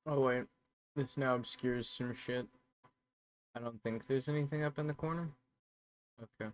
Oh wait, this now obscures some shit. I don't think there's anything up in the corner. Okay.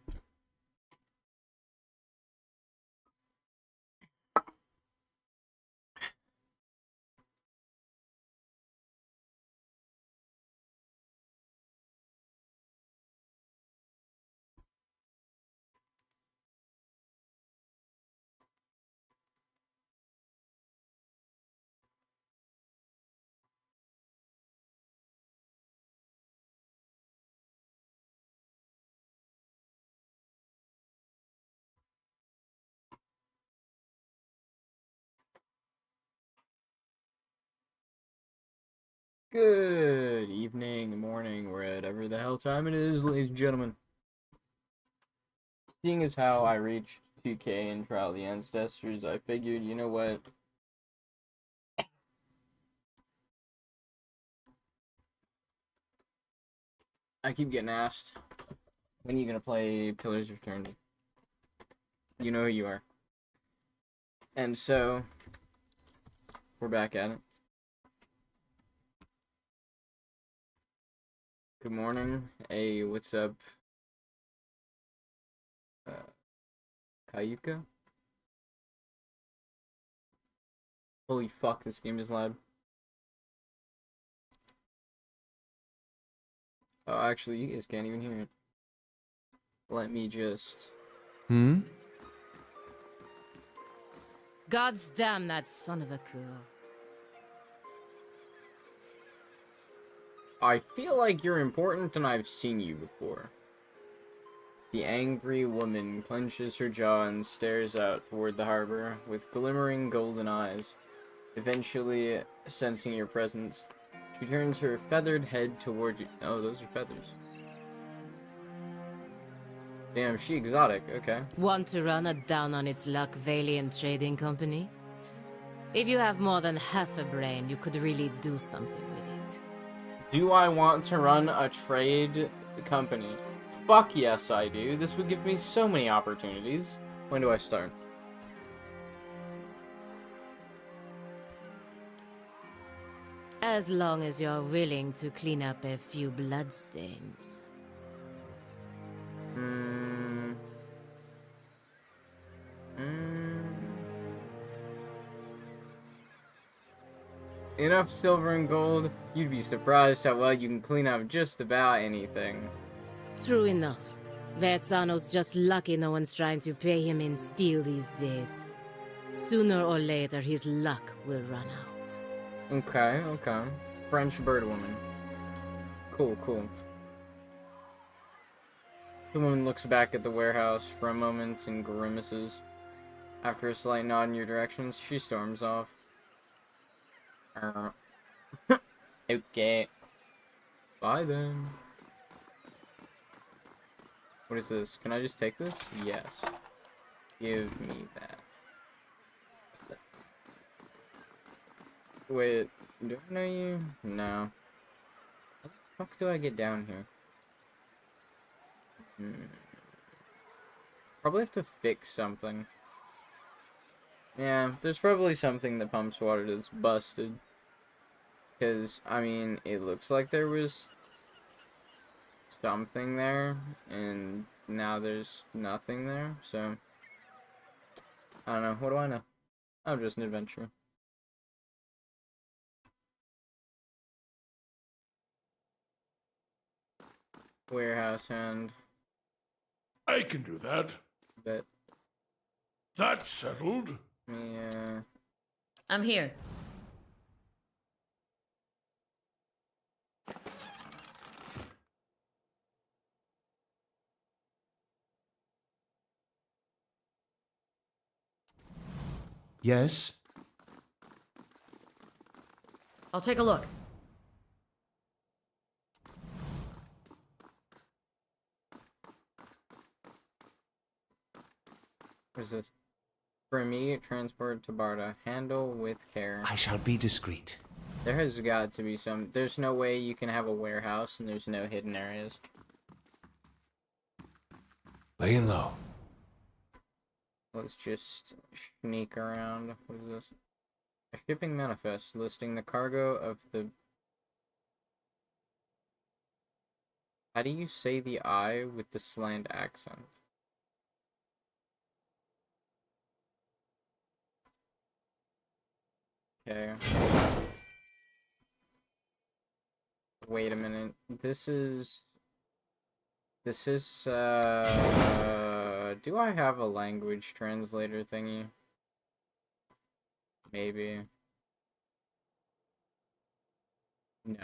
Good evening, morning, whatever the hell time it is, ladies and gentlemen. Seeing as how I reached 2K in Trial of the Ancestors, I figured, you know what? I keep getting asked, when are you gonna play Pillars of Eternity? You know who you are. And so, we're back at it. Good morning. Hey, what's up? Kayuka? Holy fuck, this game is loud. Oh, actually, you guys can't even hear it. Let me just... God's damn that son of a cool. I feel like you're important and I've seen you before. The angry woman clenches her jaw and stares out toward the harbor with glimmering golden eyes. Eventually, sensing your presence, she turns her feathered head toward you. Oh, those are feathers. Damn, she exotic. Okay. Want to run it down on its luck Valiant Trading Company? If you have more than half a brain, you could really do something with it. Do I want to run a trade company? Fuck yes, I do. This would give me so many opportunities. When do I start? As long as you're willing to clean up a few bloodstains. Enough silver and gold, you'd be surprised how well you can clean up just about anything. True enough. Vertzano's just lucky no one's trying to pay him in steel these days. Sooner or later, his luck will run out. Okay, okay. French bird woman. Cool, cool. The woman looks back at the warehouse for a moment and grimaces. After a slight nod in your directions, she storms off. Okay. Bye then. What is this? Can I just take this? Yes. Give me that. Wait, do I know you? No. How the fuck do I get down here? Probably have to fix something. Yeah, there's probably something that pumps water that's busted. Because, I mean, it looks like there was something there, and now there's nothing there, so... I don't know, what do I know? I'm just an adventurer. Warehouse hand. I can do that. Bet. That's settled. Yeah. I'm here. Yes? I'll take a look. What is this? For immediate transport to Barda, handle with care. I shall be discreet. There has got to be some... There's no way you can have a warehouse and there's no hidden areas. Laying low. Let's just sneak around. What is this? A shipping manifest listing the cargo of the... How do you say the I with the slant accent? Okay. Wait a minute. This is... do I have a language translator thingy? Maybe. No.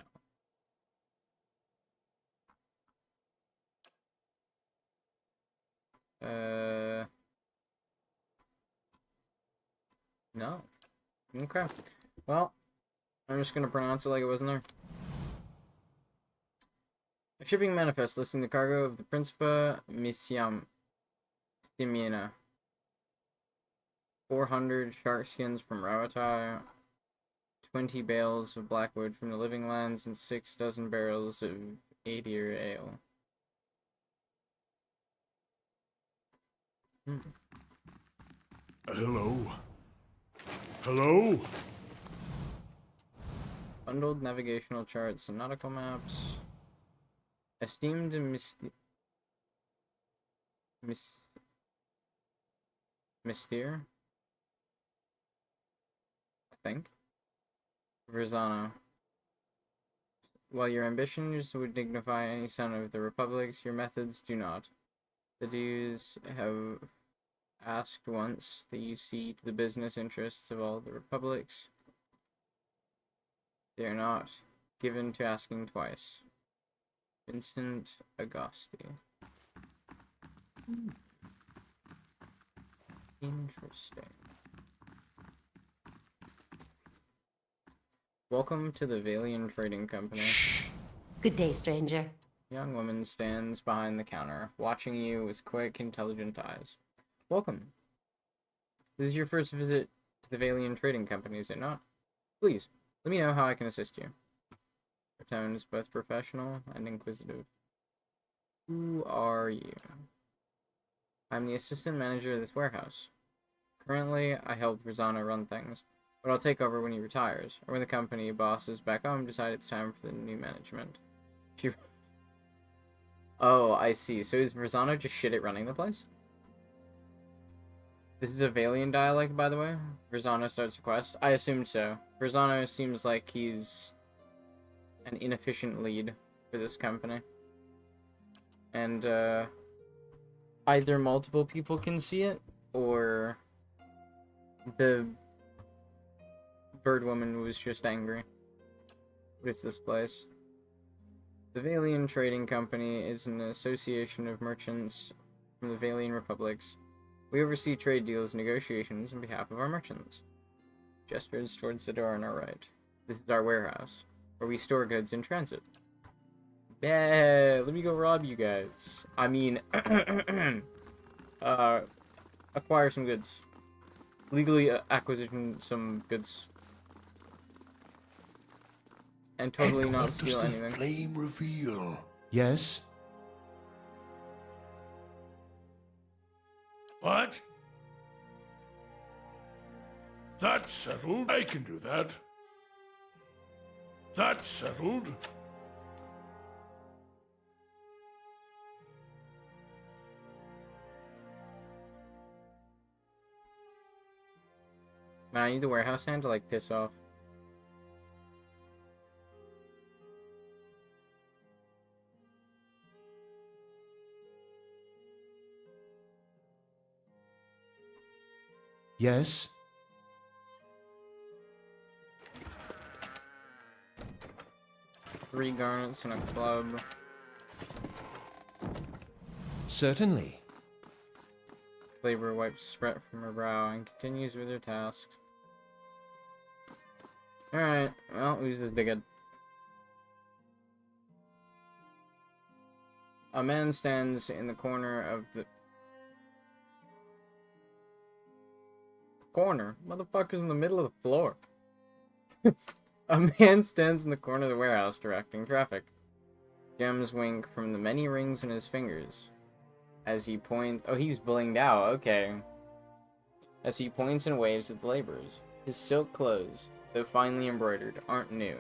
No. Okay. Well, I'm just gonna pronounce it like it wasn't there. A shipping manifest listing the cargo of the Principa Misiana. 400 shark skins from Rawatai, 20 bales of blackwood from the Living Lands, and 6 dozen barrels of Adir ale. Hello? Hello? Bundled navigational charts and nautical maps. Esteemed Mystere? I think. Verzano. While your ambitions would dignify any son of the republics, your methods do not. The Jews have asked once that you see to the business interests of all the republics. They are not given to asking twice. Vincent Agosti. Interesting. Welcome to the Valian Trading Company. Good day, stranger. Young woman stands behind the counter, watching you with quick, intelligent eyes. Welcome. This is your first visit to the Valian Trading Company, is it not? Please, let me know how I can assist you. Her tone is both professional and inquisitive. Who are you? I'm the assistant manager of this warehouse. Currently, I help Verzano run things, but I'll take over when he retires, or when the company bosses back home decide it's time for the new management. She... Oh, I see. So is Verzano just shit at running the place? This is a Valian dialect, by the way. Verzano starts a quest. I assumed so. Verzano seems like he's an inefficient lead for this company. And, either multiple people can see it, or the bird woman was just angry. What is this place? The Valian Trading Company is an association of merchants from the Valian republics. We oversee trade deals and negotiations on behalf of our merchants. Gestures towards the door on our right. This is our warehouse, where we store goods in transit. Yeah, let me go rob you guys. I mean, acquire some goods. Legally acquisition some goods. And totally And not what steal does the anything. flame reveal? Yes? What? That's settled. I can do that. That's settled. Man, I need the warehouse hand to, like, piss off. Yes? 3 garnets and a club. Certainly. Labor wipes sweat from her brow and continues with her task. Alright, well, who's this dickhead? A man stands in the corner of the... Corner? Motherfucker's in the middle of the floor. A man stands in the corner of the warehouse directing traffic. Gems wink from the many rings in his fingers. As he points... Oh, he's blinged out, okay. As he points and waves at the laborers. His silk clothes, though finely embroidered, aren't new.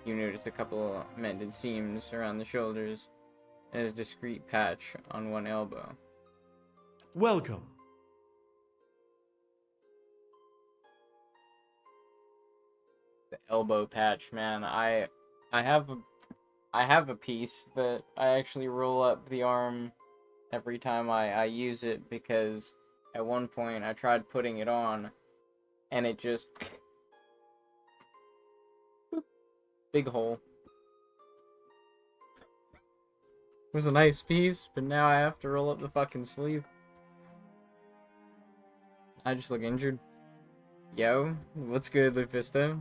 You notice a couple mended seams around the shoulders, and a discreet patch on one elbow. Welcome. The elbow patch, man. I have a piece that I actually roll up the arm every time I use it, because at one point I tried putting it on and it just big hole. It was a nice piece, but now I have to roll up the fucking sleeve. I just look injured. Yo, what's good, Lufisto?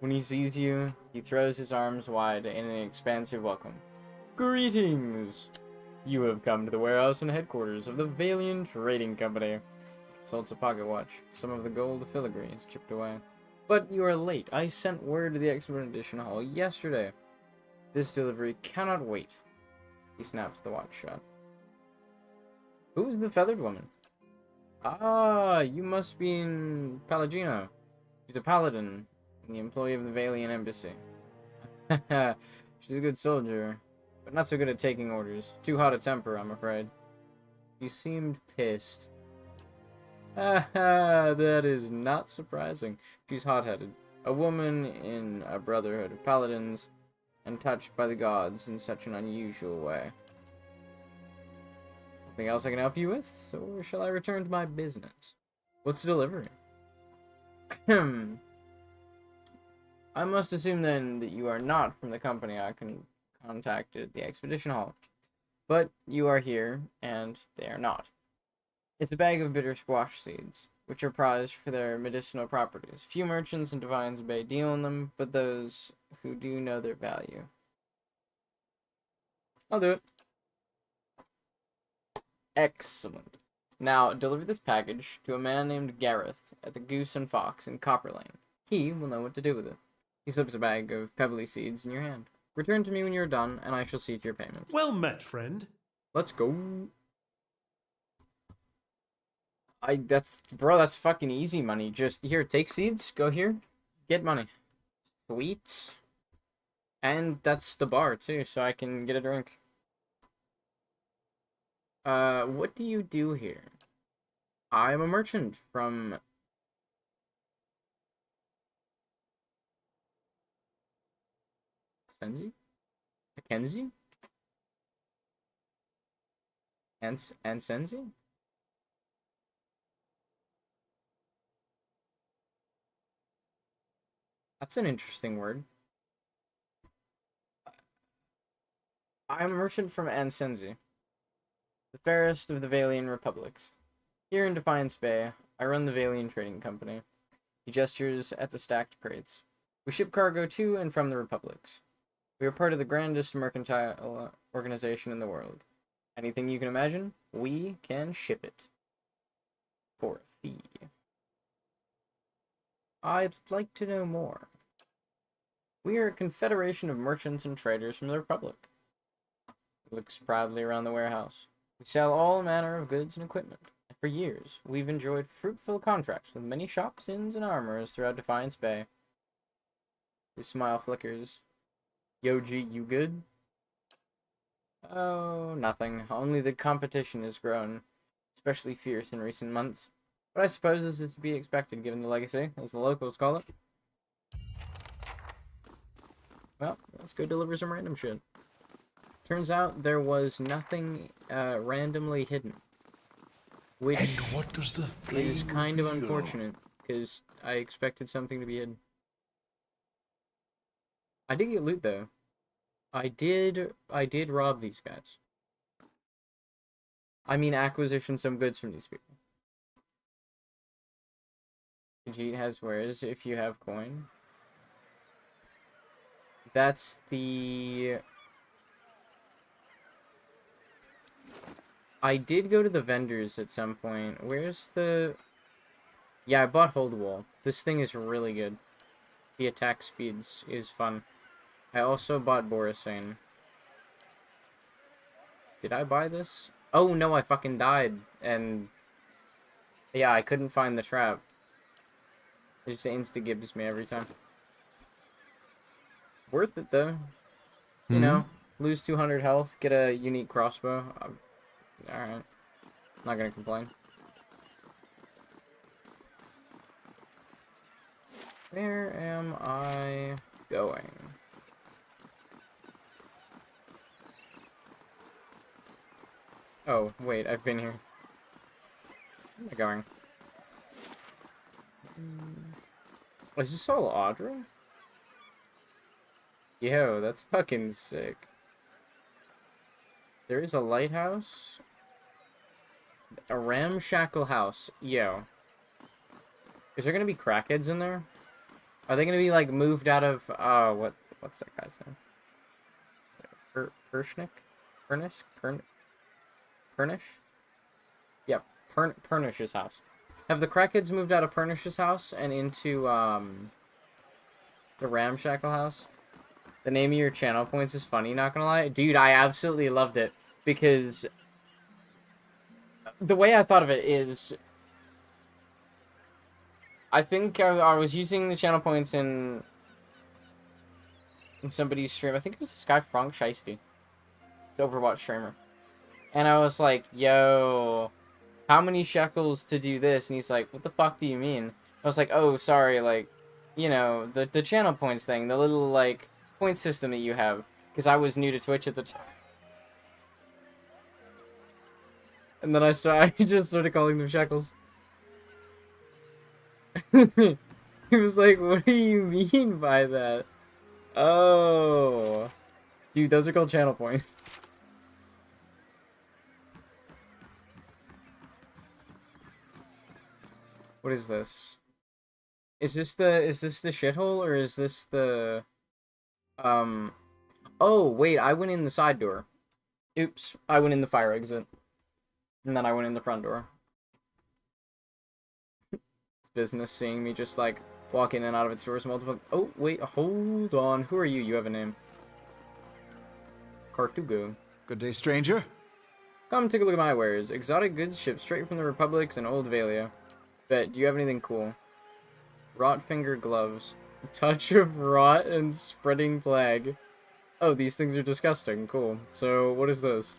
When he sees you, he throws his arms wide in an expansive welcome. Greetings! You have come to the warehouse and headquarters of the Valiant Trading Company. He consults a pocket watch. Some of the gold filigree is chipped away. But you are late. I sent word to the Expedition Hall yesterday. This delivery cannot wait. He snaps the watch shut. Who's the feathered woman? Ah, you must be in Palagino. She's a paladin, and the employee of the Valiant Embassy. She's a good soldier, but not so good at taking orders. Too hot a temper, I'm afraid. She seemed pissed. That is not surprising. She's hot-headed. A woman in a brotherhood of paladins, and touched by the gods in such an unusual way. Anything else I can help you with, or shall I return to my business? What's the delivery? I must assume then that you are not from the company I contacted at the Expedition Hall. But you are here, and they are not. It's a bag of bitter squash seeds, which are prized for their medicinal properties. Few merchants in Defiance Bay deal in them, but those who do know their value. I'll do it. Excellent. Now, deliver this package to a man named Gareth at the Goose and Fox in Copper Lane. He will know what to do with it. He slips a bag of pebbly seeds in your hand. Return to me when you're done, and I shall see to your payment. Well met, friend. Let's go. Bro, that's fucking easy money. Just, here, take seeds, go here, get money. Sweet. And that's the bar, too, so I can get a drink. What do you do here? I'm a merchant from... Senzi? Mackenzie? And Senzi? That's an interesting word. I'm a merchant from Ansenzi, the fairest of the Valian republics. Here in Defiance Bay, I run the Valian Trading Company. He gestures at the stacked crates. We ship cargo to and from the republics. We are part of the grandest mercantile organization in the world. Anything you can imagine, we can ship it. For a fee. I'd like to know more. We are a confederation of merchants and traders from the Republic. He looks proudly around the warehouse. We sell all manner of goods and equipment. And for years, we've enjoyed fruitful contracts with many shops, inns, and armorers throughout Defiance Bay. His smile flickers. Yo, G, you good? Oh, nothing. Only the competition has grown, especially fierce in recent months. But I suppose this is to be expected given the legacy, as the locals call it. Well, let's go deliver some random shit. Turns out there was nothing randomly hidden. Which And what does the flame is kind of reveal? unfortunate, because I expected something to be hidden. I did get loot, though. I did rob these guys. I mean, acquisition some goods from these people. Khajiit has wares if you have coin. That's the... I did go to the vendors at some point. Where's the... Yeah, I bought Hold Wall. This thing is really good. The attack speeds is fun. I also bought Borisane. Did I buy this? Oh no, I fucking died. And Yeah, I couldn't find the trap. It just insta-gibbs me every time. Worth it, though. You know, lose 200 health, get a unique crossbow. Alright. Not gonna complain. Where am I going? Oh, wait, I've been here. Where am I going? Is this all Audra? Yo, that's fucking sick. There is a lighthouse. A ramshackle house. Yo. Is there gonna be crackheads in there? Are they gonna be, like, moved out of, what's that guy's name? Is it Pershnick? Pernish? Pernish? Yeah, Pernish's house. Have the crackheads moved out of Pernish's house and into, the ramshackle house? The name of your channel points is funny, not gonna lie. Dude, I absolutely loved it. Because the way I thought of it is, I think I was using the channel points in somebody's stream. I think it was this guy, Frank Scheisty, the Overwatch streamer. And I was like, yo, how many shekels to do this? And he's like, what the fuck do you mean? I was like, oh, sorry, like, you know, the channel points thing, the little, like, point system that you have. Because I was new to Twitch at the time. And then I just started calling them shekels. He was like, what do you mean by that? Oh. Dude, those are called channel points. What is this? Is this the shithole, or is this the oh wait, I went in the side door. Oops, I went in the fire exit. And then I went in the front door. It's business seeing me just like walk in and out of its doors multiple. Oh wait, hold on. Who are you? You have a name. Cartugo. Good day, stranger. Come take a look at my wares. Exotic goods shipped straight from the Republics and Old Valia. Bet, do you have anything cool? Rot finger gloves. Touch of rot and spreading plague. Oh, these things are disgusting. Cool. So, what is this?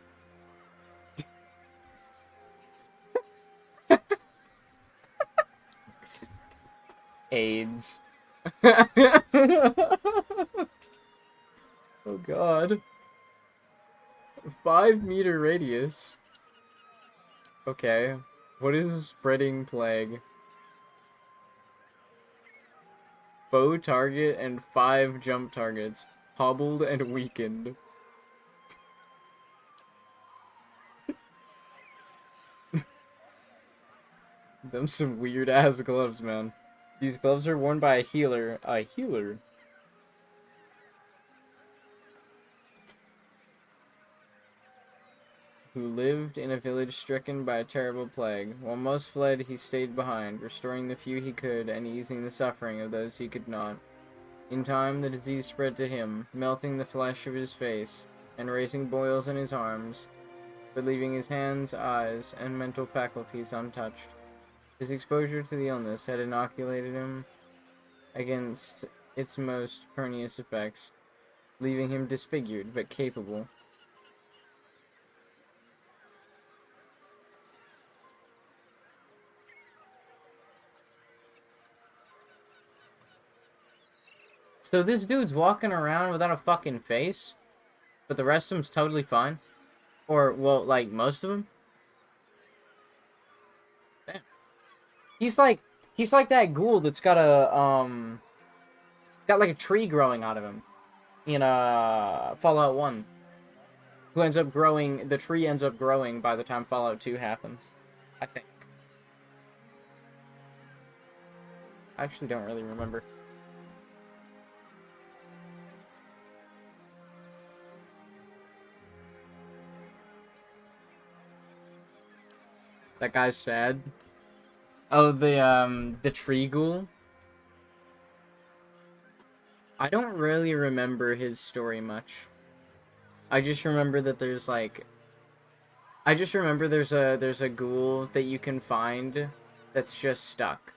AIDS. Oh god. 5-meter radius. Okay. What is spreading plague? Bow target and 5 jump targets. Hobbled and weakened. Them some weird ass gloves, man. These gloves are worn by a healer. A healer? Who lived in a village stricken by a terrible plague. While most fled, he stayed behind, restoring the few he could and easing the suffering of those he could not. In time, the disease spread to him, melting the flesh of his face and raising boils in his arms, but leaving his hands, eyes, and mental faculties untouched. His exposure to the illness had inoculated him against its most pernicious effects, leaving him disfigured but capable. So this dude's walking around without a fucking face, but the rest of him's totally fine? Or, well, like, most of him? Damn. He's like that ghoul that's got got like a tree growing out of him in, Fallout 1. Who ends up growing, the tree ends up growing by the time Fallout 2 happens. I think. I actually don't really remember. That guy's sad. Oh, the tree ghoul? I don't really remember his story much. I just remember that there's like... I just remember there's a ghoul that you can find that's just stuck.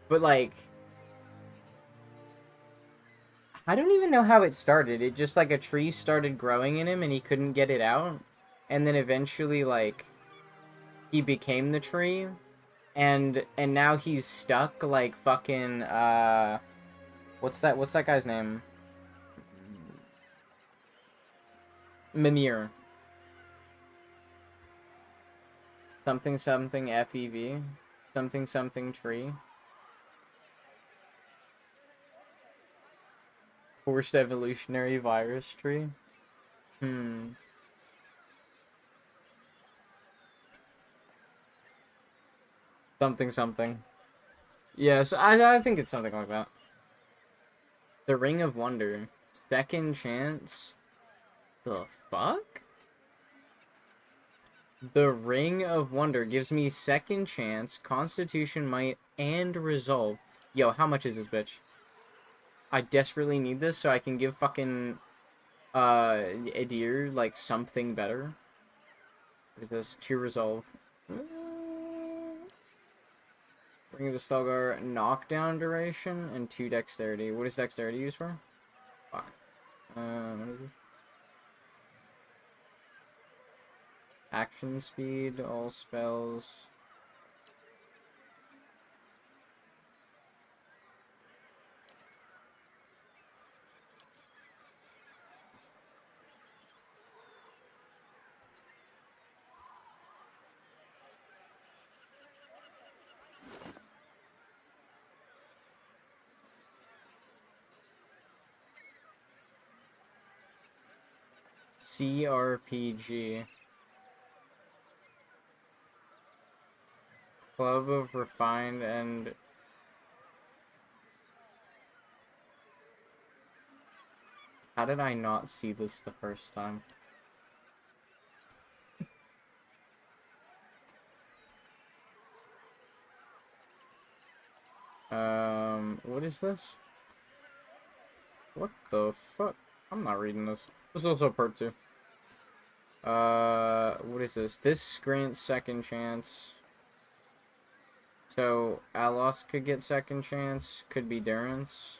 But, like, I don't even know how it started. It just, like, a tree started growing in him and he couldn't get it out. And then eventually, like, he became the tree. And now he's stuck, like, fucking, what's that guy's name? Mimir. Something something FEV. Something something tree. Forced evolutionary virus tree. Something something. Yes, I think it's something like that. The Ring of Wonder. Second chance? The fuck? The Ring of Wonder gives me second chance, Constitution, Might, and Resolve. Yo, how much is this bitch? I desperately need this so I can give fucking, Adir, like, something better. What is this? 2 Resolve. Ring of the Stelgar, knockdown duration, and 2 dexterity. What is dexterity used for? Fuck. What is this? Action speed, all spells. CRPG. Club of Refined and... How did I not see this the first time? What is this? What the fuck? I'm not reading this. This is also part 2. What is this? This grants second chance. So, Alos could get second chance. Could be Durance.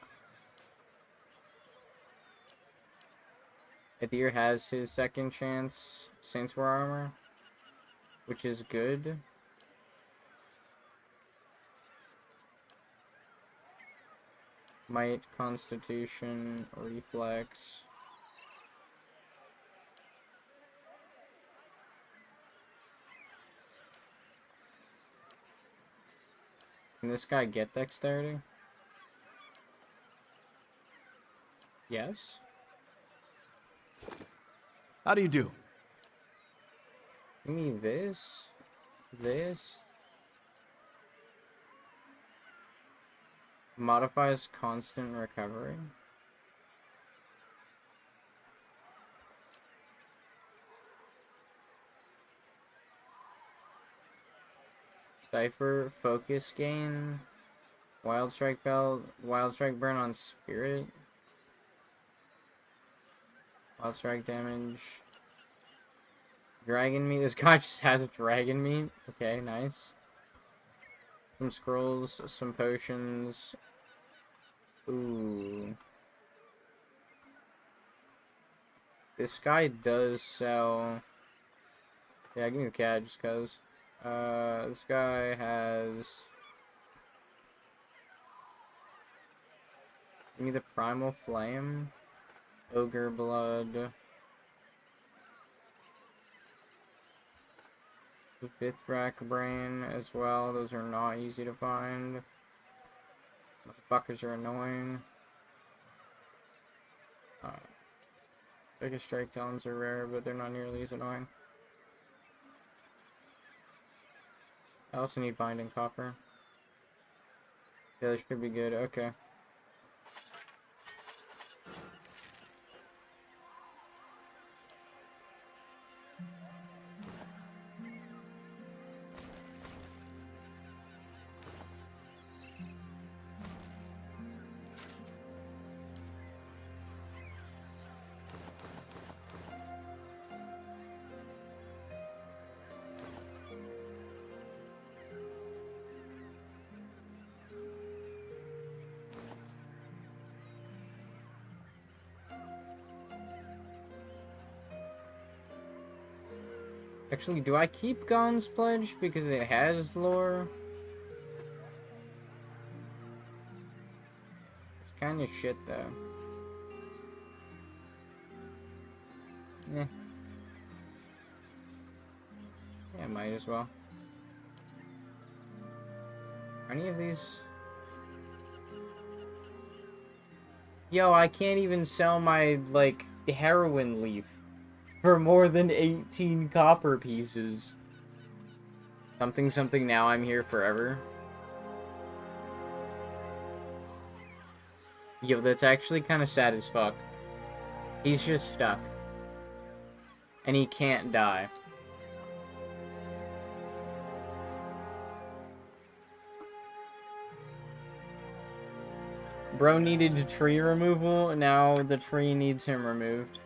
Adir has his second chance. Saints War Armor. Which is good. Might, Constitution, Reflex. Can this guy get dexterity? Yes. How do you do? Give me this. This. Modifies constant recovery. Cipher, focus gain. Wild Strike Belt. Wild Strike burn on Spirit. Wild Strike damage. Dragon meat. This guy just has a dragon meat. Okay, nice. Some scrolls, some potions. Ooh. This guy does sell... Yeah, give me the cat just cause. This guy has... Give me the Primal Flame. Ogre Blood. The Fifth Rack Brain as well. Those are not easy to find. Motherfuckers are annoying. Biggest Strike Talons are rare, but they're not nearly as annoying. I also need Binding Copper. Yeah, this should be good. Okay. Actually, do I keep Gon's Pledge because it has lore? It's kind of shit, though. Yeah. Yeah, might as well. Are any of these... Yo, I can't even sell my, like, heroin leaf for more than 18 copper pieces. Something, something, now I'm here forever. Yo, that's actually kind of sad as fuck. He's just stuck. And he can't die. Bro needed tree removal, and now the tree needs him removed.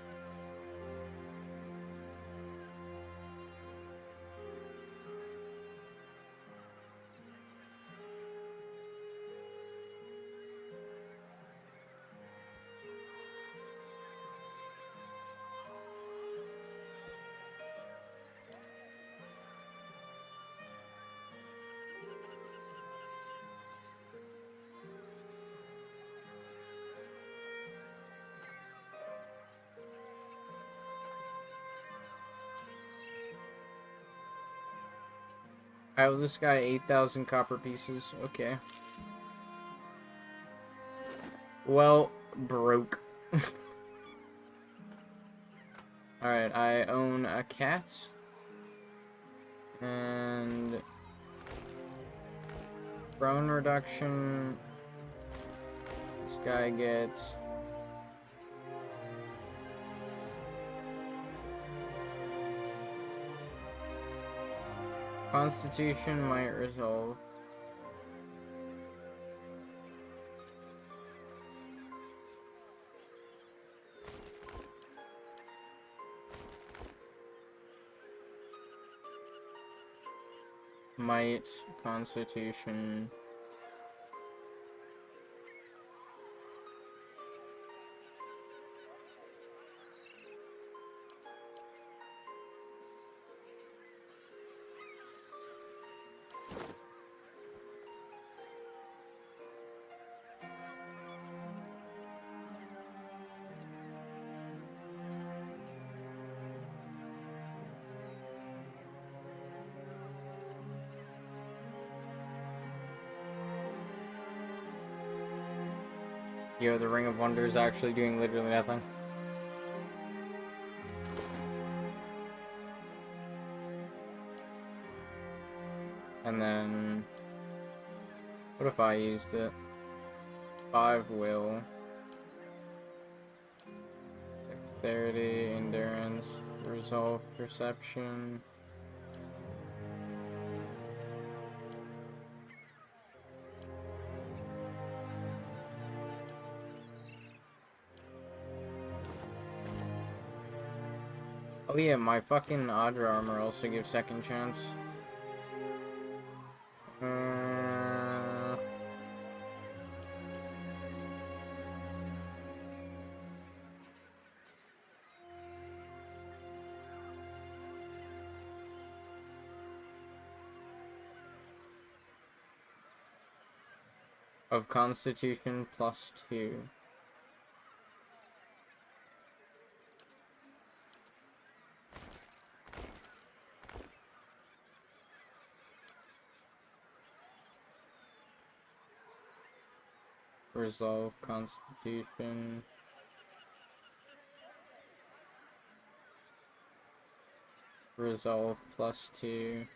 I owe this guy 8,000 copper pieces. Okay. Well, broke. Alright, I own a cat. And... Prone reduction. This guy gets... Constitution might resolve. Might, Constitution. Yo, the Ring of Wonder is actually doing literally nothing. And then... What if I used it? 5 will. Dexterity, endurance, resolve, perception. Oh yeah, my fucking Audra armor also gives second chance. Of Constitution +2. Resolve Constitution. Resolve +2.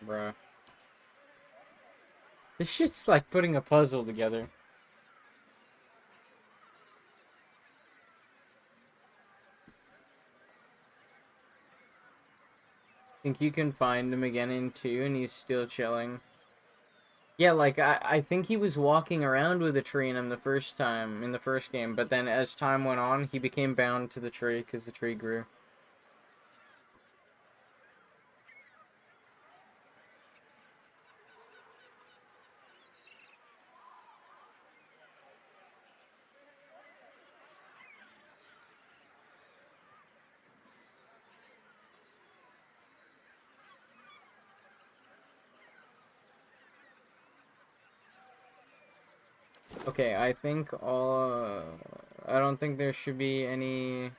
Bruh. This shit's like putting a puzzle together. Think you can find him again in 2 and he's still chilling. Yeah, like, I think he was walking around with a tree in him the first time, in the first game, but then as time went on, he became bound to the tree because the tree grew. Okay, I think all... I don't think there should be any...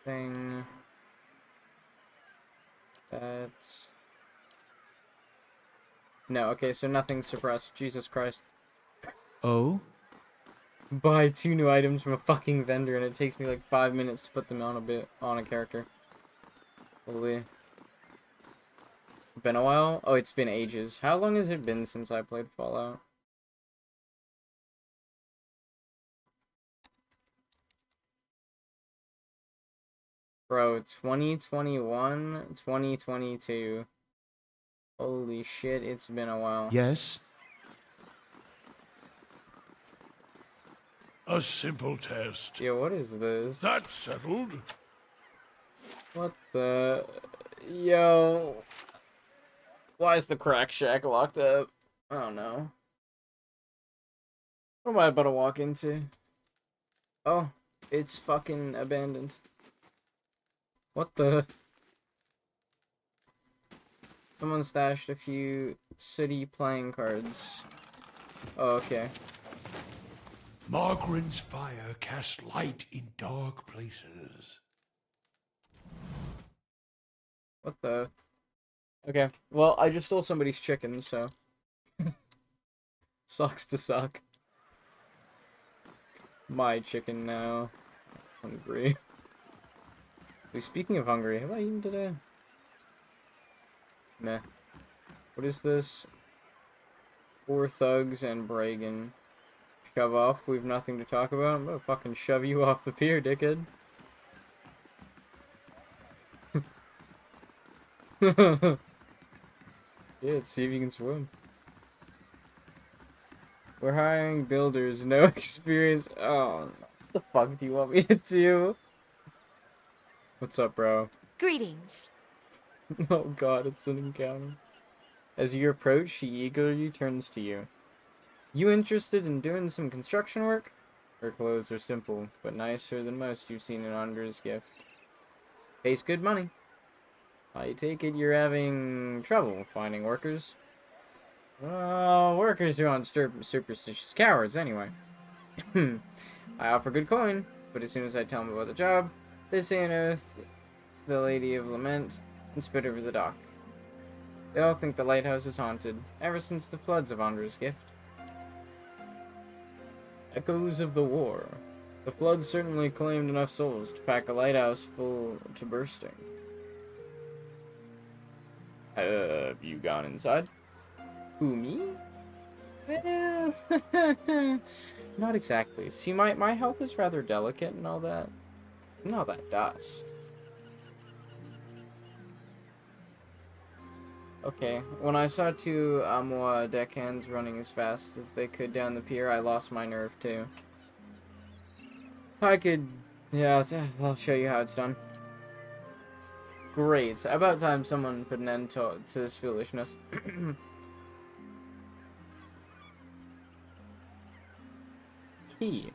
thing... that's... No, okay, so nothing suppressed. Jesus Christ. Oh? Buy 2 new items from a fucking vendor and it takes me like 5 minutes to put them on a character. Holy. Been a while? Oh, it's been ages. How long has it been since I played Fallout? Bro, 2021, 2022. Holy shit, it's been a while. Yes? A simple test. Yo, what is this? That's settled. What the... Yo... Why is the crack shack locked up? I don't know. What am I about to walk into? Oh, it's fucking abandoned. What the... Someone stashed a few city playing cards. Oh, okay. Margaret's fire casts light in dark places. What the... Okay, well, I just stole somebody's chicken, so... Sucks to suck. My chicken now. Hungry. Wait, speaking of hungry, have I eaten today? Meh. What is this? 4 thugs and Bragan. Shove off, we've nothing to talk about. I'm gonna fucking shove you off the pier, dickhead. Yeah, let's see if you can swim. We're hiring builders, no experience. Oh, what the fuck do you want me to do? What's up, bro? Greetings. Oh god, it's an encounter. As you approach, she eagerly turns to you. You interested in doing some construction work? Her clothes are simple, but nicer than most you've seen in Andre's gift. Pays good money. I take it you're having trouble finding workers? Well, workers who aren't superstitious cowards, anyway. I offer good coin, but as soon as I tell them about the job, they say an oath to the Lady of Lament and spit over the dock. They all think the lighthouse is haunted, ever since the floods of Andre's gift. Echoes of the war. The floods certainly claimed enough souls to pack a lighthouse full to bursting. Have you gone inside? Who, me? Well, not exactly. See, my health is rather delicate and all that. And all that dust. Okay, when I saw 2 Amwa deckhands running as fast as they could down the pier, I lost my nerve too. Yeah, I'll show you how it's done. Great. About time someone put an end to this foolishness. Key.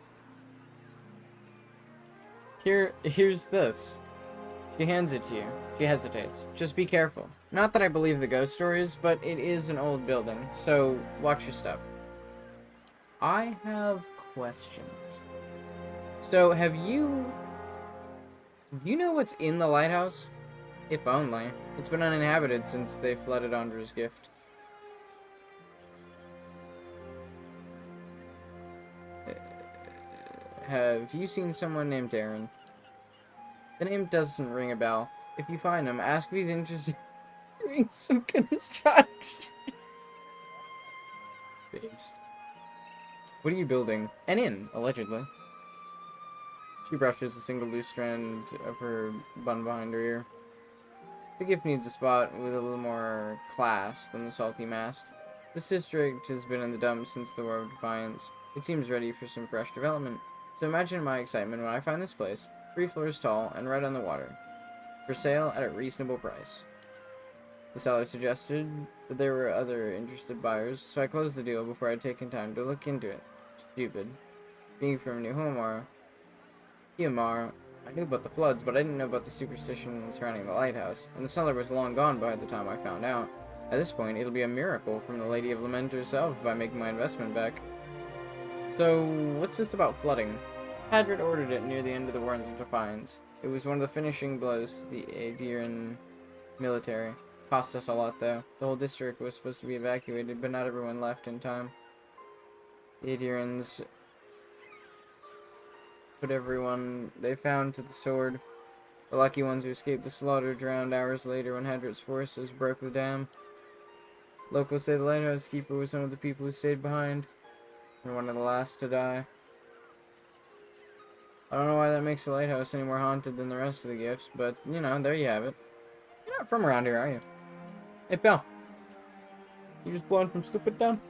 Here's this. She hands it to you. She hesitates. Just be careful. Not that I believe the ghost stories, but it is an old building, so watch your step. I have questions. So, do you know what's in the lighthouse? If only. It's been uninhabited since they flooded Andre's gift. Have you seen someone named Aaron? The name doesn't ring a bell. If you find him, ask if he's interested in doing some construction. Based. What are you building? An inn, allegedly. She brushes a single loose strand of her bun behind her ear. The gift needs a spot with a little more class than the salty mast. This district has been in the dumps since the War of Defiance. It seems ready for some fresh development. So imagine my excitement when I find this place, 3 floors tall and right on the water. For sale at a reasonable price. The seller suggested that there were other interested buyers, so I closed the deal before I'd taken time to look into it. Stupid. Being from New Homar, I knew about the floods, but I didn't know about the superstition surrounding the lighthouse, and the seller was long gone by the time I found out. At this point, it'll be a miracle from the Lady of Lament herself if I make my investment back. So, what's this about flooding? Hadrid ordered it near the end of the Wars of Defiance. It was one of the finishing blows to the Aediran military. Cost us a lot, though. The whole district was supposed to be evacuated, but not everyone left in time. The Aedirans put everyone they found to the sword. The lucky ones who escaped the slaughter drowned hours later when Hadrid's forces broke the dam. Locals say the lighthouse keeper was one of the people who stayed behind, and one of the last to die. I don't know why that makes the lighthouse any more haunted than the rest of the gifts, but, you know, there you have it. You're not from around here, are you? Hey, pal. You just blowing from stupid down?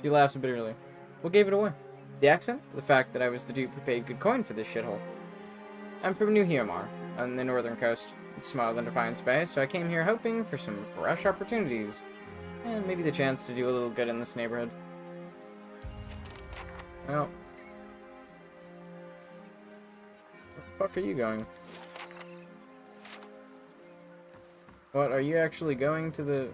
She laughs bitterly. What gave it away? The accent? The fact that I was the dupe who paid good coin for this shithole. I'm from New Homar, on the northern coast. It's smaller than Defiance Bay, so I came here hoping for some fresh opportunities. And maybe the chance to do a little good in this neighborhood. Well. Where the fuck are you going? What, are you actually going to the...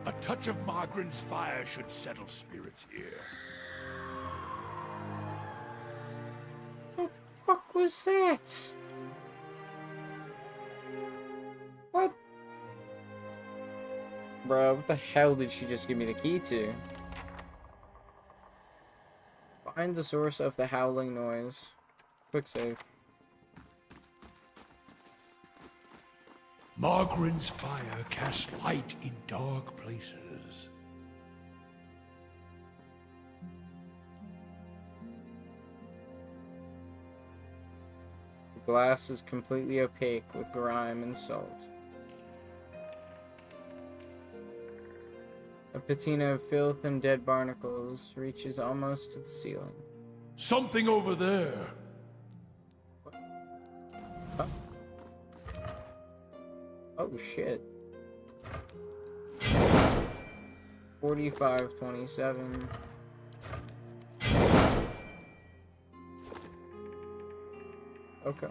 A touch of Margaren's fire should settle spirits here. What the fuck was that? What? Bro, what the hell did she just give me the key to? Find the source of the howling noise. Quick save. Margaren's fire casts light in dark places. The glass is completely opaque with grime and salt. A patina of filth and dead barnacles reaches almost to the ceiling. Something over there. Huh? Oh shit. 4527. Okay.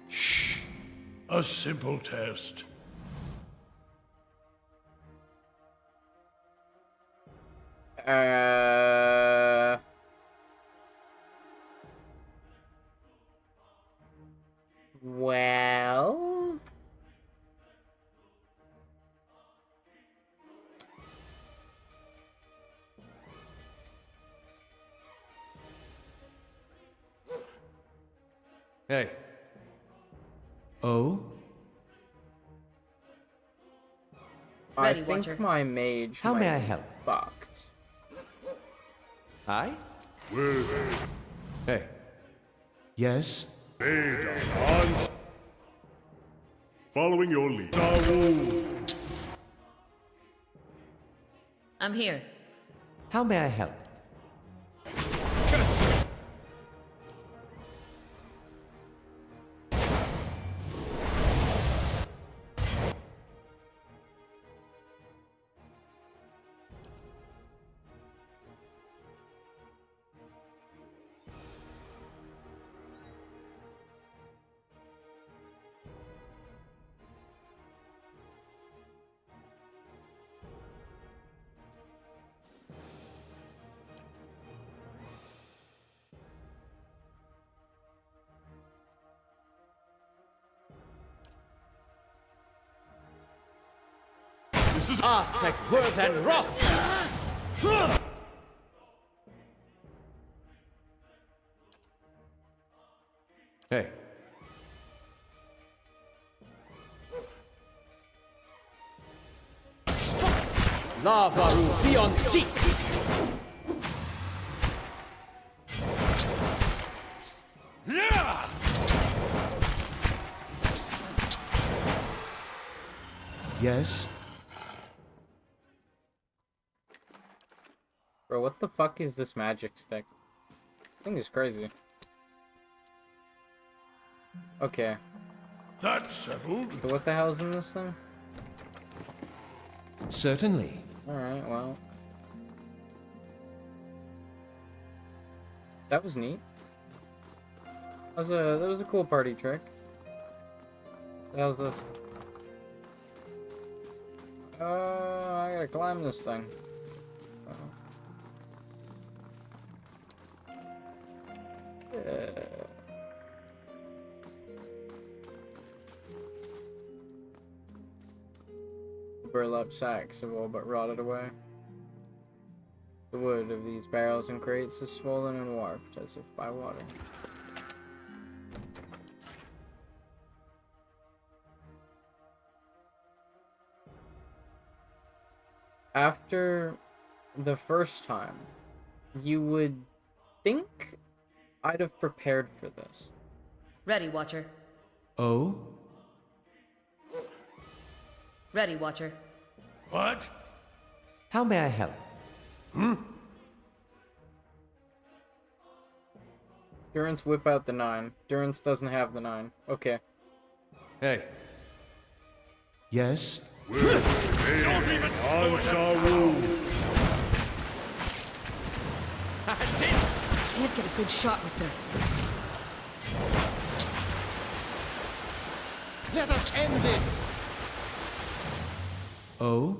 Shh. A simple test. Well... Hey. Oh? I Ready, think Watcher. my mage How may might I be help? fucked. I? Well, Hey. Yes? following your lead. Dawood. I'm here. How may I help? This is Arthek, Worth, and Roth! Hey. Lava Defiance! Yes? Bro, what the fuck is this magic stick? This thing is crazy. Okay. That's settled. So what the hell's in this thing? Certainly. Alright, well. That was neat. That was a cool party trick. What the hell's this? I gotta climb this thing. Burlap sacks have all but rotted away. The wood of these barrels and crates is swollen and warped as if by water. After the first time, you would think I'd have prepared for this. Ready, Watcher. Oh? Ready, Watcher. What? How may I help? Durance, whip out the 9. Durance doesn't have the 9. Okay. Hey, Yes? that's it! Can't get a good shot with this. Let us end this! Oh?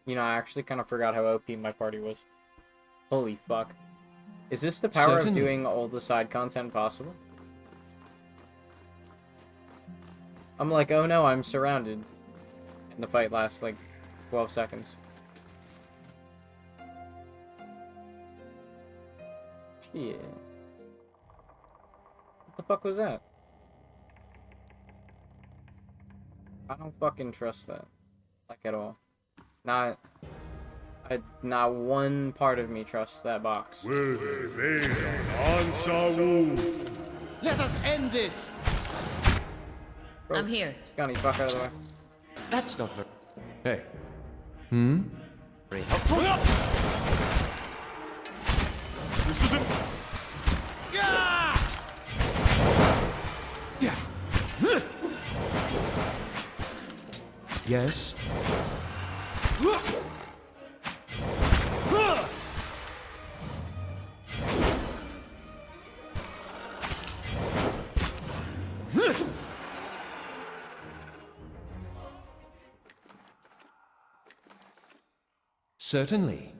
You know, I actually kind of forgot how OP my party was. Holy fuck. Is this the power Certainly. of doing all the side content possible? I'm like, oh no, I'm surrounded. And the fight lasts like 12 seconds. Shit. What the fuck was that? I don't fucking trust that. Like, at all. Not one part of me trusts that box. Let us end this! Bro, I'm here. Scotty, fuck out of the way. That's not very... Hey, Hmm? very helpful. This isn't. Yes? Certainly.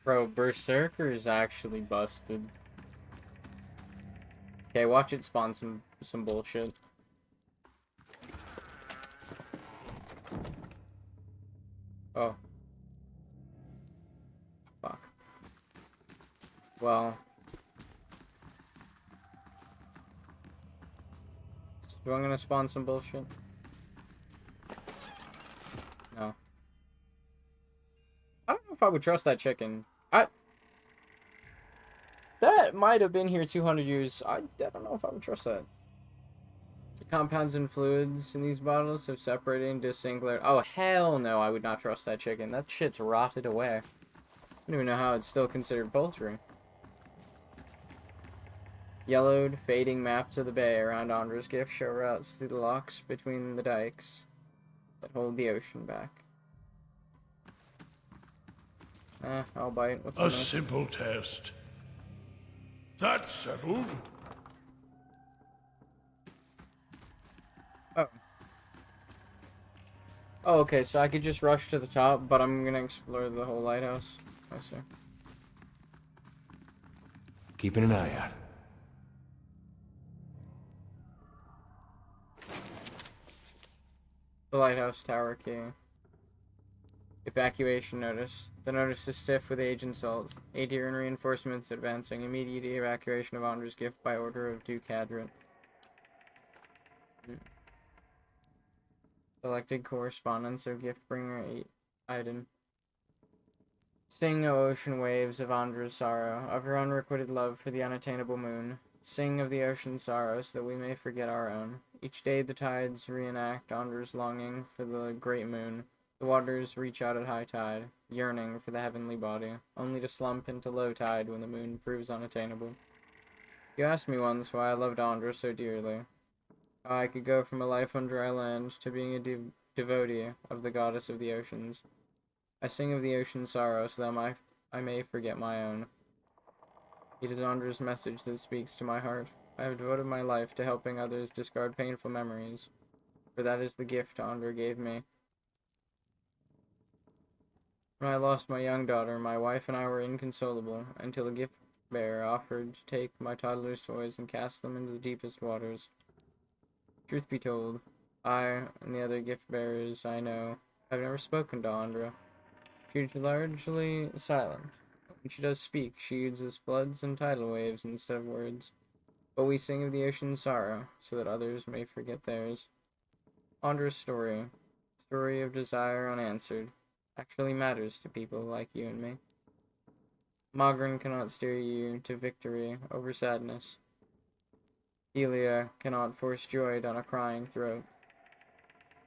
Bro, Berserker's actually busted. Okay, watch it spawn some bullshit. Oh. Fuck. Well. So I'm gonna spawn some bullshit. No. I don't know if I would trust that chicken. That might have been here 200 years. I don't know if I would trust that. The compounds and fluids in these bottles have separated into singular. Oh, hell no, I would not trust that chicken. That shit's rotted away. I don't even know how it's still considered poultry. Yellowed, fading maps of the bay around Andra's gift show routes through the locks between the dikes that hold the ocean back. I'll bite. What's in A this? simple test. That's settled. Oh. Oh, okay, so I could just rush to the top, but I'm gonna explore the whole lighthouse. I see. Keeping an eye out. The lighthouse tower key. Evacuation notice. The notice is stiff with age and salt. Adir and reinforcements advancing. Immediate evacuation of Andra's gift by order of Duke Hadron. Selected correspondence of gift bringer Aiden. Sing, O ocean waves, of Andra's sorrow, of her unrequited love for the unattainable moon. Sing of the ocean's sorrow, so that we may forget our own. Each day the tides reenact Andra's longing for the great moon. The waters reach out at high tide, yearning for the heavenly body, only to slump into low tide when the moon proves unattainable. You asked me once why I loved Andra so dearly. How I could go from a life on dry land to being a devotee of the goddess of the oceans. I sing of the ocean's sorrow so that I may forget my own. It is Andra's message that speaks to my heart. I have devoted my life to helping others discard painful memories, for that is the gift Andra gave me. When I lost my young daughter, my wife and I were inconsolable, until a gift bearer offered to take my toddler's toys and cast them into the deepest waters. Truth be told, I and the other gift bearers I know have never spoken to Andra. She is largely silent. When she does speak, she uses floods and tidal waves instead of words. But we sing of the ocean's sorrow, so that others may forget theirs. Andra's story of desire unanswered, actually matters to people like you and me. Magrin cannot steer you to victory over sadness. Elia cannot force joy down a crying throat.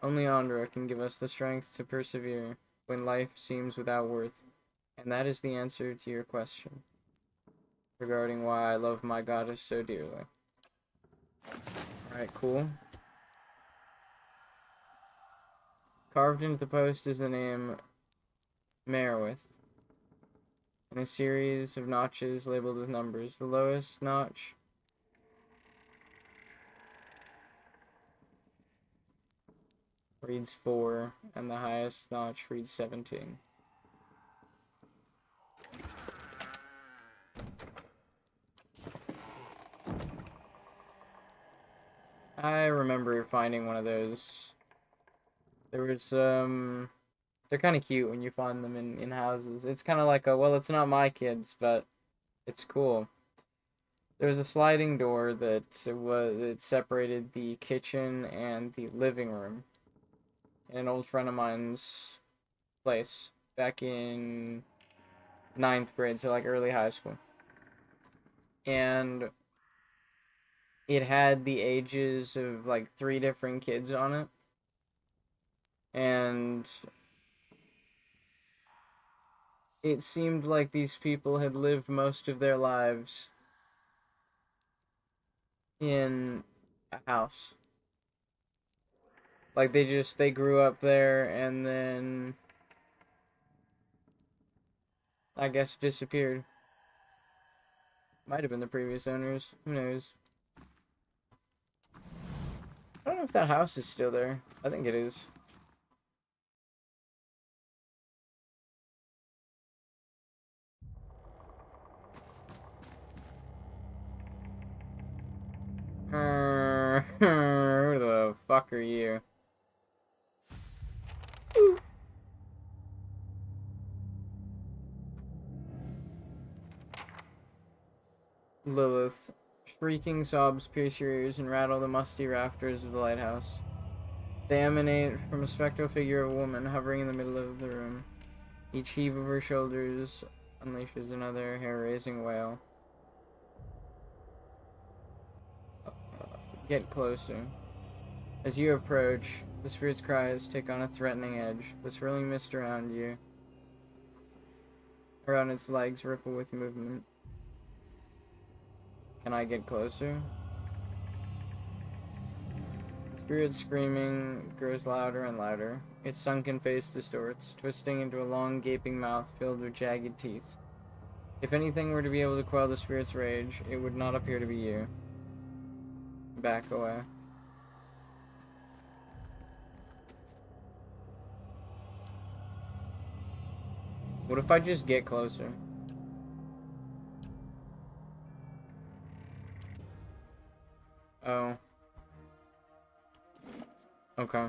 Only Andra can give us the strength to persevere when life seems without worth, and that is the answer to your question regarding why I love my goddess so dearly. Alright, cool. Carved into the post is the name Merowith, and a series of notches labeled with numbers. The lowest notch reads 4, and the highest notch reads 17. I remember finding one of those. There was, they're kind of cute when you find them in houses. It's kind of like a, well, it's not my kids, but it's cool. There's a sliding door it separated the kitchen and the living room in an old friend of mine's place back in 9th grade, so like early high school. And it had the ages of like 3 different kids on it. And it seemed like these people had lived most of their lives in a house. Like they grew up there and then I guess disappeared. Might have been the previous owners. Who knows? I don't know if that house is still there. I think it is. Who the fuck are you? Lilith. Shrieking sobs pierce your ears and rattle the musty rafters of the lighthouse. They emanate from a spectral figure of a woman hovering in the middle of the room. Each heave of her shoulders unleashes another hair-raising wail. Get closer. As you approach, the spirit's cries take on a threatening edge. The swirling mist around you, around its legs, ripple with movement. Can I get closer? The spirit's screaming grows louder and louder. Its sunken face distorts, twisting into a long, gaping mouth filled with jagged teeth. If anything were to be able to quell the spirit's rage, it would not appear to be you. Back away. What if I just get closer? Oh. Okay.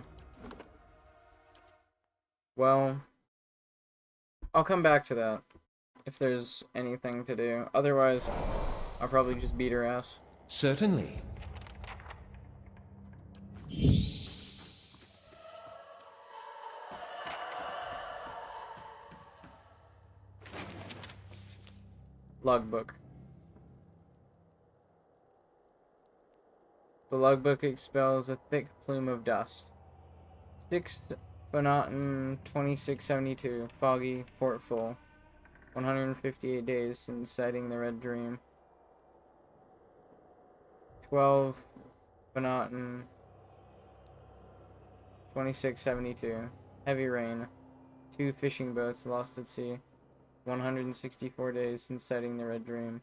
Well, I'll come back to that if there's anything to do. Otherwise, I'll probably just beat her ass. Certainly. Logbook. The logbook expels a thick plume of dust. 6th Phonaton 2672. Foggy, port full. 158 days since sighting the Red Dream. 12 Phonaton 2672. Heavy rain. 2 fishing boats lost at sea. 164 days since sighting the Red Dream.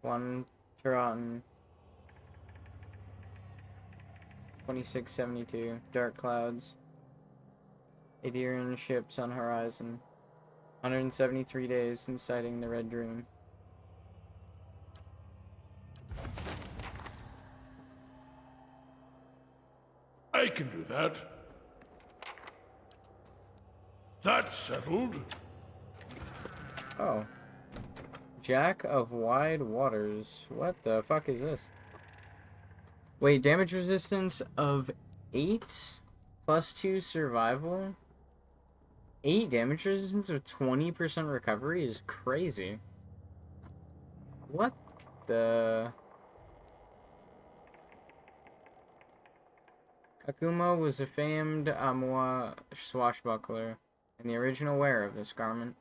1 Phonaton 2672. Dark clouds. Adirian ships on horizon. 173 days since sighting the Red Dream. I can do that. That's settled. Oh. Jack of Wide Waters. What the fuck is this? Wait, damage resistance of 8? Plus 2 survival? 8 damage resistance with 20% recovery is crazy. What the... Kakuma was a famed Amoa swashbuckler and the original wearer of this garment.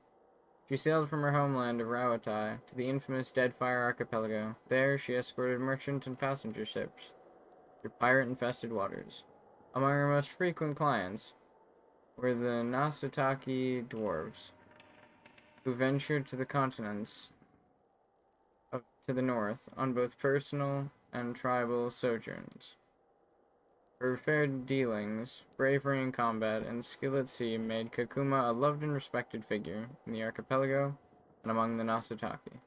She sailed from her homeland of Rawatai to the infamous Deadfire Archipelago. There, she escorted merchant and passenger ships through pirate-infested waters. Among her most frequent clients were the Nasataki dwarves, who ventured to the continents to the north on both personal and tribal sojourns. Her fair dealings, bravery in combat, and skill at sea made Kakuma a loved and respected figure in the archipelago and among the Nasataki.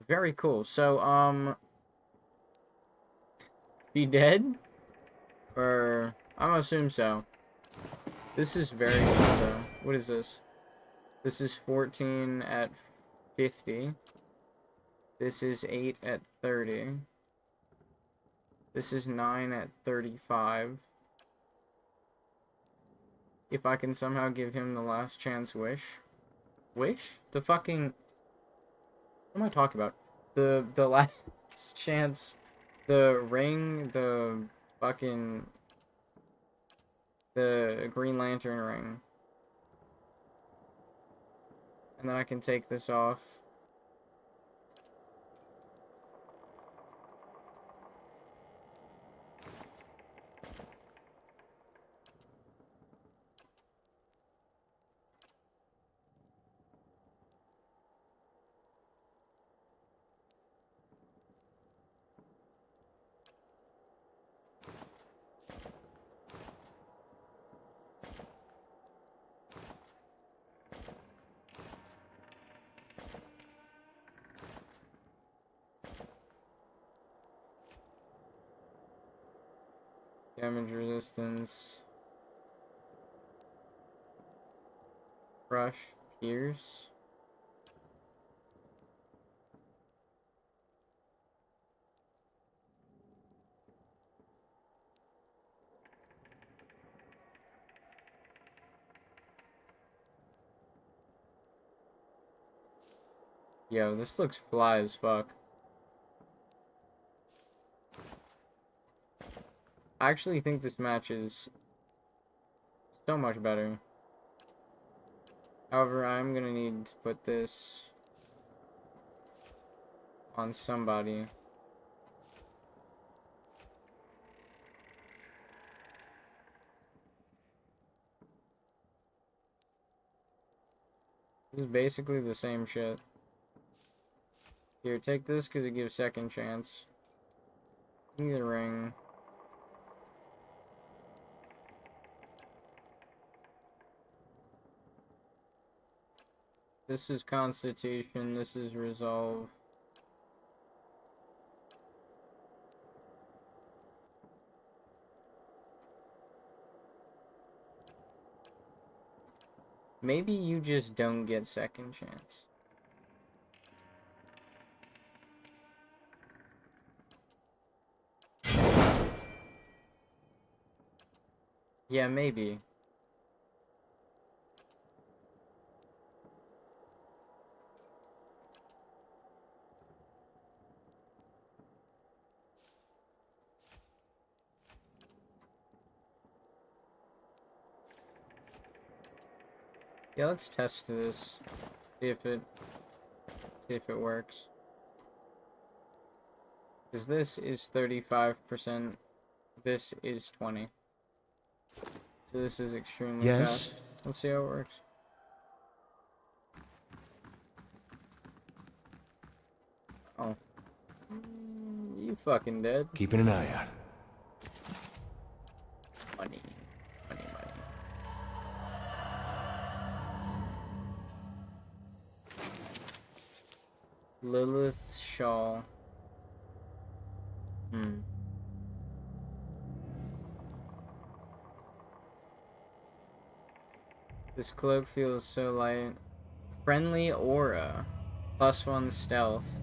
Very cool. So, she dead? Or, I'm gonna assume so. This is very cool, though. What is this? This is 14 at 50. This is 8 at 30. This is 9 at 35. If I can somehow give him the last chance wish. Wish? The fucking... What am I talking about? The last chance... The ring, the fucking... The Green Lantern ring. And then I can take this off. Damage resistance. Crush. Pierce. Yo, this looks fly as fuck. I actually think this match is so much better. However, I'm gonna need to put this on somebody. This is basically the same shit. Here, take this because it gives second chance. Give me the ring. This is Constitution, this is Resolve. Maybe you just don't get second chance. Yeah, maybe. Yeah, let's test this. See if it works. Because this is 35%. This is 20. So this is extremely Yes? fast. Let's see how it works. Oh. You fucking dead. Keeping an eye out. Money. Money, money. Lilith Shaw. This cloak feels so light. Friendly aura. +1 stealth.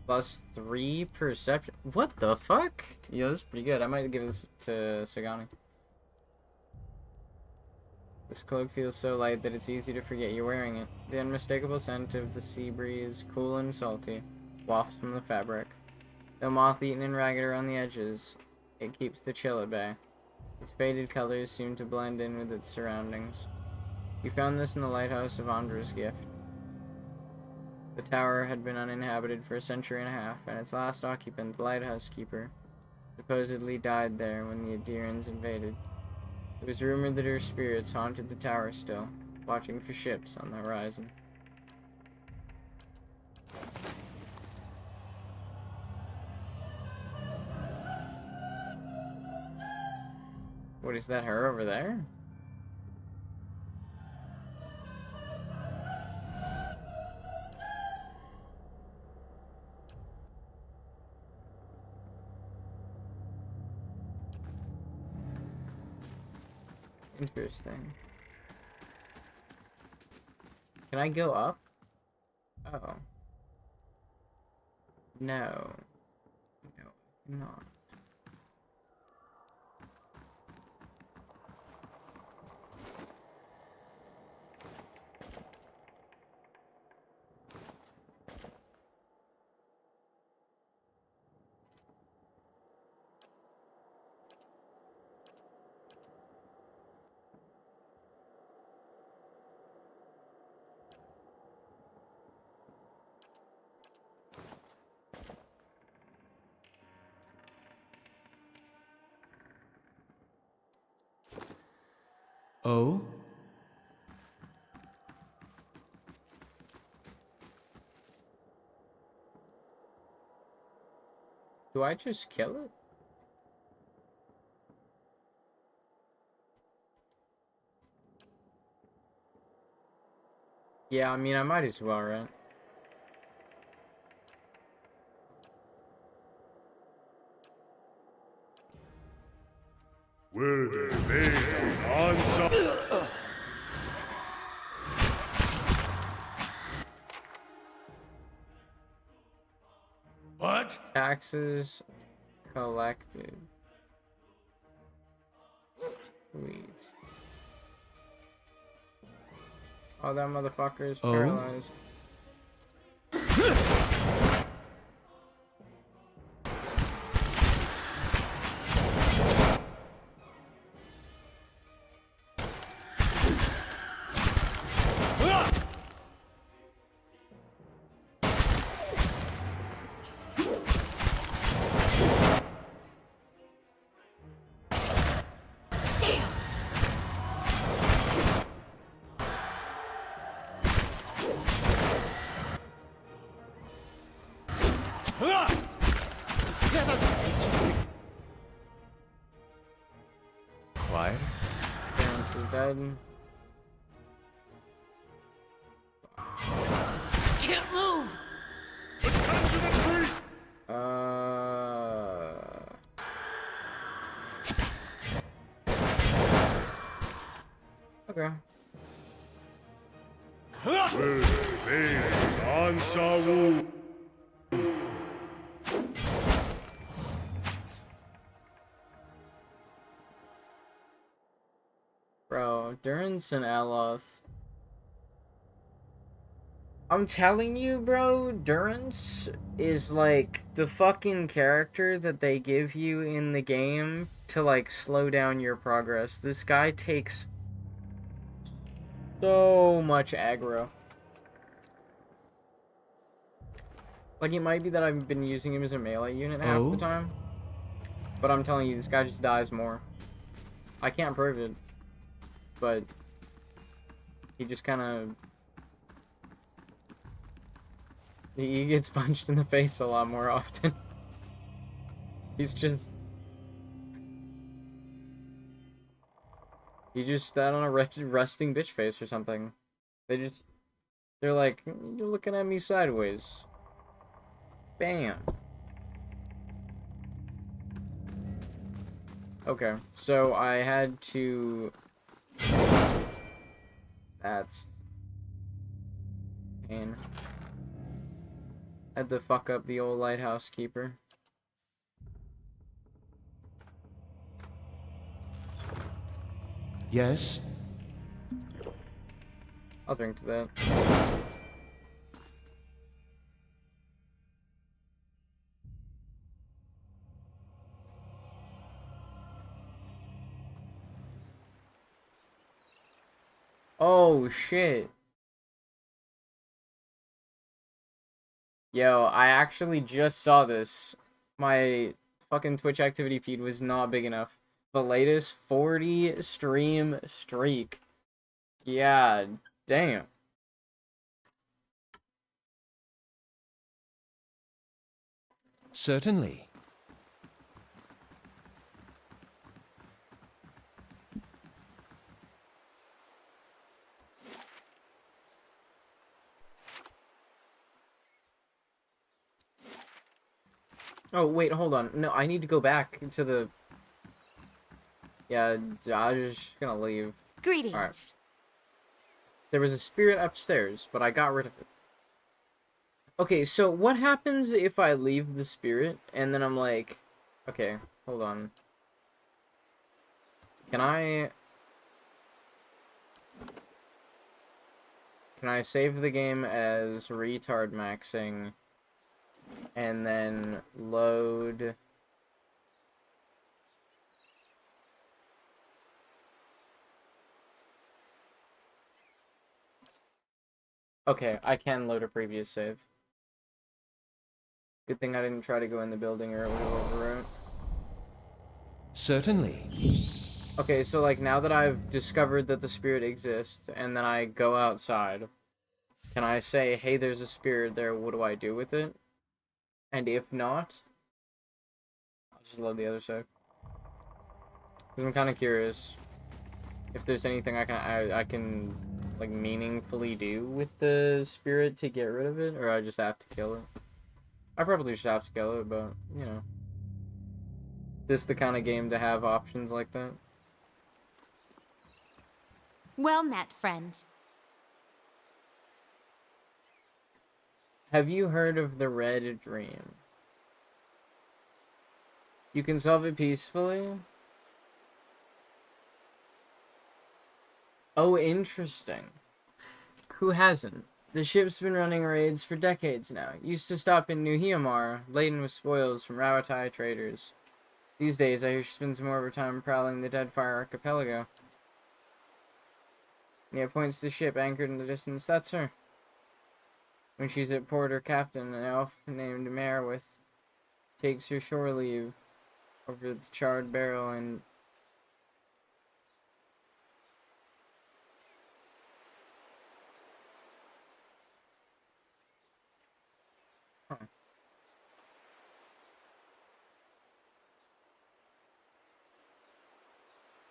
+3 perception. What the fuck? Yo, this is pretty good. I might give this to Sagani. This cloak feels so light that it's easy to forget you're wearing it. The unmistakable scent of the sea breeze, cool and salty, wafts from the fabric. Though moth-eaten and ragged around the edges, it keeps the chill at bay. Its faded colors seem to blend in with its surroundings. You found this in the lighthouse of Andra's gift. The tower had been uninhabited for a century and a half, and its last occupant, the lighthouse keeper, supposedly died there when the Adirans invaded. It was rumored that her spirits haunted the tower still, watching for ships on the horizon. What, is that her over there? Interesting. Can I go up? Oh. No. No, not. Oh? Do I just kill it? Yeah, I mean, I might as well, right? Will they answer? What? Taxes collected. Sweet. Oh, that motherfucker is Oh? paralyzed. Quiet. Parents is dead. Can't move! Okay. Will they answer? Bro, Durance and Aloth. I'm telling you, bro, Durance is like the fucking character that they give you in the game to like slow down your progress. This guy takes So much aggro. Like, it might be that I've been using him as a melee unit half the Oh? time. But I'm telling you, this guy just dies more. I can't prove it. But he just kind of... He gets punched in the face a lot more often. He's just... He just sat on a resting bitch face or something. They're like, you're looking at me sideways. Bam. Okay, so I had to... That's... pain. Had to fuck up the old lighthouse keeper. Yes? I'll drink to that. Oh, shit. Yo, I actually just saw this. My fucking Twitch activity feed was not big enough. The latest 40 stream streak. Yeah, damn. Certainly. Oh, wait, hold on. No, I need to go back to the... Yeah, I'm just gonna leave. Greetings. Alright. There was a spirit upstairs, but I got rid of it. Okay, so what happens if I leave the spirit, and then I'm like... Okay, hold on. Can I save the game as retard maxing, and then load... Okay, I can load a previous save. Good thing I didn't try to go in the building or it would have overwrote. Certainly. Okay, so like now that I've discovered that the spirit exists, and then I go outside, can I say, hey, there's a spirit there, what do I do with it? And if not, I'll just load the other save. Because I'm kind of curious if there's anything I can like meaningfully do with the spirit to get rid of it, or I just have to kill it. I probably just have to kill it, but you know, this is the kind of game to have options like that. Well met, friend. Have you heard of the Red Dream? You can solve it peacefully? Oh, interesting. Who hasn't? The ship's been running raids for decades now. Used to stop in New Hiamar, laden with spoils from Rawatai traders. These days, I hear she spends more of her time prowling the Deadfire Archipelago. Yeah, points to the ship anchored in the distance. That's her. When she's at port, her captain, an elf named Merwith, takes her shore leave over the charred barrel and... Huh.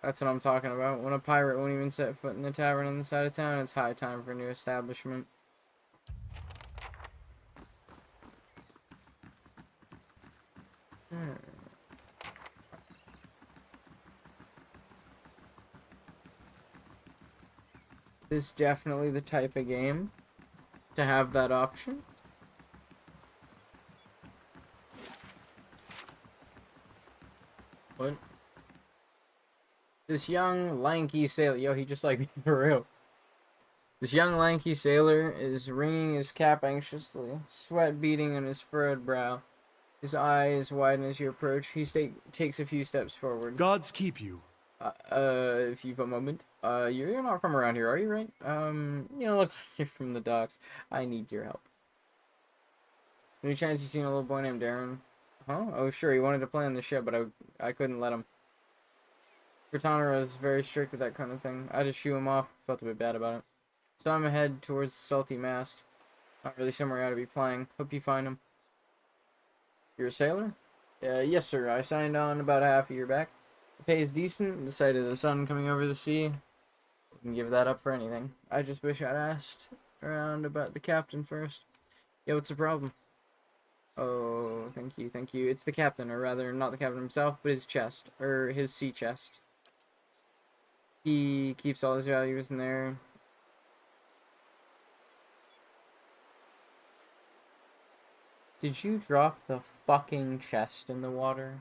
That's what I'm talking about. When a pirate won't even set foot in the tavern on the side of town, it's high time for a new establishment. This is definitely the type of game to have that option. What? This young, lanky sailor... Yo, he just like me for real. This young, lanky sailor is wringing his cap anxiously, sweat beading on his furrowed brow. His eyes widen as you approach. He takes a few steps forward. Gods keep you. If you've a moment. You're not from around here, are you, right? Looks like you're from the docks. I need your help. Any chance you've seen a little boy named Darren? Huh? Oh, sure, he wanted to play on the ship, but I couldn't let him. Cortana was very strict with that kind of thing. I just shoo him off. Felt a bit bad about it. So I'm ahead towards the salty mast. Not really somewhere I ought to be playing. Hope you find him. You're a sailor? Yes, sir. I signed on about half a year back. The pay is decent. The sight of the sun coming over the sea. I can give that up for anything. I just wish I'd asked around about the captain first. Yeah, what's the problem? Oh, thank you, thank you. It's the captain, or rather, not the captain himself, but his chest, or his sea chest. He keeps all his valuables in there. Did you drop the fucking chest in the water?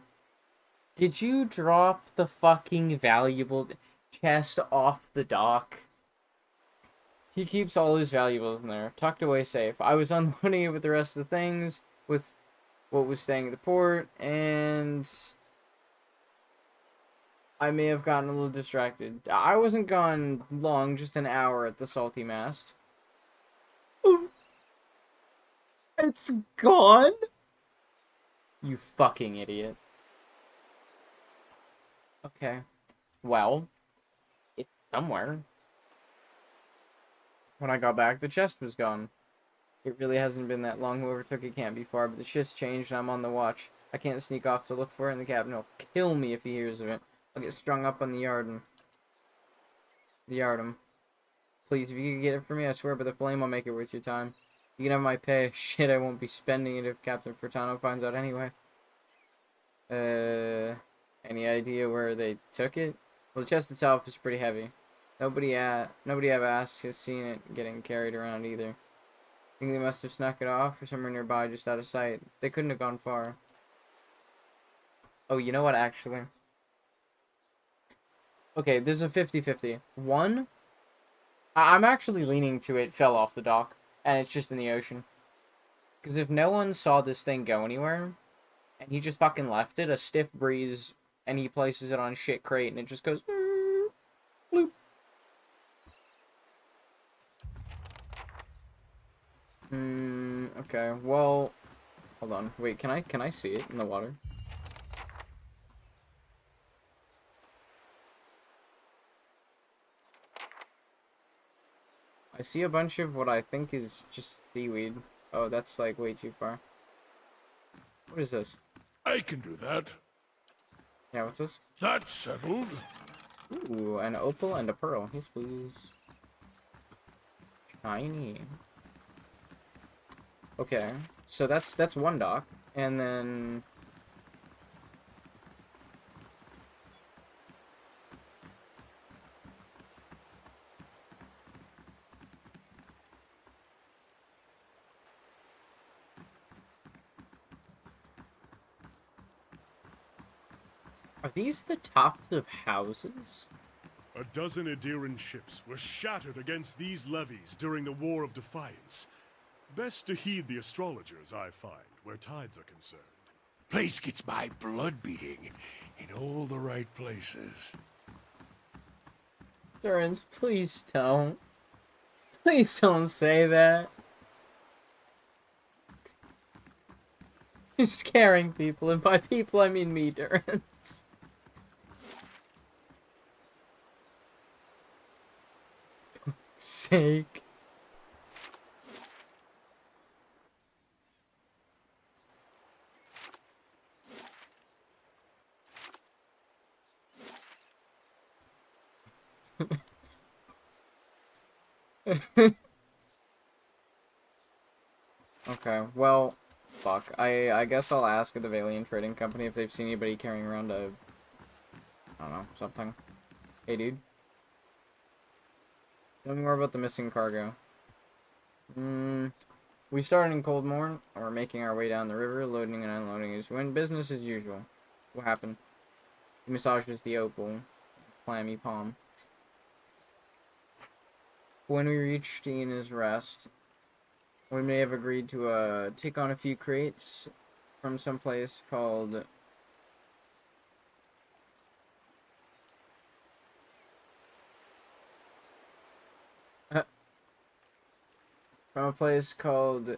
Did you drop the fucking valuable chest off the dock? He keeps all his valuables in there, tucked away safe. I was unloading it with the rest of the things, with what was staying at the port, and I may have gotten a little distracted. I wasn't gone long, just an hour at the salty mast. It's gone? You fucking idiot. Okay. Well, it's somewhere. When I got back, the chest was gone. It really hasn't been that long. Whoever took it can't be far, but the shift's changed and I'm on the watch. I can't sneak off to look for it, and the captain will kill me if he hears of it. I'll get strung up on the yardum. Please, if you could get it for me, I swear by the flame I'll make it worth your time. You can have my pay. Shit, I won't be spending it if Captain Furtado finds out anyway. Any idea where they took it? Well, the chest itself is pretty heavy. Nobody I've asked has seen it getting carried around either. I think they must have snuck it off or somewhere nearby, just out of sight. They couldn't have gone far. Oh, you know what, actually? Okay, there's a 50-50. One, I'm actually leaning to it fell off the dock, and it's just in the ocean. Because if no one saw this thing go anywhere, and he just fucking left it, a stiff breeze, and he places it on shit crate, and it just goes... bloop. Okay, well... Hold on, wait, can I see it in the water? I see a bunch of what I think is just seaweed. Oh, that's like way too far. What is this? I can do that. Yeah, what's this? That's settled. Ooh, an opal and a pearl. Yes, please. Shiny. Okay, so that's one dock, and then... Are these the tops of houses? A dozen Adiran ships were shattered against these levees during the War of Defiance. Best to heed the astrologers, I find, where tides are concerned. Place gets my blood beating in all the right places. Durance, please don't. Please don't say that. You're scaring people, and by people I mean me, Durance. Sake. Okay, well, fuck. I guess I'll ask at the Valiant Trading Company if they've seen anybody carrying around a... I don't know, something. Hey, dude. Tell me more about the missing cargo. We started in Coldmore, and we're making our way down the river, loading and unloading as when business as usual. What happened? He massages the opal, clammy palm. When we reached Ian's rest, we may have agreed to take on a few crates from some place called from a place called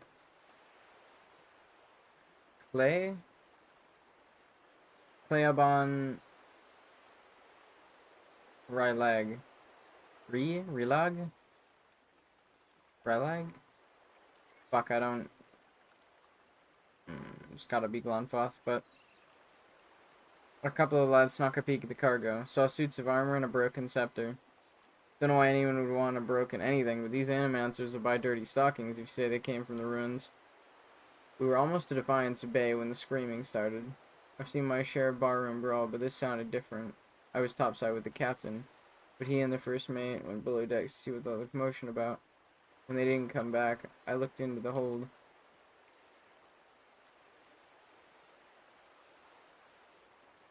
Clayabon Rylag. Relag? Rylag? Fuck, I don't... It's gotta be Glonfoth, but... A couple of lads snuck a peek at the cargo. Saw suits of armor and a broken scepter. Don't know why anyone would want a broken anything, but these animancers will buy dirty stockings if you say they came from the ruins. We were almost to Defiance Bay when the screaming started. I've seen my share of barroom brawl, but this sounded different. I was topside with the captain, but he and the first mate went below decks to see what the commotion about. When they didn't come back, I looked into the hold.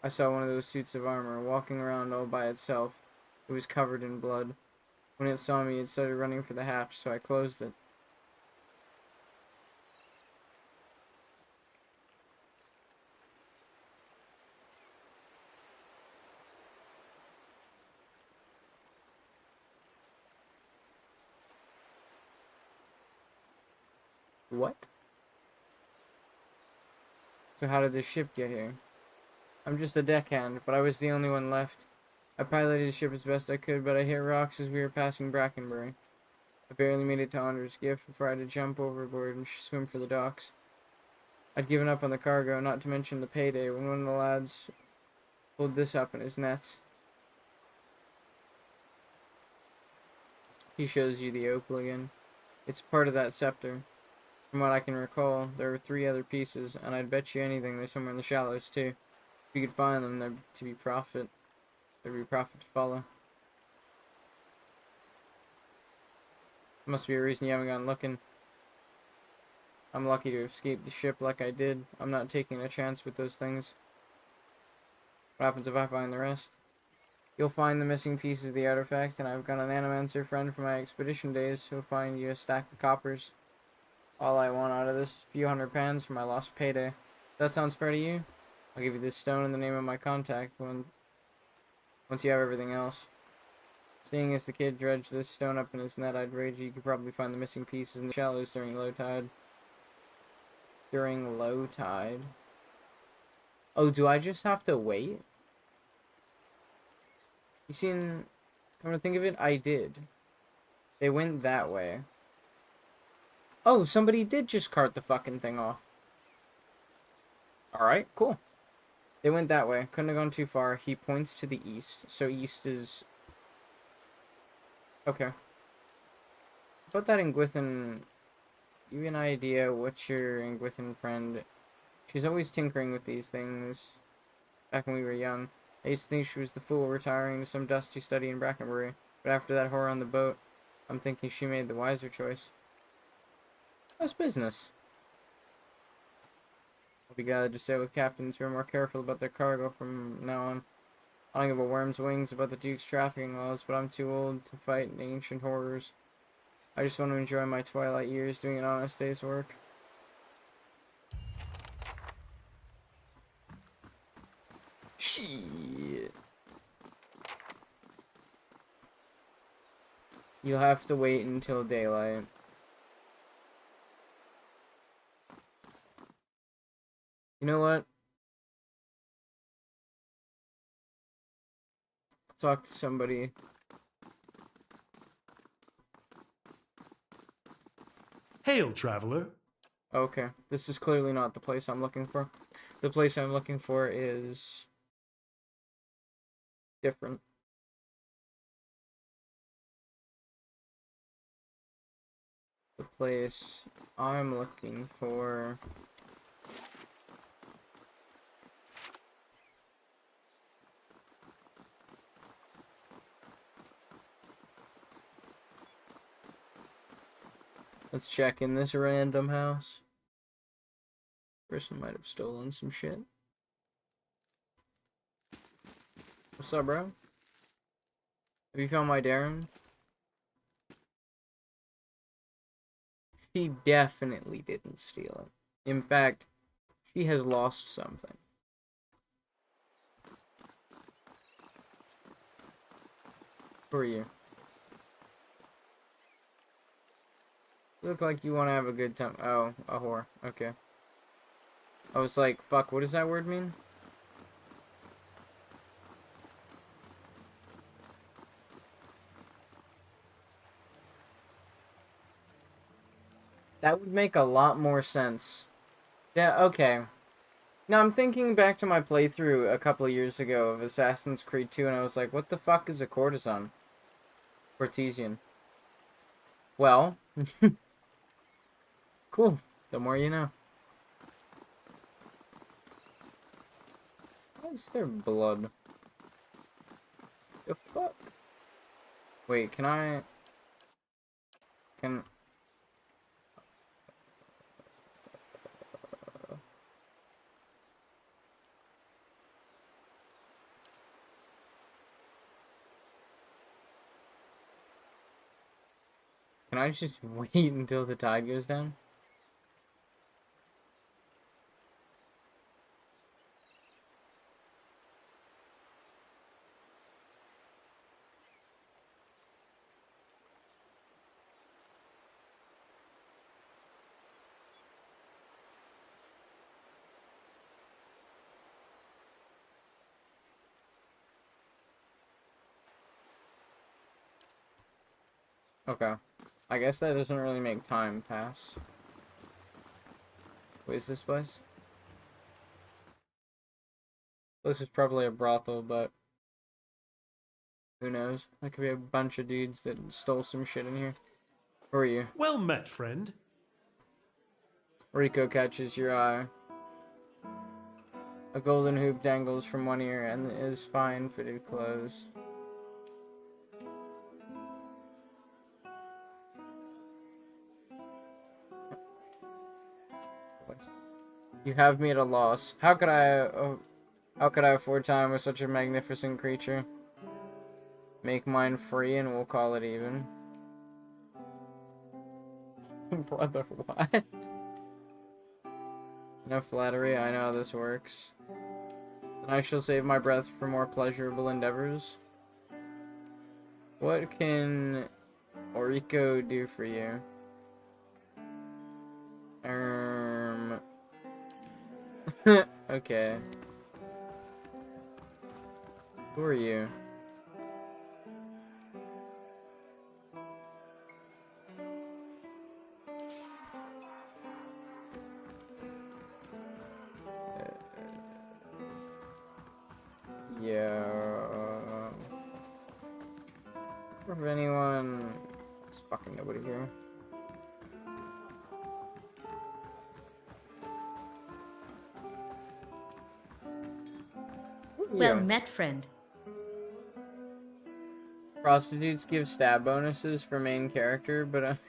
I saw one of those suits of armor walking around all by itself. It was covered in blood. When it saw me, it started running for the hatch, so I closed it. What? So how did this ship get here? I'm just a deckhand, but I was the only one left. I piloted the ship as best I could, but I hit rocks as we were passing Brackenbury. I barely made it to Honor's Gift before I had to jump overboard and swim for the docks. I'd given up on the cargo, not to mention the payday, when one of the lads pulled this up in his nets. He shows you the opal again. It's part of that scepter. From what I can recall, there were 3 other pieces, and I'd bet you anything they're somewhere in the shallows too. If you could find them, there'd be profit to follow. Must be a reason you haven't gone looking. I'm lucky to escape the ship like I did. I'm not taking a chance with those things. What happens if I find the rest? You'll find the missing pieces of the artifact, and I've got an animancer friend from my expedition days who'll find you a stack of coppers. All I want out of this few hundred pounds for my lost payday. That sounds fair to you? I'll give you this stone in the name of my contact once you have everything else. Seeing as the kid dredged this stone up in his net, I'd wager you could probably find the missing pieces in the shallows during low tide. During low tide? Oh, do I just have to wait? You seen... Come to think of it, I did. They went that way. Oh, somebody did just cart the fucking thing off. Alright, cool. They went that way. Couldn't have gone too far. He points to the east. So east is... Okay. Put that in Gwithin... Give you an idea what your Ingwithin friend... She's always tinkering with these things. Back when we were young. I used to think she was the fool retiring to some dusty study in Brackenbury. But after that horror on the boat, I'm thinking she made the wiser choice. How's business? I'll be glad to sail with captains who are more careful about their cargo from now on. I don't give a worm's wings about the Duke's trafficking laws, but I'm too old to fight ancient horrors. I just want to enjoy my twilight years doing an honest day's work. Shit. You'll have to wait until daylight. You know what? Talk to somebody. Hail, traveler. Okay, this is clearly not the place I'm looking for. The place I'm looking for is different. The place I'm looking for... Let's check in this random house. Person might have stolen some shit. What's up, bro? Have you found my Darren? She definitely didn't steal it. In fact, she has lost something. Who are you? You look like you want to have a good time. Oh, a whore. Okay. I was like, fuck, what does that word mean? That would make a lot more sense. Yeah, okay. Now, I'm thinking back to my playthrough a couple of years ago of Assassin's Creed 2, and I was like, what the fuck is a courtesan? Courtesian. Well, cool. The more you know. Why is there blood? The fuck? Wait, can I... Can... Can I just wait until the tide goes down? Okay. I guess that doesn't really make time pass. What is this place? This is probably a brothel, but who knows? There could be a bunch of dudes that stole some shit in here. Who are you? Well met, friend. Rico catches your eye. A golden hoop dangles from one ear and is fine fitted clothes. You have me at a loss. How could I afford time with such a magnificent creature? Make mine free and we'll call it even. Brother, what? No flattery, I know how this works. And I shall save my breath for more pleasurable endeavors. What can Orico do for you? Okay. Who are you? Yeah. If anyone... There's fucking nobody here. Well met, friend. Prostitutes give stab bonuses for main character, but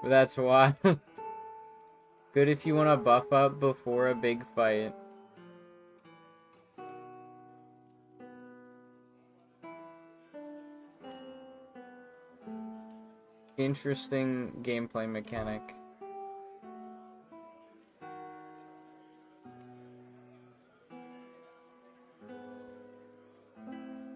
that's why. Good if you want to buff up before a big fight. Interesting gameplay mechanic.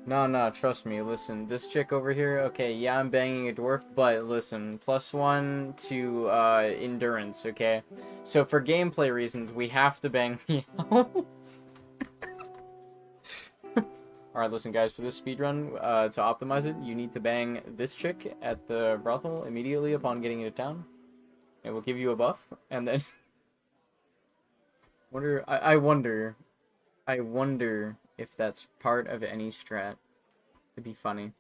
No, trust me, listen, this chick over here, okay, yeah, I'm banging a dwarf, but listen, +1 to, endurance, okay? So for gameplay reasons, we have to bang the elf. Alright, listen, guys, for this speedrun, to optimize it, you need to bang this chick at the brothel immediately upon getting into town. It will give you a buff, and then... I wonder if that's part of any strat. It'd be funny.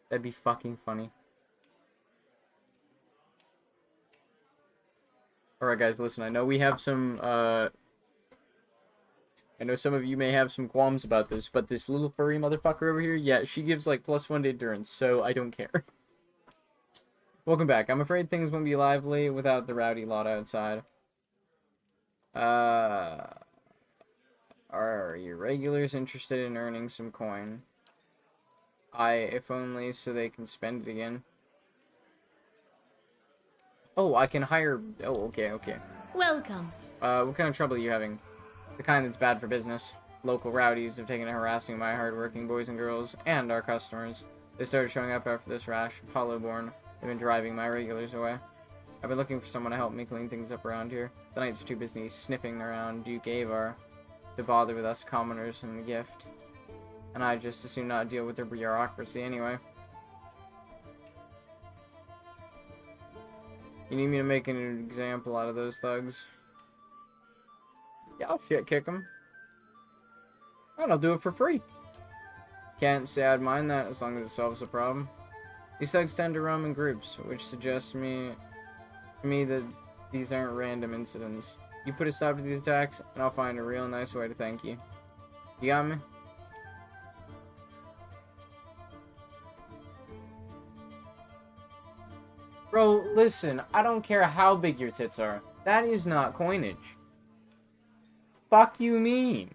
That'd be fucking funny. Alright guys, listen, I know we have some, I know some of you may have some qualms about this, but this little furry motherfucker over here, yeah, she gives, like, +1 to endurance, so I don't care. Welcome back. I'm afraid things won't be lively without the rowdy lot outside. Are your regulars interested in earning some coin? If only so they can spend it again. Oh, I can hire... Oh, okay. Welcome. What kind of trouble are you having? The kind that's bad for business. Local rowdies have taken to harassing my hardworking boys and girls, and our customers. They started showing up after this rash, Hollowborn. They've been driving my regulars away. I've been looking for someone to help me clean things up around here. The knights are too busy sniffing around Duke Avar to bother with us commoners in the gift. And I'd just as soon not deal with their bureaucracy anyway. You need me to make an example out of those thugs? Yeah, I'll shit kick them. And I'll do it for free. Can't say I'd mind that as long as it solves the problem. These thugs tend to roam in groups, which suggests to me that these aren't random incidents. You put a stop to these attacks, and I'll find a real nice way to thank you. You got me? Bro, listen, I don't care how big your tits are. That is not coinage. Fuck you mean?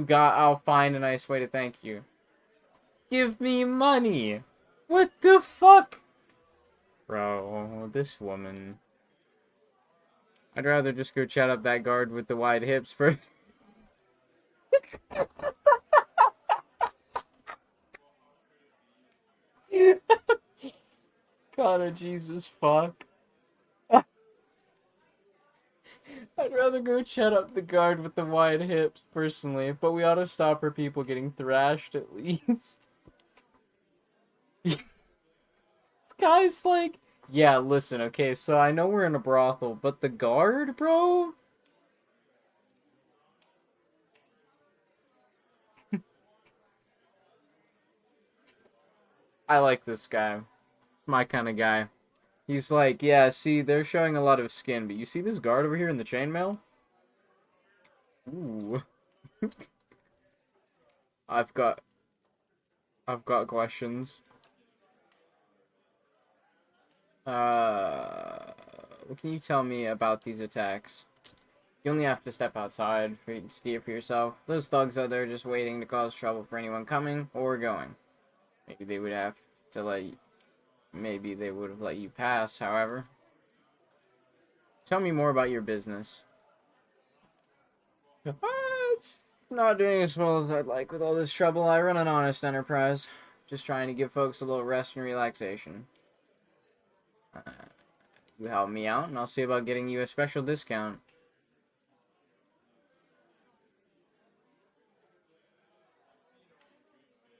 I'll find a nice way to thank you. Give me money! What the fuck? Bro, this woman. I'd rather just go chat up that guard with the wide hips first. God of Jesus, fuck. I'd rather go chat up the guard with the wide hips, personally, but we ought to stop her people getting thrashed at least. This guy's like, yeah, listen, okay, so I know we're in a brothel, but the guard, bro? I like this guy. My kind of guy. He's like, yeah, see, they're showing a lot of skin, but you see this guard over here in the chainmail? Ooh. I've got questions. What can you tell me about these attacks? You only have to step outside for you to see it for yourself. Those thugs out there just waiting to cause trouble for anyone coming or going. Maybe they would have to maybe they would have let you pass, however. Tell me more about your business. It's not doing as well as I'd like with all this trouble. I run an honest enterprise. Just trying to give folks a little rest and relaxation. You help me out, and I'll see about getting you a special discount.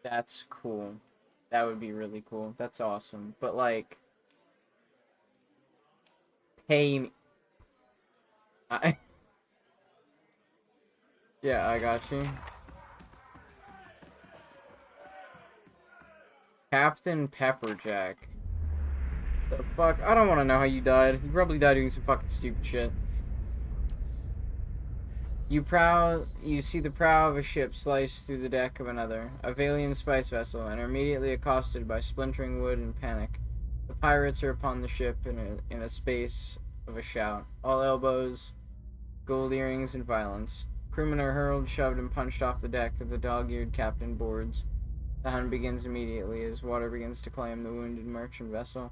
That's cool. That would be really cool. That's awesome. But, like, pay me. Yeah, I got you. Captain Pepperjack. The fuck? I don't want to know how you died. You probably died doing some fucking stupid shit. You see the prow of a ship slice through the deck of another, a Valian spice vessel, and are immediately accosted by splintering wood and panic. The pirates are upon the ship in a space of a shout. All elbows, gold earrings, and violence. Crewmen are hurled, shoved, and punched off the deck of the dog-eared captain boards. The hunt begins immediately as water begins to claim the wounded merchant vessel.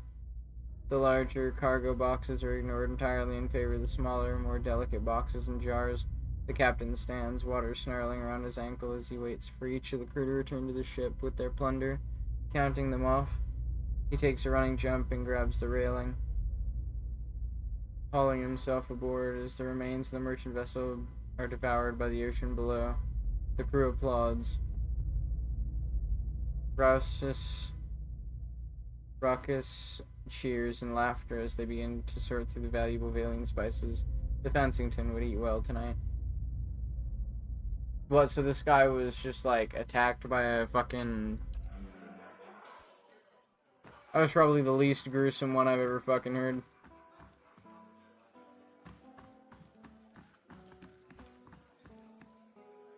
The larger cargo boxes are ignored entirely in favor of the smaller, more delicate boxes and jars. The captain stands, water snarling around his ankle as he waits for each of the crew to return to the ship with their plunder, counting them off. He takes a running jump and grabs the railing, hauling himself aboard as the remains of the merchant vessel are devoured by the ocean below. The crew applauds. Raucous cheers and laughter as they begin to sort through the valuable Valian spices. The Fensington would eat well tonight. What, so this guy was just, like, attacked by a fucking... That was probably the least gruesome one I've ever fucking heard.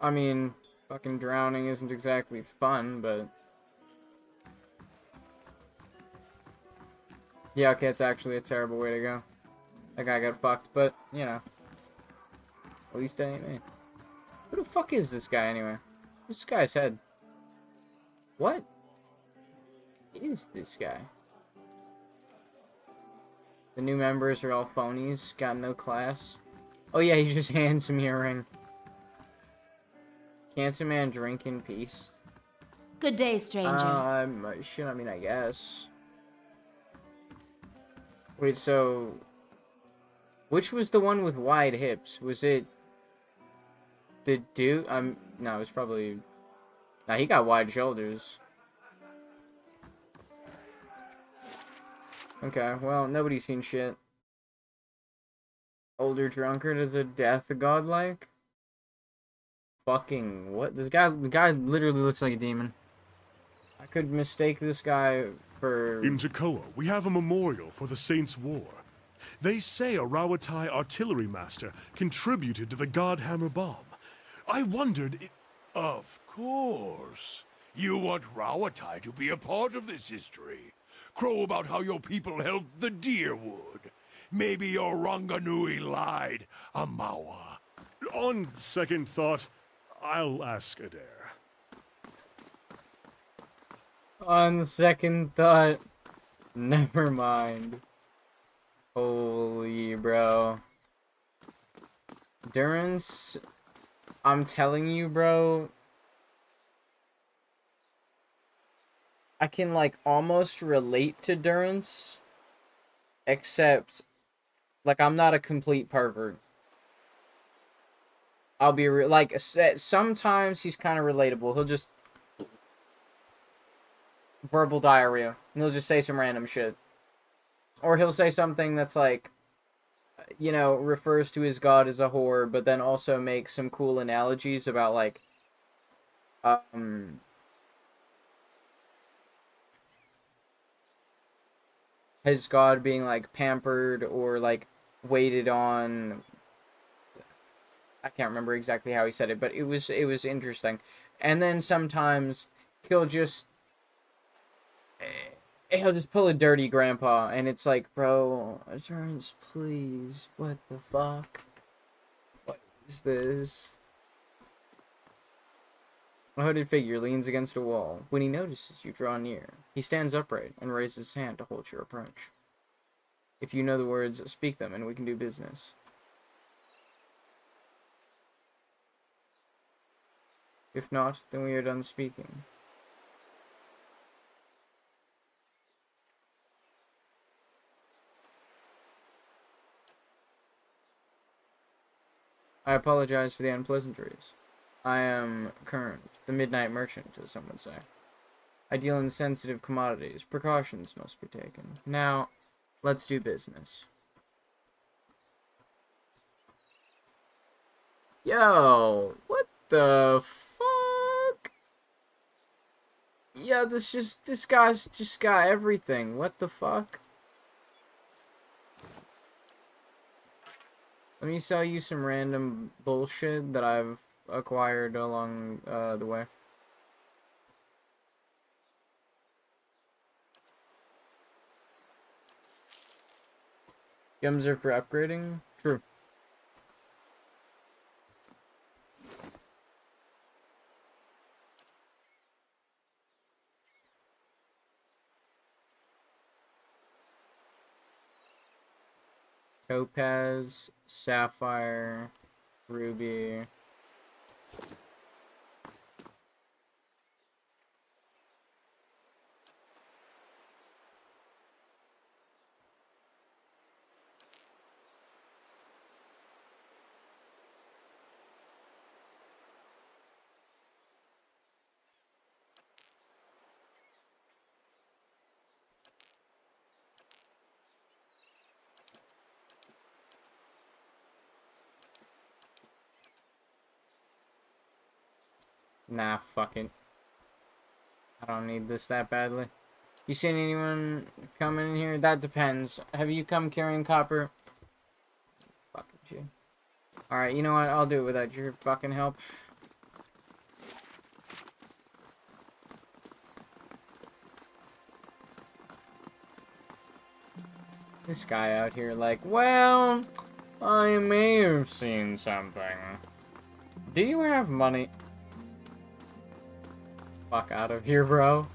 I mean, fucking drowning isn't exactly fun, but... Yeah, okay, it's actually a terrible way to go. That guy got fucked, but, you know. At least it ain't me. Who the fuck is this guy, anyway? What's this guy's head? What is this guy? The new members are all phonies, got no class. Oh yeah, he just hands me a ring. Can't a man drink in peace? Good day, stranger. Shit, I mean, I guess. Wait, so... Which was the one with wide hips? Was it... the dude? No, it was probably... Nah, he got wide shoulders. Okay, well, nobody's seen shit. Older drunkard is a death godlike? Fucking what? The guy literally looks like a demon. I could mistake this guy for... In Jacoa, we have a memorial for the Saints' War. They say a Rawatai artillery master contributed to the Godhammer bomb. I wondered if... Of course. You want Rawatai to be a part of this history. Crow about how your people helped the Deerwood. Maybe your Ranganui lied, Amawa. On second thought, I'll ask Adair. On second thought, never mind. Holy bro. Durance, I'm telling you, bro. I can, like, almost relate to Durance. Except, like, I'm not a complete pervert. I'll be like, sometimes he's kind of relatable. He'll just... verbal diarrhea. And he'll just say some random shit. Or he'll say something that's, like, you know, refers to his god as a whore, but then also makes some cool analogies about, like, his god being, like, pampered or, like, waited on. I can't remember exactly how he said it, but it was interesting. And then sometimes he'll just pull a dirty grandpa, and it's like, bro, Assurance, please, what the fuck? What is this? A hooded figure leans against a wall. When he notices you draw near, he stands upright and raises his hand to hold your approach. If you know the words, speak them, and we can do business. If not, then we are done speaking. I apologize for the unpleasantries. I am Current, the midnight merchant, as some would say. I deal in sensitive commodities. Precautions must be taken. Now, let's do business. Yo, what the fuck? Yeah, this guy's just got everything. What the fuck? Let me sell you some random bullshit that I've acquired along the way. Gems are for upgrading? True. Topaz, sapphire, ruby. Nah, fuck it. I don't need this that badly. You seen anyone come in here? That depends. Have you come carrying copper? Fucking you. Alright, you know what? I'll do it without your fucking help. This guy out here like, well, I may have seen something. Do you have money? Fuck out of here, bro.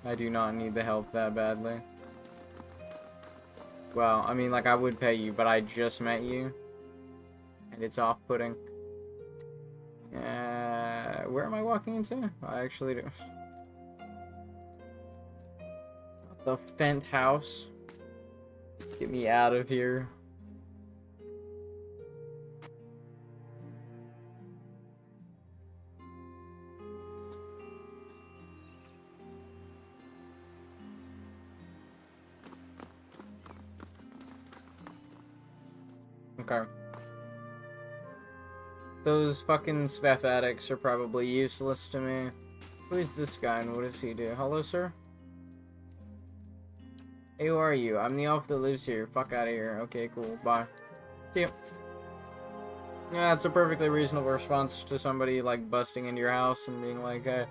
I do not need the help that badly. Well, I mean, like, I would pay you, but I just met you. And it's off-putting. Where am I walking into? I actually do. The Fent house. Get me out of here. Okay. Those fucking Sveff addicts are probably useless to me. Who is this guy and what does he do? Hello, sir? Hey, who are you? I'm the elf that lives here. Fuck out of here. Okay, cool. Bye. See ya. Yeah, it's a perfectly reasonable response to somebody, like, busting into your house and being like, hey,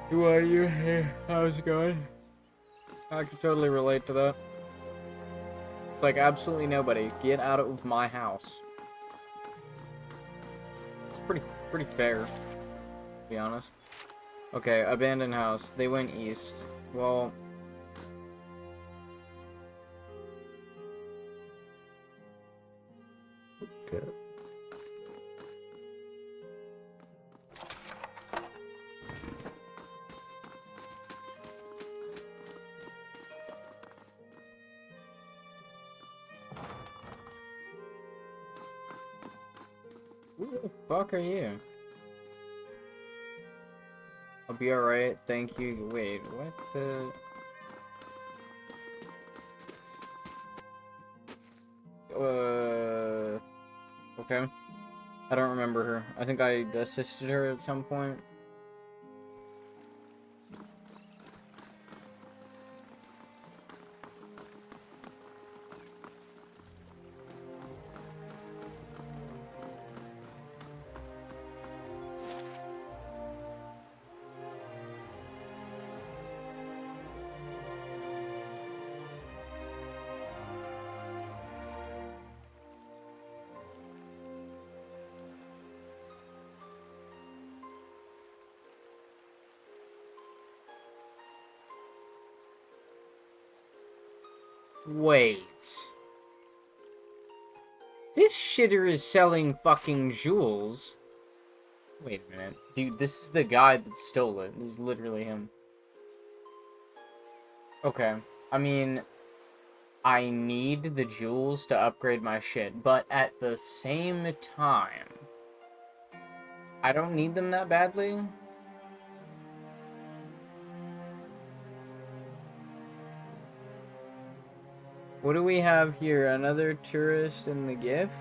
who are you? Hey, how's it going? I can totally relate to that. It's like, absolutely nobody. Get out of my house. It's pretty fair, to be honest. Okay, abandoned house. They went east. Well... Okay. Who the fuck are you? I'll be alright, thank you. Wait, what the... Okay. I don't remember her. I think I assisted her at some point. Wait. This shitter is selling fucking jewels. Wait a minute. Dude, this is the guy that stole it. This is literally him. Okay. I mean, I need the jewels to upgrade my shit, but at the same time, I don't need them that badly. What do we have here? Another tourist in the gift?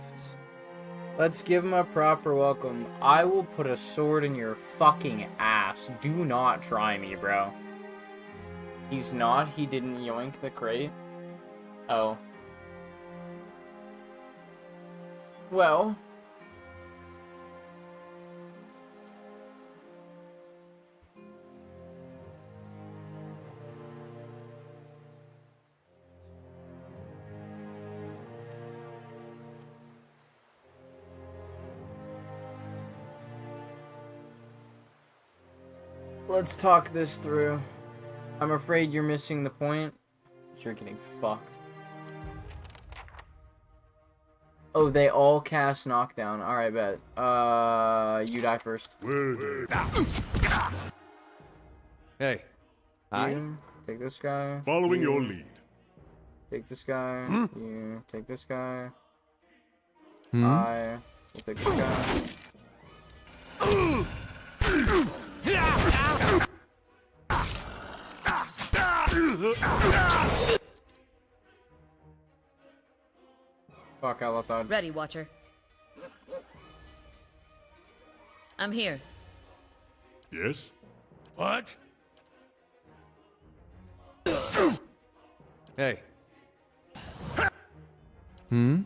Let's give him a proper welcome. I will put a sword in your fucking ass. Do not try me, bro. He's not? He didn't yoink the crate? Oh. Well. Let's talk this through. I'm afraid you're missing the point. You're getting fucked. Oh, they all cast knockdown. Alright, bet. You die first. Hey. Hi. You take this guy. Following you your lead. Take this guy. You take this guy. Hmm? I will take this guy. Fuck, I left that. Ready, Watcher. I'm here. Yes? What? Hey. Hmm?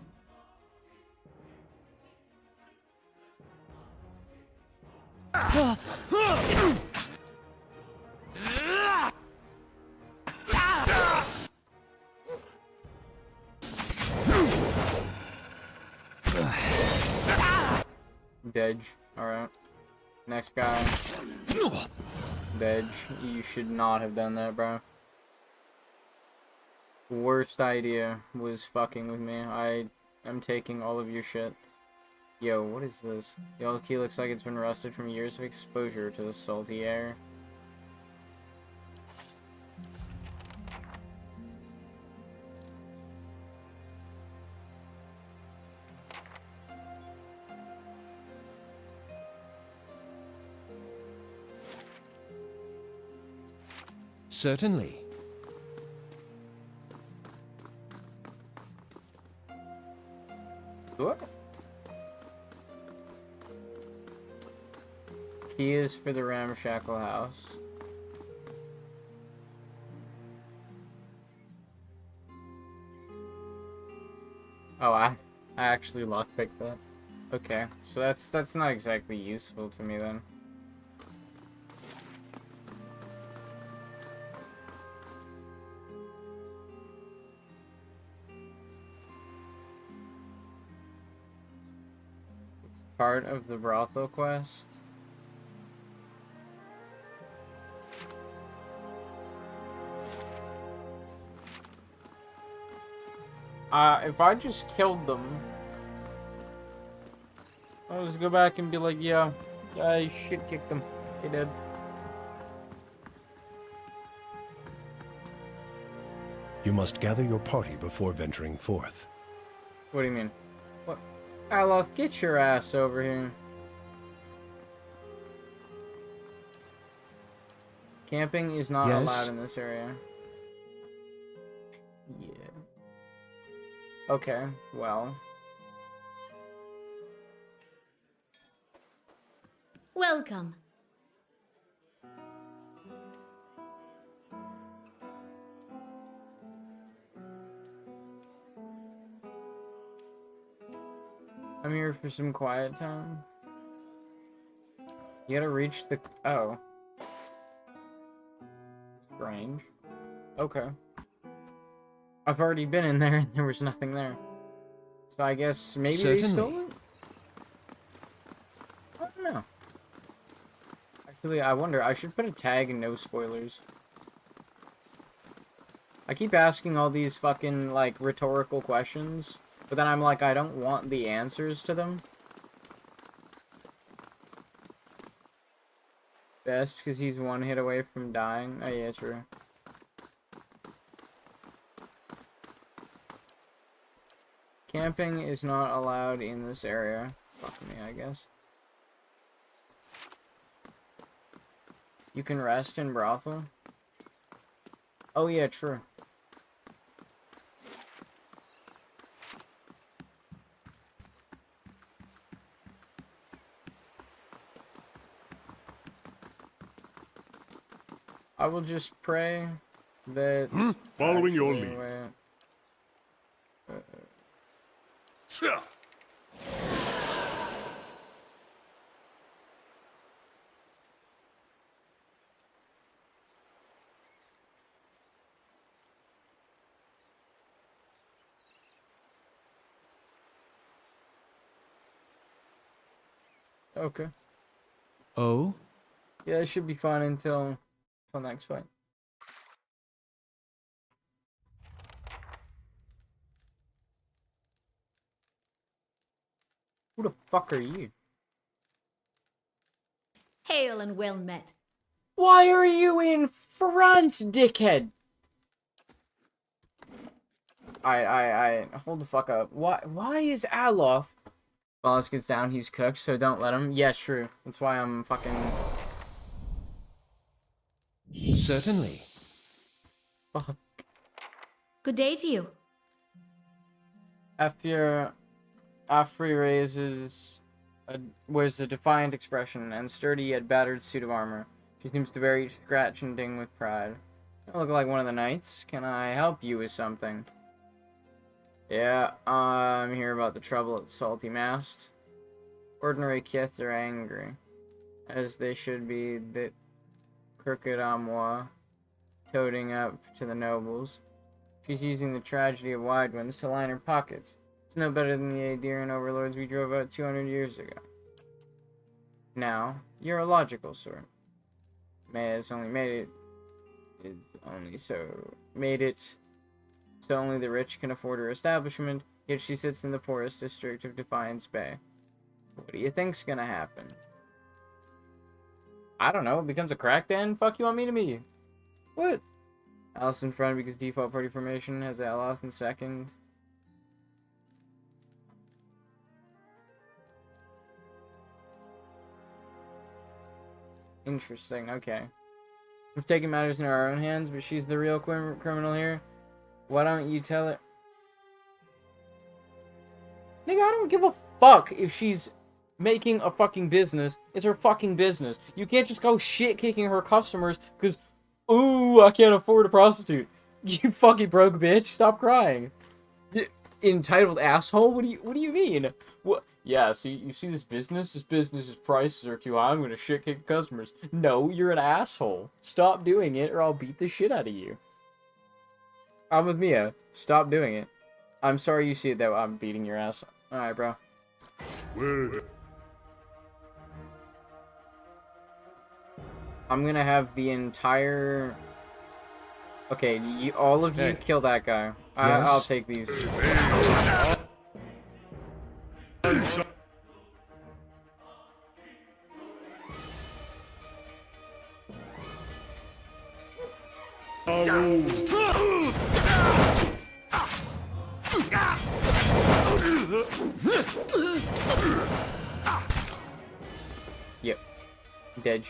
Veg. Alright. Next guy. Veg. You should not have done that, bro. Worst idea was fucking with me. I am taking all of your shit. Yo, what is this? Your key looks like it's been rusted from years of exposure to the salty air. Certainly. What? Key is for the ramshackle house. Oh, I actually lockpicked that. Okay, so that's not exactly useful to me then. It's part of the brothel quest. If I just killed them, I'll just go back and be like, yeah, I shit kicked them. They did. You must gather your party before venturing forth. What do you mean? What? Aloth, get your ass over here. Camping is not Yes? allowed in this area. Yeah. Okay, well. Welcome. I'm here for some quiet time. You gotta reach the... Oh. Strange. Okay. I've already been in there and there was nothing there. So I guess maybe they stole Certainly. it? I don't know. Actually, I wonder. I should put a tag and no spoilers. I keep asking all these fucking, like, rhetorical questions, but then I'm like, I don't want the answers to them. Best, because he's one hit away from dying. Oh, yeah, true. Camping is not allowed in this area. Fuck me, I guess. You can rest in brothel? Oh, yeah, true. I will just pray that... Following your actually, lead. wait. Tja! Okay. Oh? Yeah, it should be fun until next fight. Who the fuck are you? Hail and well met. Why are you in front, dickhead? I hold the fuck up. Why is Aloth? Wallace gets down, he's cooked, so don't let him. Yeah, true. That's why I'm fucking... Certainly. Fuck. Good day to you. Afri wears a defiant expression and sturdy yet battered suit of armor. She seems to very scratch and ding with pride. I look like one of the knights. Can I help you with something? Yeah, I'm here about the trouble at the Salty Mast. Ordinary Kith are angry, as they should be, that crooked Amwa toting up to the nobles. She's using the tragedy of wide winds to line her pockets. It's no better than the Aediran overlords we drove out 200 years ago. Now, you're a logical sort. May has only made it so only the rich can afford her establishment, yet she sits in the poorest district of Defiance Bay. What do you think's gonna happen? I don't know, it becomes a crack den? Fuck you want me to be? What? Alice in front because default party formation has Alice in second. Interesting, okay. We've taken matters in our own hands, but she's the real criminal here. Why don't you tell her? Nigga, I don't give a fuck if she's making a fucking business. It's her fucking business. You can't just go shit-kicking her customers because, ooh, I can't afford a prostitute. You fucking broke bitch. Stop crying. Entitled asshole? What do you mean? What? Yeah, see, you see this business? This business's prices are too high. I'm gonna shit-kick customers. No, you're an asshole. Stop doing it or I'll beat the shit out of you. I'm with Mia. Stop doing it. I'm sorry you see it that I'm beating your ass. Alright, bro. Word. I'm gonna have the entire... Okay, all of you Hey. kill that guy. Yes. I'll take these. Yep. Dead.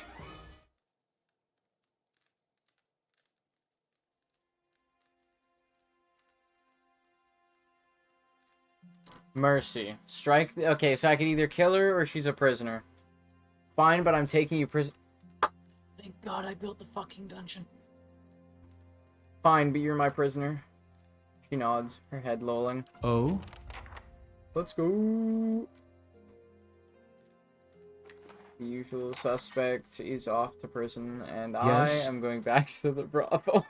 Mercy. Strike the... Okay, so I can either kill her or she's a prisoner. Fine, but I'm taking you prison... Thank God I built the fucking dungeon. Fine, but you're my prisoner. She nods, her head lolling. Oh? Let's go. The usual suspect is off to prison, and Yes. I am going back to the brothel.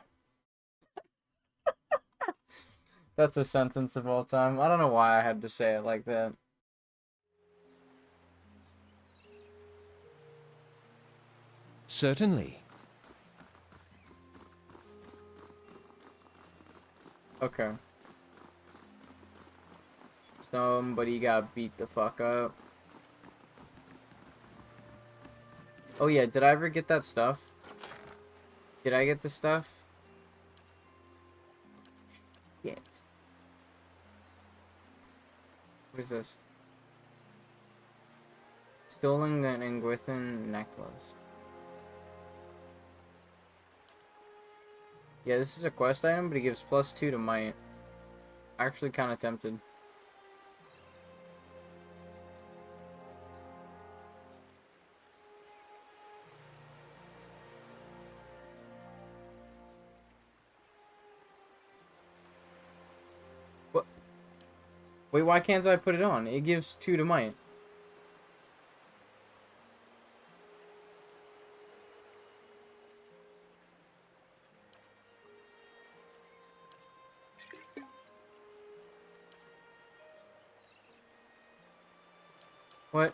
That's a sentence of all time. I don't know why I had to say it like that. Certainly. Okay. Somebody got beat the fuck up. Oh yeah, did I ever get that stuff? Did I get the stuff? Shit. What is this? Stolen an Ingwithan necklace. Yeah, this is a quest item, but it gives +2 to might. Actually kind of tempted. What? Wait, why can't I put it on? It gives 2 to might. What?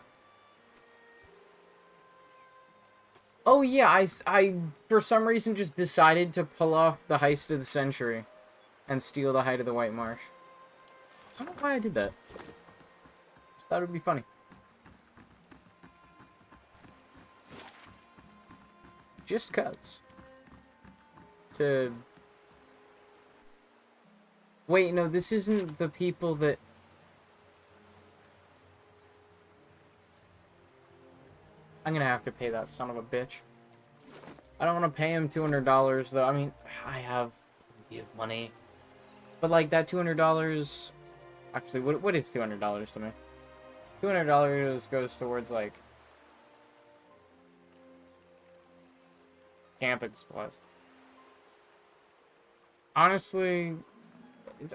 Oh yeah, I for some reason just decided to pull off the heist of the century and steal the height of the White Marsh. I don't know why I did that. Just thought it would be funny. Just cuz. To... Wait, no, this isn't the people that... I'm gonna have to pay that son of a bitch. I don't want to pay him $200 though. I mean, I have plenty of money. But like that $200... Actually, what is $200 to me? $200 goes towards like... camping supplies. Honestly,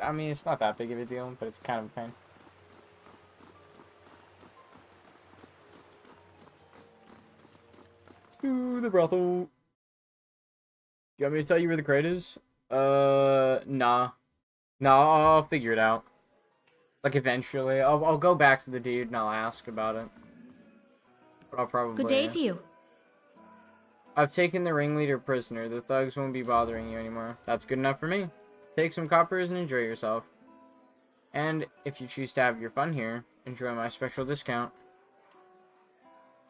I mean, it's not that big of a deal, but it's kind of a pain. To the brothel. You want me to tell you where the crate is? Nah. Nah, I'll figure it out. Like, eventually. I'll go back to the dude and I'll ask about it. But I'll probably... Good day to you. I've taken the ringleader prisoner. The thugs won't be bothering you anymore. That's good enough for me. Take some coppers and enjoy yourself. And if you choose to have your fun here, enjoy my special discount.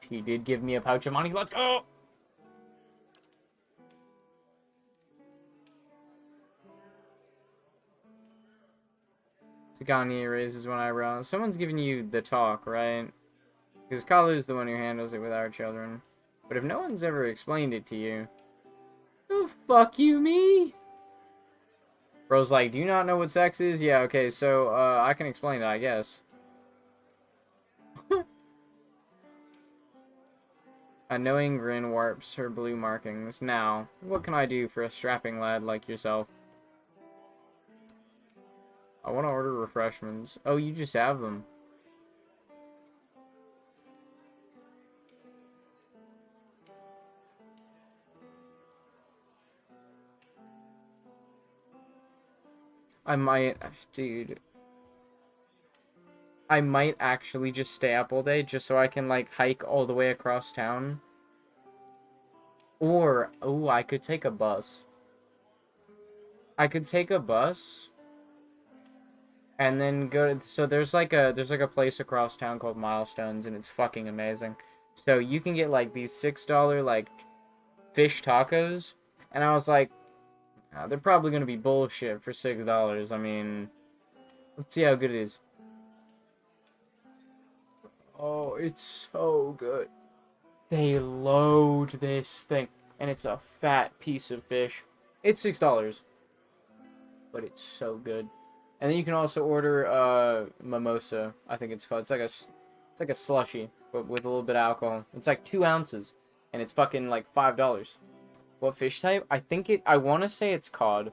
He did give me a pouch of money. Let's go! Sagani raises one eyebrow. Someone's giving you the talk, right? Because Kalu's the one who handles it with our children. But if no one's ever explained it to you... Fuck you, me? Bro's like, do you not know what sex is? Yeah, okay, so, I can explain that, I guess. A knowing grin warps her blue markings. Now, what can I do for a strapping lad like yourself? I want to order refreshments. Oh, you just have them. I might, dude. I might actually just stay up all day just so I can, like, hike all the way across town. Or, oh, I could take a bus. I could take a bus and then go to, so there's like a place across town called Milestones, and it's fucking amazing. So you can get like these $6 like fish tacos, and I was like, they're probably gonna be bullshit for $6. I mean, let's see how good it is. Oh, it's so good. They load this thing, and it's a fat piece of fish. It's $6, but it's so good. And then you can also order mimosa, I think it's called. It's like a slushy, but with a little bit of alcohol. It's like 2 ounces, and it's fucking like $5. What fish type? I want to say it's cod.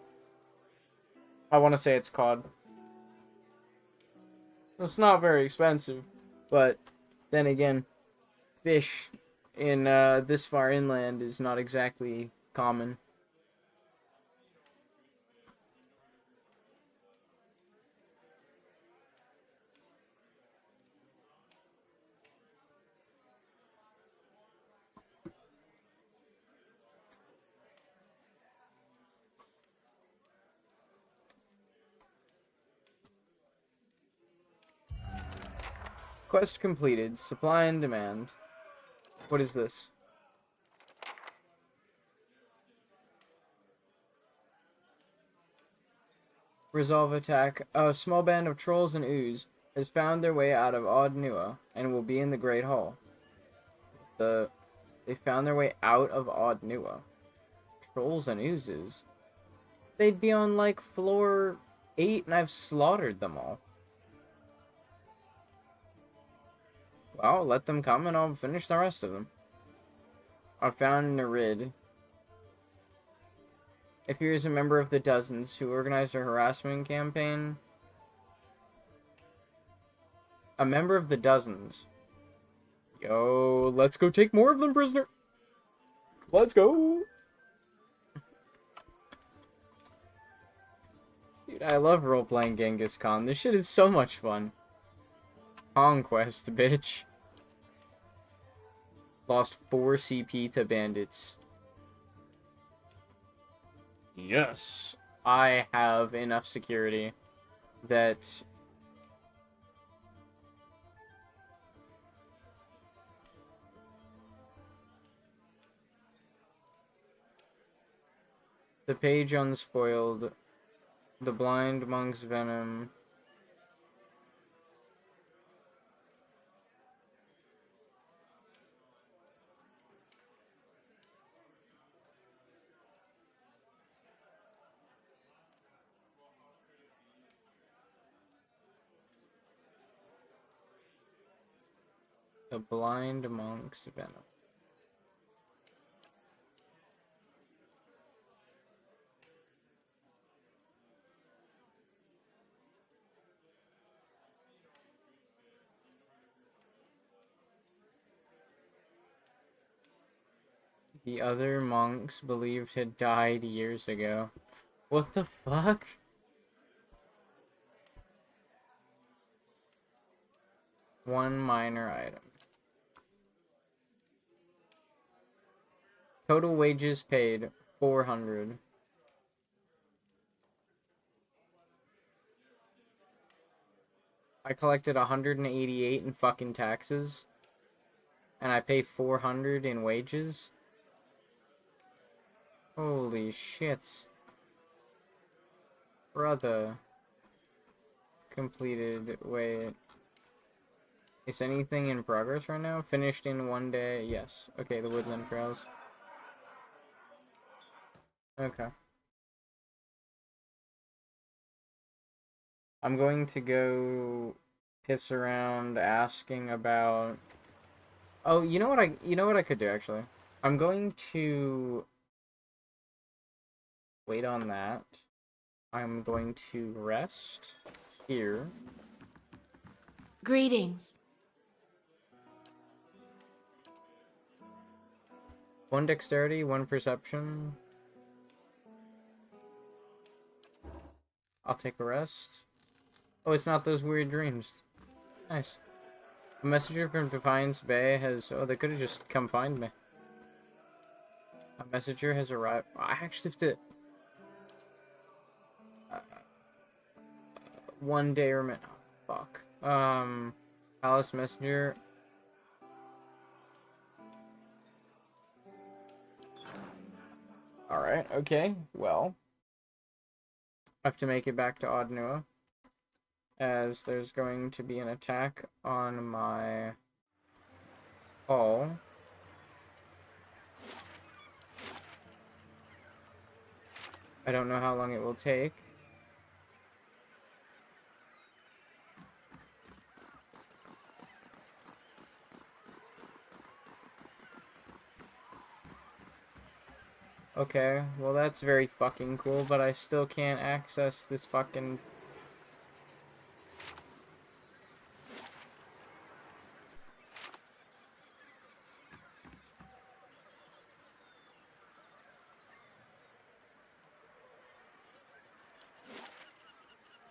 I want to say it's cod. It's not very expensive, but then again, fish in this far inland is not exactly common. Quest completed. Supply and demand. What is this? Resolve attack. A small band of trolls and ooze has found their way out of Odd Nua and will be in the Great Hall. They found their way out of Odd Nua. Trolls and oozes? They'd be on like floor 8 and I've slaughtered them all. Well, let them come and I'll finish the rest of them. I found Nerid. If he is a member of the Dozens who organized a harassment campaign. A member of the Dozens. Yo, let's go take more of them, prisoner. Let's go. Dude, I love role-playing Genghis Khan. This shit is so much fun. Conquest, bitch. Lost 4 CP to bandits. Yes. I have enough security that the page unspoiled, the blind monk's venom. The blind monk's venom. The other monks believed had died years ago. What the fuck? One minor item. Total wages paid 400. I collected 188 in fucking taxes. And I pay 400 in wages? Holy shit. Brother. Completed. Wait. Is anything in progress right now? Finished in 1 day? Yes. Okay, the Woodland Trails. Okay. I'm going to go piss around asking about... Oh, you know what I could do actually? I'm going to wait on that. I'm going to rest here. Greetings. 1 dexterity, 1 perception. I'll take a rest. Oh, it's not those weird dreams. Nice. A messenger from Defiance Bay has... Oh, they could have just come find me. A messenger has arrived. I actually have to... 1 day remain. Oh, fuck. Palace messenger. Alright, okay. Well, I have to make it back to Audnua, as there's going to be an attack on my hall. I don't know how long it will take. Okay, well that's very fucking cool, but I still can't access this fucking...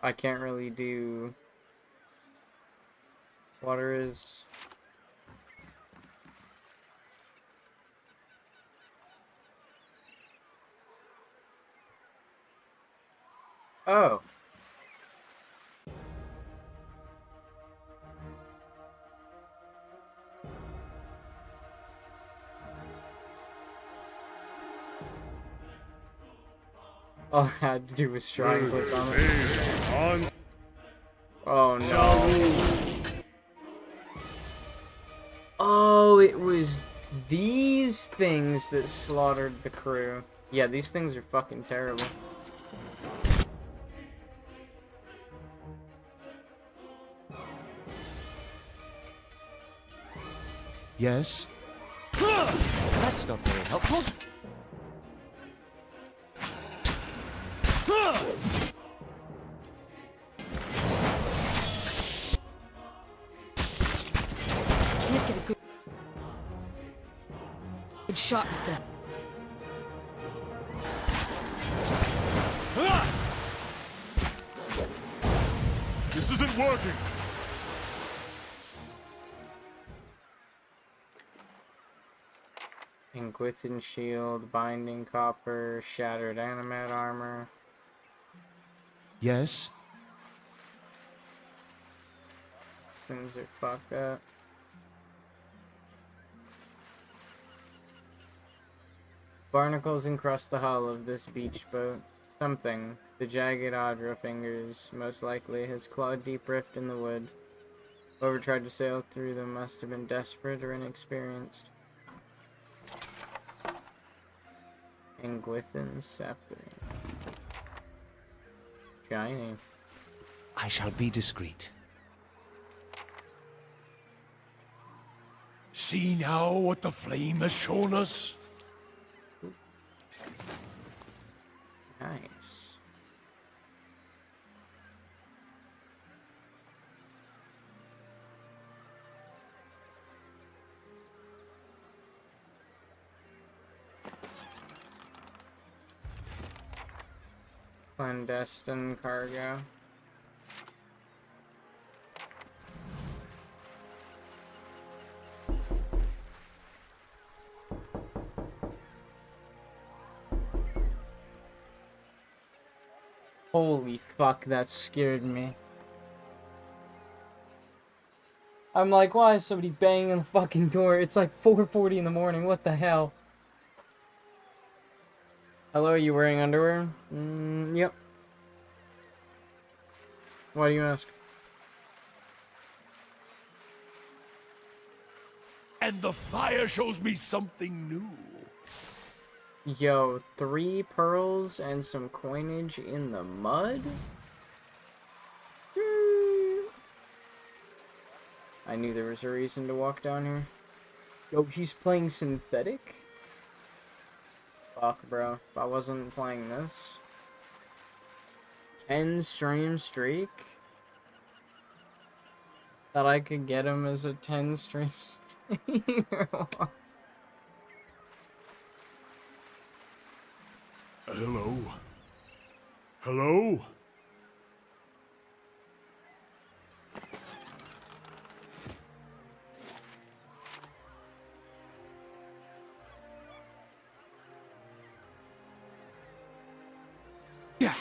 I can't really do... Water is... Oh! All I had to do was try and click on it. Oh no. Oh, it was these things that slaughtered the crew. Yeah, these things are fucking terrible. Yes? That's not very helpful. Can't get a good shot with them. This isn't working! Inquisition shield, binding copper, shattered animate armor. Yes? These things are fucked up. Barnacles encrust the hull of this beach boat. Something, the jagged Audra fingers, most likely, has clawed deep rift in the wood. Whoever tried to sail through them must have been desperate or inexperienced. Inguithin scepter. Shiny. I shall be discreet. See now what the flame has shown us? Nice. Clandestine cargo. Holy fuck, that scared me. I'm like, why is somebody banging on the fucking door? It's like 4:40 in the morning, what the hell? Hello, are you wearing underwear? Yep. Why do you ask? And the fire shows me something new. Yo, 3 pearls and some coinage in the mud? I knew there was a reason to walk down here. Yo, he's playing synthetic? Fuck, bro. If I wasn't playing this. 10 stream streak? Thought I could get him as a 10 stream streamer. Hello? Hello? Yeah.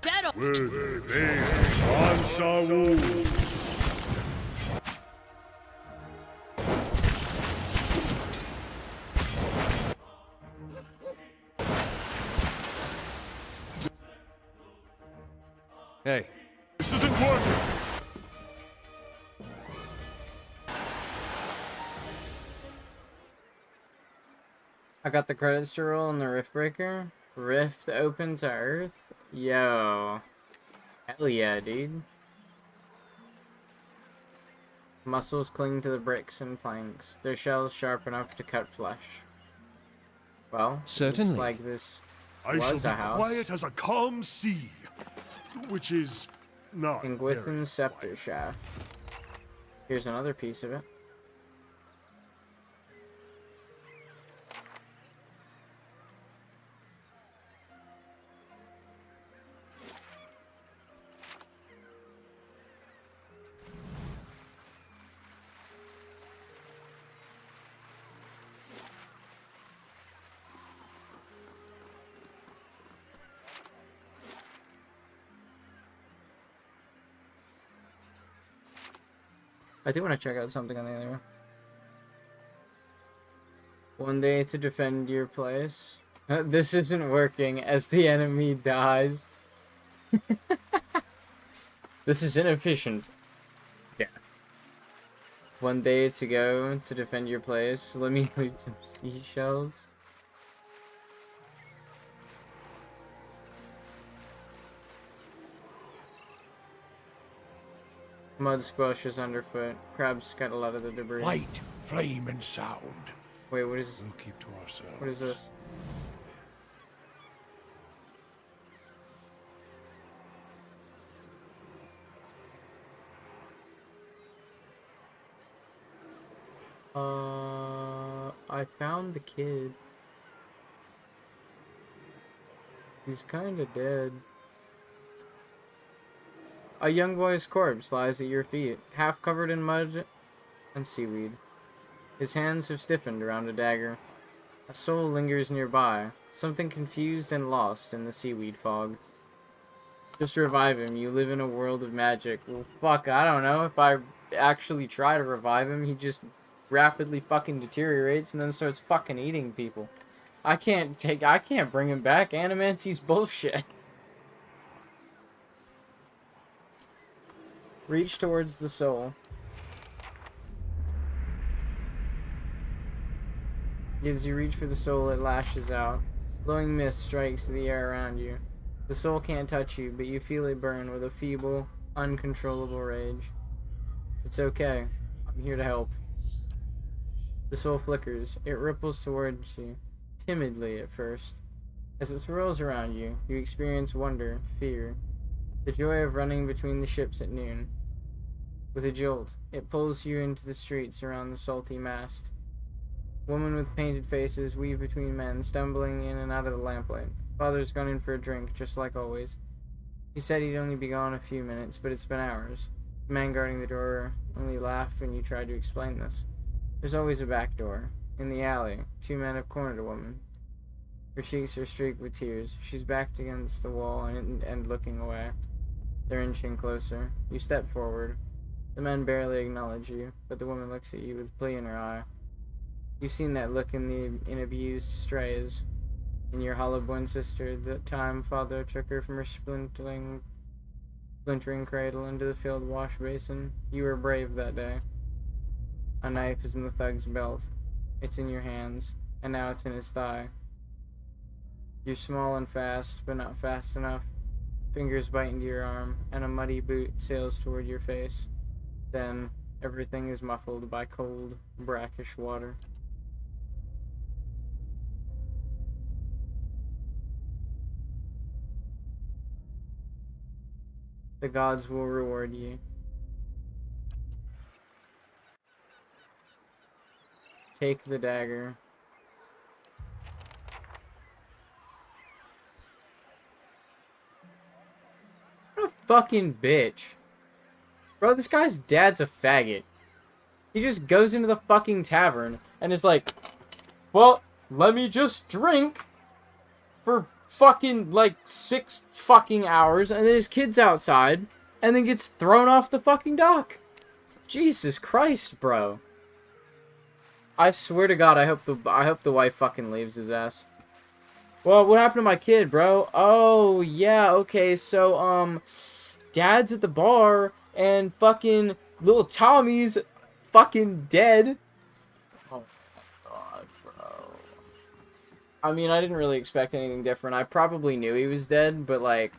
Settle! Hey, This isn't working! I got the credits to roll in the Rift Breaker. Rift open to Earth? Yo. Hell yeah, dude. Muscles cling to the bricks and planks, their shells sharp enough to cut flesh. Well, Certainly. looks like this I shall was be a house. quiet as a calm sea. Which is not very Ingwithan Scepter quiet. Shaft. Here's another piece of it. I do want to check out something on the other one. One day to defend your place. This isn't working as the enemy dies. This is inefficient. Yeah. One day to go to defend your place. Let me loot some seashells. Mud squashes underfoot. Crabs scuttle out of the debris. Light, flame, and sound. Wait, what is We'll keep to ourselves. what is this? I found the kid. He's kinda dead. A young boy's corpse lies at your feet, half covered in mud and seaweed. His hands have stiffened around a dagger. A soul lingers nearby, something confused and lost in the seaweed fog. Just revive him, you live in a world of magic. Well, fuck, I don't know. If I actually try to revive him, he just rapidly fucking deteriorates and then starts fucking eating people. I can't bring him back. Animancy's bullshit. Reach towards the soul. As you reach for the soul, it lashes out. Glowing mist strikes the air around you. The soul can't touch you, but you feel it burn with a feeble, uncontrollable rage. It's okay. I'm here to help. The soul flickers. It ripples towards you, timidly at first. As it swirls around you, you experience wonder, fear, the joy of running between the ships at noon. With a jolt, it pulls you into the streets around the salty mast. Women with painted faces weave between men, stumbling in and out of the lamplight. Father's gone in for a drink, just like always. He said he'd only be gone a few minutes, but it's been hours. The man guarding the door only laughed when you tried to explain this. There's always a back door. In the alley, 2 men have cornered a woman. Her cheeks are streaked with tears. She's backed against the wall and looking away. They're inching closer. You step forward. The men barely acknowledge you, but the woman looks at you with plea in her eye. You've seen that look in abused strays. In your hollow-born sister, the time father took her from her splintering cradle into the filled wash basin. You were brave that day. A knife is in the thug's belt. It's in your hands, and now it's in his thigh. You're small and fast, but not fast enough. Fingers bite into your arm, and a muddy boot sails toward your face. Then, everything is muffled by cold, brackish water. The gods will reward you. Take the dagger. What a fucking bitch. Bro, this guy's dad's a faggot. He just goes into the fucking tavern and is like, well, let me just drink for fucking, like, 6 fucking hours, and then his kid's outside, and then gets thrown off the fucking dock. Jesus Christ, bro. I swear to God, I hope the wife fucking leaves his ass. Well, what happened to my kid, bro? Oh, yeah, okay, so, Dad's at the bar, and fucking little Tommy's fucking dead. Oh my God, bro. I mean, I didn't really expect anything different. I probably knew he was dead, but, like,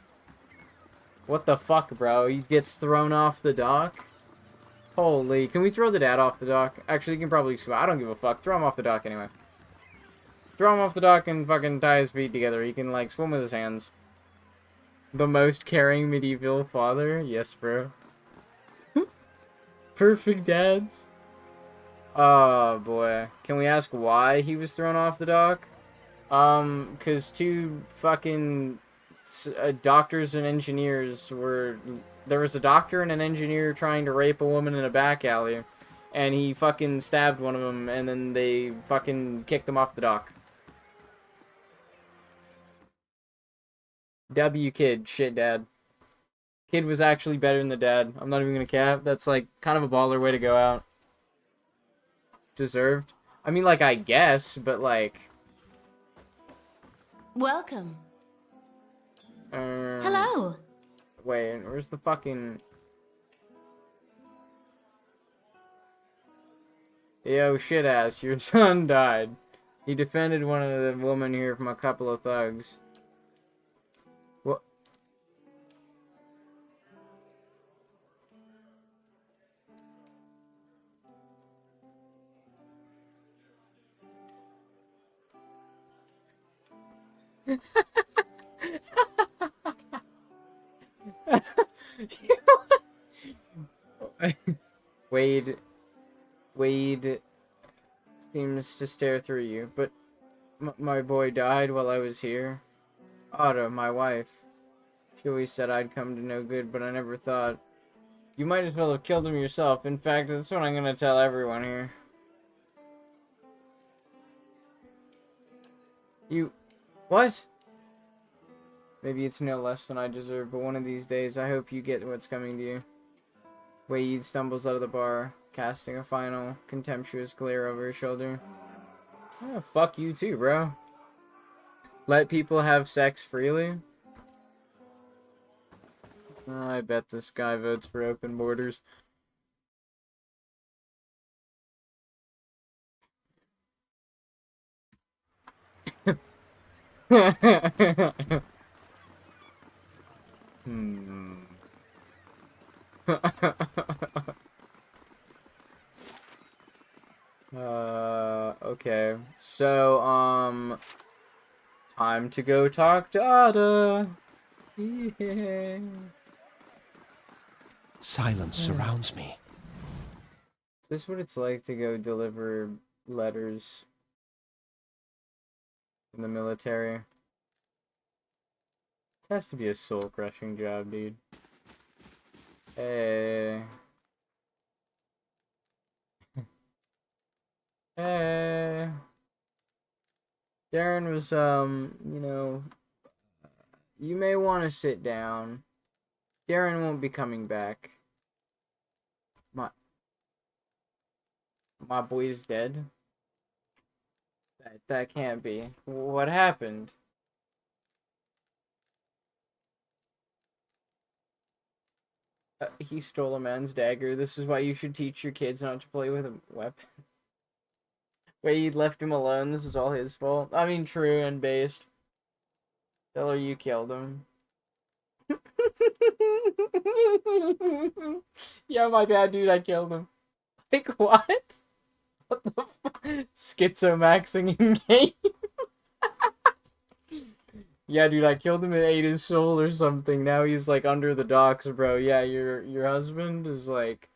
what the fuck, bro? He gets thrown off the dock? Holy, can we throw the dad off the dock? Actually, you can probably swim. I don't give a fuck. Throw him off the dock anyway. Throw him off the dock and fucking tie his feet together. He can, like, swim with his hands. The most caring medieval father? Yes, bro. Perfect dads. Oh, boy. Can we ask why he was thrown off the dock? Because two fucking doctors and engineers were... There was a doctor and an engineer trying to rape a woman in a back alley. And he fucking stabbed one of them, and then they fucking kicked him off the dock. W kid, shit dad. Kid was actually better than the dad. I'm not even gonna cap. That's like kind of a baller way to go out. Deserved. I mean, like, I guess, but like... Welcome. Um, Hello. Wait, where's the fucking... Yo, shit ass, your son died. He defended one of the women here from a couple of thugs. What? Wade seems to stare through you, but my boy died while I was here. Otto, my wife. She always said I'd come to no good, but I never thought. You might as well have killed him yourself. In fact, that's what I'm gonna tell everyone here. You... What? Maybe it's no less than I deserve, but one of these days, I hope you get what's coming to you. Wade stumbles out of the bar, casting a final, contemptuous glare over his shoulder. Oh, fuck you too, bro. Let people have sex freely? Oh, I bet this guy votes for open borders. Hmm. Okay. So, time to go talk to Ada. Yeah. Silence surrounds me. Is this what it's like to go deliver letters in the military? This has to be a soul-crushing job, dude. Hey. Hey. Darren was, you know, you may want to sit down. Darren won't be coming back. My boy's dead? That can't be. What happened? He stole a man's dagger. This is why you should teach your kids not to play with a weapon. Wade left him alone. This is all his fault. I mean, true and based. Tell her you killed him. Yeah, my bad, dude. I killed him. Like, what? What the fuck? Schizomaxing in game? Yeah, dude, I killed him and ate his soul or something. Now he's, like, under the docks, bro. Yeah, your husband is, like...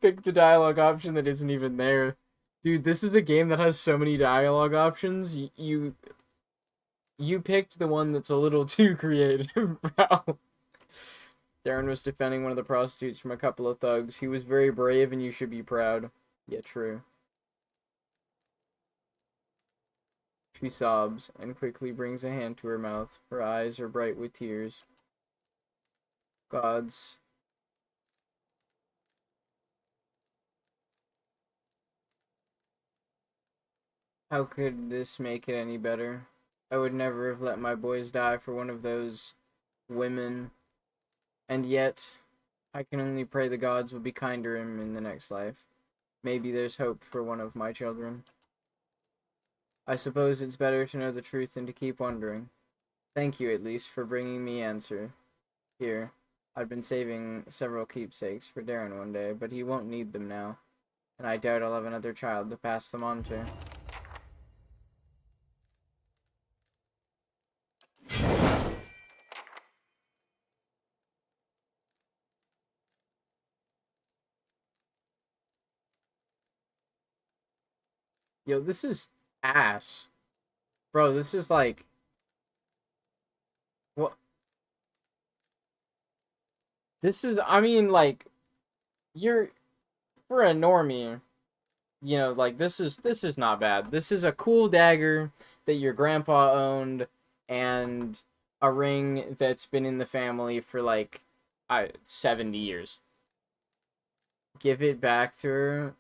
Pick the dialogue option that isn't even there. Dude, this is a game that has so many dialogue options. You picked the one that's a little too creative, bro. Darren was defending one of the prostitutes from a couple of thugs. He was very brave and you should be proud. Yeah, true. She sobs and quickly brings a hand to her mouth. Her eyes are bright with tears. Gods. How could this make it any better? I would never have let my boys die for one of those women. And yet, I can only pray the gods will be kind to him in the next life. Maybe there's hope for one of my children. I suppose it's better to know the truth than to keep wondering. Thank you, at least, for bringing me answer. Here, I've been saving several keepsakes for Darren one day, but he won't need them now. And I doubt I'll have another child to pass them on to. Yo, this is ass. Bro, this is like... What? This is, I mean, like... You're... For a normie, you know, like, this is not bad. This is a cool dagger that your grandpa owned, and a ring that's been in the family for, like, 70 years. Give it back to her.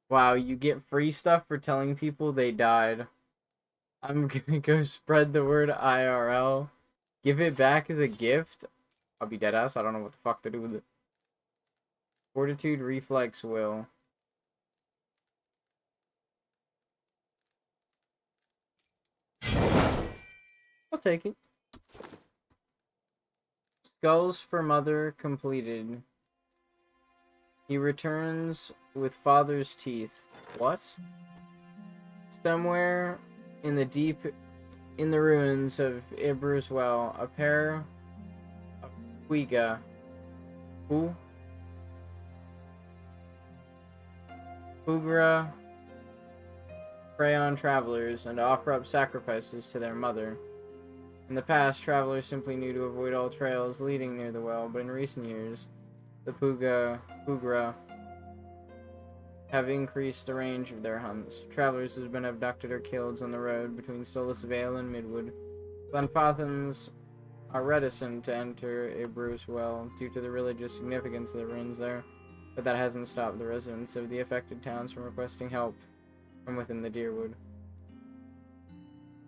Wow, you get free stuff for telling people they died. I'm gonna go spread the word IRL. Give it back as a gift? I'll be deadass. I don't know what the fuck to do with it. Fortitude, reflex, will. I'll take it. Skulls for mother completed. He returns with father's teeth. What? Somewhere in the ruins of Ibra's well, a pair of Quiga. Who? Pugra prey on travelers and offer up sacrifices to their mother. In the past, travelers simply knew to avoid all trails leading near the well, but in recent years, the Pugra have increased the range of their hunts. Travelers have been abducted or killed on the road between Solace Vale and Midwood. Glenfathans are reticent to enter Ibra's well due to the religious significance of the ruins there, but that hasn't stopped the residents of the affected towns from requesting help from within the Deerwood.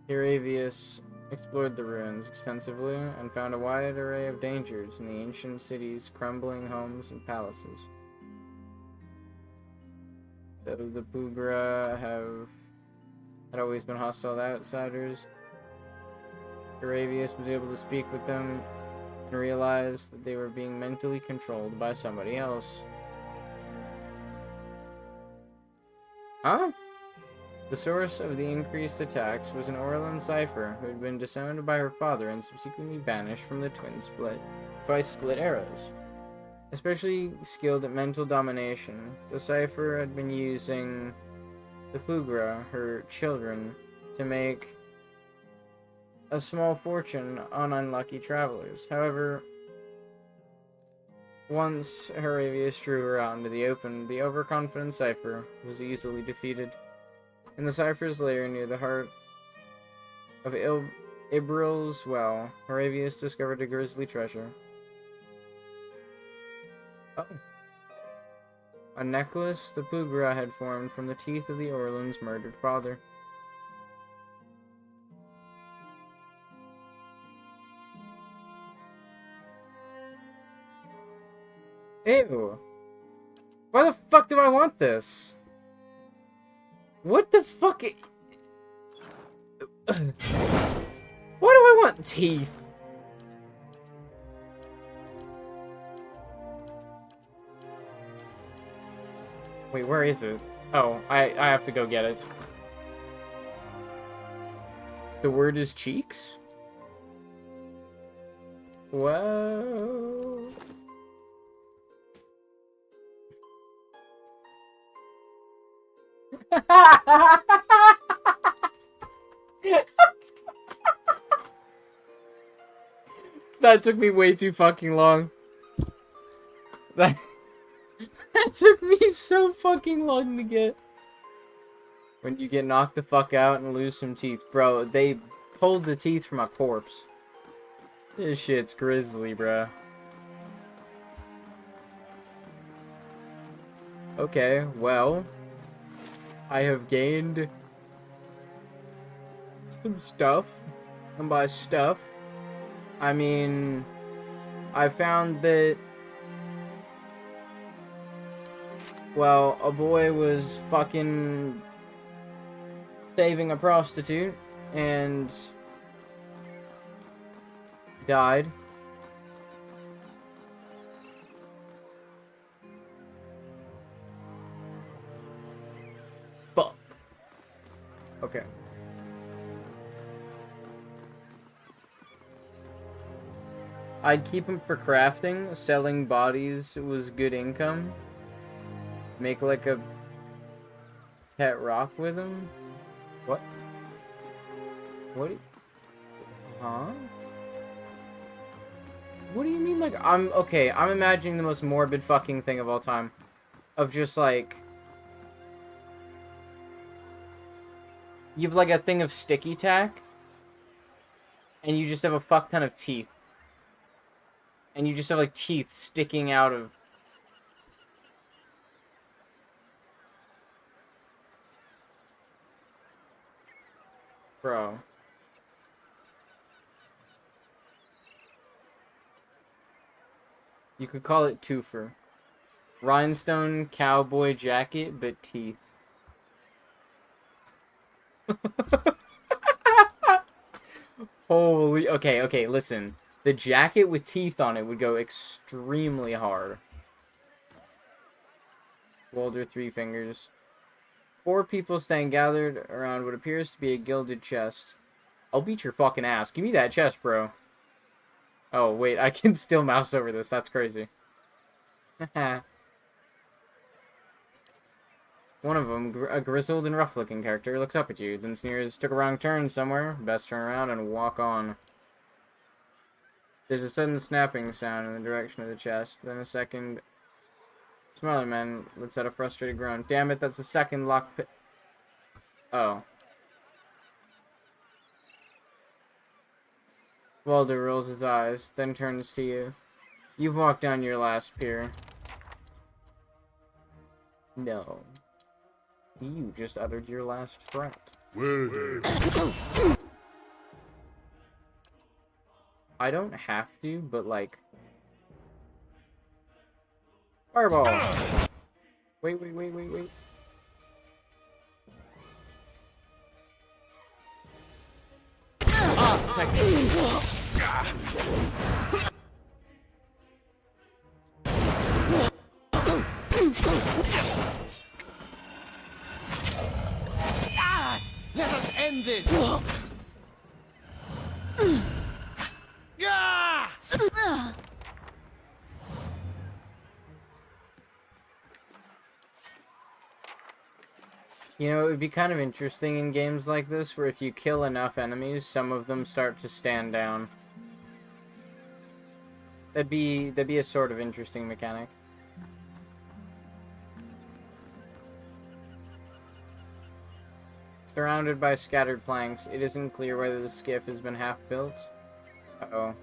Heravius explored the ruins extensively and found a wide array of dangers in the ancient city's crumbling homes and palaces. Though the Pugra had always been hostile to outsiders, Heravius was able to speak with them and realized that they were being mentally controlled by somebody else. Huh? The source of the increased attacks was an Orlan cipher who had been disowned by her father and subsequently banished from the twin split arrows. Especially skilled at mental domination, the cipher had been using the Pugra, her children, to make a small fortune on unlucky travelers. However, once Heravius drew her out into the open, the overconfident cipher was easily defeated. In the cipher's lair near the heart of Ibril's well, Heravius discovered a grisly treasure. Oh. A necklace the Pugra had formed from the teeth of the Orlan's murdered father. Ew. Why the fuck do I want this? What the fuck? Why do I want teeth? Wait, where is it? Oh, I have to go get it. The word is cheeks? Whoa. That took me way too fucking long. That took me so fucking long to get. When you get knocked the fuck out and lose some teeth. Bro, they pulled the teeth from a corpse. This shit's grisly, bro. Okay, well, I have gained some stuff. And by stuff, I mean, I found that, well, a boy was fucking saving a prostitute and died. Fuck. Okay. I'd keep him for crafting. Selling bodies was good income. Make like a pet rock with him. What? What? Huh? What do you mean, like, okay, I'm imagining the most morbid fucking thing of all time. Of just, like... You have, like, a thing of sticky tack. And you just have a fuck ton of teeth. And you just have, like, teeth sticking out of... Bro. You could call it twofer. Rhinestone cowboy jacket, but teeth. Holy... Okay, listen. The jacket with teeth on it would go extremely hard. Walder Three Fingers. 4 people stand gathered around what appears to be a gilded chest. I'll beat your fucking ass. Give me that chest, bro. Oh, wait, I can still mouse over this. That's crazy. One of them, a grizzled and rough-looking character, looks up at you, then sneers, "Took a wrong turn somewhere. Best turn around and walk on." There's a sudden snapping sound in the direction of the chest, then a second... Smaller man lets out a frustrated groan. Damn it, that's the second lock pick. Oh. Walder rolls his eyes, then turns to you. You've walked down your last pier. No. You just uttered your last threat. Word. I don't have to, but like... Fireball! Wait. Let us end this! You know, it would be kind of interesting in games like this, where if you kill enough enemies, some of them start to stand down. That'd be a sort of interesting mechanic. Surrounded by scattered planks, it isn't clear whether the skiff has been half built. Uh-oh.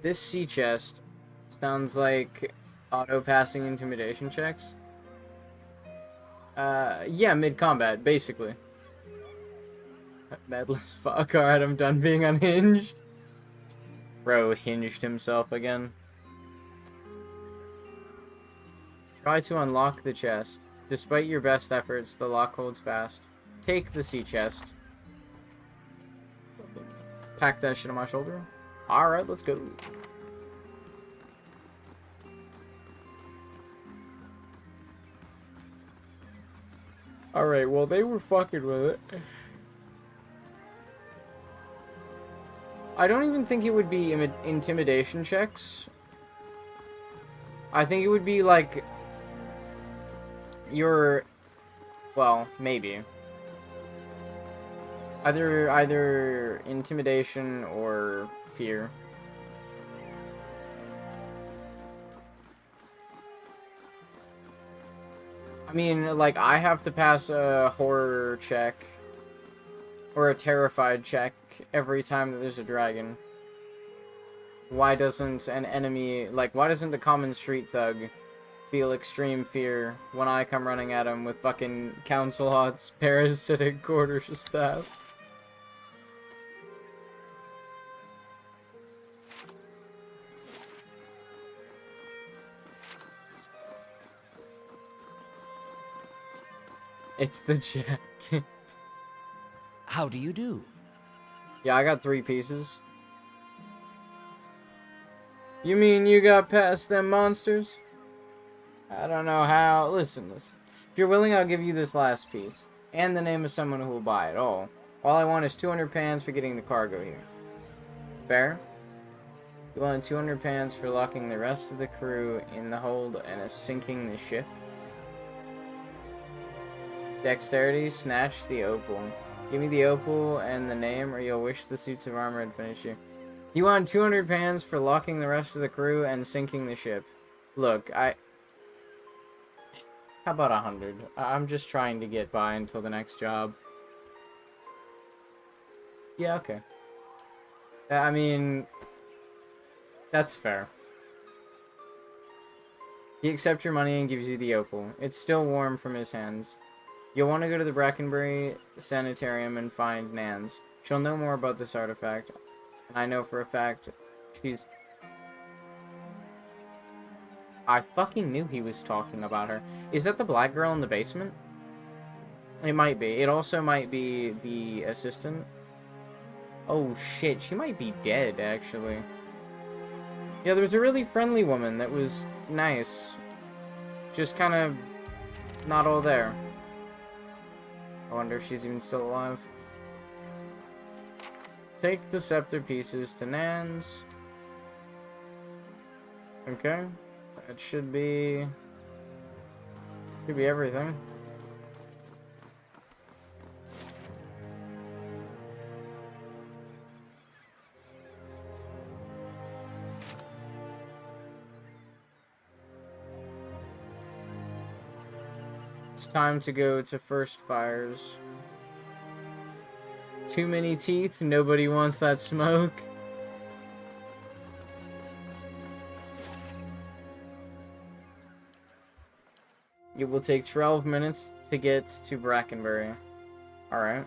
This sea chest sounds like auto-passing intimidation checks. Yeah, mid-combat, basically. Medless fuck, alright, I'm done being unhinged. Bro hinged himself again. Try to unlock the chest. Despite your best efforts, the lock holds fast. Take the sea chest. Pack that shit on my shoulder. Alright, let's go. Alright, well, they were fucking with it. I don't even think it would be intimidation checks. I think it would be like your, well, maybe either intimidation or fear. I mean, like, I have to pass a horror check or a terrified check every time that there's a dragon. Why doesn't an enemy, like, why doesn't the common street thug feel extreme fear when I come running at him with fucking Council Hot's parasitic quarter staff? It's the jacket. How do you do? Yeah, I got 3 pieces. You mean you got past them monsters? I don't know how. Listen. If you're willing, I'll give you this last piece. And the name of someone who will buy it. All I want is 200 pans for getting the cargo here. Fair? You want 200 pans for locking the rest of the crew in the hold and sinking the ship? Dexterity, snatch the opal. Give me the opal and the name, or you'll wish the suits of armor had finished you. You want 200 pans for locking the rest of the crew and sinking the ship. Look, how about 100? I'm just trying to get by until the next job. Yeah, okay. I mean, that's fair. He accepts your money and gives you the opal. It's still warm from his hands. You'll want to go to the Brackenbury Sanitarium and find Nans. She'll know more about this artifact. And I know for a fact she's... I fucking knew he was talking about her. Is that the black girl in the basement? It might be. It also might be the assistant. Oh shit, she might be dead, actually. Yeah, there was a really friendly woman that was nice. Just kind of not all there. I wonder if she's even still alive. Take the scepter pieces to Nan's. Okay. That should be everything. It's time to go to first fires. Too many teeth, nobody wants that smoke. It will take 12 minutes to get to Brackenbury. Alright.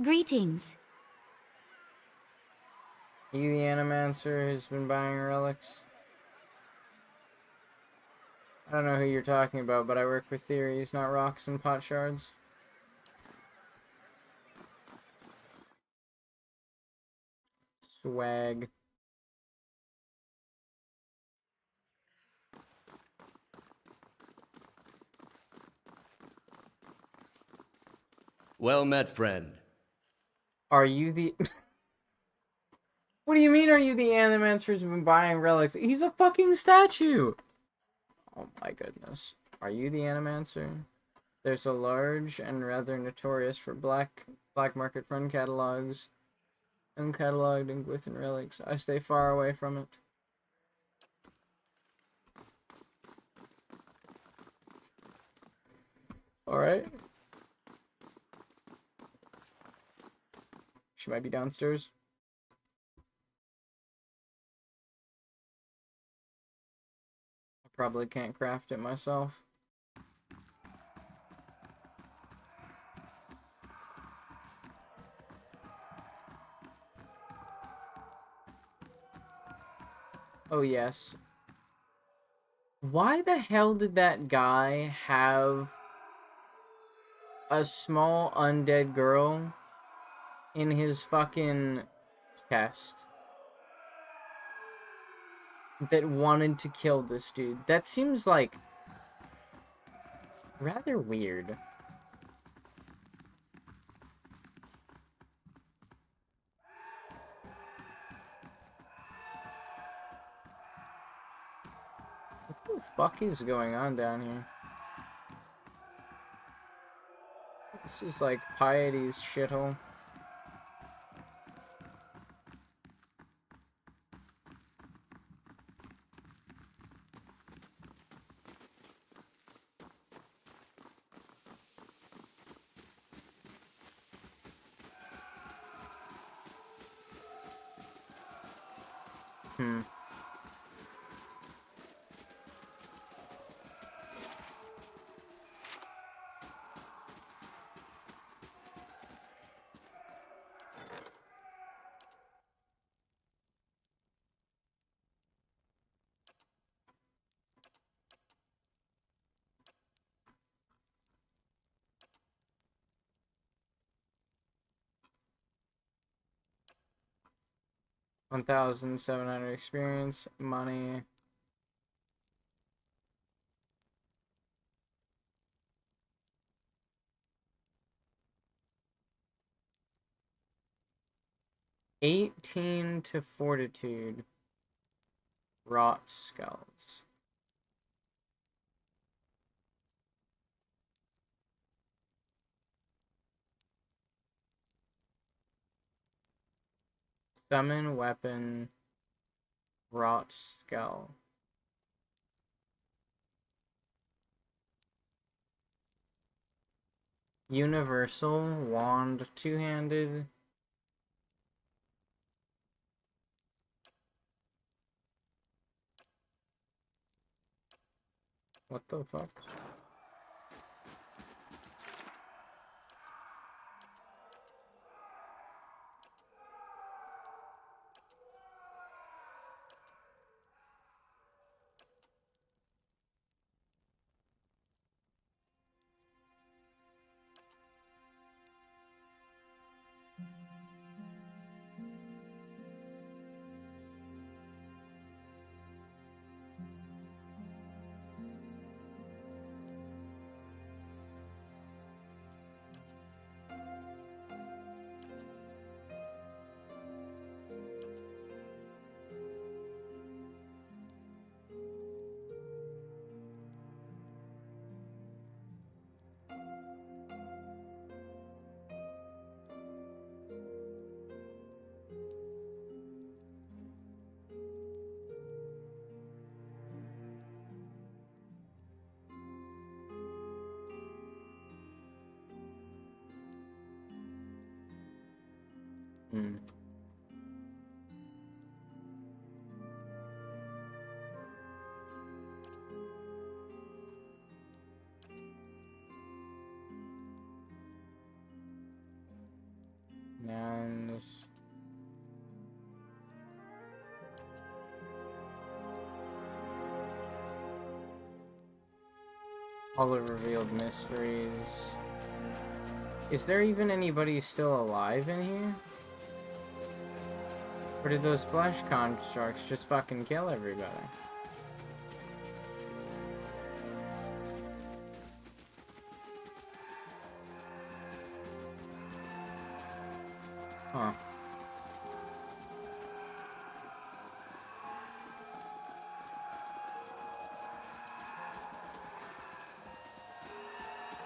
Greetings. You the Animancer who's been buying relics? I don't know who you're talking about, but I work with theories, not rocks and pot shards. Swag. Well met, friend. Are you the... What do you mean, are you the Animancer who's been buying relics? He's a fucking statue! Oh my goodness. Are you the Animancer? There's a large and rather notorious for black market friend catalogs. Uncatalogued and Gwithin relics. I stay far away from it. Alright. She might be downstairs. I probably can't craft it myself. Oh, yes. Why the hell did that guy have a small undead girl in his fucking chest that wanted to kill this dude? That seems like rather weird. What the fuck is going on down here? This is like Piety's shithole. Hmm. $1,700 experience, money. $18 to fortitude. Rot skulls. Summon weapon. Rot skull. Universal wand, two-handed. What the fuck? Hmm. Nouns. All the revealed mysteries. Is there even anybody still alive in here? Or did those flesh constructs just fucking kill everybody? Huh.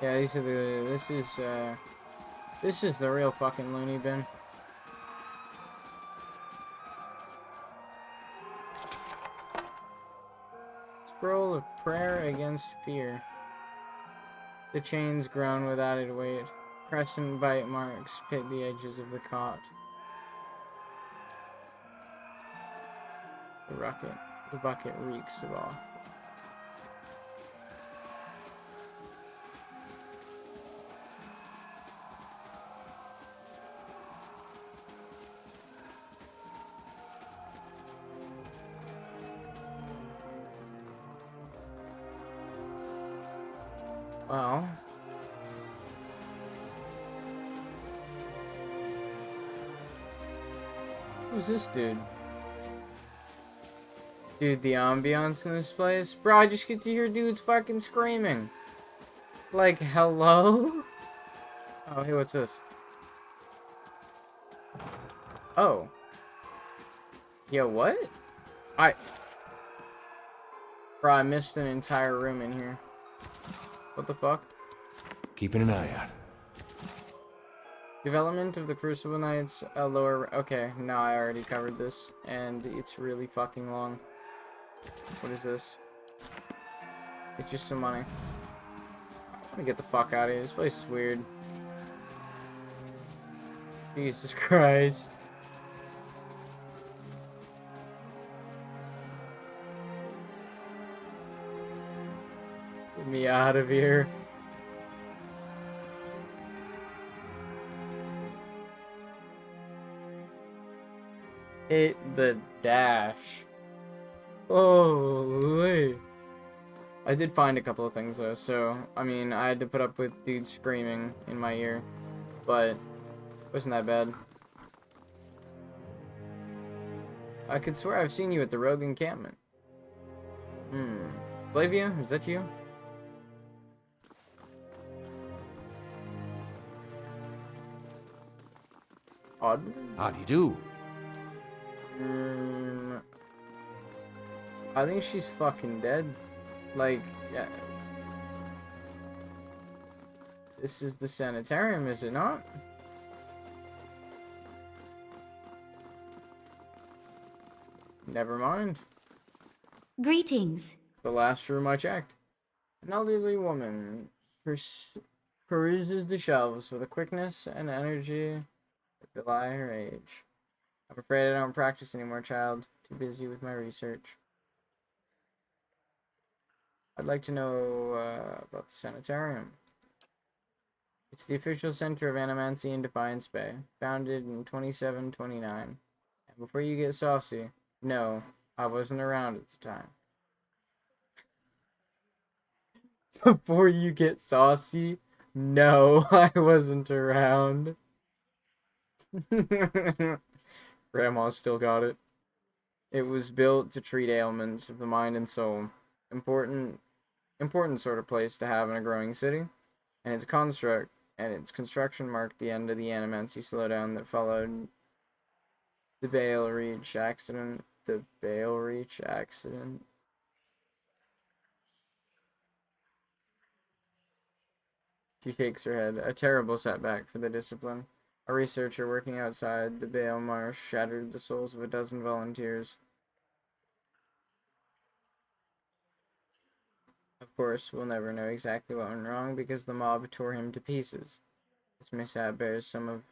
Yeah, these are this is the real fucking loony bin. Scroll of prayer against fear. The chains groan with added weight. Crescent bite marks pit the edges of the cot. The bucket reeks of awe. Well, who's this dude? Dude, the ambiance in this place? Bro, I just get to hear dudes fucking screaming. Like, hello? Oh, hey, what's this? Oh. Yeah, what? Bro, I missed an entire room in here. What the fuck? Keeping an eye out. Development of the Crucible Knights, lower... Okay, no, I already covered this, and it's really fucking long. What is this? It's just some money. I'm gonna get the fuck out of here. This place is weird. Jesus Christ. Get me out of here. Hit the dash. Holy. I did find a couple of things though, so I mean I had to put up with dudes screaming in my ear, but it wasn't that bad. I could swear I've seen you at the Rogue encampment. Flavia, is that you? Odd. How do you do? I think she's fucking dead. Like, yeah. This is the sanitarium, is it not? Never mind. Greetings. The last room I checked. An elderly woman peruses the shelves with a quickness and energy that belie her age. I'm afraid I don't practice anymore, child. Too busy with my research. I'd like to know about the sanitarium. It's the official center of Animancy in Defiance Bay, founded in 2729. And before you get saucy, no, I wasn't around at the time. Before you get saucy, no, I wasn't around. Grandma still got it. It was built to treat ailments of the mind and soul. Important sort of place to have in a growing city. And its construction marked the end of the Animancy slowdown that followed the Bale Reach accident. She shakes her head. A terrible setback for the discipline. A researcher working outside the Bale Marsh shattered the souls of a dozen volunteers. Of course, we'll never know exactly what went wrong because the mob tore him to pieces. This mishap bears some of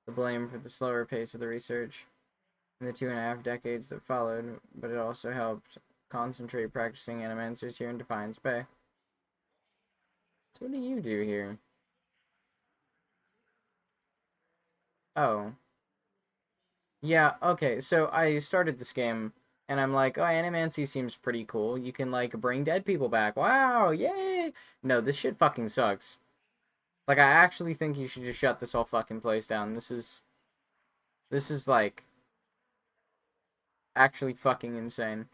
the blame for the slower pace of the research in the 2.5 decades that followed, but it also helped concentrate practicing animancers here in Defiance Bay. So what do you do here? Oh. Yeah, okay, so I started this game, and I'm like, oh, Animancy seems pretty cool. You can, like, bring dead people back. Wow, yay! No, this shit fucking sucks. Like, I actually think you should just shut this whole fucking place down. This is, like, actually fucking insane.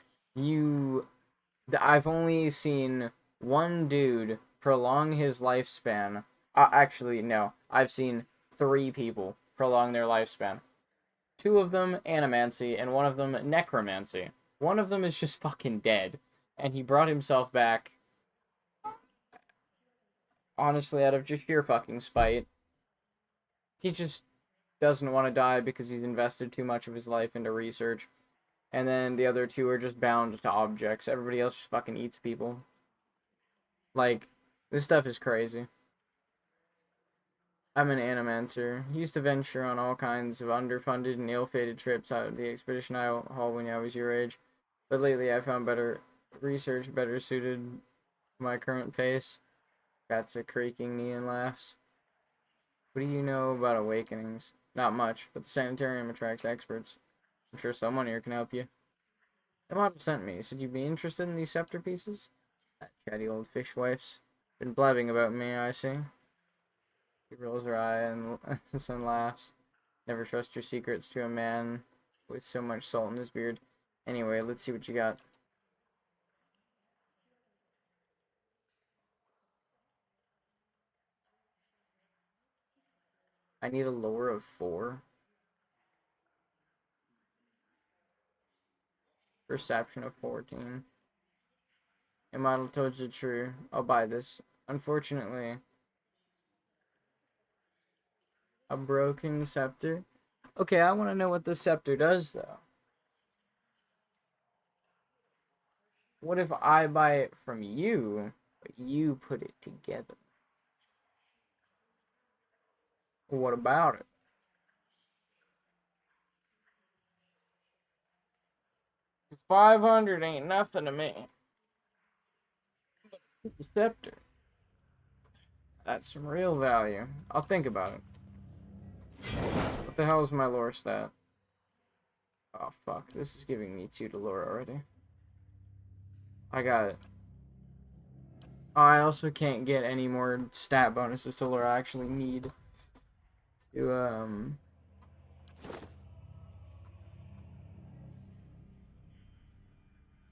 I've only seen one dude prolong his lifespan. Actually, no. I've seen 3 people prolong their lifespan. 2 of them animancy, and 1 of them necromancy. 1 of them is just fucking dead. And he brought himself back, honestly, out of just sheer fucking spite. He just doesn't want to die because he's invested too much of his life into research. And then the other 2 are just bound to objects. Everybody else just fucking eats people. Like, this stuff is crazy. I'm an animancer. He used to venture on all kinds of underfunded and ill-fated trips out of the Expedition Hall when I was your age. But lately I found better research better suited to my current pace. Cats a creaking knee and laughs. What do you know about awakenings? Not much, but the sanitarium attracts experts. I'm sure someone here can help you. The model sent me. Said you'd be interested in these scepter pieces? That chatty old fishwife's been blabbing about me, I see. She rolls her eye and and laughs. Never trust your secrets to a man with so much salt in his beard. Anyway, let's see what you got. I need a lore of 4. Perception of 14. A model told you true. I'll buy this. Unfortunately, a broken scepter? Okay, I want to know what the scepter does, though. What if I buy it from you, but you put it together? What about it? 500 ain't nothing to me. The scepter. That's some real value. I'll think about it. What the hell is my lore stat? Oh, fuck. This is giving me 2 to lore already. I got it. Oh, I also can't get any more stat bonuses to lore. I actually need to,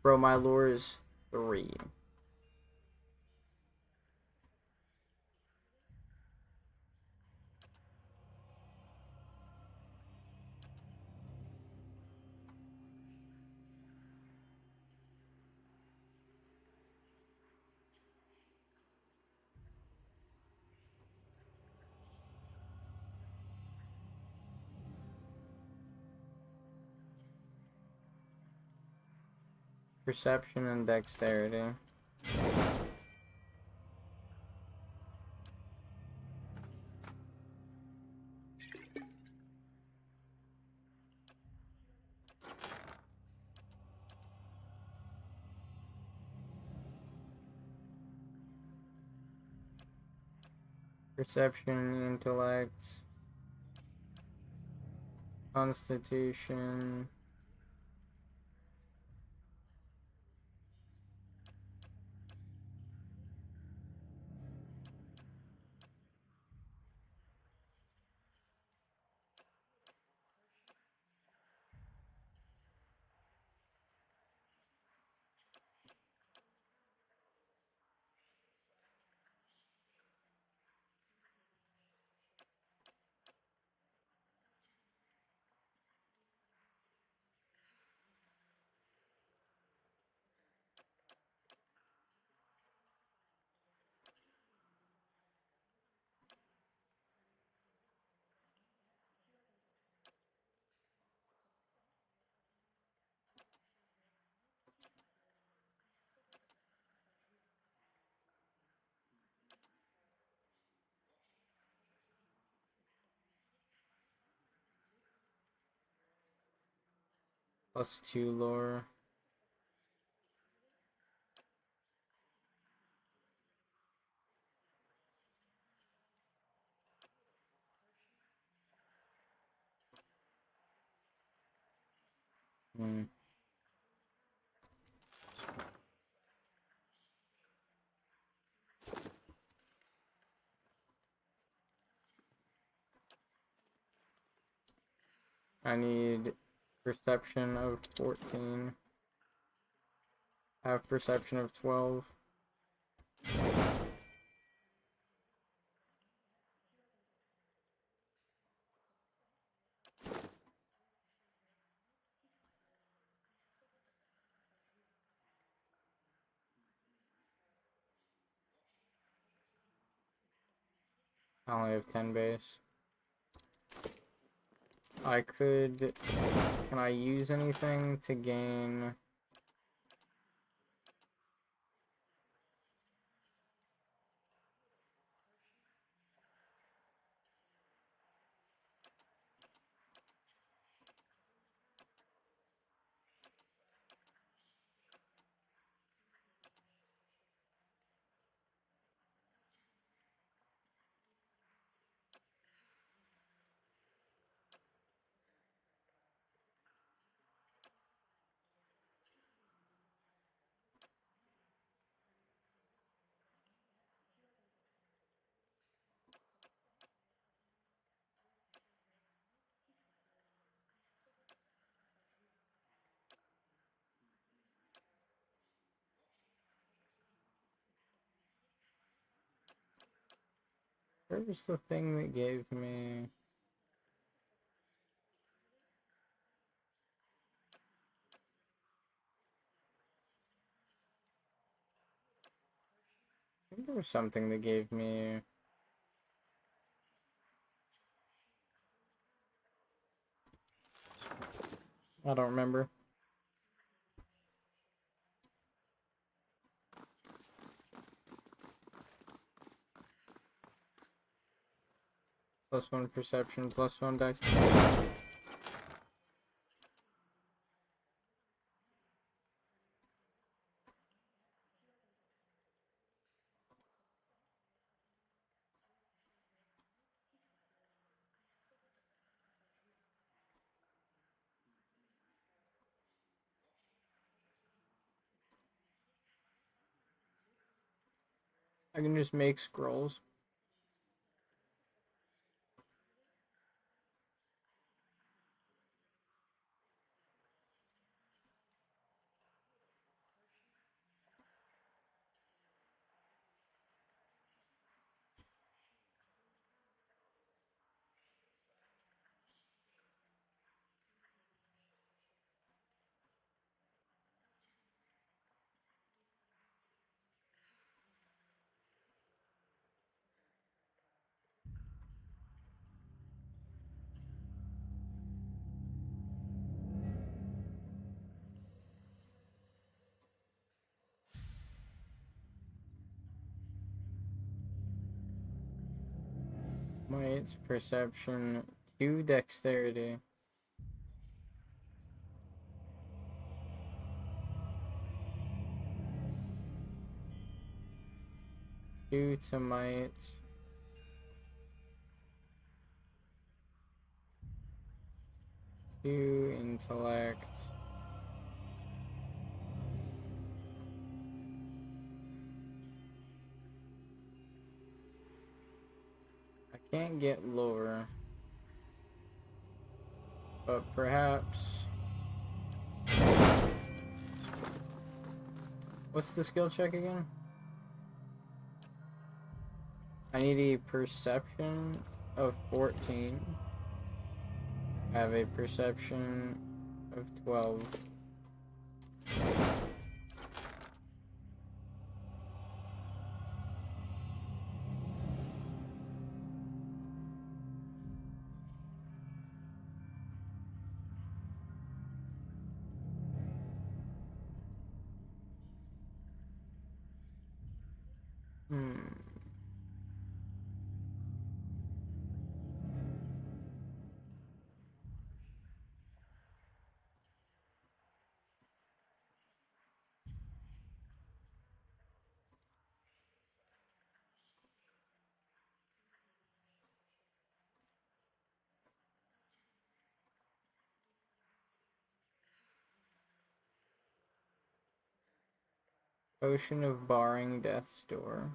Bro, my lore is 3. Perception and dexterity. Perception, intellect, constitution. +2 lore. Hmm. I need perception of 14. I have perception of 12. I only have 10 base. I could... Can I use anything to gain... Where was the thing that gave me... I think there was something that gave me... I don't remember. +1 perception, +1 dex. I can just make scrolls. Might, perception, 2 dexterity. 2 to might. 2 intellect. I can't get lower. But perhaps... What's the skill check again? I need a perception of 14. I have a perception of 12. Ocean of barring death's door.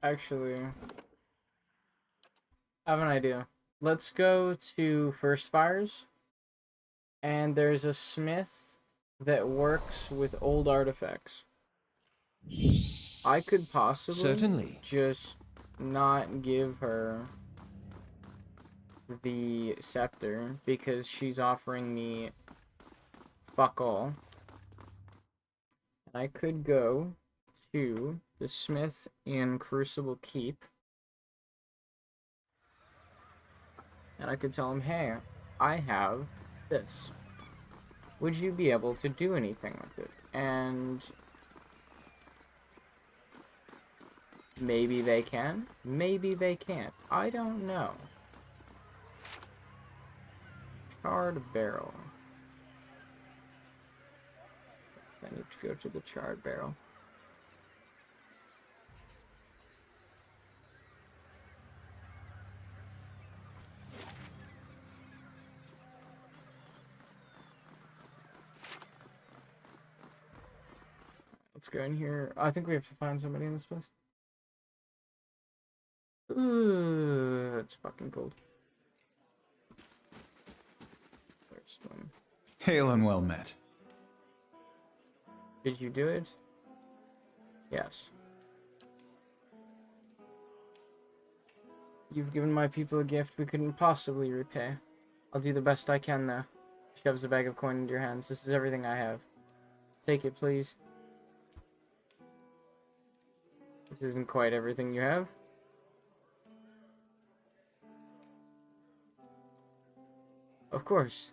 Actually, I have an idea. Let's go to First Fires. And there's a smith that works with old artifacts. I could possibly Certainly. just not give her the scepter because she's offering me fuck all. And I could go to the smith in Crucible Keep. And I could tell him, hey, I have this. Would you be able to do anything with it? And maybe they can, maybe they can't. I don't know. Charred barrel. I need to go to the charred barrel. Let's go in here. I think we have to find somebody in this place. Ooh, it's fucking cold. First one. Hail and well met. Did you do it? Yes. You've given my people a gift we couldn't possibly repay. I'll do the best I can now. Shoves a bag of coin into your hands. This is everything I have. Take it, please. This isn't quite everything you have. Of course.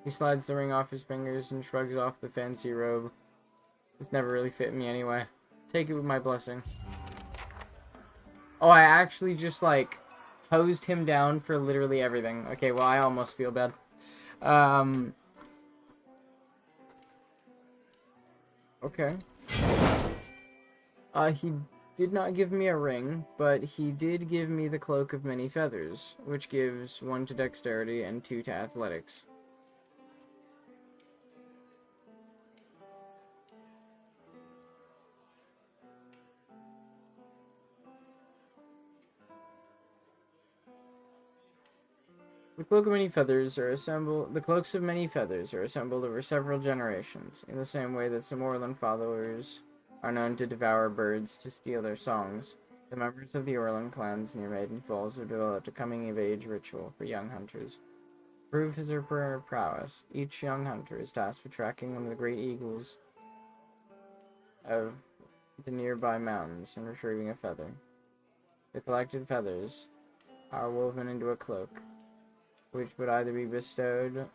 He slides the ring off his fingers and shrugs off the fancy robe. This never really fit me anyway. Take it with my blessing. Oh, I actually just, like, hosed him down for literally everything. Okay, well, I almost feel bad. Okay. He did not give me a ring, but he did give me the Cloak of Many Feathers, which gives 1 to dexterity and 2 to athletics. The Cloaks of Many Feathers are assembled over several generations, in the same way that some Orlan followers are known to devour birds to steal their songs. The members of the Orlan clans near Maiden Falls have developed a coming-of-age ritual for young hunters. To prove his or her prowess, each young hunter is tasked with tracking one of the great eagles of the nearby mountains and retrieving a feather. The collected feathers are woven into a cloak, which would either be bestowed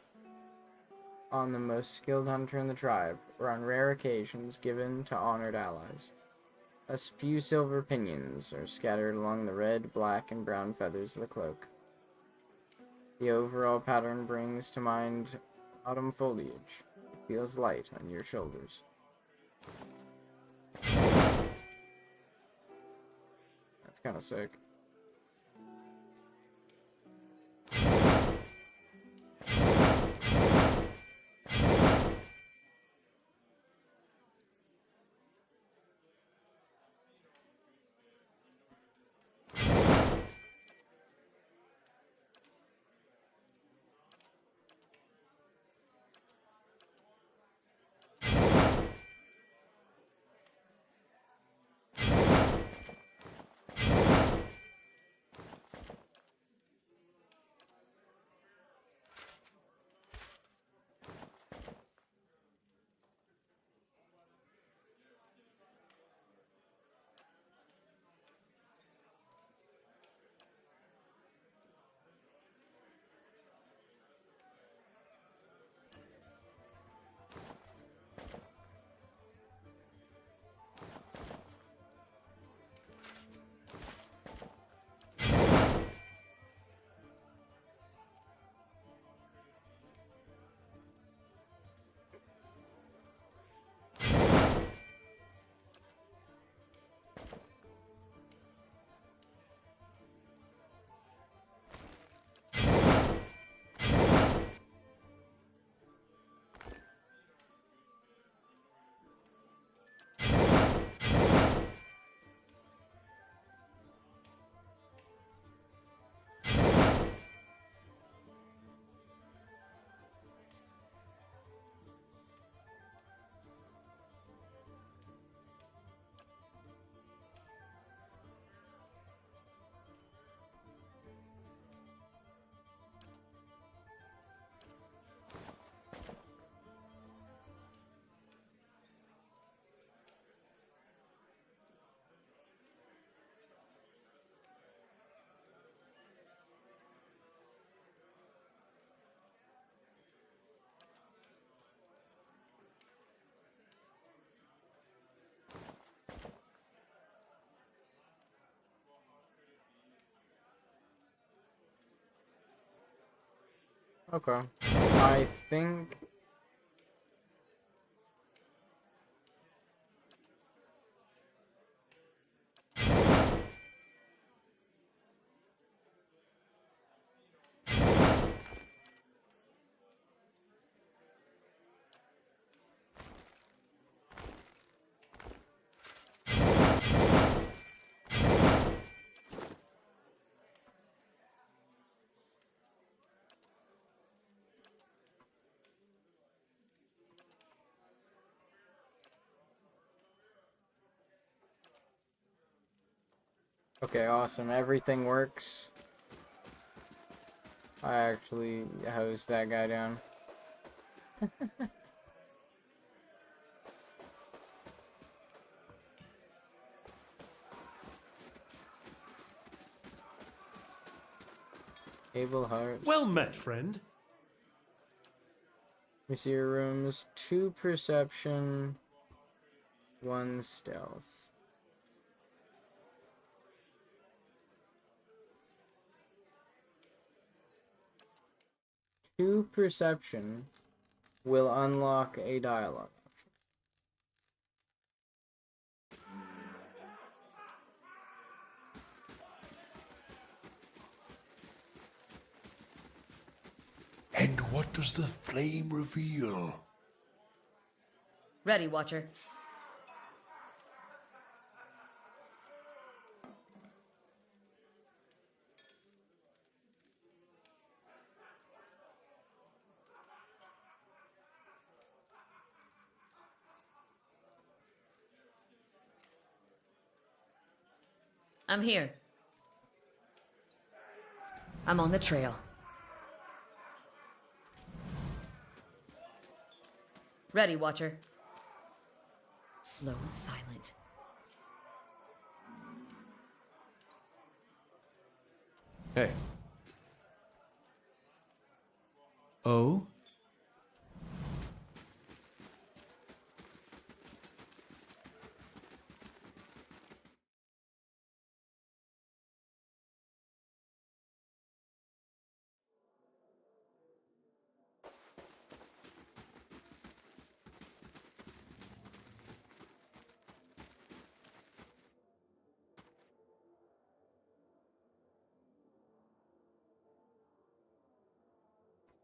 on the most skilled hunter in the tribe, or on rare occasions given to honored allies. A few silver pinions are scattered along the red, black, and brown feathers of the cloak. The overall pattern brings to mind autumn foliage. It feels light on your shoulders. That's kind of sick. Okay. I think... Okay, awesome. Everything works. I actually hosed that guy down. Able hearts. Well met, friend. We see your rooms. 2 perception, 1 stealth. Two perception will unlock a dialogue. And what does the flame reveal? Ready, Watcher. I'm here. I'm on the trail. Ready, Watcher. Slow and silent. Hey, Oh?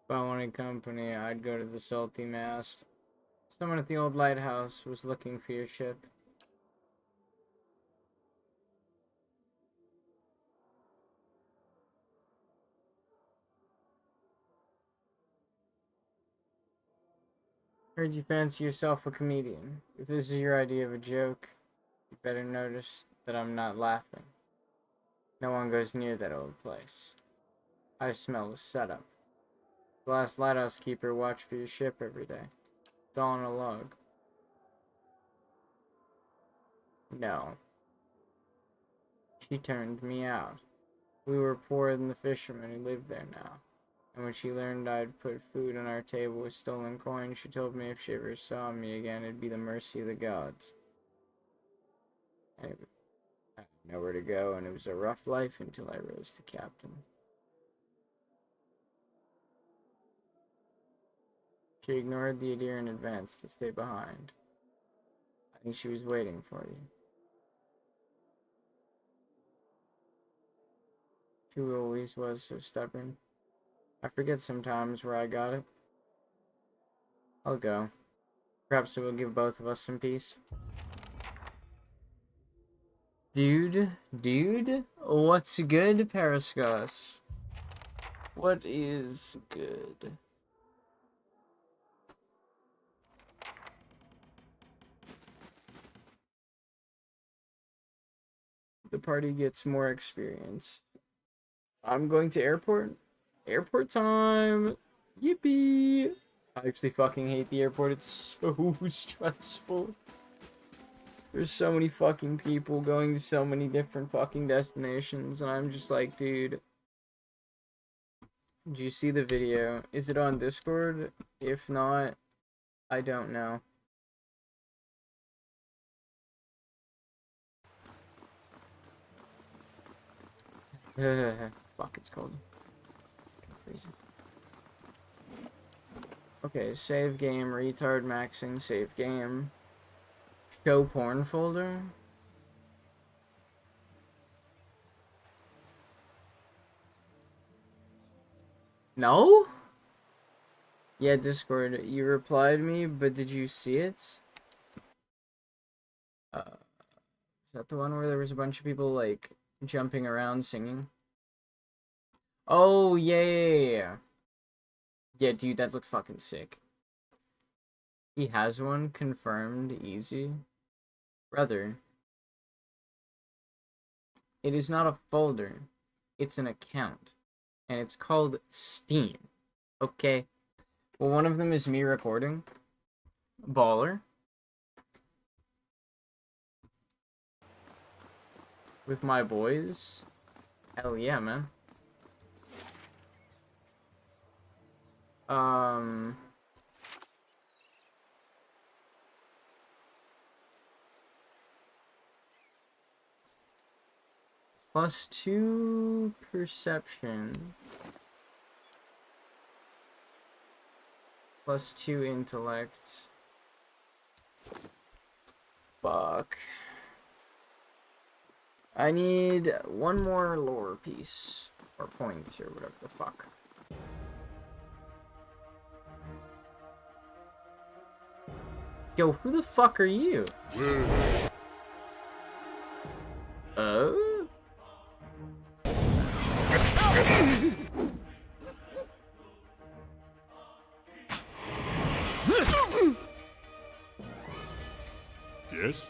If I wanted company, I'd go to the Salty Mast. Someone at the old lighthouse was looking for your ship. Heard you fancy yourself a comedian. If this is your idea of a joke, you better notice that I'm not laughing. No one goes near that old place. I smell the setup. The last lighthouse keeper watched for your ship every day. It's all on a log. No. She turned me out. We were poorer than the fishermen who lived there now. And when she learned I'd put food on our table with stolen coins, she told me if she ever saw me again, it'd be the mercy of the gods. Anyway, I had nowhere to go, and it was a rough life until I rose to captain. She ignored the idea in advance to stay behind. I think she was waiting for you. She always was so stubborn. I forget sometimes where I got it. I'll go. Perhaps it will give both of us some peace. Dude, what's good, Parascos? What is good? The party gets more experience. I'm going to airport. Airport time. Yippee. I actually fucking hate the airport. It's so stressful. There's so many fucking people going to so many different fucking destinations, and I'm just like, dude. Did you see the video? Is it on Discord? If not, I don't know. Fuck, it's cold. Freezing. Okay, save game, retard maxing, save game. Show porn folder? No? Yeah, Discord, you replied me, but did you see it? Is that the one where there was a bunch of people, like, jumping around singing? Oh, yeah. Yeah, dude, that looked fucking sick. He has one confirmed, easy. Brother. It is not a folder. It's an account. And it's called Steam. Okay? Well, one of them is me recording. Baller. With my boys. Hell yeah, man. +2 perception. +2 intellect. Fuck. I need one more lore piece. Or point, or whatever the fuck. Yo, who the fuck are you? Oh? Yes?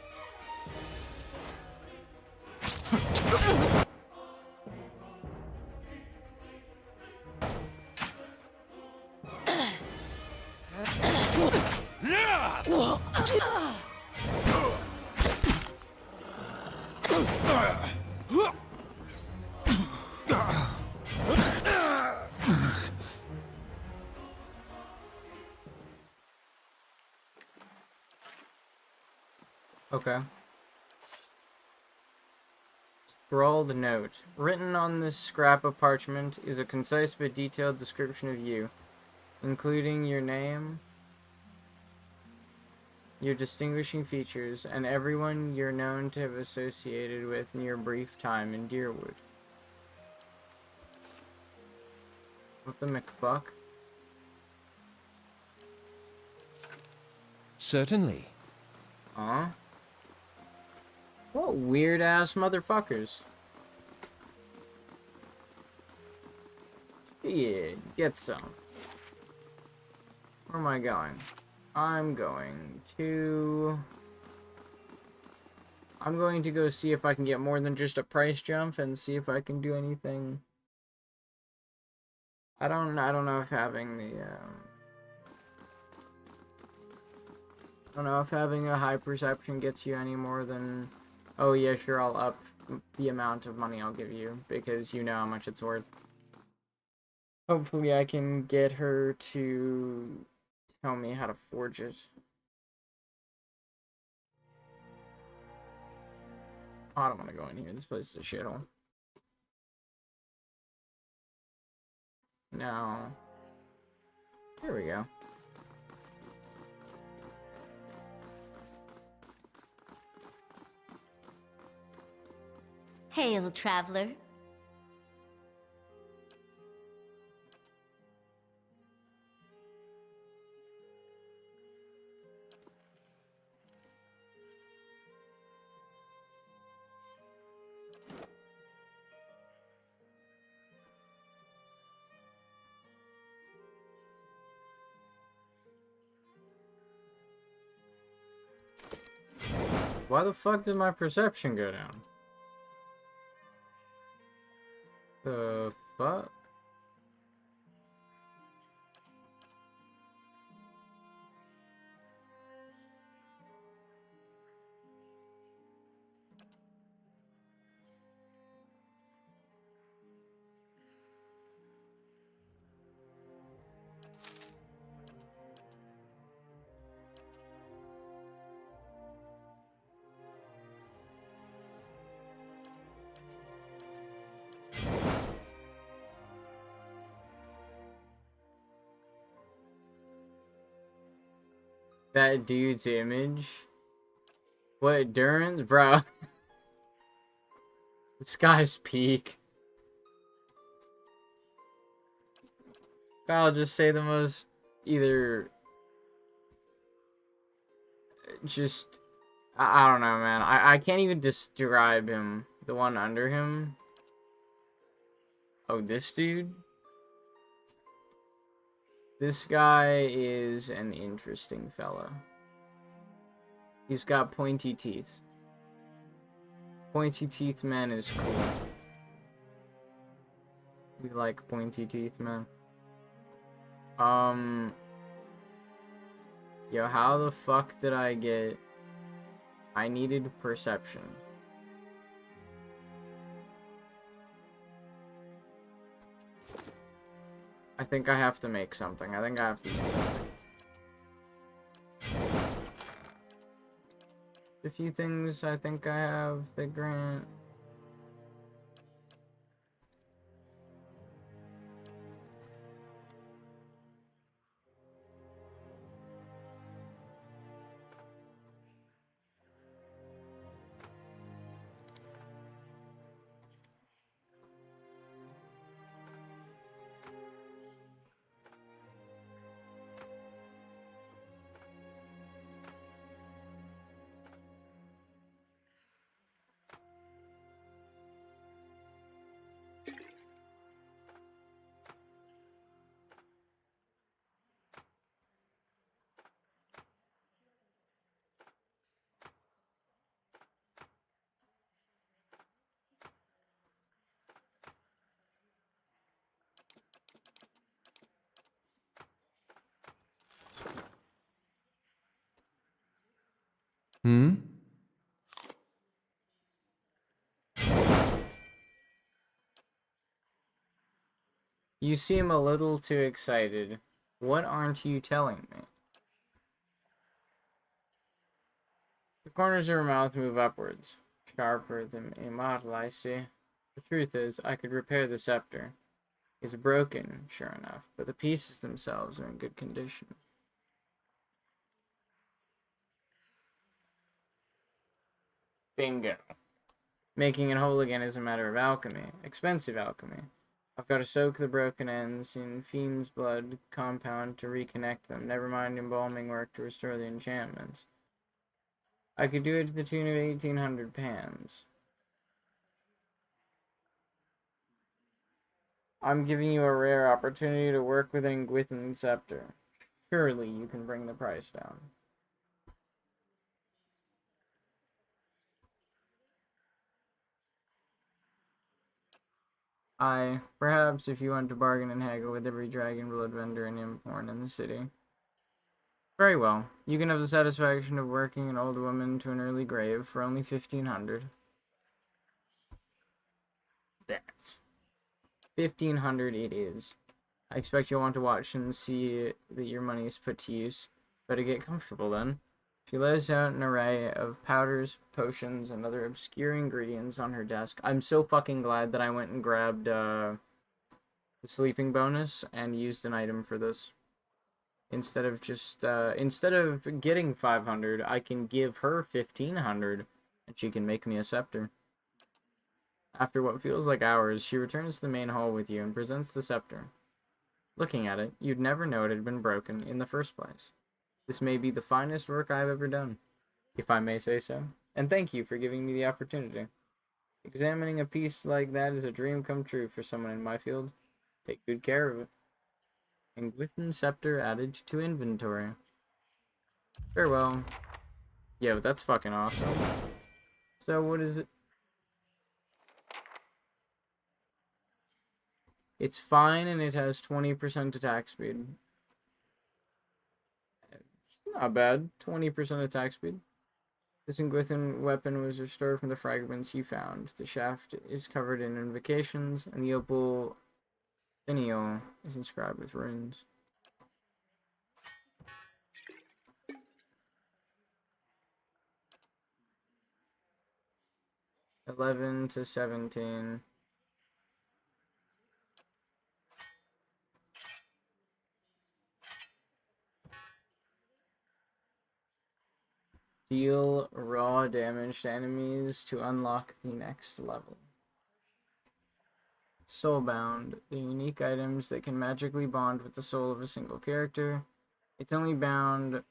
Okay. Scrawled note. Written on this scrap of parchment is a concise but detailed description of you, including your name, your distinguishing features, and everyone you're known to have associated with in your brief time in Deerwood. What the McFuck? Certainly. Huh? What weird-ass motherfuckers. Yeah, get some. Where am I going? I'm going to go see if I can get more than just a price jump and see if I can do anything. I don't know if having the I don't know if having a high perception gets you any more than, oh yeah, sure, I'll up the amount of money I'll give you because you know how much it's worth. Hopefully I can get her to tell me how to forge it. Oh, I don't want to go in here. This place is a shithole. No. Here we go. Hail, traveler. Why the fuck did my perception go down? The fuck? That dude's image? What, Duran's? Bro. This guy's peak. I'll just say the most, either, just, I don't know, man. I can't even describe him. The one under him. Oh, this dude? This guy is an interesting fella. He's got pointy teeth. Pointy teeth man is cool. We like pointy teeth, man. Yo, how the fuck did I get... I needed perception. I think I have to make something. I think I have to eat something. A few things I think I have that grant... Hmm? You seem a little too excited. What aren't you telling me? The corners of her mouth move upwards, sharper than a model, I see. The truth is, I could repair the scepter. It's broken, sure enough, but the pieces themselves are in good condition. Bingo. Making it whole again is a matter of alchemy. Expensive alchemy. I've got to soak the broken ends in fiend's blood compound to reconnect them, never mind embalming work to restore the enchantments. I could do it to the tune of 1,800 pans. I'm giving you a rare opportunity to work with an Gwithan scepter. Surely you can bring the price down. Aye, perhaps if you want to bargain and haggle with every dragon blood vendor and imporn in the city. Very well. You can have the satisfaction of working an old woman to an early grave for only 1,500. That's 1,500 it is. I expect you'll want to watch and see that your money is put to use. Better get comfortable then. She lays out an array of powders, potions, and other obscure ingredients on her desk. I'm so fucking glad that I went and grabbed the sleeping bonus and used an item for this. Instead of just, instead of getting 500, I can give her 1,500, and she can make me a scepter. After what feels like hours, she returns to the main hall with you and presents the scepter. Looking at it, you'd never know it had been broken in the first place. This may be the finest work I've ever done, if I may say so, and thank you for giving me the opportunity. Examining a piece like that is a dream come true for someone in my field. Take good care of it. And Gwithan scepter added to inventory. Farewell. Yo, that's fucking awesome. So what is it? It's fine and it has 20% attack speed. It's not bad. 20% attack speed. This Gwithan weapon was restored from the fragments you found. The shaft is covered in invocations, and the opal finial is inscribed with runes. 11 to 17. Deal raw damage to enemies to unlock the next level. Soulbound, the unique items that can magically bond with the soul of a single character. It's only bound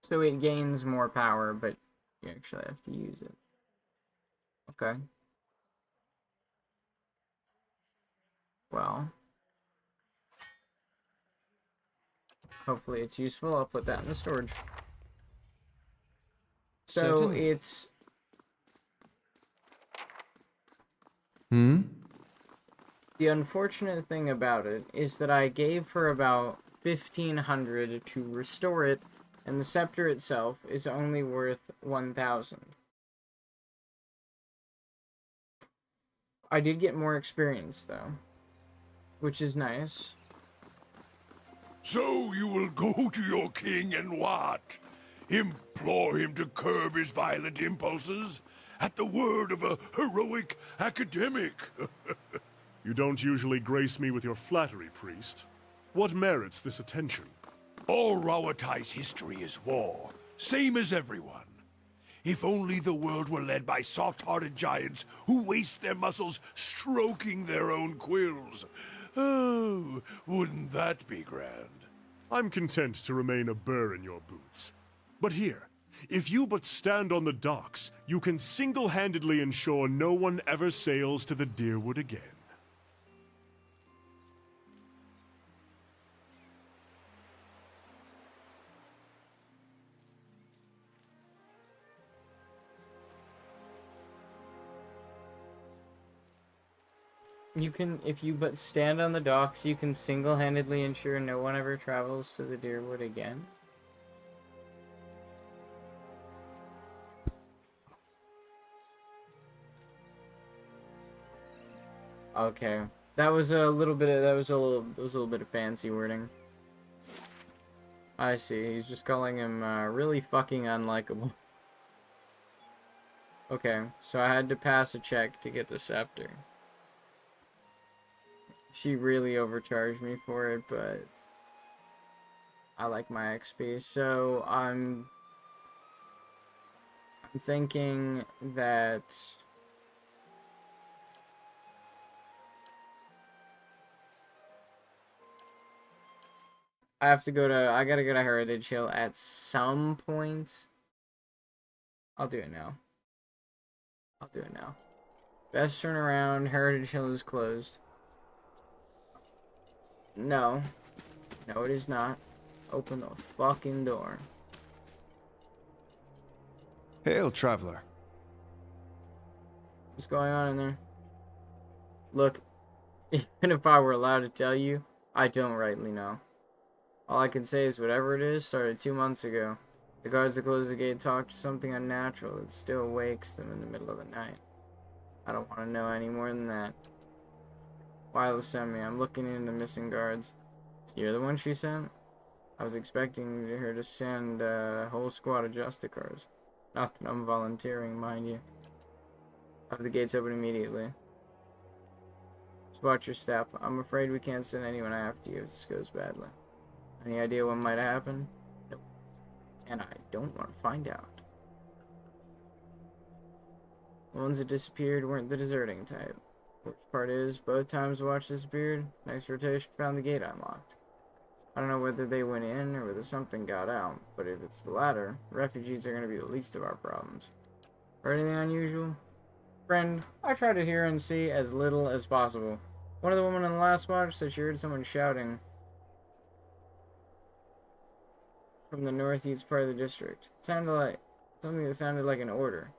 so it gains more power, but you actually have to use it. Okay. Well, hopefully it's useful. I'll put that in the storage. So Certainly. it's... Hmm? The unfortunate thing about it is that I gave her about 1,500 to restore it, and the scepter itself is only worth 1,000. I did get more experience, though, which is nice. So you will go to your king and what? Implore him to curb his violent impulses? At the word of a heroic academic? You don't usually grace me with your flattery, priest. What merits this attention? All Rawatai's history is war, same as everyone. If only the world were led by soft-hearted giants who waste their muscles stroking their own quills. Oh, wouldn't that be grand? I'm content to remain a burr in your boots. But here, if you but stand on the docks, you can single-handedly ensure no one ever sails to the Deerwood again. You can, if you but stand on the docks, you can single-handedly ensure no one ever travels to the Deerwood again. Okay, that was a little bit of a little bit of fancy wording. I see. He's just calling him really fucking unlikable. Okay, so I had to pass a check to get the scepter. She really overcharged me for it, but I like my XP. So I'm thinking that I gotta go to Heritage Hill at some point. I'll do it now. I'll do it now. Best turnaround, Heritage Hill is closed. No. No, it is not. Open the fucking door. Hail, traveler. What's going on in there? Look, even if I were allowed to tell you, I don't rightly know. All I can say is whatever it is started 2 months ago. The guards that closed the gate talked to something unnatural that still wakes them in the middle of the night. I don't want to know any more than that. Wila sent me. I'm looking into the missing guards. So you're the one she sent? I was expecting her to send a whole squad of Justicars. Not that I'm volunteering, mind you. Have the gates open immediately. Just watch your step. I'm afraid we can't send anyone after you if this goes badly. Any idea what might happen? Nope. And I don't want to find out. The ones that disappeared weren't the deserting type. Worst part is, both times the watch disappeared, next rotation found the gate unlocked. I don't know whether they went in or whether something got out, but if it's the latter, refugees are going to be the least of our problems. Or anything unusual? Friend, I try to hear and see as little as possible. One of the women on the last watch said she heard someone shouting from the northeast part of the district. It sounded like something that sounded like an order.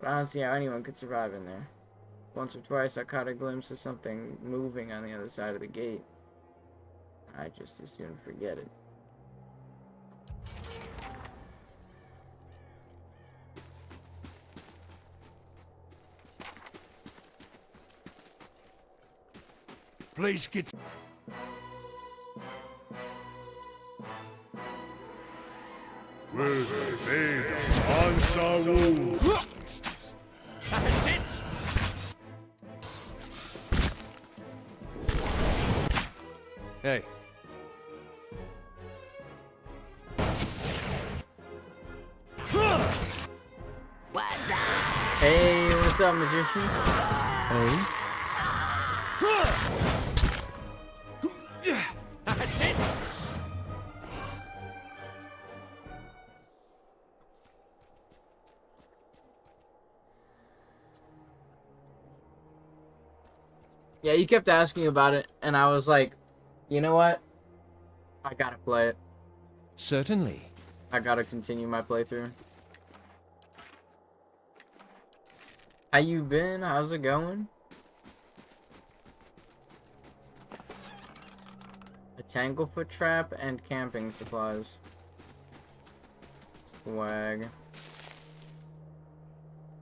But I don't see how anyone could survive in there. Once or twice I caught a glimpse of something moving on the other side of the gate. I just as soon forget it. Place gets... Sawu! That's it! Hey, Hey, what's up, magician? Hey? That's it! Yeah, you kept asking about it, and I was like, you know what? I gotta play it. certainly. I gotta continue my playthrough. How you been? How's it going? A tanglefoot trap and camping supplies. Swag.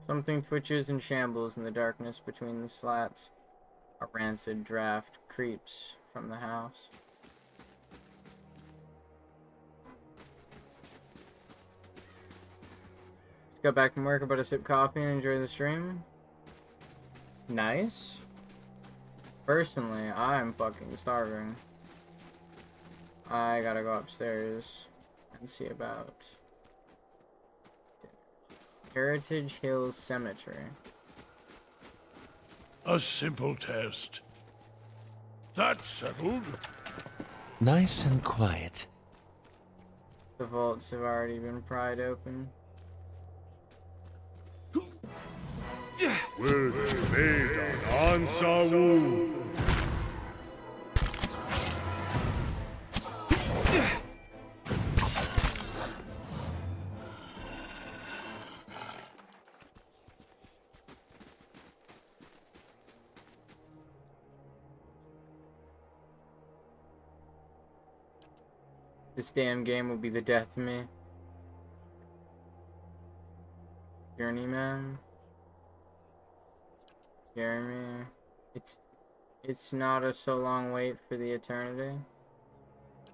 Something twitches and shambles in the darkness between the slats. A rancid draft creeps from the house. Just got back from work, about to sip coffee and enjoy the stream. Nice. Personally, I'm fucking starving. I gotta go upstairs and see about Heritage Hills Cemetery. A simple test. That's settled. Nice and quiet. The vaults have already been pried open. Words made on Sawu! This damn game will be the death of me. Journeyman. Jeremy. It's not a so long wait for the eternity.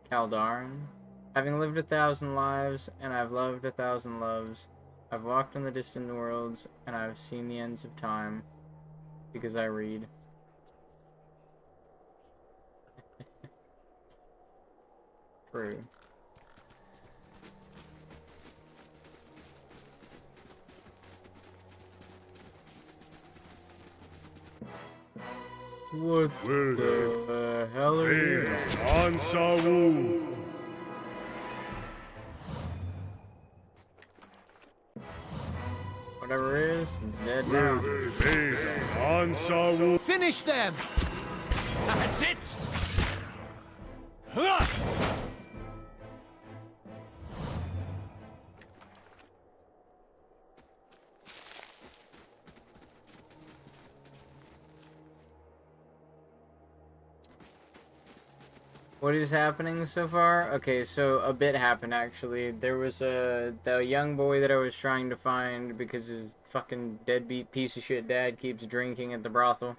Kaldarin. Having lived 1,000 lives, and I've loved 1,000 loves, I've walked on the distant worlds, and I've seen the ends of time, because I read. True. What the hell are you? On Sawu! Whatever it is, it's dead now. On Sawu! Finish them! That's it! What is happening so far? Okay, so a bit happened actually. There was the young boy that I was trying to find because his fucking deadbeat piece of shit dad keeps drinking at the brothel.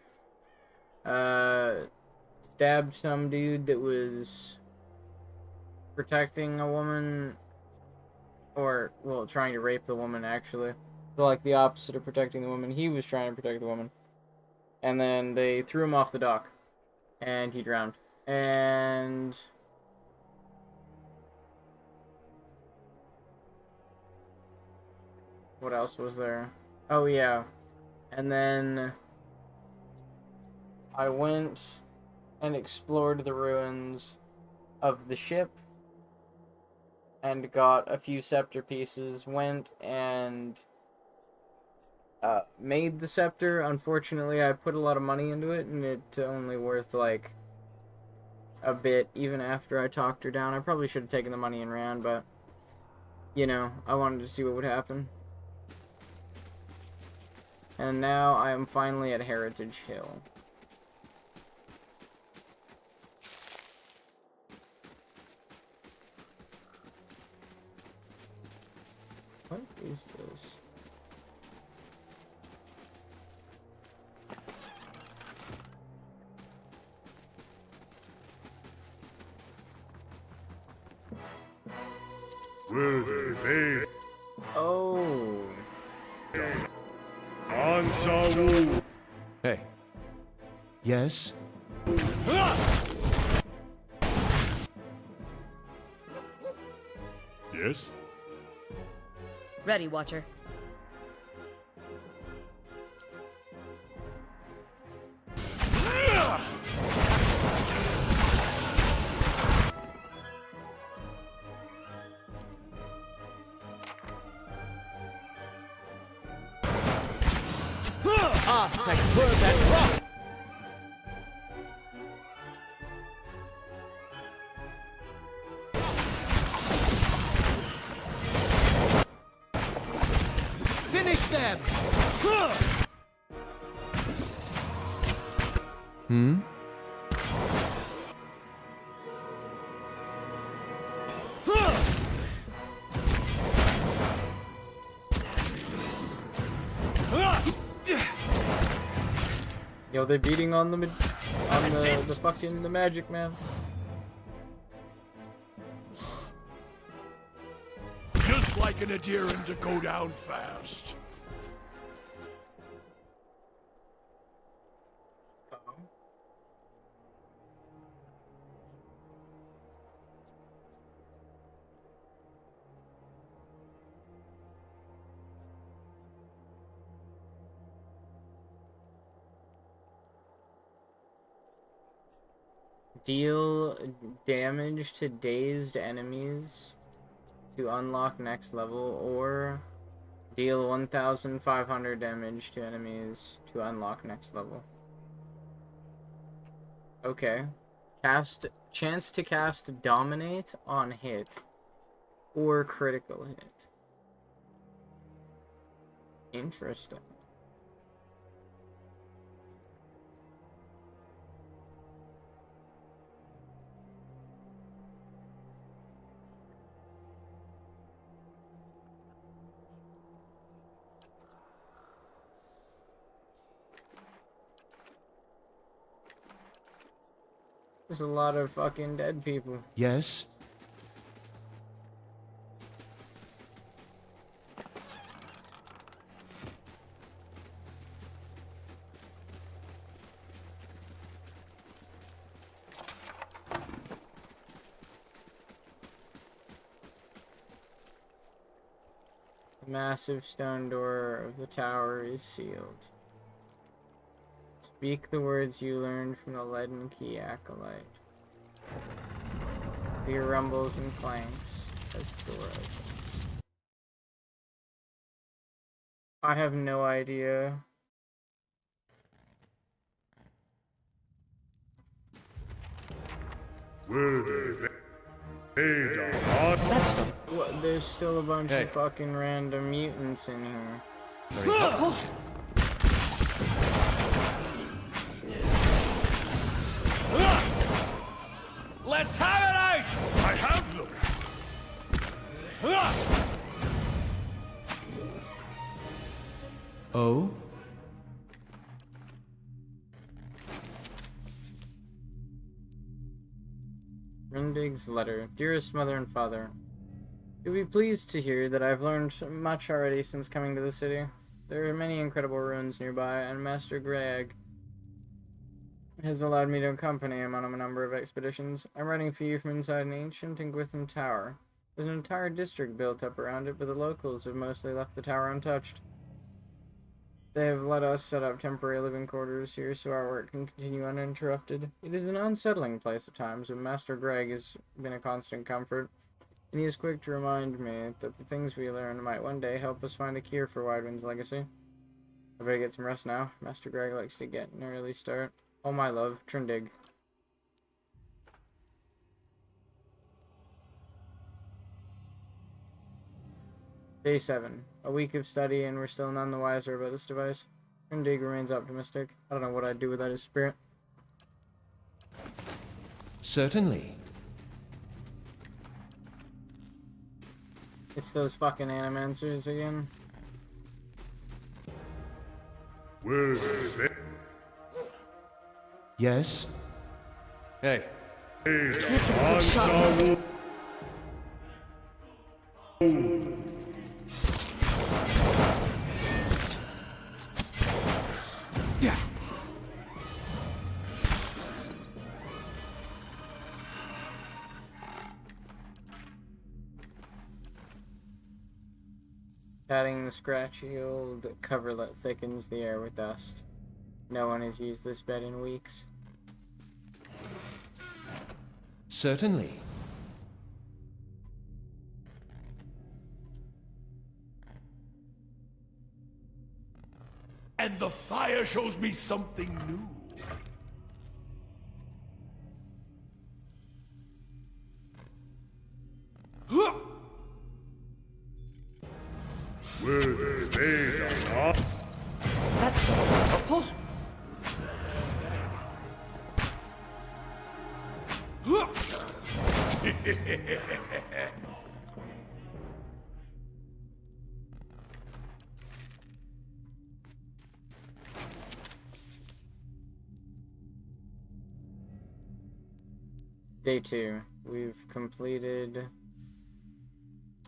Stabbed some dude that was protecting a woman, or, well, trying to rape the woman actually. So like the opposite of protecting the woman, he was trying to protect the woman. And then they threw him off the dock, and he drowned. And what else was there? Oh yeah. And then I went and explored the ruins of the ship and got a few scepter pieces. Went and made the scepter. Unfortunately, I put a lot of money into it, and it's only worth like a bit, even after I talked her down. I probably should have taken the money and ran, but, you know, I wanted to see what would happen. And now I am finally at Heritage Hill. What is this? Worthy made. Oh. Ansawu. Hey. Yes? Yes? Ready, Watcher. Finish them! Hmm? Yo, they're beating on the fucking the magic man. Just like an adherent to go down fast. Uh-oh. Deal damage to dazed enemies to unlock next level, or deal 1,500 damage to enemies to unlock next level. Okay. Chance to cast Dominate on hit or critical hit. Interesting. There's a lot of fucking dead people. Yes? The massive stone door of the tower is sealed. Speak the words you learned from the leaden key acolyte. Hear rumbles and clanks as the door opens. I have no idea. What, there's still a bunch of fucking random mutants in here. Very helpful. Let's have it out! I have them! Oh? Rindig's letter. Dearest mother and father, you'll be pleased to hear that I've learned much already since coming to the city. There are many incredible ruins nearby, and Master Greg has allowed me to accompany him on a number of expeditions. I'm writing for you from inside an ancient and Gwitham tower. There's an entire district built up around it, but the locals have mostly left the tower untouched. They have let us set up temporary living quarters here so our work can continue uninterrupted. It is an unsettling place at times, but Master Greg has been a constant comfort, and he is quick to remind me that the things we learn might one day help us find a cure for Widewind's legacy. I better get some rest now. Master Greg likes to get an early start. Oh my love, Trindig. Day 7. A week of study, and we're still none the wiser about this device. Trindig remains optimistic. I don't know what I'd do without his spirit. Certainly. It's those fucking animancers again. Yes? Hey. Ansawu. patting the scratchy old coverlet thickens the air with dust. No one has used this bed in weeks. Certainly. And the fire shows me something new. That's not helpful. Day 2. We've completed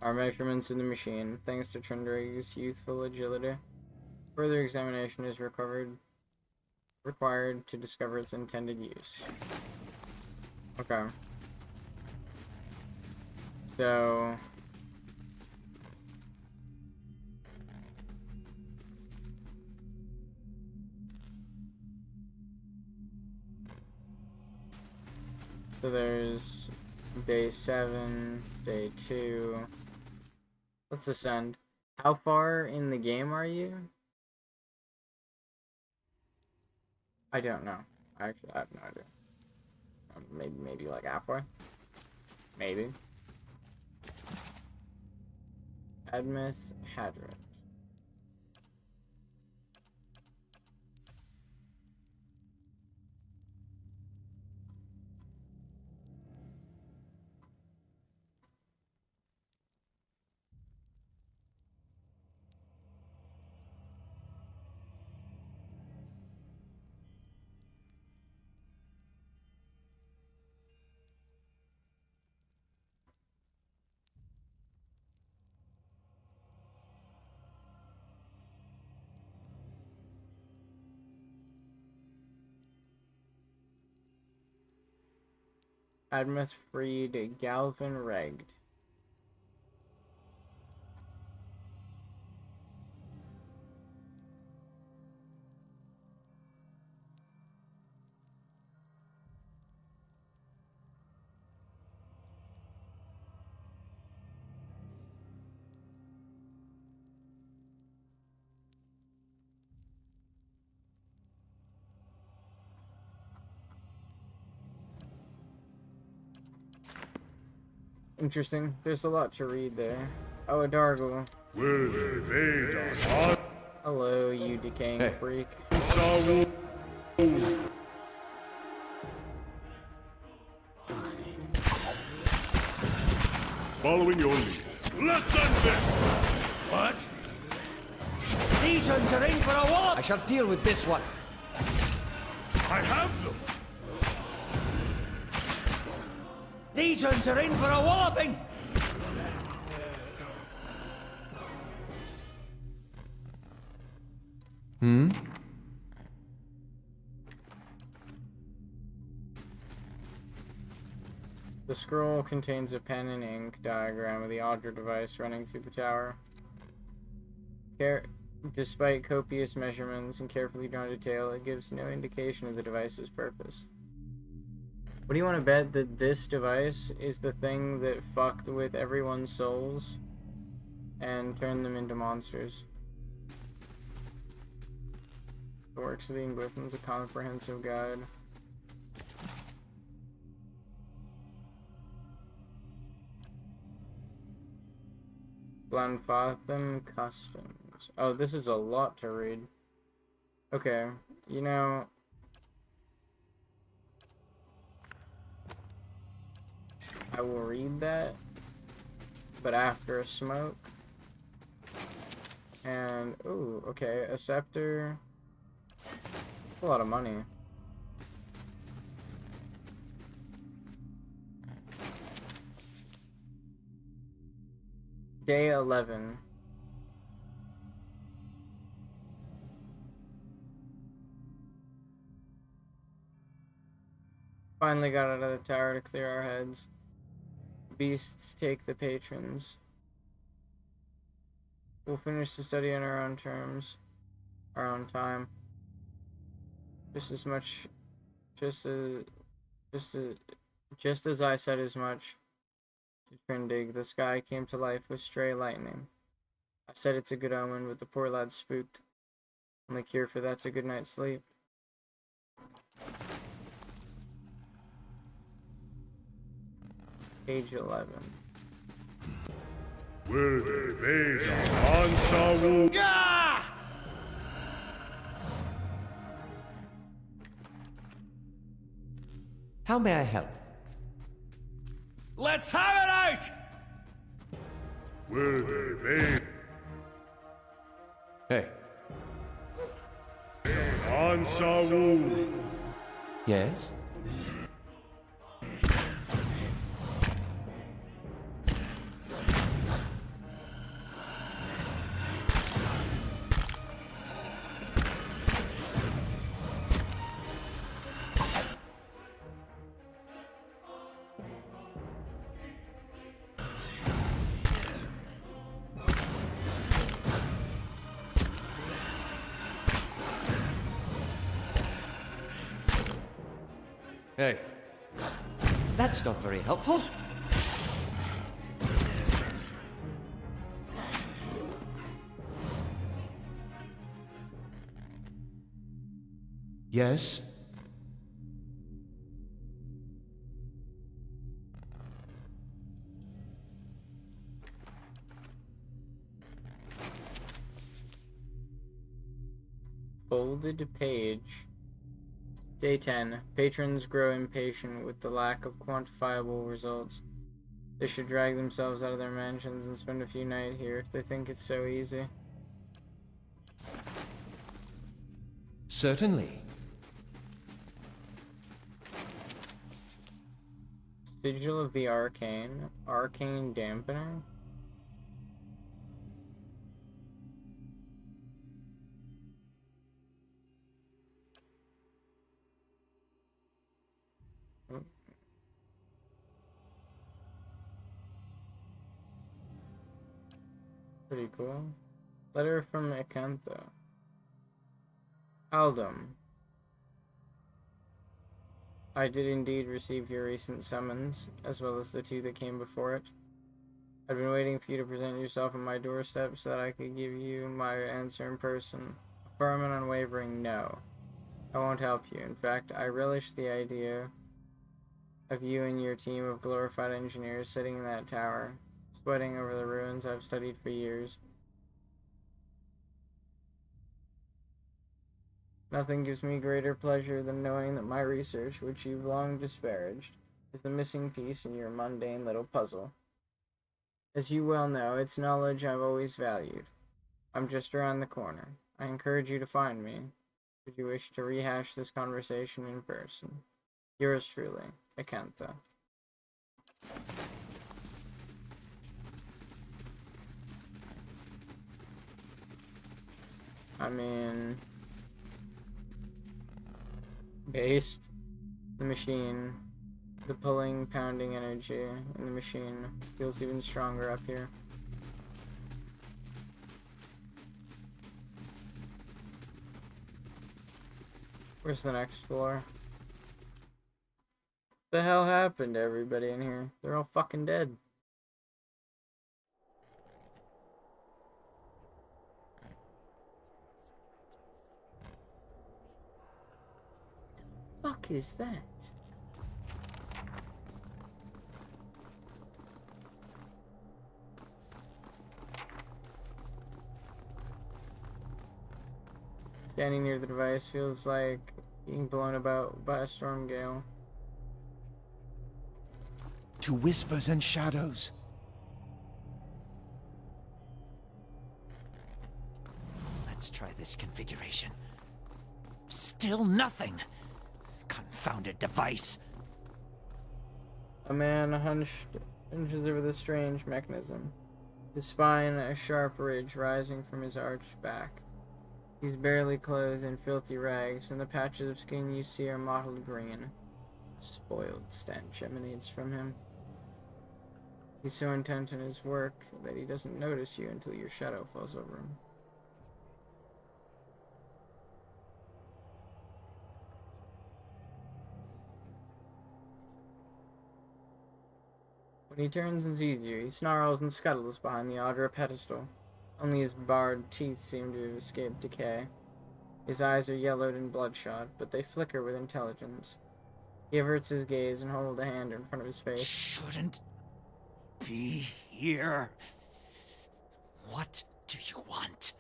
our measurements in the machine, thanks to Trindrag's youthful agility. Further examination is required to discover its intended use. Okay. So... So there's day 7, day 2. Let's ascend. How far in the game are you? I don't know. Actually, I have no idea. Maybe like halfway? Maybe. Admith Hadron. Admith freed Galvin Regged. Interesting. There's a lot to read there. Oh, a Dargle. Hello, you decaying freak. Following your lead. Let's end this! What? These ones are in for a wallop. I shall deal with this one. I have them! These ones are in for a walloping. The scroll contains a pen and ink diagram of the Audra device running through the tower. Despite copious measurements and carefully drawn detail, it gives no indication of the device's purpose. What do you want to bet that this device is the thing that fucked with everyone's souls and turned them into monsters? The Works of the Ingwithans, a comprehensive guide. Glenfatham Customs. Oh, this is a lot to read. Okay, you know... I will read that, but after a smoke. And, ooh, okay, a scepter. A lot of money. Day 11. Finally got out of the tower to clear our heads. Beasts take the patrons. We'll finish the study on our own terms, our own time. Just as much, just as, just as, just as I said as much to Trindig, the sky came to life with stray lightning. I said it's a good omen, but the poor lad's spooked. And the cure for that's a good night's sleep. Page 11. How may I help? Let's have it out! Hey. Yes? Hey. That's not very helpful. Yes? Folded page. Day 10. Patrons grow impatient with the lack of quantifiable results. They should drag themselves out of their mansions and spend a few nights here if they think it's so easy. Certainly. Sigil of the Arcane. Arcane Dampener? Pretty cool. Letter from Acantha. Aldum. I did indeed receive your recent summons, as well as the two that came before it. I've been waiting for you to present yourself on my doorstep so that I could give you my answer in person. A firm and unwavering no. I won't help you. In fact, I relish the idea of you and your team of glorified engineers sitting in that tower, sweating over the ruins I've studied for years. Nothing gives me greater pleasure than knowing that my research, which you've long disparaged, is the missing piece in your mundane little puzzle. As you well know, it's knowledge I've always valued. I'm just around the corner. I encourage you to find me, should you wish to rehash this conversation in person. Yours truly, Acantha. I mean, based the machine, the pulling, pounding energy in the machine feels even stronger up here. Where's the next floor? The hell happened to everybody in here? They're all fucking dead. The fuck is that? Standing near the device feels like being blown about by a storm gale. To whispers and shadows. Let's try this configuration. Still nothing. Confounded device. A man hunches over the strange mechanism, his spine a sharp ridge rising from his arched back. He's barely clothed in filthy rags, and the patches of skin you see are mottled green. A spoiled stench emanates from him. He's so intent on his work that he doesn't notice you until your shadow falls over him. When he turns and sees you, he snarls and scuttles behind the Audra pedestal. Only his barred teeth seem to have escaped decay. His eyes are yellowed and bloodshot, but they flicker with intelligence. He averts his gaze and holds a hand in front of his face. Shouldn't be here. What do you want?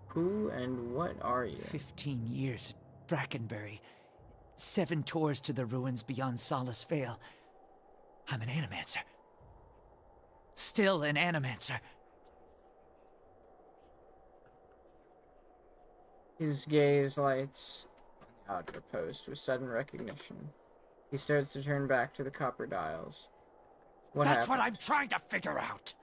Who and what are you? 15 years at Brackenbury. 7 tours to the ruins beyond Solace Vale. I'm an animancer. Still an animancer. His gaze lights on the Audra post with sudden recognition. He starts to turn back to the copper dials. That's what I'm trying to figure out!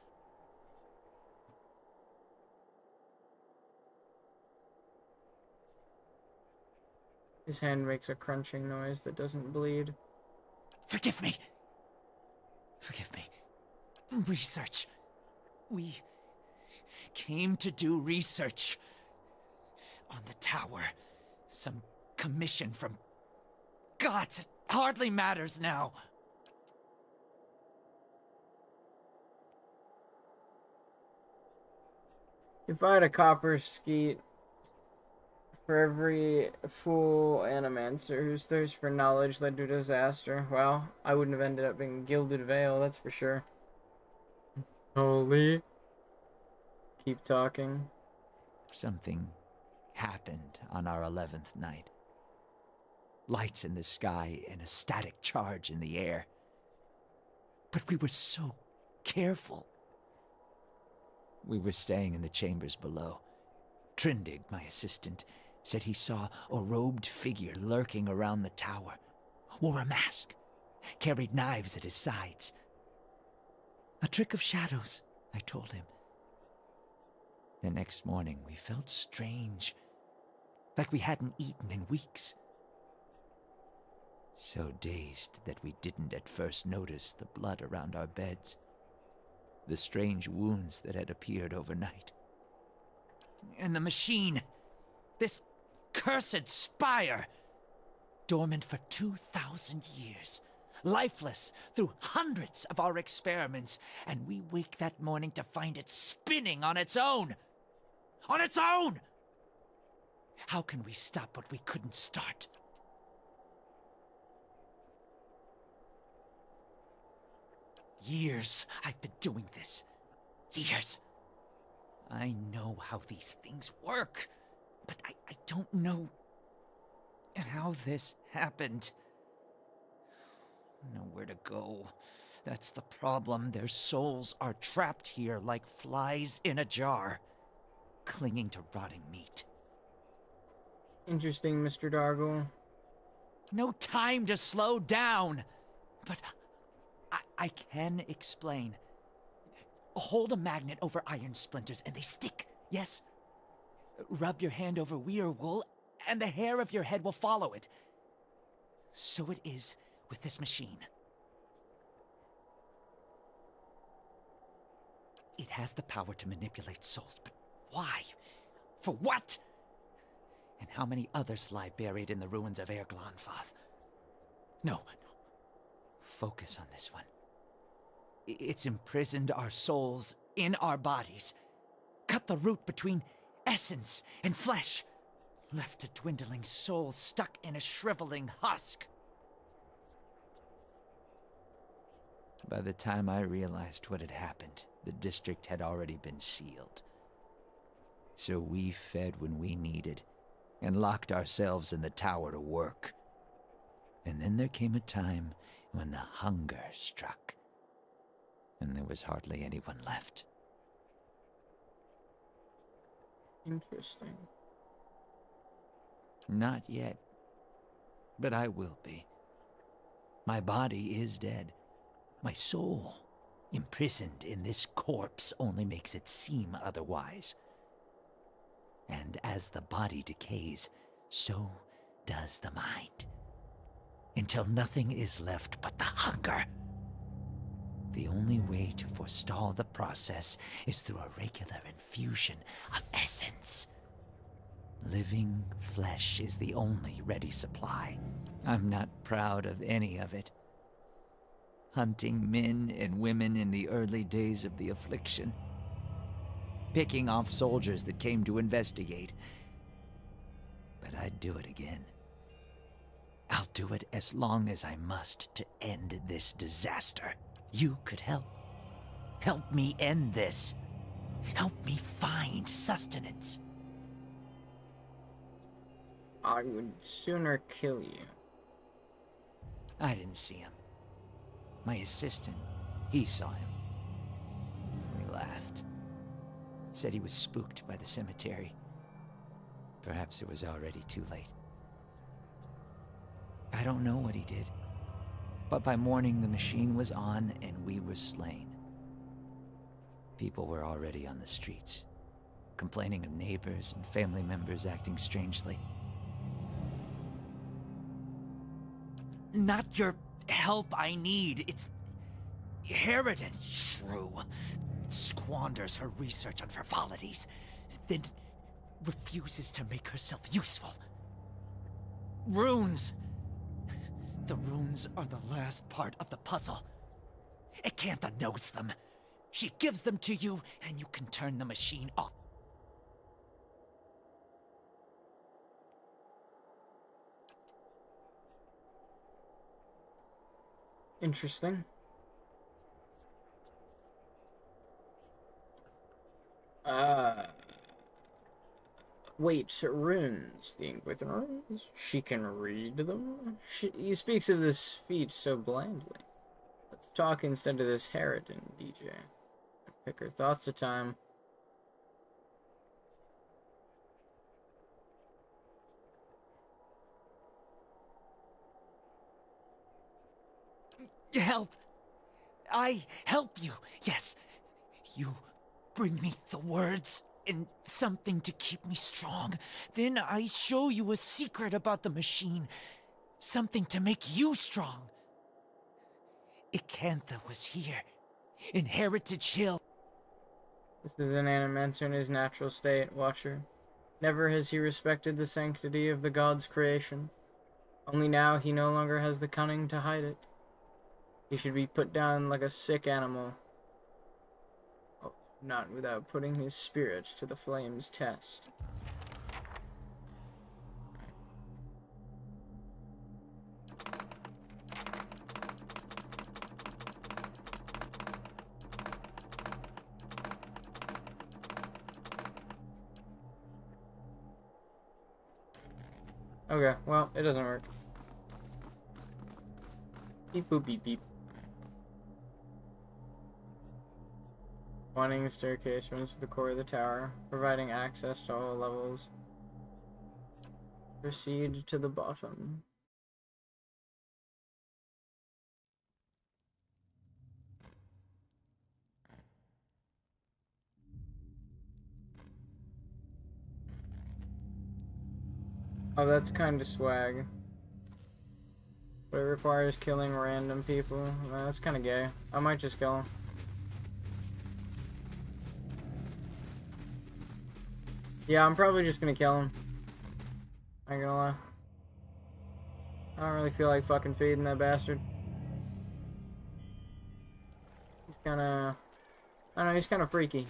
His hand makes a crunching noise that doesn't bleed. Forgive me! Forgive me. Research. We came to do research on the tower. Some commission from gods. It hardly matters now. If I had a copper skeet for every fool animancer whose thirst for knowledge led to disaster, well, I wouldn't have ended up in Gilded Vale, that's for sure. Holy. Keep talking. Something happened on our 11th night. Lights in the sky and a static charge in the air. But we were so careful. We were staying in the chambers below. Trindig, my assistant, said he saw a robed figure lurking around the tower. Wore a mask. Carried knives at his sides. A trick of shadows, I told him. The next morning, we felt strange. Like we hadn't eaten in weeks. So dazed that we didn't at first notice the blood around our beds. The strange wounds that had appeared overnight. And the machine. This cursed spire. Dormant for 2,000 years. Lifeless through hundreds of our experiments. And we wake that morning to find it spinning on its own. On its own! How can we stop what we couldn't start? Years I've been doing this. Years. I know how these things work, but I don't know how this happened. Nowhere to go. That's the problem. Their souls are trapped here like flies in a jar, clinging to rotting meat. Interesting, Mr. Dargle. No time to slow down. But I can explain. Hold a magnet over iron splinters and they stick, yes? Rub your hand over weir wool and the hair of your head will follow it. So it is with this machine. It has the power to manipulate souls, but why? For what? And how many others lie buried in the ruins of Erglonfath? No. Focus on this one. It's imprisoned our souls in our bodies. Cut the root between essence and flesh. Left a dwindling soul stuck in a shriveling husk. By the time I realized what had happened, the district had already been sealed. So we fed when we needed, and locked ourselves in the tower to work. And then there came a time when the hunger struck, and there was hardly anyone left. Interesting. Not yet, but I will be. My body is dead. My soul, imprisoned in this corpse, only makes it seem otherwise. And as the body decays, so does the mind. Until nothing is left but the hunger. The only way to forestall the process is through a regular infusion of essence. Living flesh is the only ready supply. I'm not proud of any of it. Hunting men and women in the early days of the affliction. Picking off soldiers that came to investigate. But I'd do it again. I'll do it as long as I must to end this disaster. You could help. Help me end this. Help me find sustenance. I would sooner kill you. I didn't see him. My assistant, he saw him. We laughed. Said he was spooked by the cemetery. Perhaps it was already too late. I don't know what he did. But by morning the machine was on and we were slain. People were already on the streets, complaining of neighbors and family members acting strangely. Not your help I need. It's Harridan, shrew. Squanders her research on frivolities, then refuses to make herself useful. Runes! The runes are the last part of the puzzle. Acantha knows them. She gives them to you, and you can turn the machine off. Interesting. Wait, runes. The ink with runes? She can read them? He speaks of this feat so blandly. Let's talk instead of this Harridan, DJ. Pick her thoughts a time. Help! I help you, yes. You bring me the words and something to keep me strong. Then I show you a secret about the machine. Something to make you strong. Acantha was here, in Heritage Hill. This is an animancer in his natural state, Watcher. Never has he respected the sanctity of the god's creation. Only now he no longer has the cunning to hide it. He should be put down like a sick animal. Oh, not without putting his spirit to the flames' test. Okay, well, it doesn't work. Beep boop beep beep. Winding staircase runs to the core of the tower, providing access to all levels. Proceed to the bottom. Oh, that's kind of swag. But it requires killing random people. That's kind of gay. I might just kill him. Yeah, I'm probably just gonna kill him. I ain't gonna lie. I don't really feel like fucking feeding that bastard. He's kinda... I don't know, he's kinda freaky.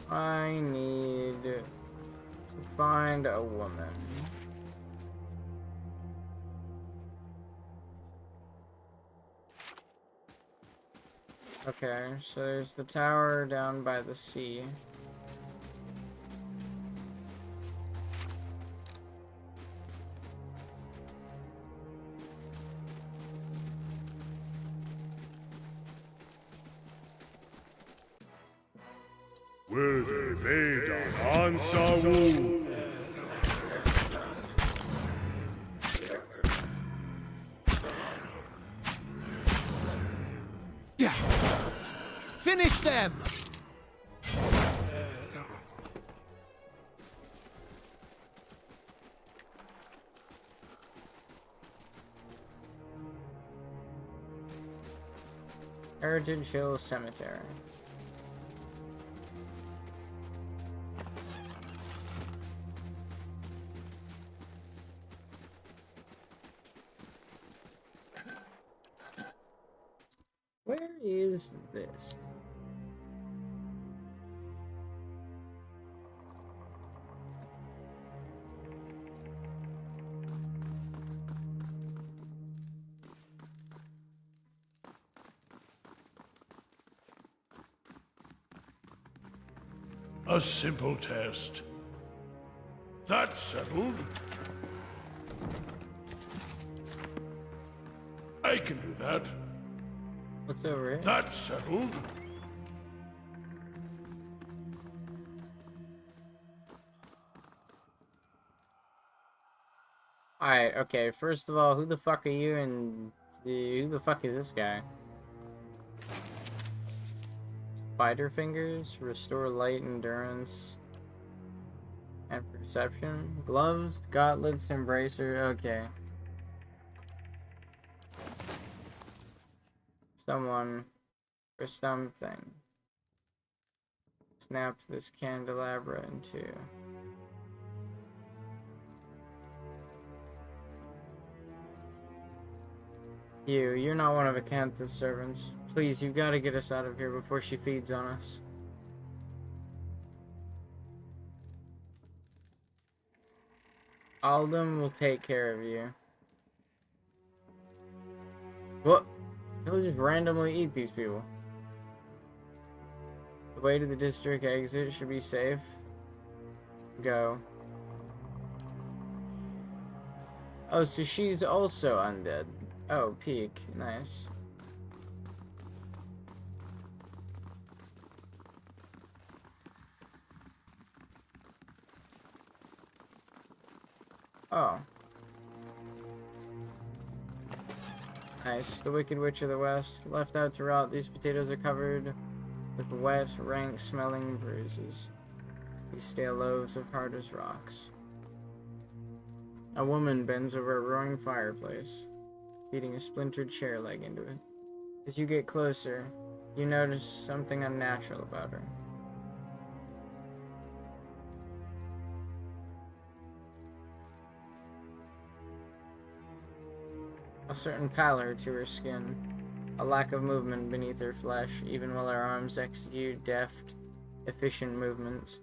I need to find a woman. Okay, so there's the tower down by the sea. Worthy Maiden Ansawu. Yeah. Finish them! Heritage Hill Cemetery. Where is this? A simple test. That's settled. I can do that. What's over here? That's settled. Alright, okay, first of all, who the fuck are you and who the fuck is this guy? Spider fingers, restore light endurance and perception. Gloves, gauntlets, embracer, okay. Someone or something. Snaps this candelabra in two. You're not one of Acantha's servants. Please, you've got to get us out of here before she feeds on us. Aldum will take care of you. What? He'll just randomly eat these people. The way to the district exit should be safe. Go. Oh, so she's also undead. Oh, peek. Nice. Oh. Nice. The Wicked Witch of the West. Left out to rot, these potatoes are covered with wet, rank-smelling bruises. These stale loaves of hard as rocks. A woman bends over a roaring fireplace, feeding a splintered chair leg into it. As you get closer, you notice something unnatural about her. A certain pallor to her skin, a lack of movement beneath her flesh, even while her arms execute deft, efficient movements.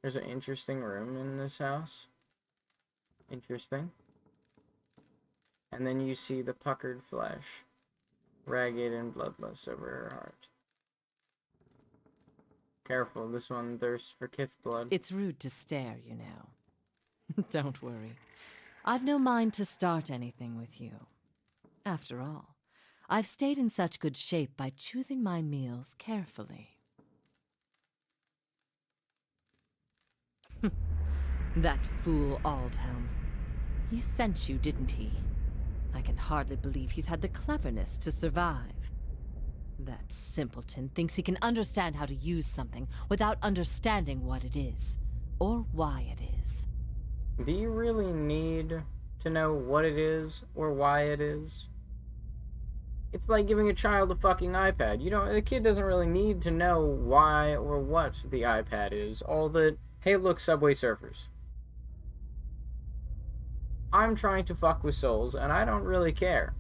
There's an interesting room in this house. Interesting. And then you see the puckered flesh, ragged and bloodless over her heart. Careful, this one thirsts for kith blood. It's rude to stare, you know. Don't worry. I've no mind to start anything with you. After all, I've stayed in such good shape by choosing my meals carefully. That fool Aldhelm. He sent you, didn't he? I can hardly believe he's had the cleverness to survive. That simpleton thinks he can understand how to use something without understanding what it is, or why it is. Do you really need to know what it is or why it is? It's like giving a child a fucking iPad. You know, the kid doesn't really need to know why or what the iPad is. All that, hey, look, Subway Surfers. I'm trying to fuck with souls, and I don't really care.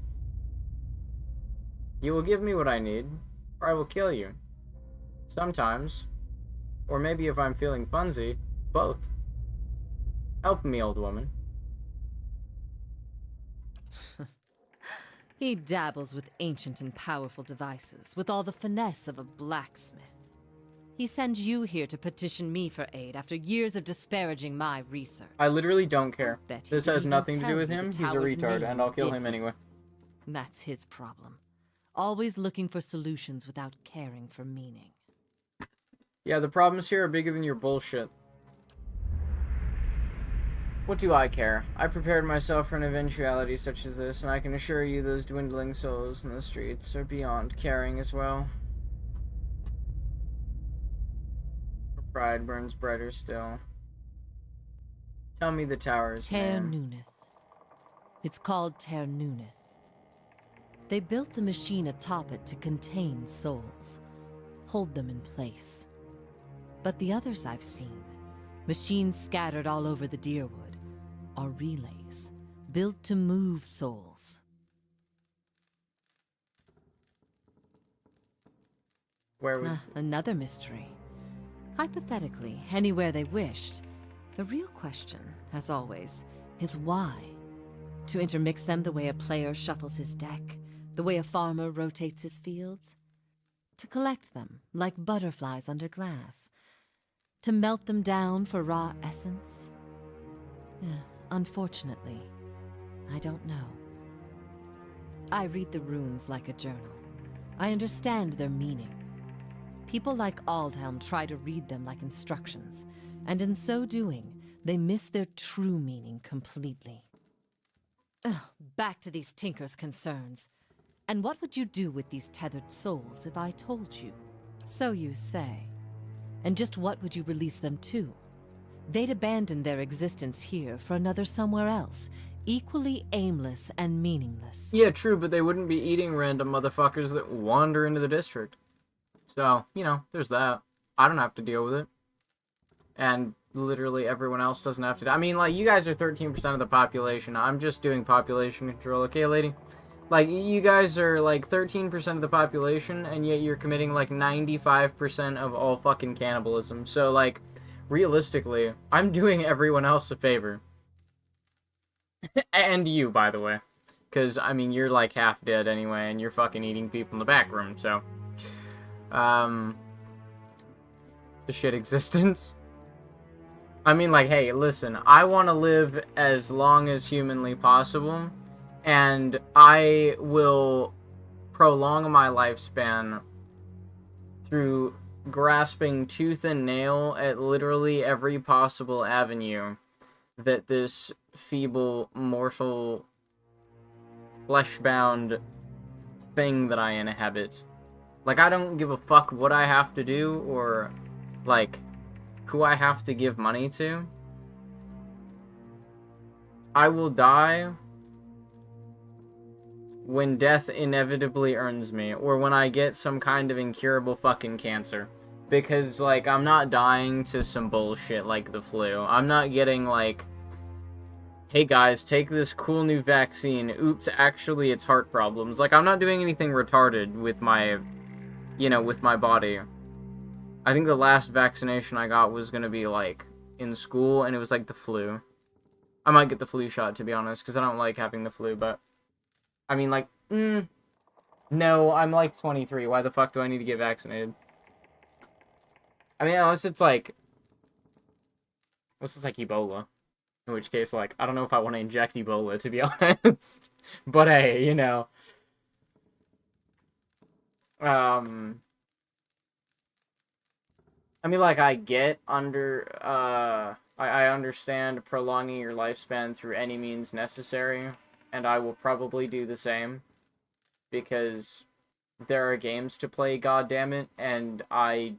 You will give me what I need, or I will kill you. Sometimes. Or maybe if I'm feeling funsy, both. Help me, old woman. He dabbles with ancient and powerful devices, with all the finesse of a blacksmith. He sends you here to petition me for aid after years of disparaging my research. I literally don't care. Bet he This didn't has even nothing to tell do with you the him. He's a tower's retard, name, and I'll kill did him he? anyway. That's his problem. Always looking for solutions without caring for meaning. Yeah, the problems here are bigger than your bullshit. What do I care? I prepared myself for an eventuality such as this, and I can assure you those dwindling souls in the streets are beyond caring as well. Her pride burns brighter still. Tell me the tower's Ter name. Nuneth. It's called Ter Nuneth. They built the machine atop it to contain souls, hold them in place. But the others I've seen, machines scattered all over the Deerwood, are relays, built to move souls. Where would... Another mystery. Hypothetically, anywhere they wished. The real question, as always, is why? To intermix them the way a player shuffles his deck, the way a farmer rotates his fields? To collect them, like butterflies under glass? To melt them down for raw essence? Unfortunately, I don't know. I read the runes like a journal. I understand their meaning. People like Aldhelm try to read them like instructions, and in so doing, they miss their true meaning completely. Back to these Tinker's concerns. And what would you do with these tethered souls if I told you? So you say. And just what would you release them to? They'd abandon their existence here for another somewhere else, equally aimless and meaningless. Yeah, true, but they wouldn't be eating random motherfuckers that wander into the district. So, you know, there's that. I don't have to deal with it. And literally everyone else doesn't have to. I mean, like, you guys are 13% of the population. I'm just doing population control, okay, lady? Like, you guys are, like, 13% of the population, and yet you're committing, like, 95% of all fucking cannibalism. So, like, realistically, I'm doing everyone else a favor. And you, by the way. Because, I mean, you're, like, half dead anyway, and you're fucking eating people in the back room, so... the shit existence. I mean, like, hey, listen, I want to live as long as humanly possible, and I will prolong my lifespan through grasping tooth and nail at literally every possible avenue that this feeble, mortal, flesh-bound thing that I inhabit. Like, I don't give a fuck what I have to do, or, like, who I have to give money to. I will die when death inevitably earns me, or when I get some kind of incurable fucking cancer. Because, like, I'm not dying to some bullshit like the flu. I'm not getting, like, hey guys, take this cool new vaccine. Oops, actually it's heart problems. Like, I'm not doing anything retarded with my... you know, with my body. I think the last vaccination I got was gonna be, like, in school, and it was, like, the flu. I might get the flu shot, to be honest, because I don't like having the flu, but... I mean, like, no, I'm, like, 23. Why the fuck do I need to get vaccinated? I mean, unless it's, like... unless it's, like, Ebola. In which case, like, I don't know if I want to inject Ebola, to be honest. But, hey, you know... I mean, like, I get I understand prolonging your lifespan through any means necessary, and I will probably do the same, because there are games to play, goddammit, and I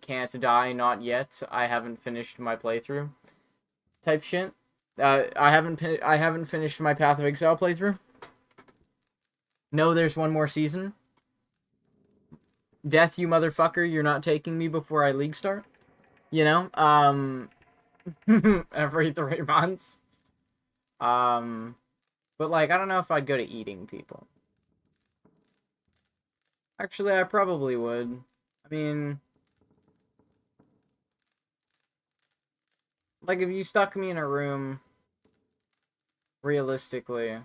can't die, not yet. I haven't finished my playthrough. Type shit. I haven't finished my Path of Exile playthrough. No, there's one more season. Death, you motherfucker, you're not taking me before I league start? You know? Every 3 months. But, like, I don't know if I'd go to eating people. Actually, I probably would. I mean... like, if you stuck me in a room... realistically...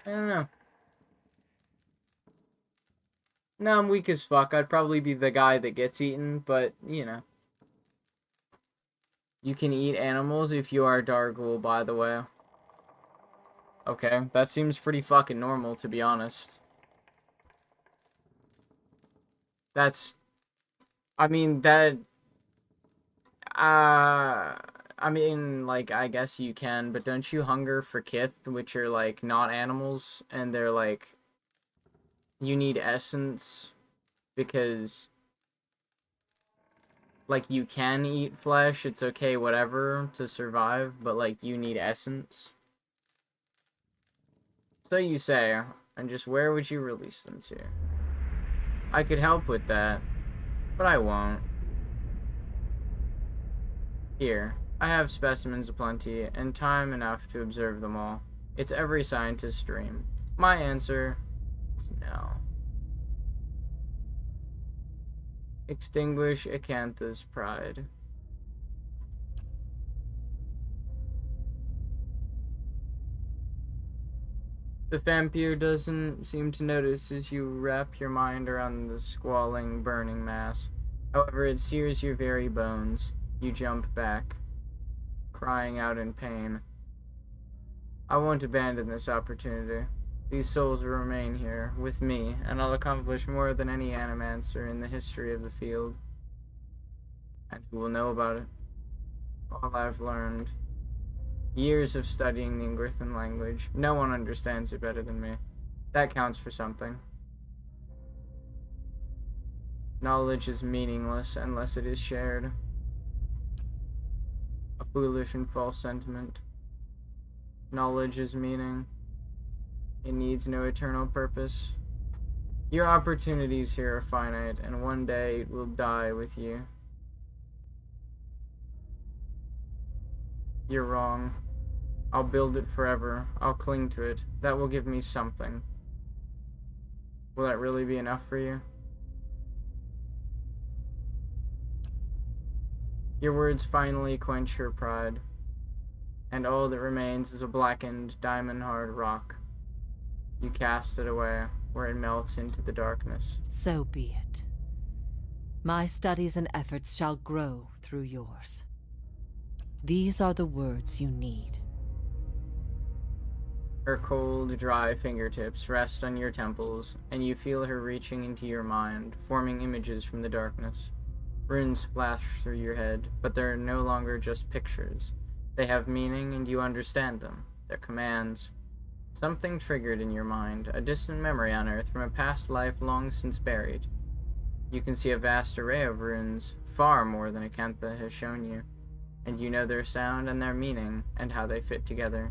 I don't know. No, I'm weak as fuck. I'd probably be the guy that gets eaten, but, you know. You can eat animals if you are Dargul, by the way. Okay, that seems pretty fucking normal, to be honest. That's... I mean, that... I mean, like, I guess you can, but don't you hunger for kith, which are, like, not animals, and they're, like... you need essence, because... like, you can eat flesh, it's okay, whatever, to survive, but, like, you need essence. So you say, and just where would you release them to? I could help with that, but I won't. Here, I have specimens aplenty, and time enough to observe them all. It's every scientist's dream. My answer is no. Extinguish Acantha's pride. The vampire doesn't seem to notice as you wrap your mind around the squalling, burning mass. However, it sears your very bones. You jump back, crying out in pain. I won't abandon this opportunity. These souls will remain here, with me, and I'll accomplish more than any animancer in the history of the field. And who will know about it? All I've learned. Years of studying the Ingrithan language. No one understands it better than me. That counts for something. Knowledge is meaningless unless it is shared. A foolish and false sentiment. Knowledge is meaning. It needs no eternal purpose. Your opportunities here are finite, and one day it will die with you. You're wrong. I'll build it forever. I'll cling to it. That will give me something. Will that really be enough for you? Your words finally quench her pride, and all that remains is a blackened, diamond-hard rock. You cast it away, where it melts into the darkness. So be it. My studies and efforts shall grow through yours. These are the words you need. Her cold, dry fingertips rest on your temples, and you feel her reaching into your mind, forming images from the darkness. Runes flash through your head, but they're no longer just pictures. They have meaning, and you understand them. They're commands. Something triggered in your mind, a distant memory on Earth from a past life long since buried. You can see a vast array of runes, far more than Acantha has shown you, and you know their sound and their meaning, and how they fit together.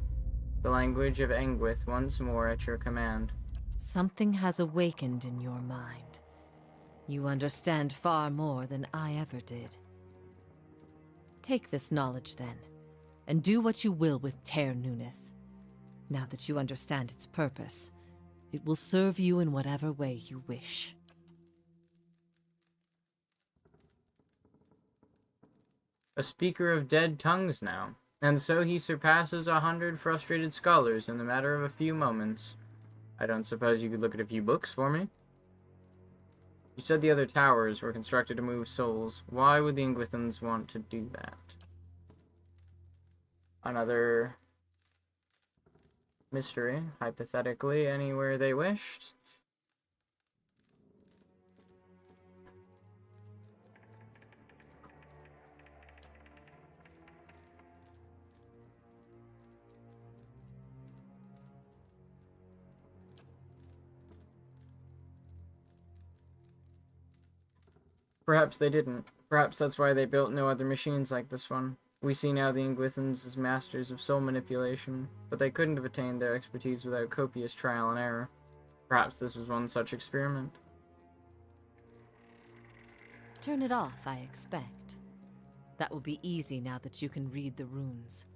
The language of Engwith once more at your command. Something has awakened in your mind. You understand far more than I ever did. Take this knowledge, then, and do what you will with Ter Nuneth. Now that you understand its purpose, it will serve you in whatever way you wish. A speaker of dead tongues now, and so he surpasses 100 frustrated scholars in the matter of a few moments. I don't suppose you could look at a few books for me? You said the other towers were constructed to move souls. Why would the Ingwithans want to do that? Another mystery, hypothetically, anywhere they wished. Perhaps they didn't. Perhaps that's why they built no other machines like this one. We see now the Ingwithans as masters of soul manipulation, but they couldn't have attained their expertise without copious trial and error. Perhaps this was one such experiment. Turn it off, I expect. That will be easy now that you can read the runes.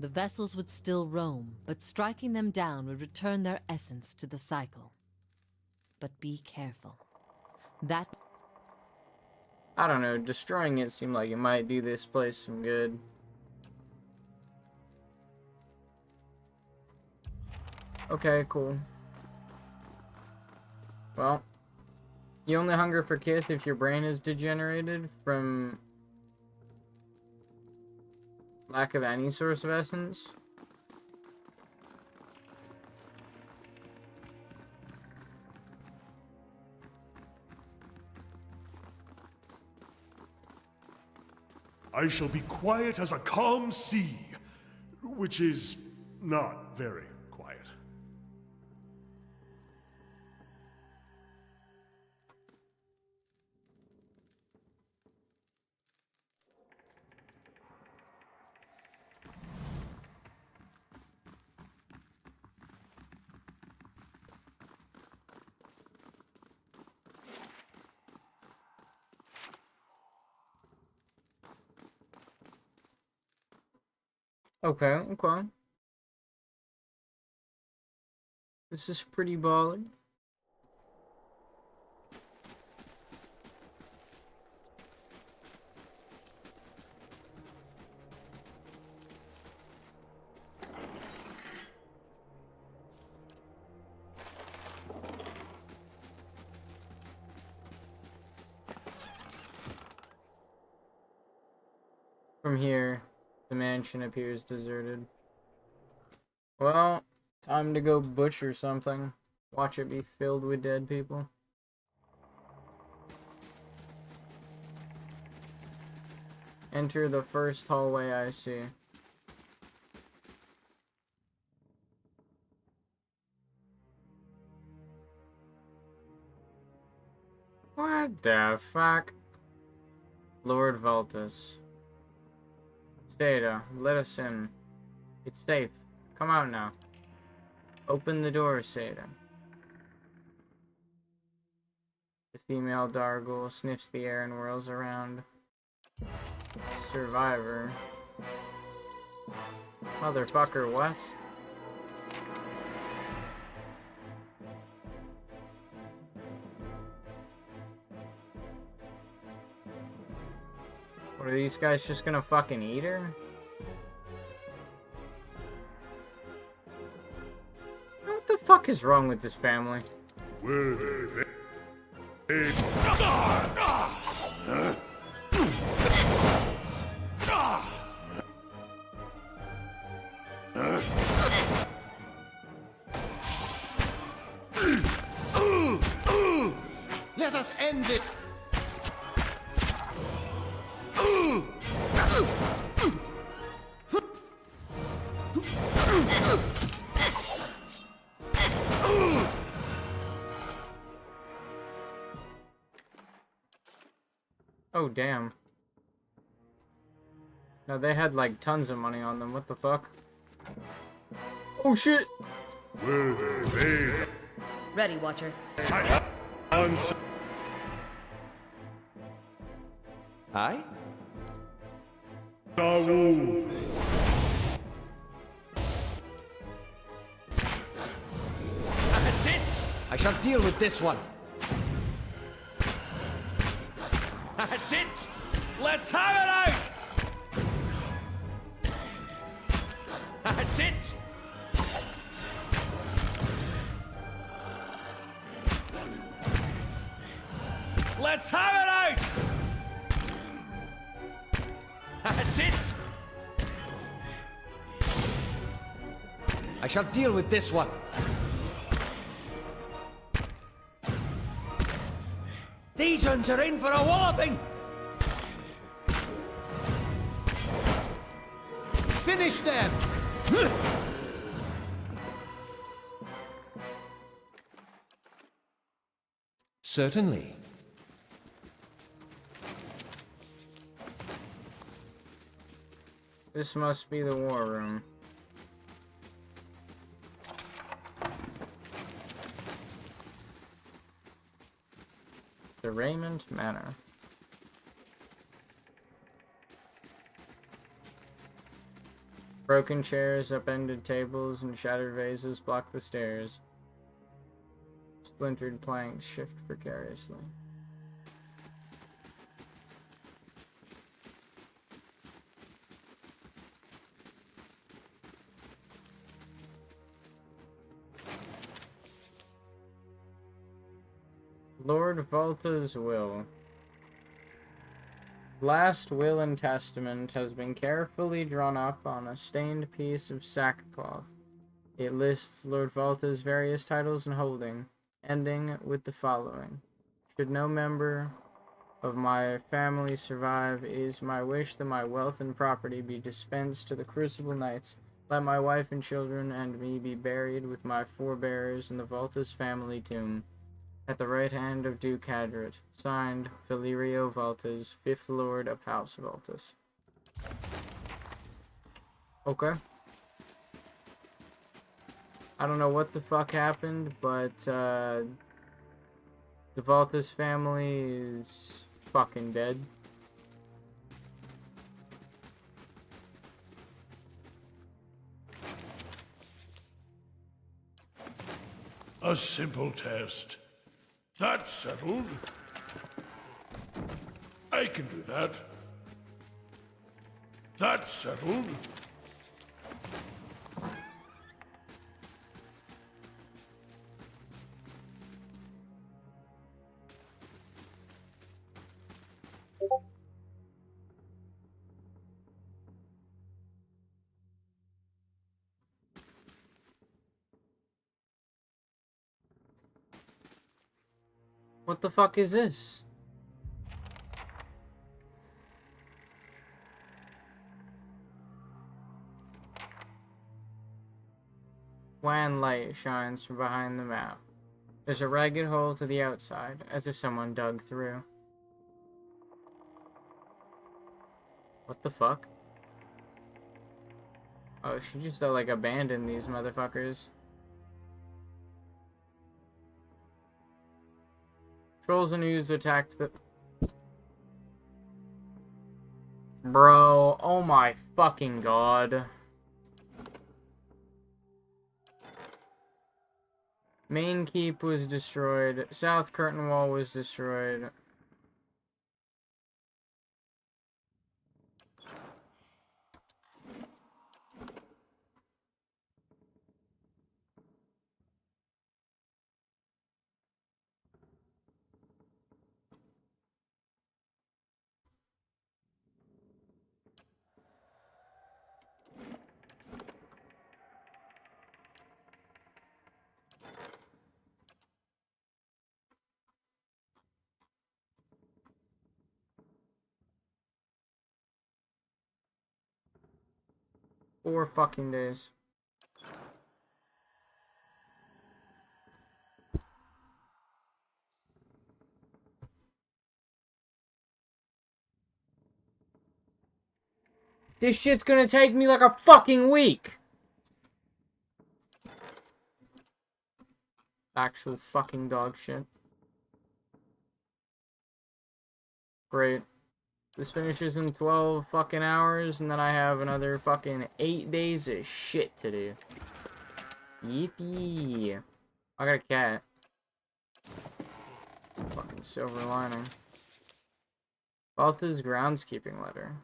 The vessels would still roam, but striking them down would return their essence to the cycle. But be careful. That... I don't know, destroying it seemed like it might do this place some good. Okay, cool. Well, you only hunger for kith if your brain is degenerated from lack of any source of essence. I shall be quiet as a calm sea, which is not very quiet. Okay, okay. This is pretty baller. From here, the mansion appears deserted. Well, time to go butcher something. Watch it be filled with dead people. Enter the first hallway I see. What the fuck? Lord Valtus. Seda, let us in. It's safe. Come out now. Open the door, Seda. The female Dargle sniffs the air and whirls around. Survivor. Motherfucker, what? What, are these guys just gonna fucking eat her? What the fuck is wrong with this family? Let us end it! Oh, damn. No, they had, like, tons of money on them. What the fuck? Oh, shit! Ready, Watcher. Aye? That's it! I shall deal with this one. That's it! Let's have it out! That's it! Let's have it out! That's it! I shall deal with this one. These ones are in for a walloping! Finish them! Certainly. This must be the war room. The Raymond Manor. Broken chairs, upended tables, and shattered vases block the stairs. Splintered planks shift precariously. Lord Volta's will. Last will and testament has been carefully drawn up on a stained piece of sackcloth. It lists Lord Volta's various titles and holding, ending with the following. Should no member of my family survive, it is my wish that my wealth and property be dispensed to the Crucible Knights. Let my wife and children and me be buried with my forebears in the Volta's family tomb, at the right hand of Duke Hadrit. Signed, Valerio Voltas, 5th Lord of House Voltas. Okay. I don't know what the fuck happened, but, the Voltas family is fucking dead. A simple test. That's settled. I can do that. That's settled. What the fuck is this? Wan light shines from behind the map. There's a ragged hole to the outside, as if someone dug through. What the fuck? Oh, she just like abandoned these motherfuckers. Trolls and ooze attacked the... Bro, oh my fucking god. Main keep was destroyed. South curtain wall was destroyed. Four fucking days. This shit's gonna take me like a fucking week! Actual fucking dog shit. Great. This finishes in 12 fucking hours, and then I have another fucking 8 days of shit to do. Yippee. I got a cat. Fucking silver lining. Balta's groundskeeping letter.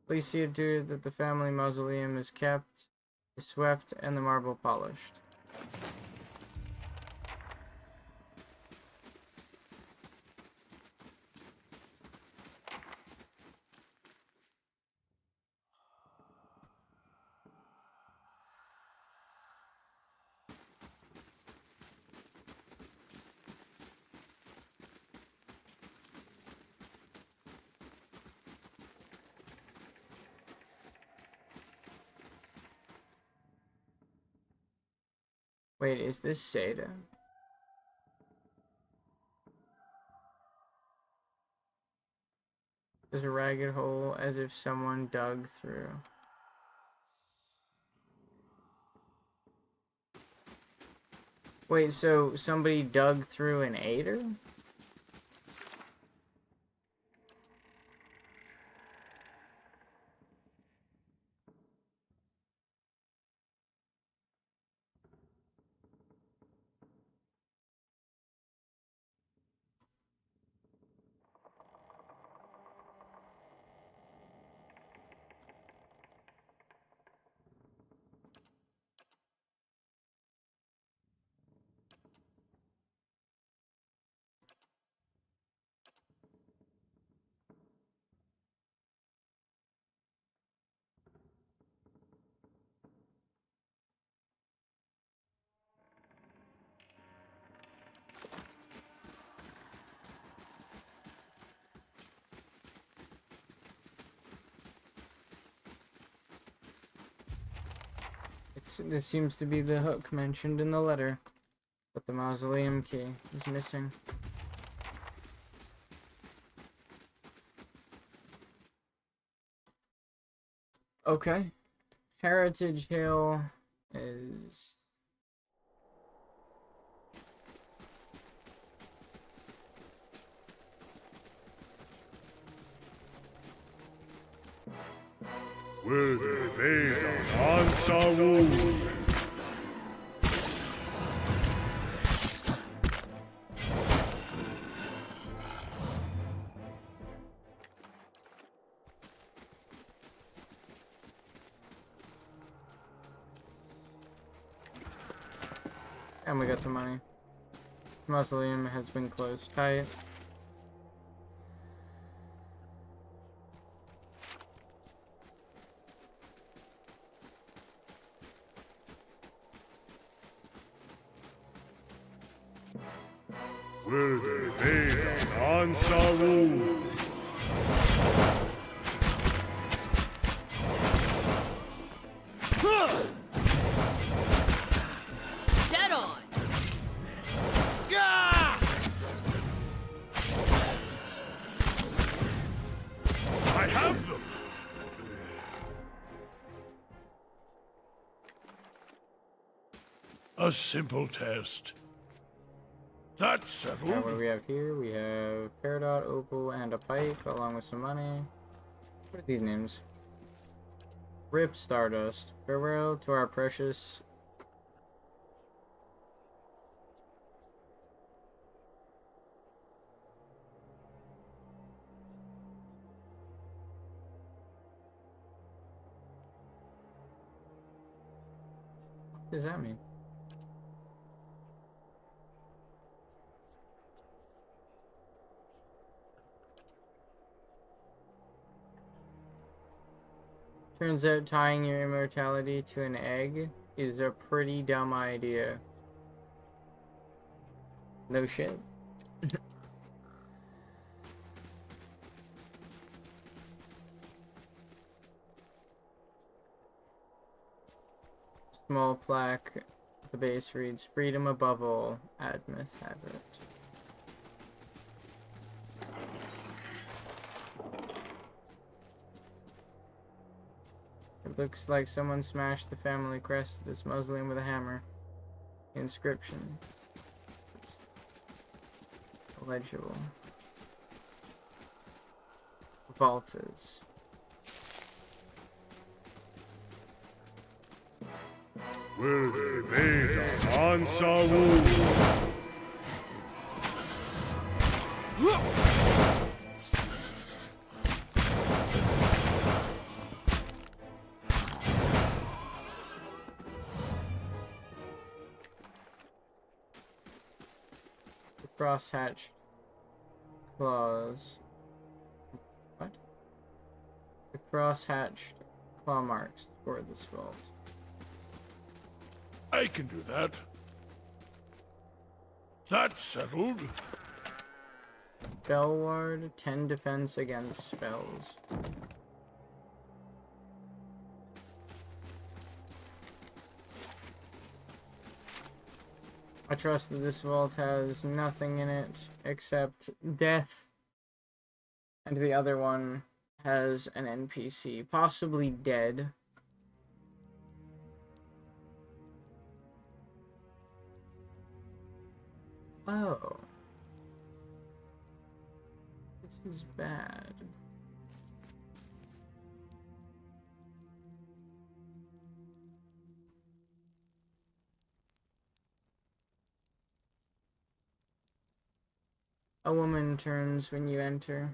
Please see to it that the family mausoleum is kept, is swept, and the marble polished. Wait, is this Seda? There's a ragged hole as if someone dug through. Wait, so somebody dug through and ate her? This seems to be the hook mentioned in the letter, but the mausoleum key is missing. Okay. Heritage Hill is... Worthy maid of Ansawu. And we got some money. Mausoleum has been closed tight. Worthy maid of Ansawu. Dead on! I have them! A simple test. That's settled. Now what do we have here? We have Peridot, Opal, and a Pike, along with some money. What are these names? Rip Stardust. Farewell to our precious... What does that mean? Turns out tying your immortality to an egg is a pretty dumb idea. No shit. Small plaque at the base reads, "Freedom above all, Admith have it." It looks like someone smashed the family crest at this mausoleum with a hammer. The inscription is illegible. Vaulters. Worthy maid of Ansawu. The cross-hatched claws. What? The cross-hatched claw marks for this vault. I can do that. That's settled. Spellward, 10 defense against spells. I trust that this vault has nothing in it except death. And the other one has an NPC, possibly dead. Oh. This is bad. A woman turns when you enter.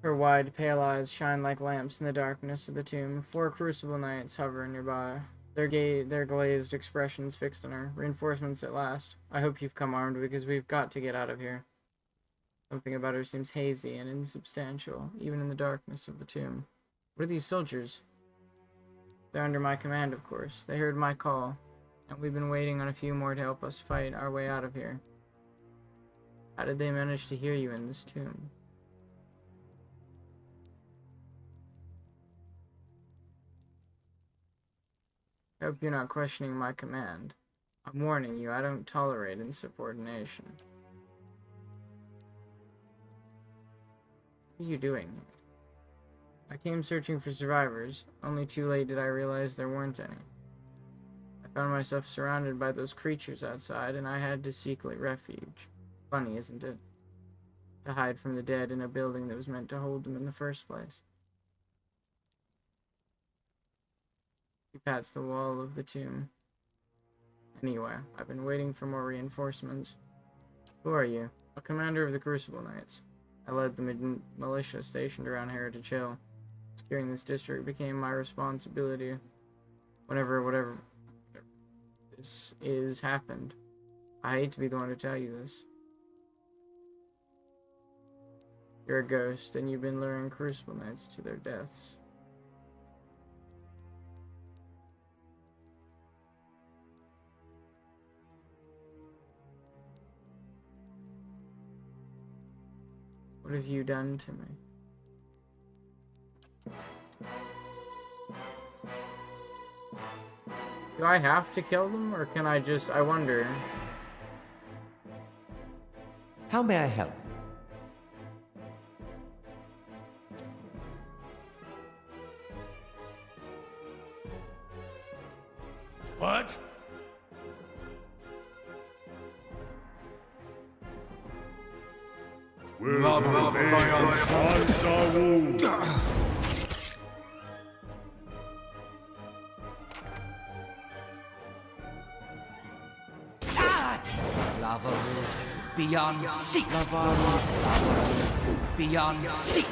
Her wide, pale eyes shine like lamps in the darkness of the tomb. 4 crucible knights hover nearby. Their glazed expressions fixed on her. Reinforcements at last. I hope you've come armed because we've got to get out of here. Something about her seems hazy and insubstantial, even in the darkness of the tomb. What are these soldiers? They're under my command, of course. They heard my call, and we've been waiting on a few more to help us fight our way out of here. How did they manage to hear you in this tomb? I hope you're not questioning my command. I'm warning you, I don't tolerate insubordination. What are you doing? I came searching for survivors. Only too late did I realize there weren't any. I found myself surrounded by those creatures outside, and I had to seek refuge. Funny, isn't it? to hide from the dead in a building that was meant to hold them in the first place. He pats the wall of the tomb. Anyway, I've been waiting for more reinforcements. Who are you? A commander of the Crucible Knights. I led the militia stationed around here to chill. Securing this district became my responsibility whatever this is happened. I hate to be the one to tell you this. You're a ghost, and you've been luring Crucible Knights to their deaths. What have you done to me? Do I have to kill them, or can I just... I wonder. How may I help? What? Lava Defiance on Lava root beyond seek. Lava root beyond seek.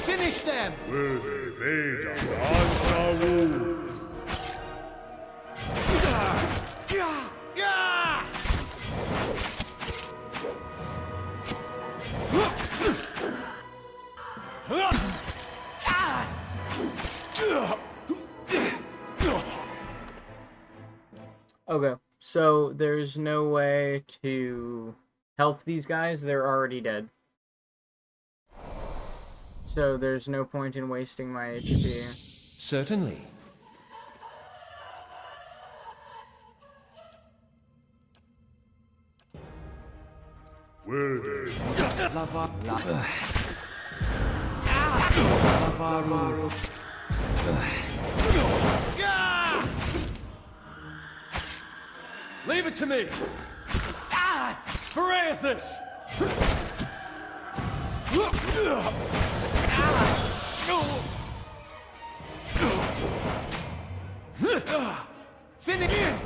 Finish them. Okay, so there's no way to help these guys. They're already dead. So there's no point in wasting my HP. Certainly. Leave it to me. For Aethys. Finish!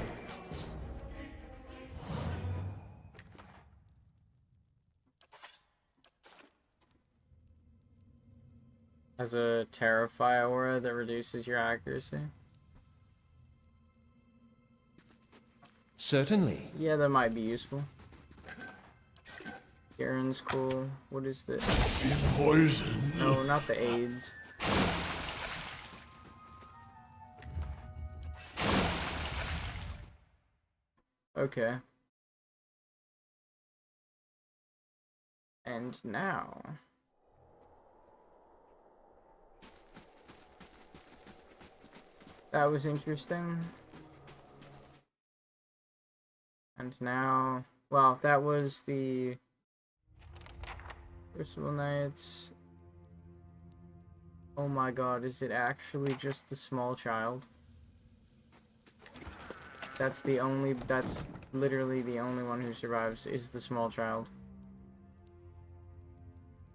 Has a Terrify aura that reduces your accuracy. Certainly. Yeah, that might be useful. Garen's cool. What is this? Poison. No, not the AIDS. Okay. And now... That was interesting. And now... Well, that was the... Crucible Knights. Oh my god, is it actually just the small child? That's literally the only one who survives, is the small child.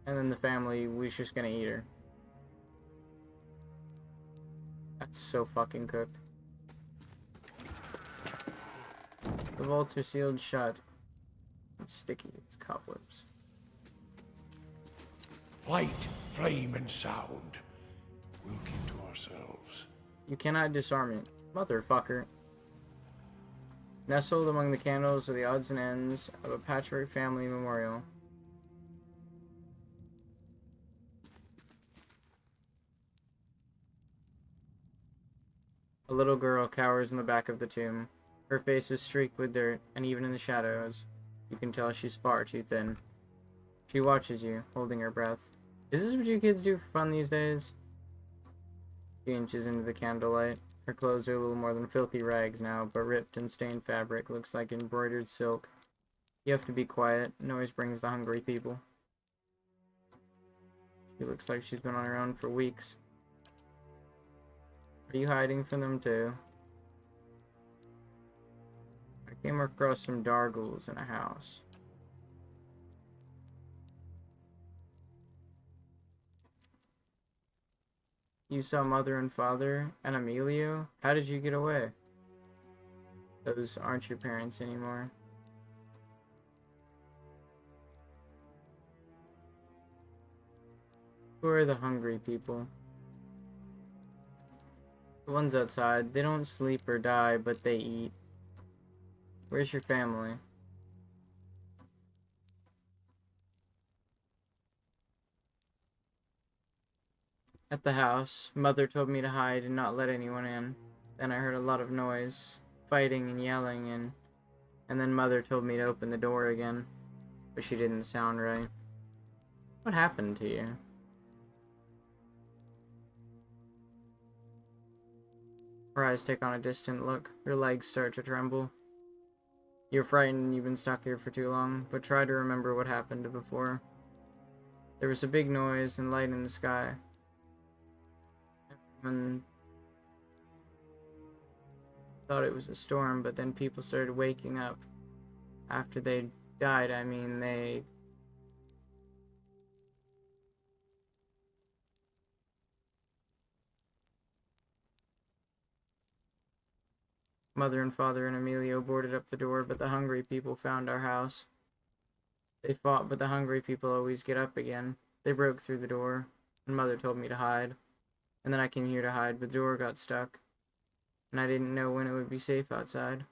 And then the family was just gonna eat her. That's so fucking cooked. The vaults are sealed shut. It's sticky, it's cobwebs. Light, flame, and sound. We'll keep to ourselves. You cannot disarm it, motherfucker. Nestled among the candles are the odds and ends of a patchwork family memorial. A little girl cowers in the back of the tomb. Her face is streaked with dirt, and even in the shadows, you can tell she's far too thin. She watches you, holding her breath. Is this what you kids do for fun these days? She inches into the candlelight. Her clothes are a little more than filthy rags now, but ripped and stained fabric looks like embroidered silk. You have to be quiet. Noise brings the hungry people. She looks like she's been on her own for weeks. Are you hiding from them too? I Came across some Dargles in a house. You saw Mother and Father and Emilio? How did you get away? Those aren't your parents anymore. Who are the hungry people? The ones outside. They don't sleep or die, but they eat. Where's your family? At the house. Mother told me to hide and not let anyone in. Then I heard a lot of noise, fighting and yelling, and then Mother told me to open the door again, but she didn't sound right. What happened to you? Her eyes take on a distant look. Her legs start to tremble. You're frightened and you've been stuck here for too long, but try to remember what happened before. There was a big noise and light in the sky. Everyone thought it was a storm, but then people started waking up. After they died, I mean, they... Mother and Father and Emilio boarded up the door, but the hungry people found our house. They fought, but the hungry people always get up again. They broke through the door, and Mother told me to hide. And then I came here to hide, but the door got stuck. And I didn't know when it would be safe outside.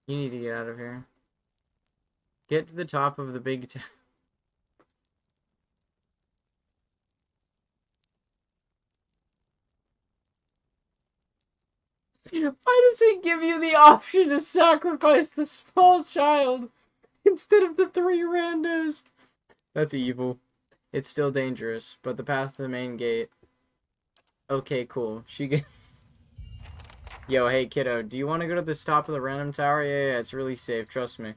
You need to get out of here. Get to the top of the big town. Why does he give you the option to sacrifice the small child instead of the 3 randos? That's evil. It's still dangerous, but the path to the main gate... Okay, cool. She gets... Yo, hey kiddo, do you want to go to the top of the random tower? Yeah, it's really safe, trust me.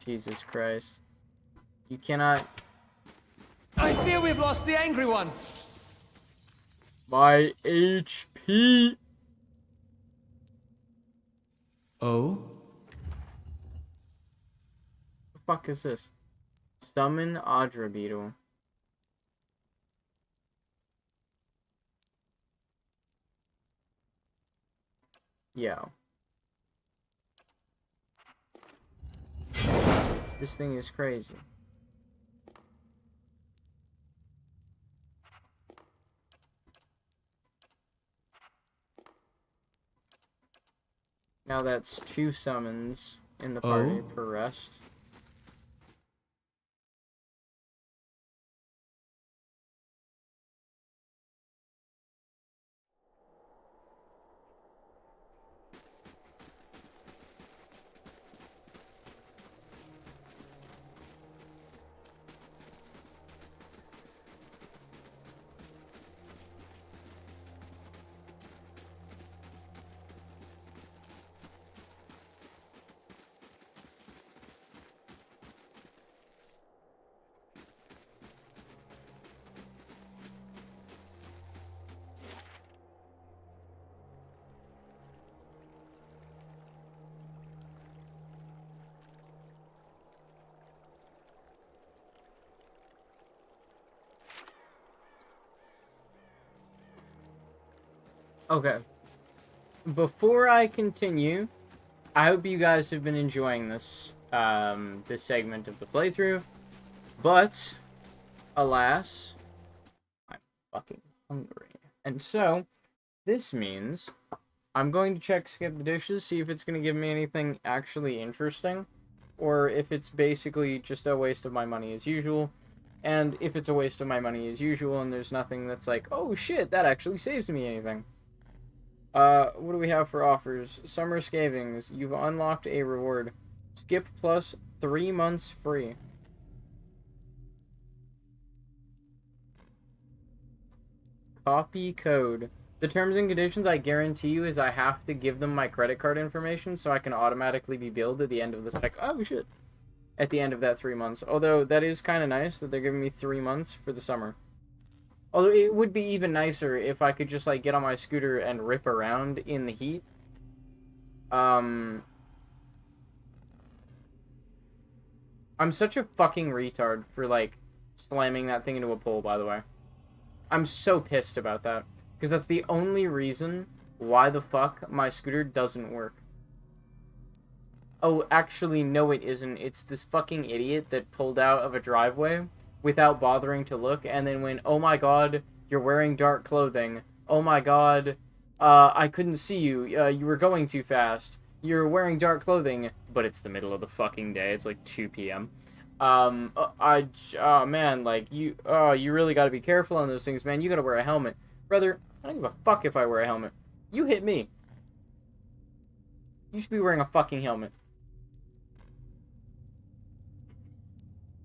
Jesus Christ. You cannot... I fear we've lost the angry one. My HP! Oh? The fuck is this? Summon Audra Beetle. Yo. This thing is crazy. Now that's 2 summons in the party per rest. Okay. Before I continue, I hope you guys have been enjoying this this segment of the playthrough. But alas, I'm fucking hungry. And so this means I'm going to check skip the dishes, see if it's going to give me anything actually interesting, or if it's basically just a waste of my money as usual. And if it's a waste of my money as usual and there's nothing that's like, oh shit, that actually saves me anything. What do we have for offers? Summer Scavings. You've unlocked a reward. Skip plus 3 months free. Copy code. The terms and conditions, I guarantee you, is I have to give them my credit card information so I can automatically be billed at the end of this. Like, oh shit. At the end of that 3 months. Although, that is kind of nice that they're giving me 3 months for the summer. Although, it would be even nicer if I could just, like, get on my scooter and rip around in the heat. I'm such a fucking retard for, like, slamming that thing into a pole, by the way. I'm so pissed about that. Because that's the only reason why the fuck my scooter doesn't work. Oh, actually, no it isn't. It's this fucking idiot that pulled out of a driveway without bothering to look, and then went, oh my god, you're wearing dark clothing. Oh my god, I couldn't see you. You were going too fast. You're wearing dark clothing, but it's the middle of the fucking day. It's like 2 p.m. Oh man, like, you really gotta be careful on those things, man. You gotta wear a helmet. Brother, I don't give a fuck if I wear a helmet. You hit me. You should be wearing a fucking helmet.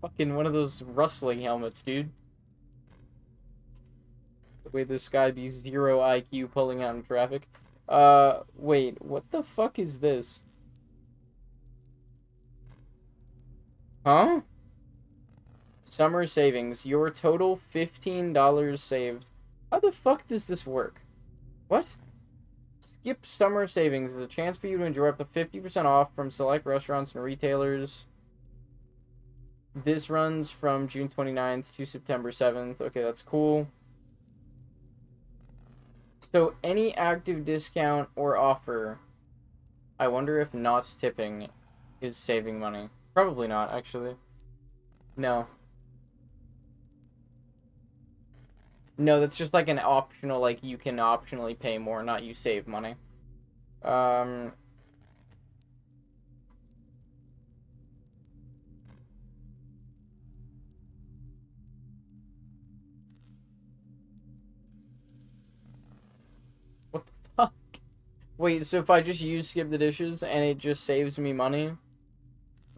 Fucking one of those rustling helmets, dude. The way this guy be 0 IQ pulling out in traffic. Wait, what the fuck is this? Huh? Summer savings. Your total $15 saved. How the fuck does this work? What? Skip summer savings is a chance for you to enjoy up to 50% off from select restaurants and retailers. This runs from June 29th to September 7th. Okay, that's cool. So, any active discount or offer. I wonder if not tipping is saving money. Probably not, actually. No. No, that's just like an optional, like, you can optionally pay more, not you save money. What the fuck? Wait, so if I just use skip the dishes and it just saves me money?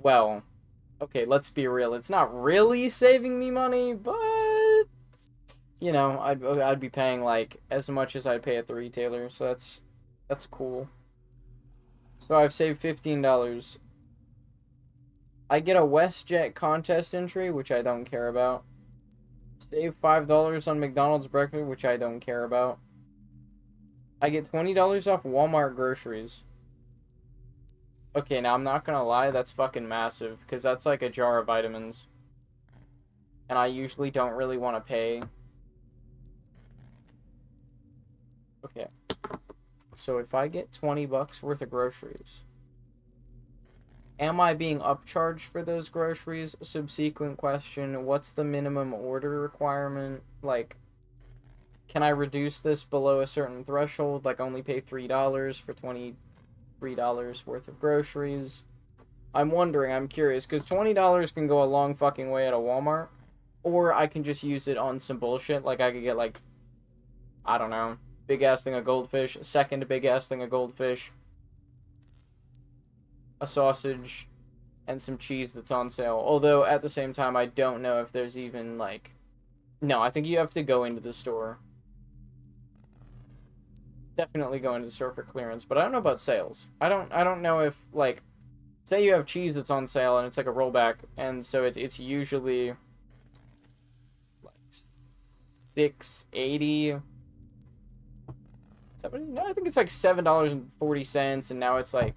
Well, okay, let's be real. It's not really saving me money, but you know, I'd be paying like as much as I'd pay at the retailer, so that's cool. So I've saved $15. I get a WestJet contest entry, which I don't care about. Save $5 on McDonald's breakfast, which I don't care about. I get $20 off Walmart groceries. Okay, now I'm not gonna lie, that's fucking massive, because that's like a jar of vitamins. And I usually don't really want to pay. Okay. So if I get 20 bucks worth of groceries, am I being upcharged for those groceries? Subsequent question, what's the minimum order requirement? Like, can I reduce this below a certain threshold? Like, only pay $3 for $23 worth of groceries? I'm wondering, I'm curious, because $20 can go a long fucking way at a Walmart. Or I can just use it on some bullshit. Like, I could get, like, I don't know, big-ass thing of goldfish, second big-ass thing of goldfish, a sausage, and some cheese that's on sale. Although, at the same time, I don't know if there's even, like... No, I think you have to go into the store. Definitely go into the store for clearance, but I don't know about sales. I don't know if, like... Say you have cheese that's on sale, and it's like a rollback, and so it's usually... like... $6.80... No, I think it's like $7.40, and now it's like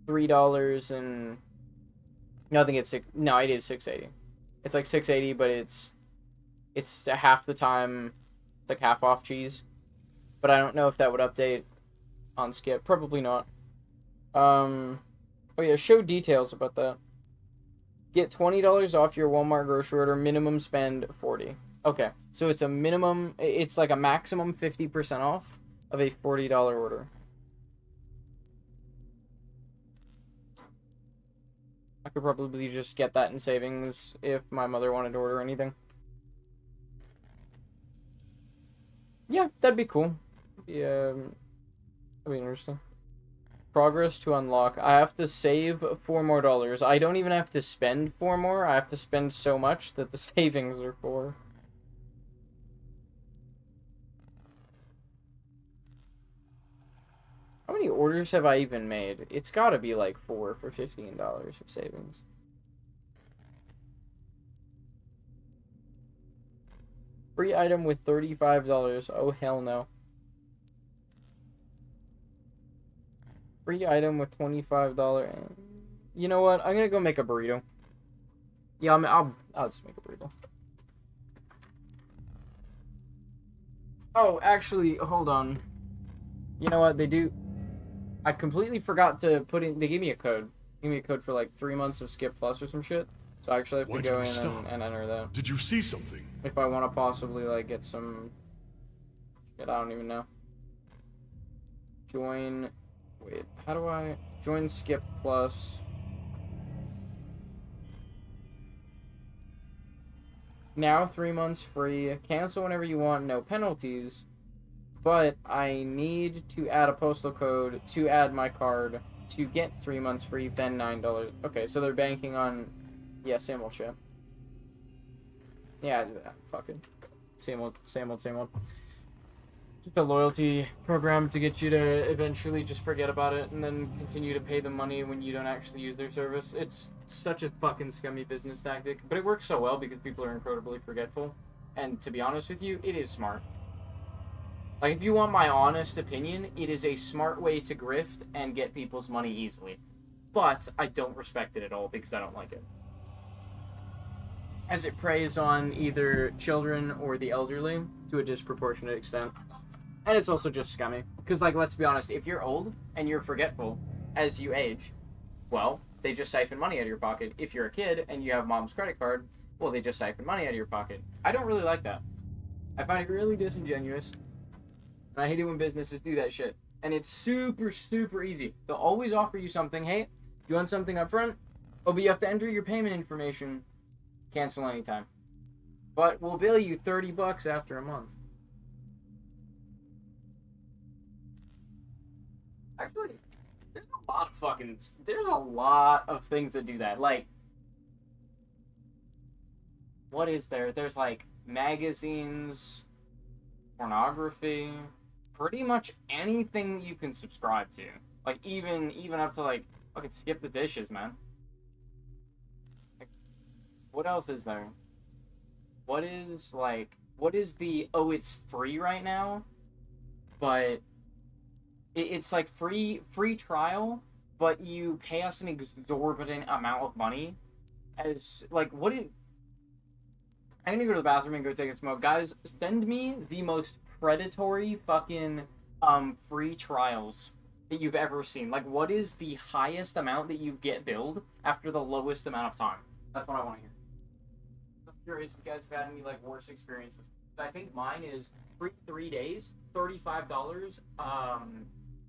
$3 and... No, I think it's six... No, it is $6.80. It's like $6.80, but it's half the time, like half off cheese. But I don't know if that would update on skip. Probably not. Oh yeah, show details about that. Get $20 off your Walmart grocery order. Minimum spend $40. Okay, so it's a minimum. It's like a maximum 50% off of a $40 order. I could probably just get that in savings if my mother wanted to order anything. Yeah, that'd be cool. Yeah, that'd be interesting. Progress to unlock. I have to save $4 more. I don't even have to spend 4 more. I have to spend so much that the savings are 4. How many orders have I even made? It's gotta be like 4 for $15 of savings. Free item with $35. Oh, hell no. Free item with $25. You know what? I'm gonna go make a burrito. Yeah, I'll just make a burrito. Oh, actually, hold on. You know what? They do. I completely forgot to put in. They gave me a code. They gave me a code for like 3 months of Skip Plus or some shit. So I actually have to go in and enter that. Did you see something? If I want to possibly like get some. Shit, I don't even know. Join. Wait, how do I join Skip Plus? Now 3 months free. Cancel whenever you want. No penalties. But I need to add a postal code to add my card to get 3 months free, then $9. Okay, so they're banking on, yeah, same old shit. Yeah, fucking same old, same old, same old. Just a loyalty program to get you to eventually just forget about it and then continue to pay the money when you don't actually use their service. It's such a fucking scummy business tactic, but it works so well because people are incredibly forgetful. And to be honest with you, it is smart. Like, if you want my honest opinion, it is a smart way to grift and get people's money easily. But I don't respect it at all because I don't like it. As it preys on either children or the elderly to a disproportionate extent. And it's also just scummy. Because, like, let's be honest, if you're old and you're forgetful as you age, well, they just siphon money out of your pocket. If you're a kid and you have mom's credit card, well, they just siphon money out of your pocket. I don't really like that. I find it really disingenuous. And I hate it when businesses do that shit. And it's super, super easy. They'll always offer you something. Hey, you want something up front? Oh, but you have to enter your payment information. Cancel anytime. But we'll bill you $30 after a month. Actually, there's a lot of things that do that. Like, what is there? There's like magazines, pornography, pretty much anything you can subscribe to. Like, even up to like, okay, skip the dishes, man. Like, what else is there? What is the, oh, it's free right now, but it's like free trial, but you pay us an exorbitant amount of money as, like, what is, I'm gonna go to the bathroom and go take a smoke. Guys, send me the most predatory fucking free trials that you've ever seen. Like, what is the highest amount that you get billed after the lowest amount of time? That's what I want to hear. I'm curious if you guys have had any like worse experiences. I think mine is free 3 days, $35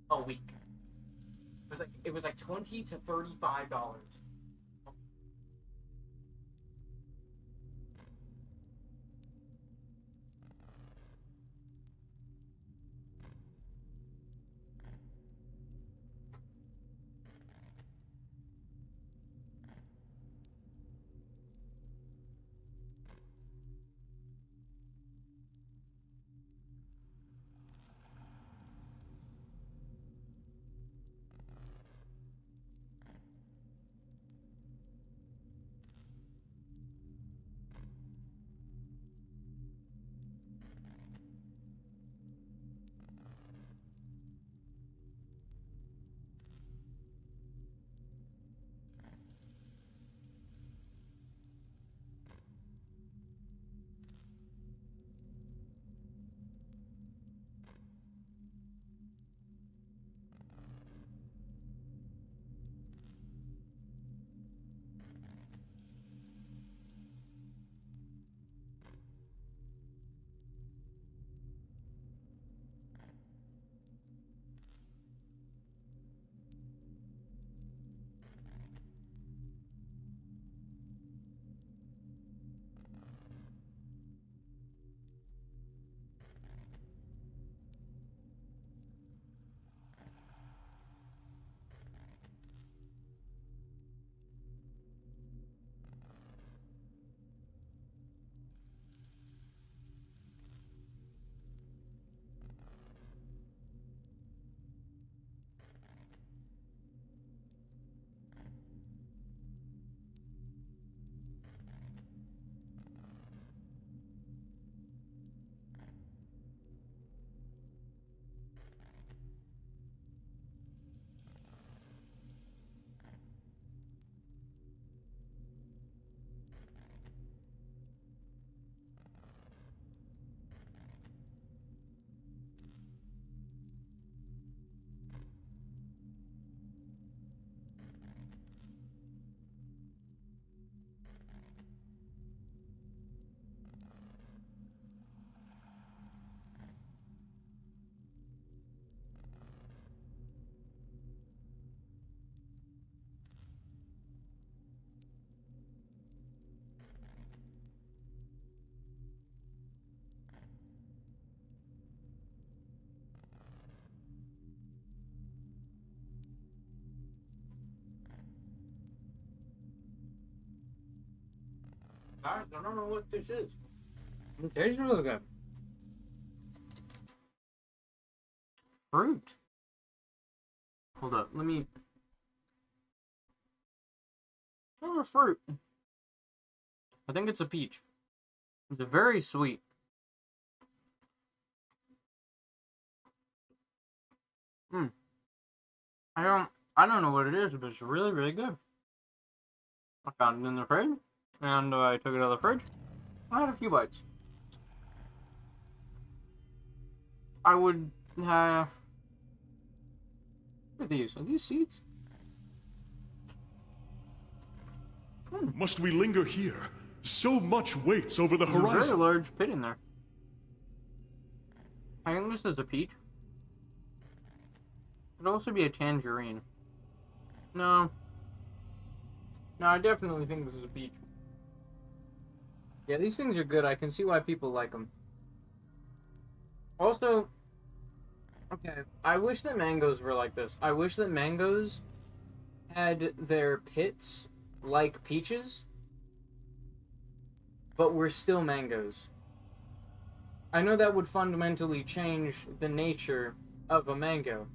a week. It was like $20 to $35. I don't know what this is. It tastes really good. Fruit. Hold up, let me... Oh, fruit. I think it's a peach. It's very sweet. I don't know what it is, but it's really, really good. I found it in the fridge, and I took it out of the fridge. I had a few bites. I would, look at these. Are these seeds? Must we linger here? So much waits over the There's a horizon. very large pit in there. I think this is a peach. It could also be a tangerine. No. No, I definitely think this is a peach. Yeah, these things are good. I can see why people like them. Also, okay, I wish that mangoes were like this. I wish that mangoes had their pits like peaches, but were still mangoes. I know that would fundamentally change the nature of a mango,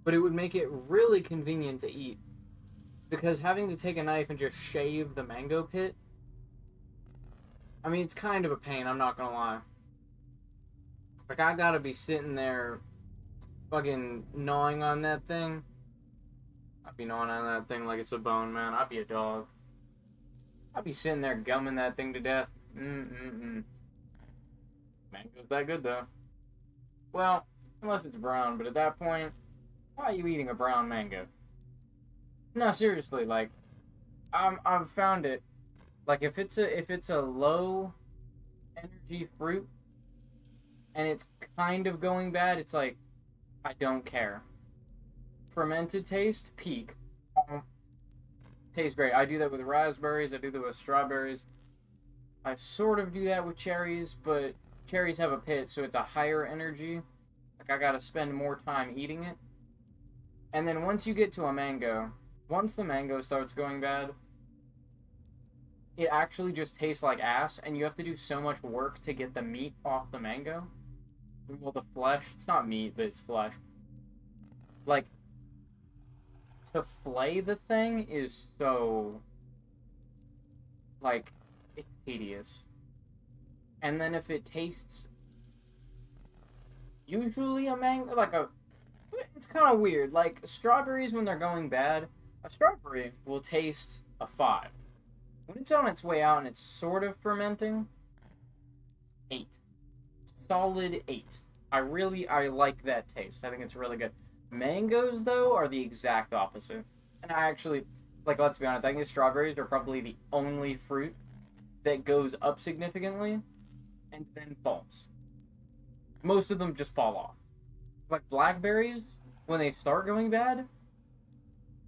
but it would make it really convenient to eat. Because having to take a knife and just shave the mango pit, I mean, it's kind of a pain, I'm not gonna lie. Like, I gotta be sitting there fucking gnawing on that thing. I'd be gnawing on that thing like it's a bone, man. I'd be a dog. I'd be sitting there gumming that thing to death. Mango's that good, though. Well, unless it's brown, but at that point, why are you eating a brown mango? No, seriously, like, I've found it. Like, if it's a low energy fruit, and it's kind of going bad, it's like, I don't care. Fermented taste, peak. Tastes great. I do that with raspberries, I do that with strawberries. I sort of do that with cherries, but cherries have a pit, so it's a higher energy. Like, I gotta spend more time eating it. And then once you get to a mango, once the mango starts going bad, it actually just tastes like ass, and you have to do so much work to get the meat off the mango. Well, the flesh, it's not meat, but it's flesh. Like, to flay the thing is so, like, it's tedious. And then if it tastes, usually a mango, like it's kind of weird. Like, strawberries, when they're going bad, a strawberry will taste a 5. When it's on its way out and it's sort of fermenting, 8. Solid 8. I like that taste. I think it's really good. Mangoes, though, are the exact opposite. And I actually, like, let's be honest, I think strawberries are probably the only fruit that goes up significantly and then falls. Most of them just fall off. Like, blackberries, when they start going bad,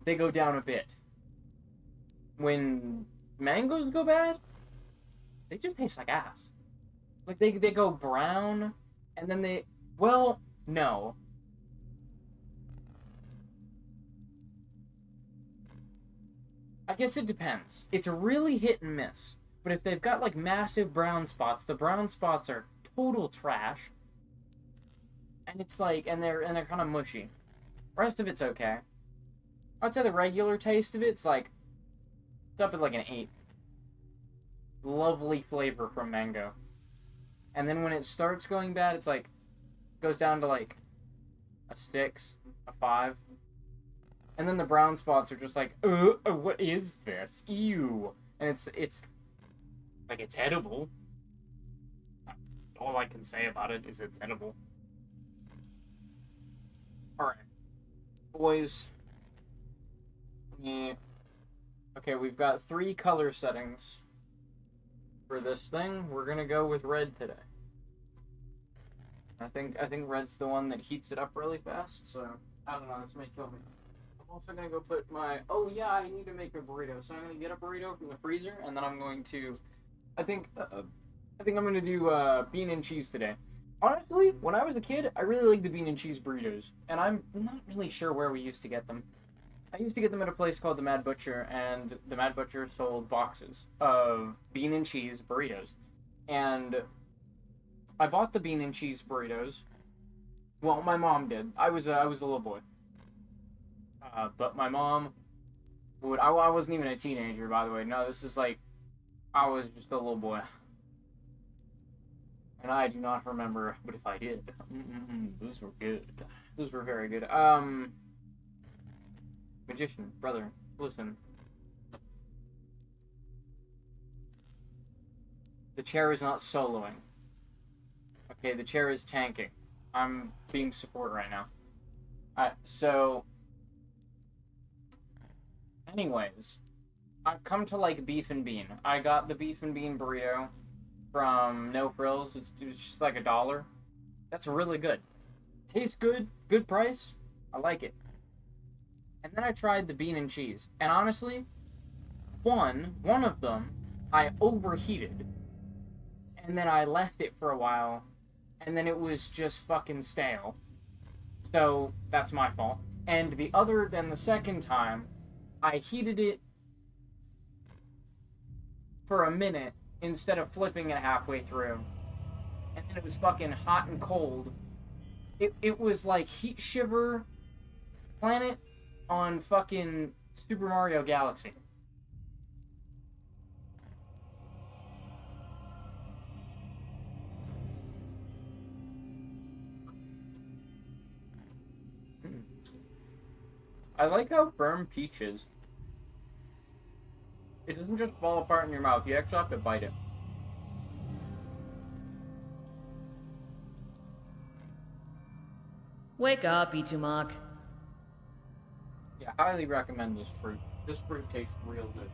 they go down a bit. When mangoes go bad, they just taste like ass. Like, they go brown, and then they... Well, no. I guess it depends. It's really hit and miss. But if they've got, like, massive brown spots, the brown spots are total trash. And it's like, and they're kind of mushy. The rest of it's okay. I'd say the regular taste of it's like, it's up at like an 8. Lovely flavor from mango. And then when it starts going bad, it's like, goes down to like a 6, a 5. And then the brown spots are just like, what is this? Ew. And it's like, it's edible. All I can say about it is it's edible. Alright. Boys. Okay, we've got 3 color settings for this thing. We're gonna go with red today. I think red's the one that heats it up really fast, so I don't know, this may kill me. I'm also gonna go put my... Oh yeah, I need to make a burrito, so I'm gonna get a burrito from the freezer, and then I'm going to... I think I'm gonna do bean and cheese today. Honestly, when I was a kid, I really liked the bean and cheese burritos, and I'm not really sure where we used to get them. I used to get them at a place called the Mad Butcher, and the Mad Butcher sold boxes of bean and cheese burritos. And I bought the bean and cheese burritos. Well, my mom did. I was a little boy. But my mom would. I wasn't even a teenager, by the way. No, this is like I was just a little boy, and I do not remember. But if I did, those were good. Those were very good. Magician, brother, listen. The chair is not soloing. Okay, the chair is tanking. I'm being support right now. So... Anyways, I've come to like beef and bean. I got the beef and bean burrito from No Frills. It was just like $1. That's really good. Tastes good. Good price. I like it. And then I tried the bean and cheese. And honestly, one of them, I overheated. And then I left it for a while. And then it was just fucking stale. So, that's my fault. And the second time, I heated it for a minute instead of flipping it halfway through. And then it was fucking hot and cold. It was like Heat Shiver Planet on fucking Super Mario Galaxy. I like how firm peach is. It doesn't just fall apart in your mouth, you actually have to bite it. Wake up, Itumak. Yeah, highly recommend this fruit. This fruit tastes real good.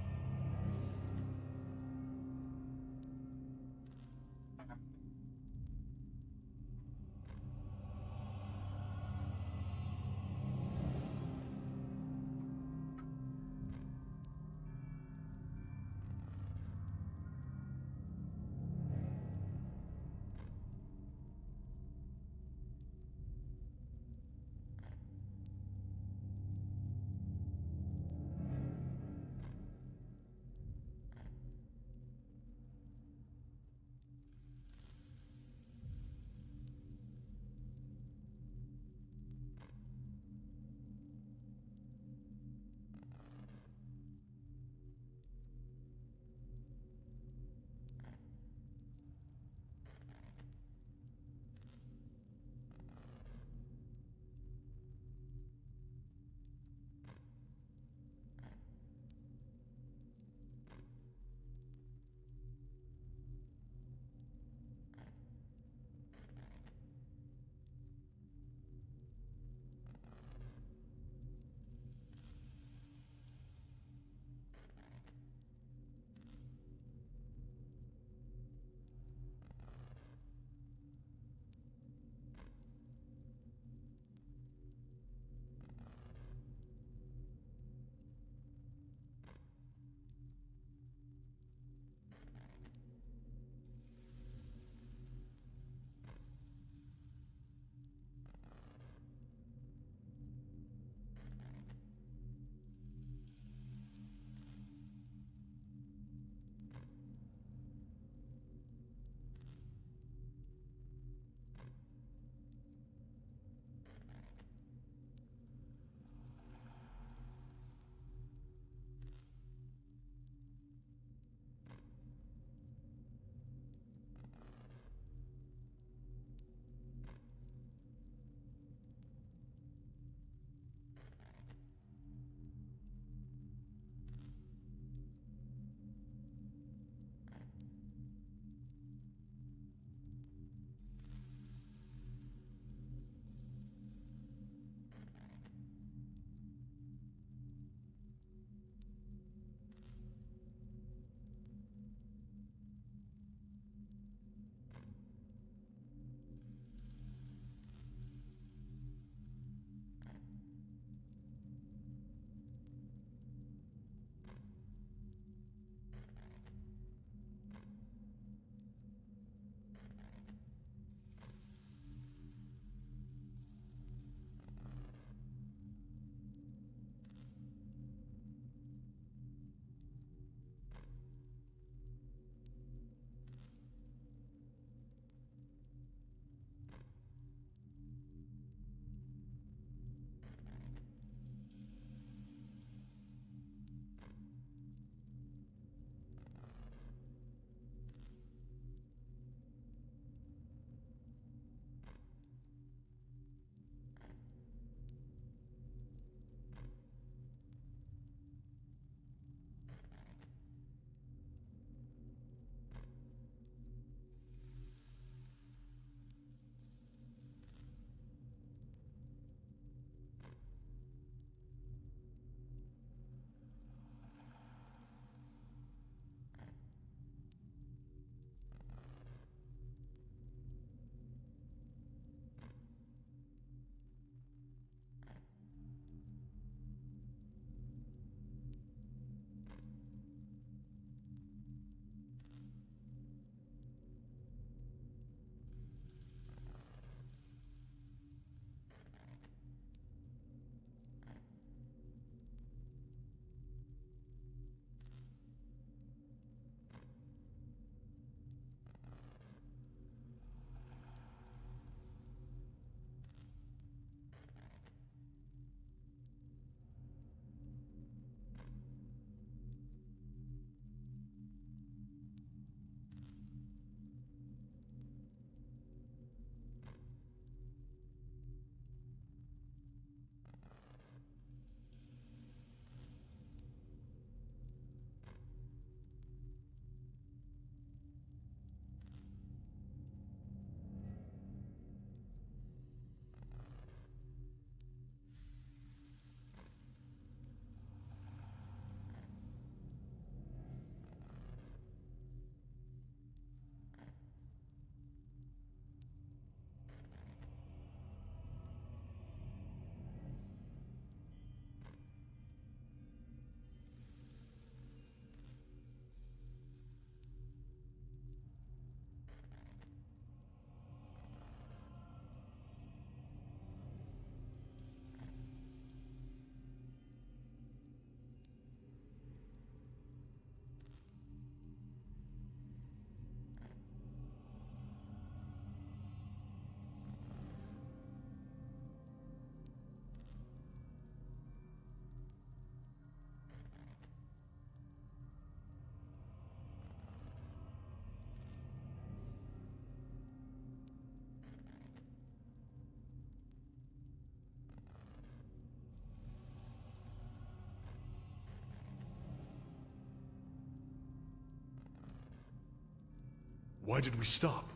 Why did we stop?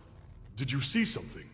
Did you see something?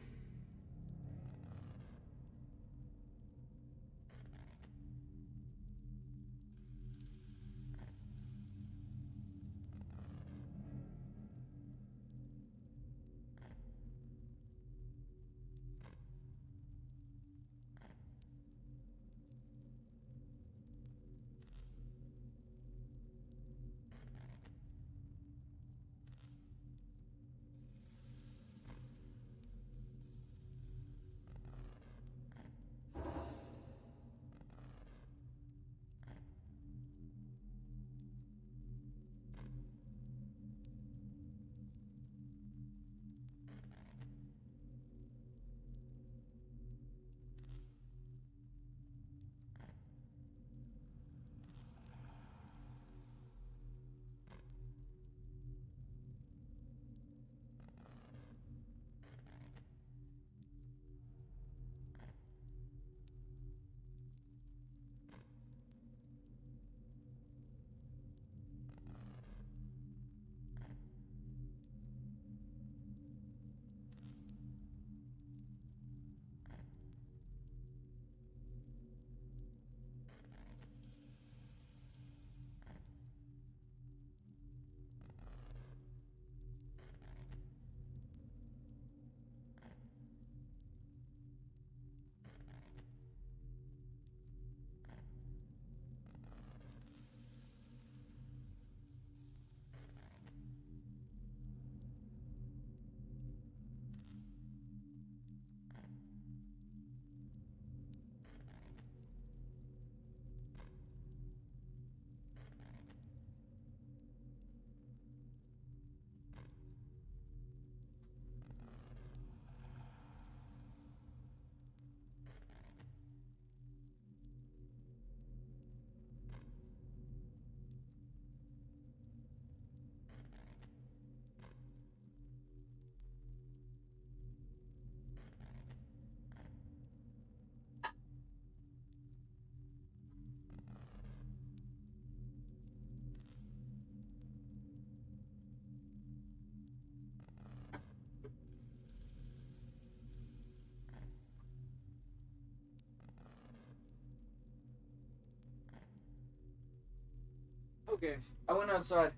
Okay, I went outside,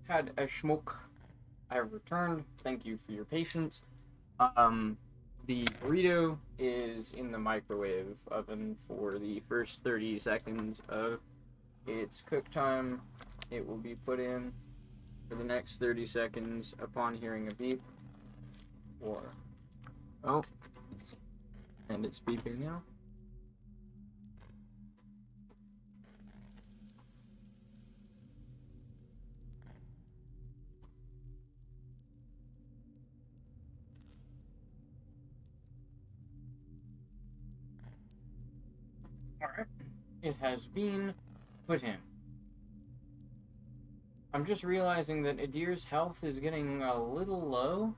had a smoke. I returned. Thank you for your patience. The burrito is in the microwave oven for the first 30 seconds of its cook time. It will be put in for the next 30 seconds upon hearing a beep. Or, oh, and it's beeping now. Alright, it has been put in. I'm just realizing that Adir's health is getting a little low.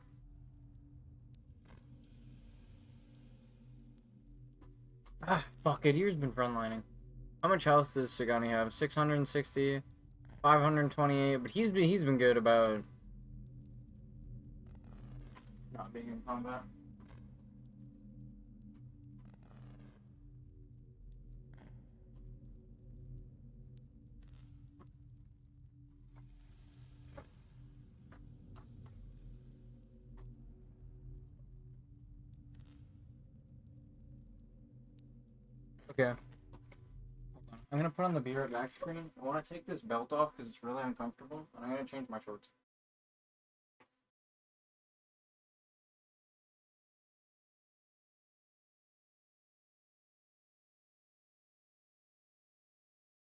Ah, fuck, Adir's been frontlining. How much health does Sagani have? 660, 528, but he's been good about not being in combat. Okay. Hold on. I'm gonna put on the Be Right Back screen. I want to take this belt off because it's really uncomfortable, and I'm gonna change my shorts.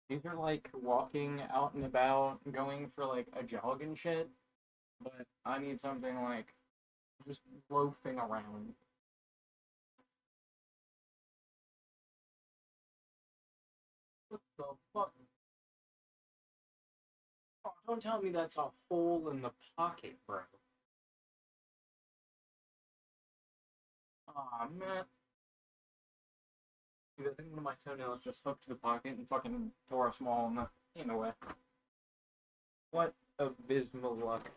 These are like walking out and about, going for like a jog and shit, but I need something like just loafing around. What the fuck? Oh, don't tell me that's a hole in the pocket, bro. Aw, man. Dude, I think one of my toenails just hooked to the pocket and fucking tore a small in the way. What abysmal luck.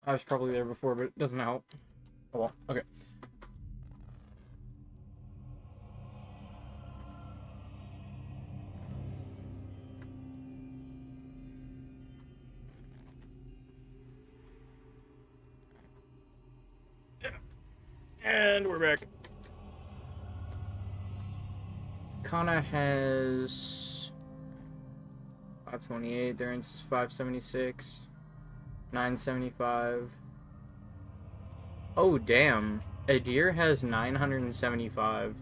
I was probably there before, but it doesn't help. Oh well, okay. And we're back. Kana has 528, Durance is 576, 975. Oh, damn. Adir has 975.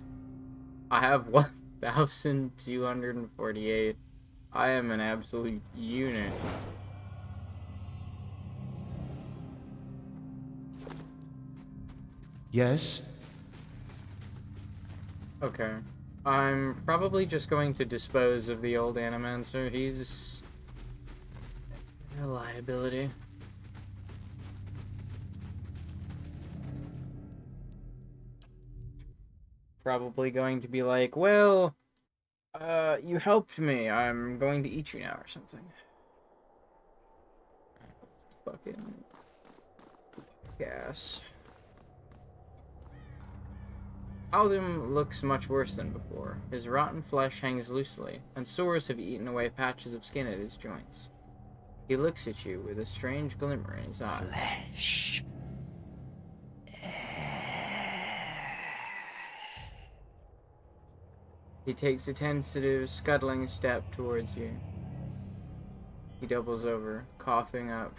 I have 1,248. I am an absolute unit. Yes? Okay. I'm probably just going to dispose of the old Animancer. He's a liability. Probably going to be like, well, you helped me. I'm going to eat you now or something. Fucking gas. Aldim looks much worse than before. His rotten flesh hangs loosely, and sores have eaten away patches of skin at his joints. He looks at you with a strange glimmer in his eyes. Flesh. He takes a tentative, scuttling step towards you. He doubles over, coughing up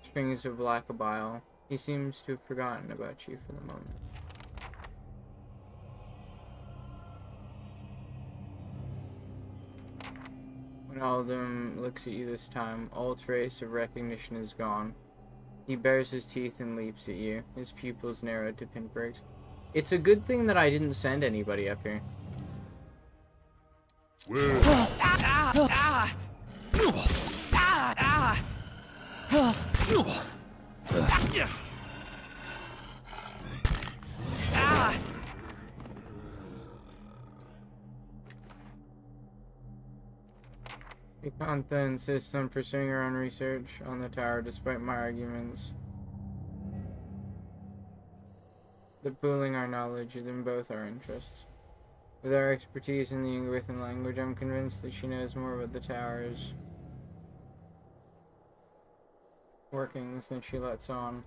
strings of black bile. He seems to have forgotten about you for the moment. When Alden looks at you this time, all trace of recognition is gone. He bares his teeth and leaps at you, his pupils narrowed to pinpricks. It's a good thing that I didn't send anybody up here. Ikantha insists on pursuing her own research on the tower despite my arguments. That pooling our knowledge is in both our interests. With our expertise in the Ingrithan language, I'm convinced that she knows more about the tower's workings than she lets on.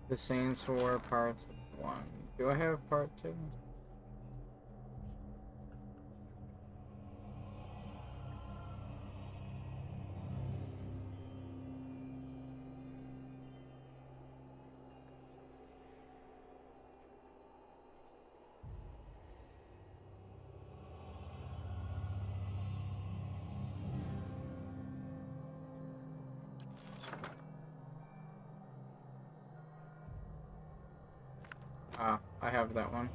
The Saints War Part 1. Do I have Part 2? Ah, I have that one.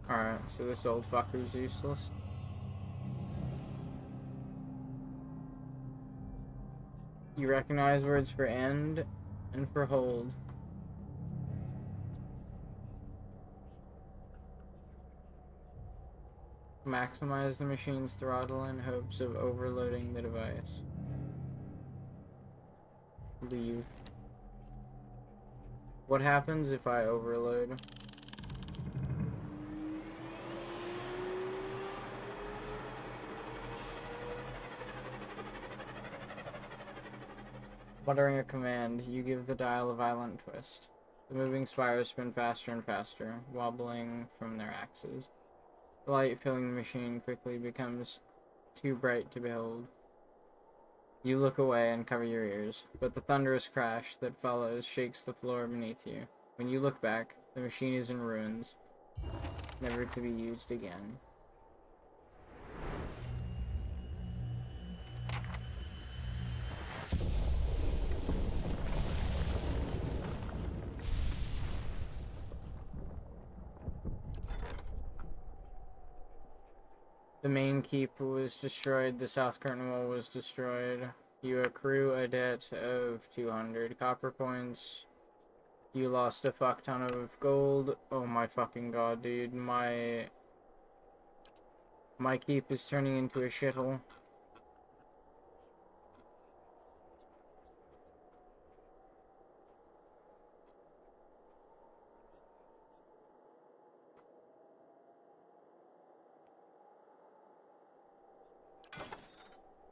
Alright, so this old fucker's useless. You recognize words for end and for hold. Maximize the machine's throttle in hopes of overloading the device. Leave. What happens if I overload? Muttering a command, you give the dial a violent twist. The moving spires spin faster and faster, wobbling from their axes. The light filling the machine quickly becomes too bright to behold. You look away and cover your ears, but the thunderous crash that follows shakes the floor beneath you. When you look back, the machine is in ruins, never to be used again. The main keep was destroyed, the south curtain wall was destroyed. You accrue a debt of 200 copper points. You lost a fuck ton of gold. Oh my fucking god, dude. My keep is turning into a shithole.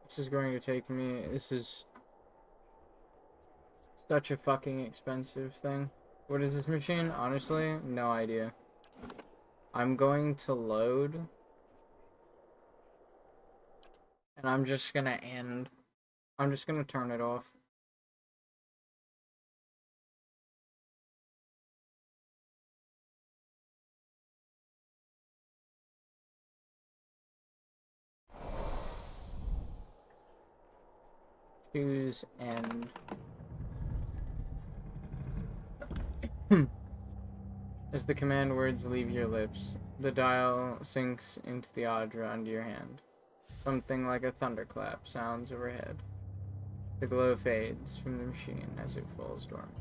This is going to take me... This is such a fucking expensive thing. What is this machine? Honestly, no idea. I'm going to load. And I'm just gonna end. I'm just gonna turn it off. Choose end. As the command words leave your lips, the dial sinks into the Audra under your hand. Something like a thunderclap sounds overhead. The glow fades from the machine as it falls dormant.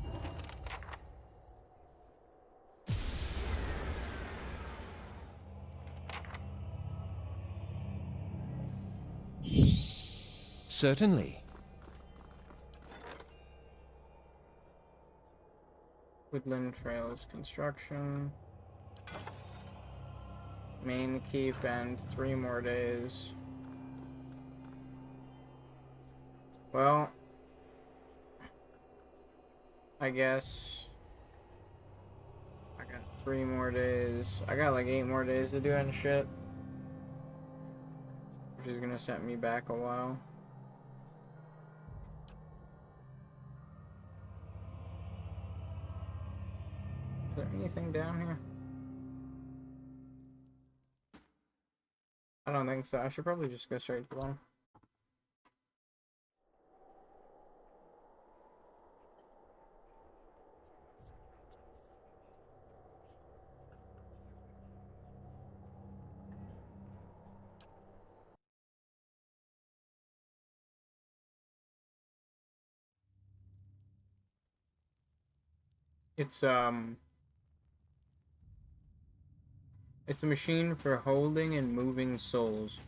Certainly. Woodland Trails construction. Main keep and 3 more days. Well, I guess I got 3 more days. I got like 8 more days to do and shit. Which is gonna set me back a while. Is there anything down here? I don't think so. I should probably just go straight to the bottom. It's a machine for holding and moving souls.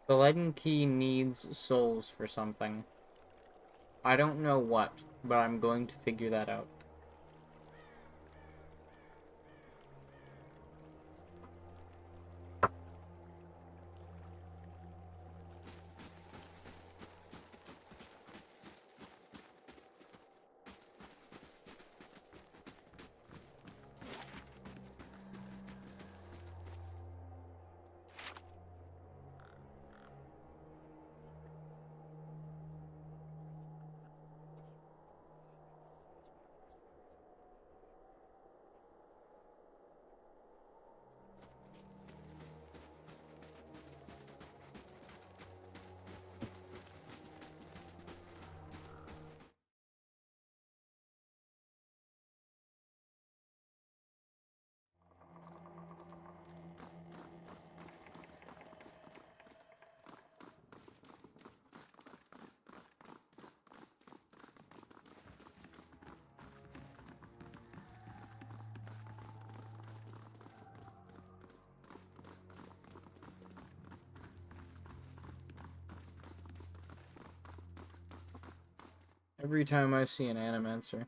The Legend Key needs souls for something. I don't know what, but I'm going to figure that out. Every time I see an Animancer.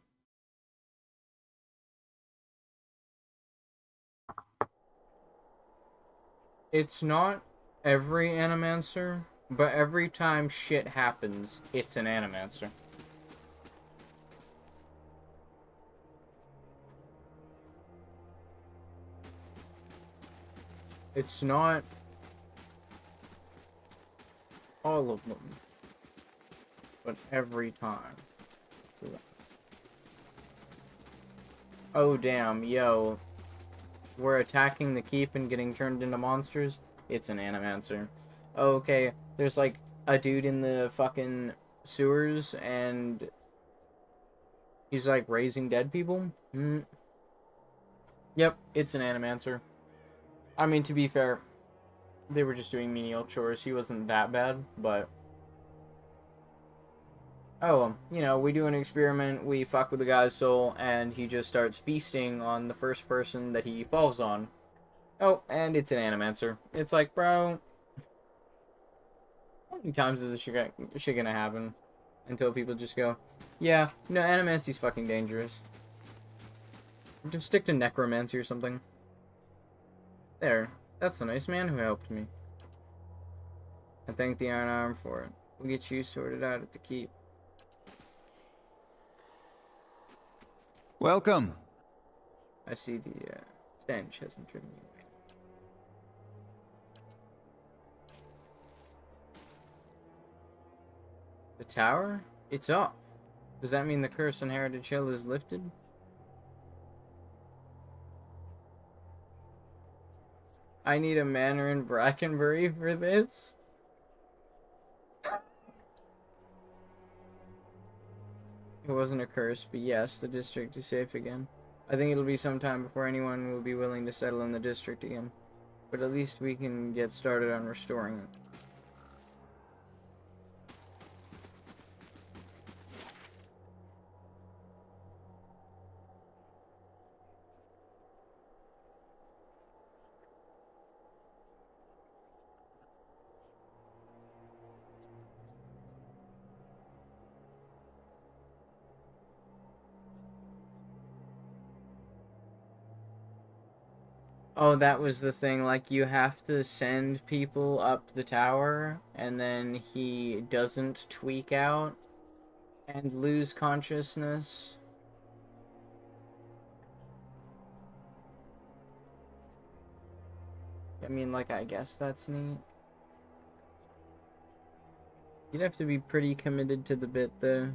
It's not every Animancer, but every time shit happens, it's an Animancer. It's not all of them, but every time. Oh damn, yo. We're attacking the keep and getting turned into monsters. It's an Animancer. Okay, there's like a dude in the fucking sewers and he's like raising dead people? Yep, it's an animancer. I mean, to be fair, they were just doing menial chores. He wasn't that bad, but... Oh, you know, we do an experiment, we fuck with the guy's soul, and he just starts feasting on the first person that he falls on. Oh, and it's an animancer. It's like, bro... How many times is this shit gonna happen? Until people just go, yeah, no, animancy's fucking dangerous. Just stick to necromancy or something. There. That's the nice man who helped me. I thank the Iron Arm for it. We'll get you sorted out at the keep. Welcome. I see the stench hasn't driven me away. The tower? It's off. Does that mean the curse on Heritage Hill is lifted? I need a manor in Brackenbury for this? It wasn't a curse, but yes, the district is safe again. I think it'll be some time before anyone will be willing to settle in the district again. But at least we can get started on restoring it. Oh, that was the thing, like, you have to send people up the tower, and then he doesn't tweak out and lose consciousness. I mean, like, I guess that's neat. You'd have to be pretty committed to the bit, though.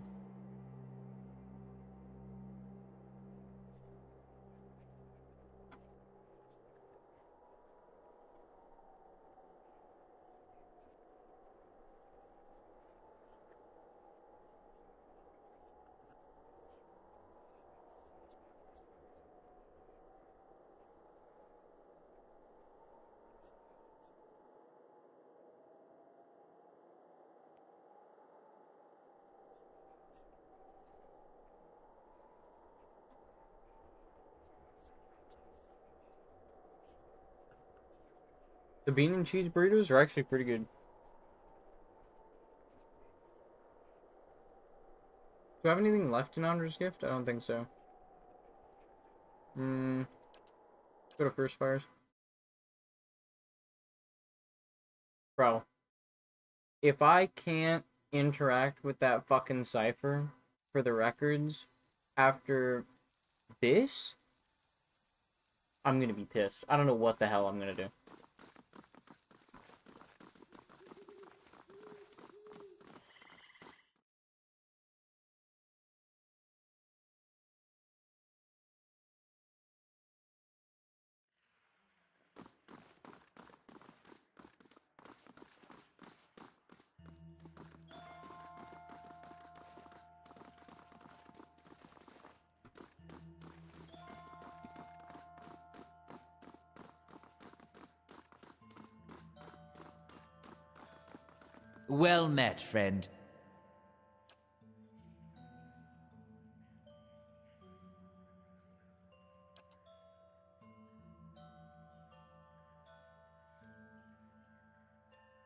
The bean and cheese burritos are actually pretty good. Do I have anything left in Honor's Gift? I don't think so. Let's go to First Fires. Bro. If I can't interact with that fucking cipher for the records after this, I'm gonna be pissed. I don't know what the hell I'm gonna do. Well met, friend.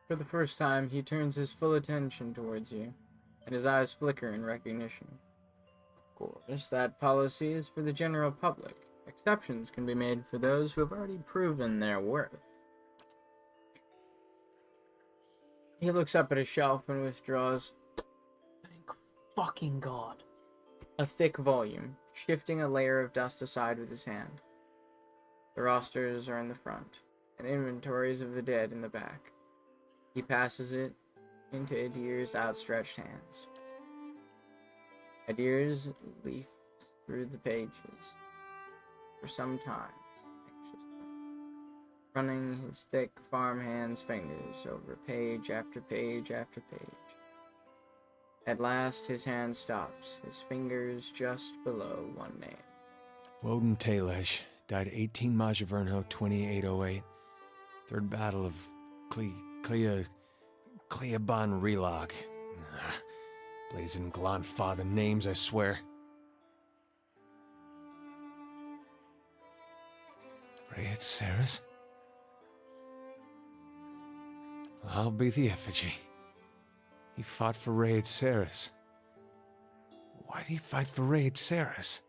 For the first time, he turns his full attention towards you, and his eyes flicker in recognition. Of course, that policy is for the general public. Exceptions can be made for those who have already proven their worth. He looks up at his shelf and withdraws. Thank fucking God. A thick volume, shifting a layer of dust aside with his hand. The rosters are in the front, and inventories of the dead in the back. He passes it into Adir's outstretched hands. Adir's leafs through the pages for some time, anxiously. running his thick farmhand's fingers over page after page after page. At last, his hand stops, his fingers just below one name. Woden Talesh died 18 Majavernho 2808. Third Battle of Cleaban Relog. Blazing Glonfather names, I swear. Raed Saris? I'll be the effigy. He fought for Raed Saris. Why'd he fight for Raed Saris?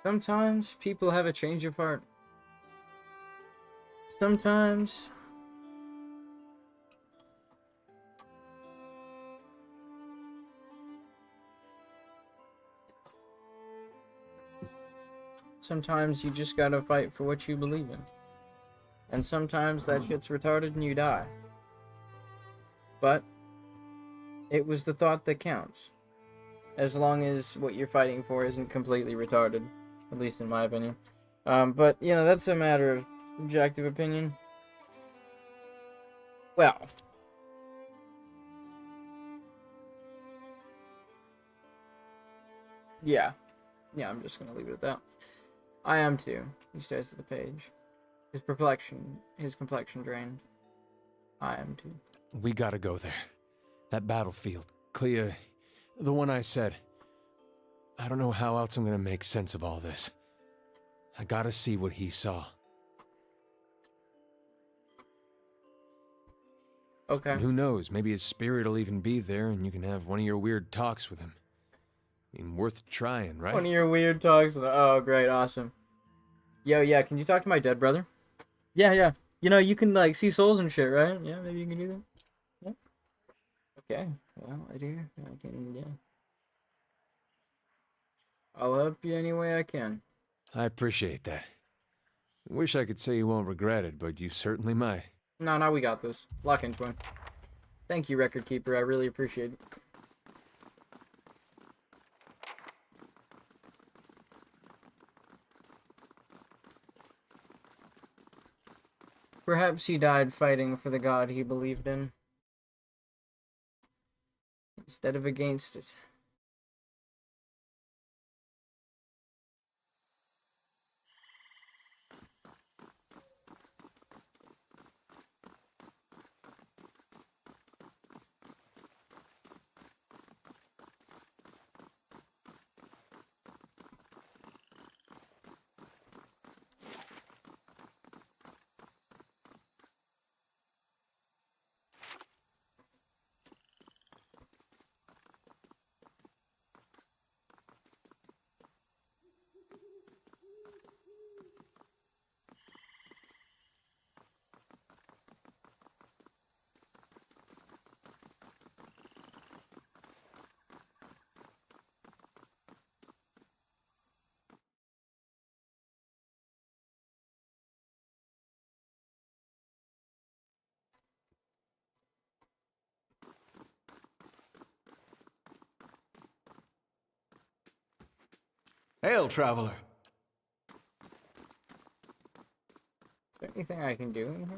Sometimes people have a change of heart. Sometimes you just gotta fight for what you believe in. And sometimes that shit's retarded and you die. But it was the thought that counts. As long as what you're fighting for isn't completely retarded. At least in my opinion. But, you know, that's a matter of subjective opinion. Well. Yeah. Yeah, I'm just gonna leave it at that. I am too. He stares at the page. His complexion drained. I am too. We gotta go there. That battlefield. Clea, the one I said. I don't know how else I'm gonna make sense of all this. I gotta see what he saw. Okay. And who knows, maybe his spirit will even be there and you can have one of your weird talks with him. I mean, worth trying, right? One of your weird talks. Oh, great, awesome. Yo, yeah, can you talk to my dead brother? Yeah. You know, you can, like, see souls and shit, right? Yeah, maybe you can do that? Yeah. Okay, well, I do. I can, yeah. I'll help you any way I can. I appreciate that. I wish I could say you won't regret it, but you certainly might. No, we got this. Lock in, twin. Thank you, Record Keeper. I really appreciate it. Perhaps he died fighting for the god he believed in, instead of against it. Hail, traveler! Is there anything I can do in here?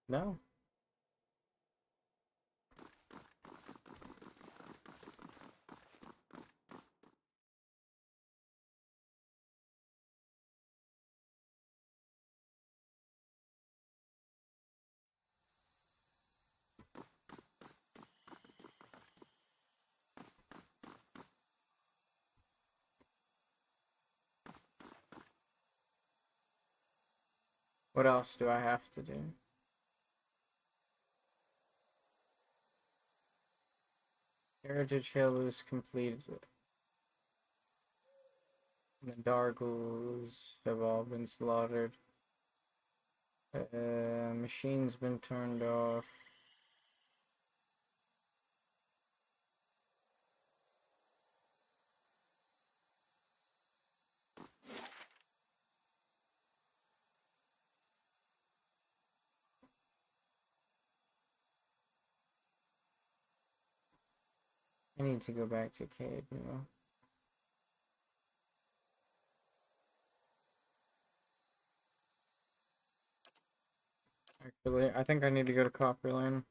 No? What else do I have to do? Heritage Hill is completed. The Dargles have all been slaughtered. Machine's been turned off. I need to go back to Cade now. Actually, I think I need to go to Copper Lane.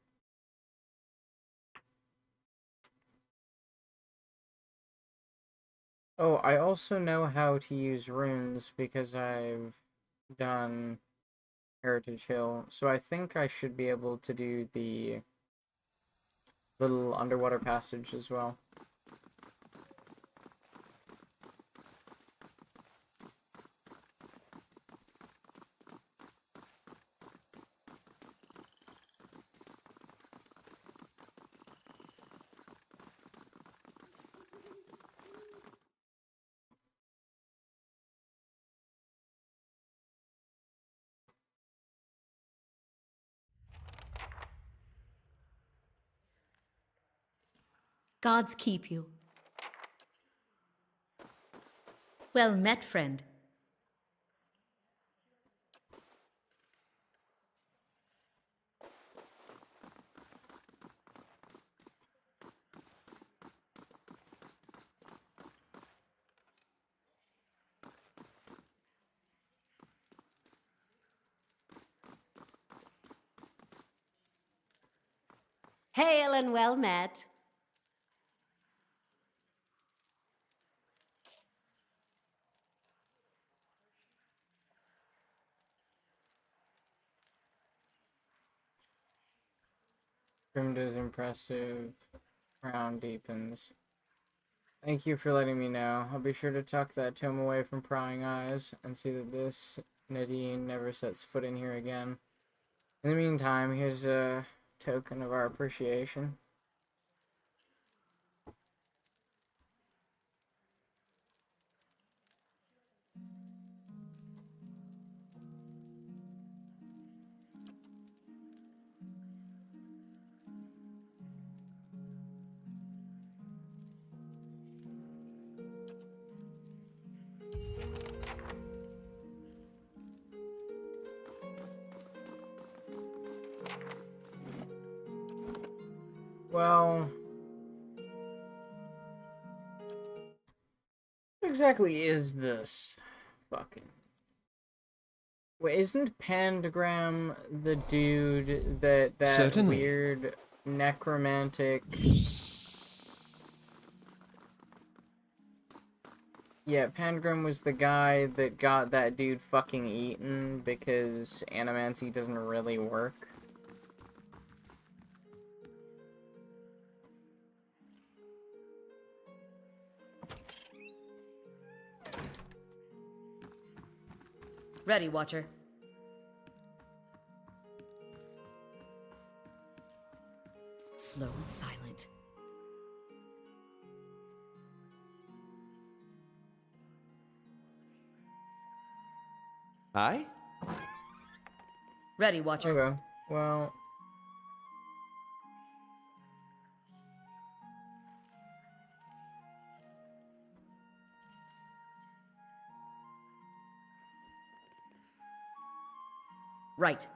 Oh, I also know how to use runes because I've done Heritage Hill, so I think I should be able to do the little underwater passage as well. Gods keep you. Well met, friend. Hail and well met. Trimmed is impressive. Crown deepens. Thank you for letting me know. I'll be sure to tuck that tome away from prying eyes and see that this Nadine never sets foot in here again. In the meantime, here's a token of our appreciation. Well, what exactly is this? Fucking. Wait, isn't Pandagram the dude that Certainly. weird necromantic? Yeah, Pandagram was the guy that got that dude fucking eaten because animancy doesn't really work. Ready, Watcher. Slow and silent. Aye? Ready, Watcher. Okay, well... Right.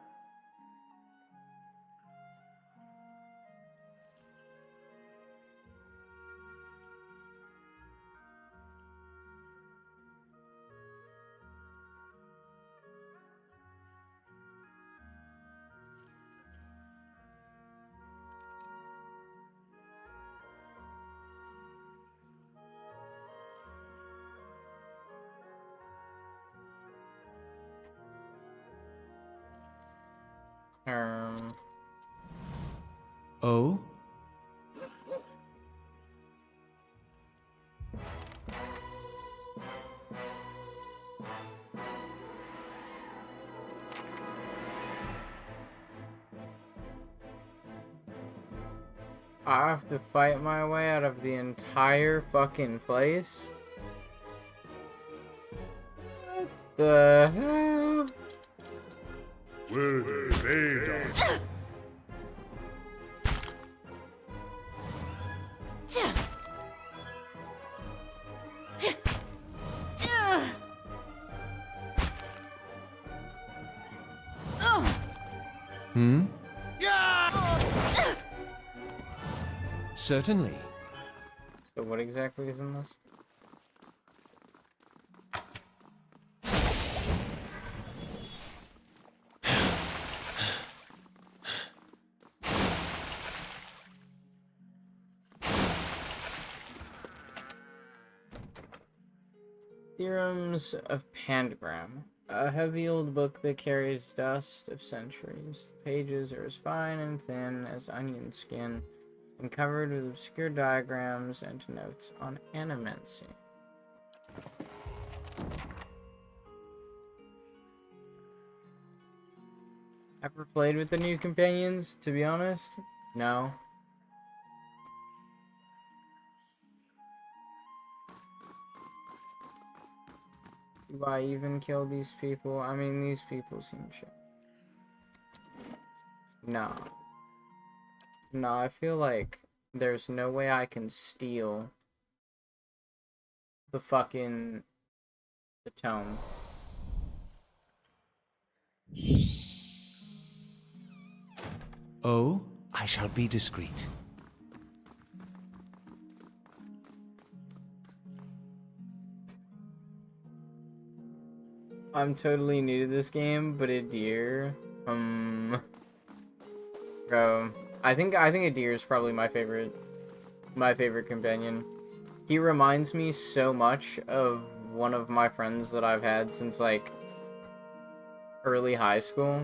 Oh? I have to fight my way out of the entire fucking place? What the hell? Will they evade us? Certainly. So what exactly is in this? Theorems of Pandagram. A heavy old book that carries dust of centuries. The pages are as fine and thin as onion skin, and covered with obscure diagrams and notes on animancy. Ever played with the new companions? To be honest, no. Do I even kill these people? I mean, these people seem shit. No. No, I feel like there's no way I can steal the fucking... the tome. Oh? I shall be discreet. I'm totally new to this game, but Adir, bro, I think Adir is probably my favorite companion. He reminds me so much of one of my friends that I've had since like early high school.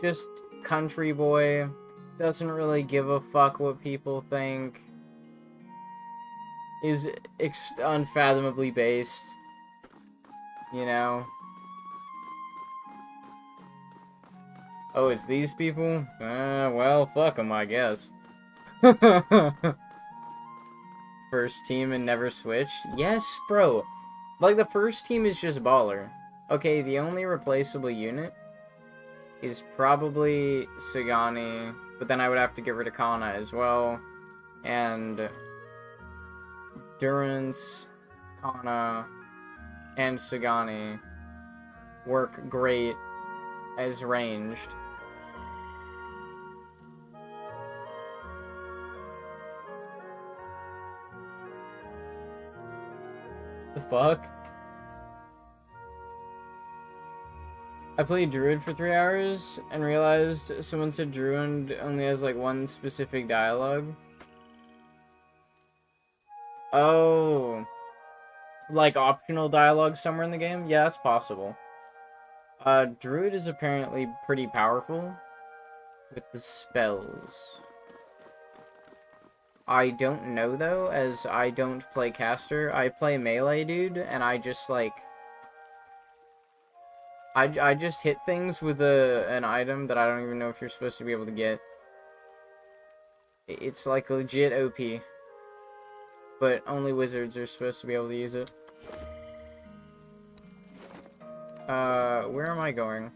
Just country boy, doesn't really give a fuck what people think. Is unfathomably based. You know? Oh, it's these people? Well, fuck them, I guess. First team and never switched? Yes, bro. Like, the first team is just baller. Okay, the only replaceable unit is probably Sagani, but then I would have to get rid of Kana as well. And Durance, Kana, and Sagani work great as ranged. The fuck? I played Druid for 3 hours and realized someone said Druid only has like one specific dialogue. Oh. Like optional dialogue somewhere in the game? Yeah, that's possible. Druid is apparently pretty powerful with the spells. I don't know though, as I don't play caster. I play melee, dude, and I just like... I just hit things with an item that I don't even know if you're supposed to be able to get. It's like legit OP. But only wizards are supposed to be able to use it. Where am I going?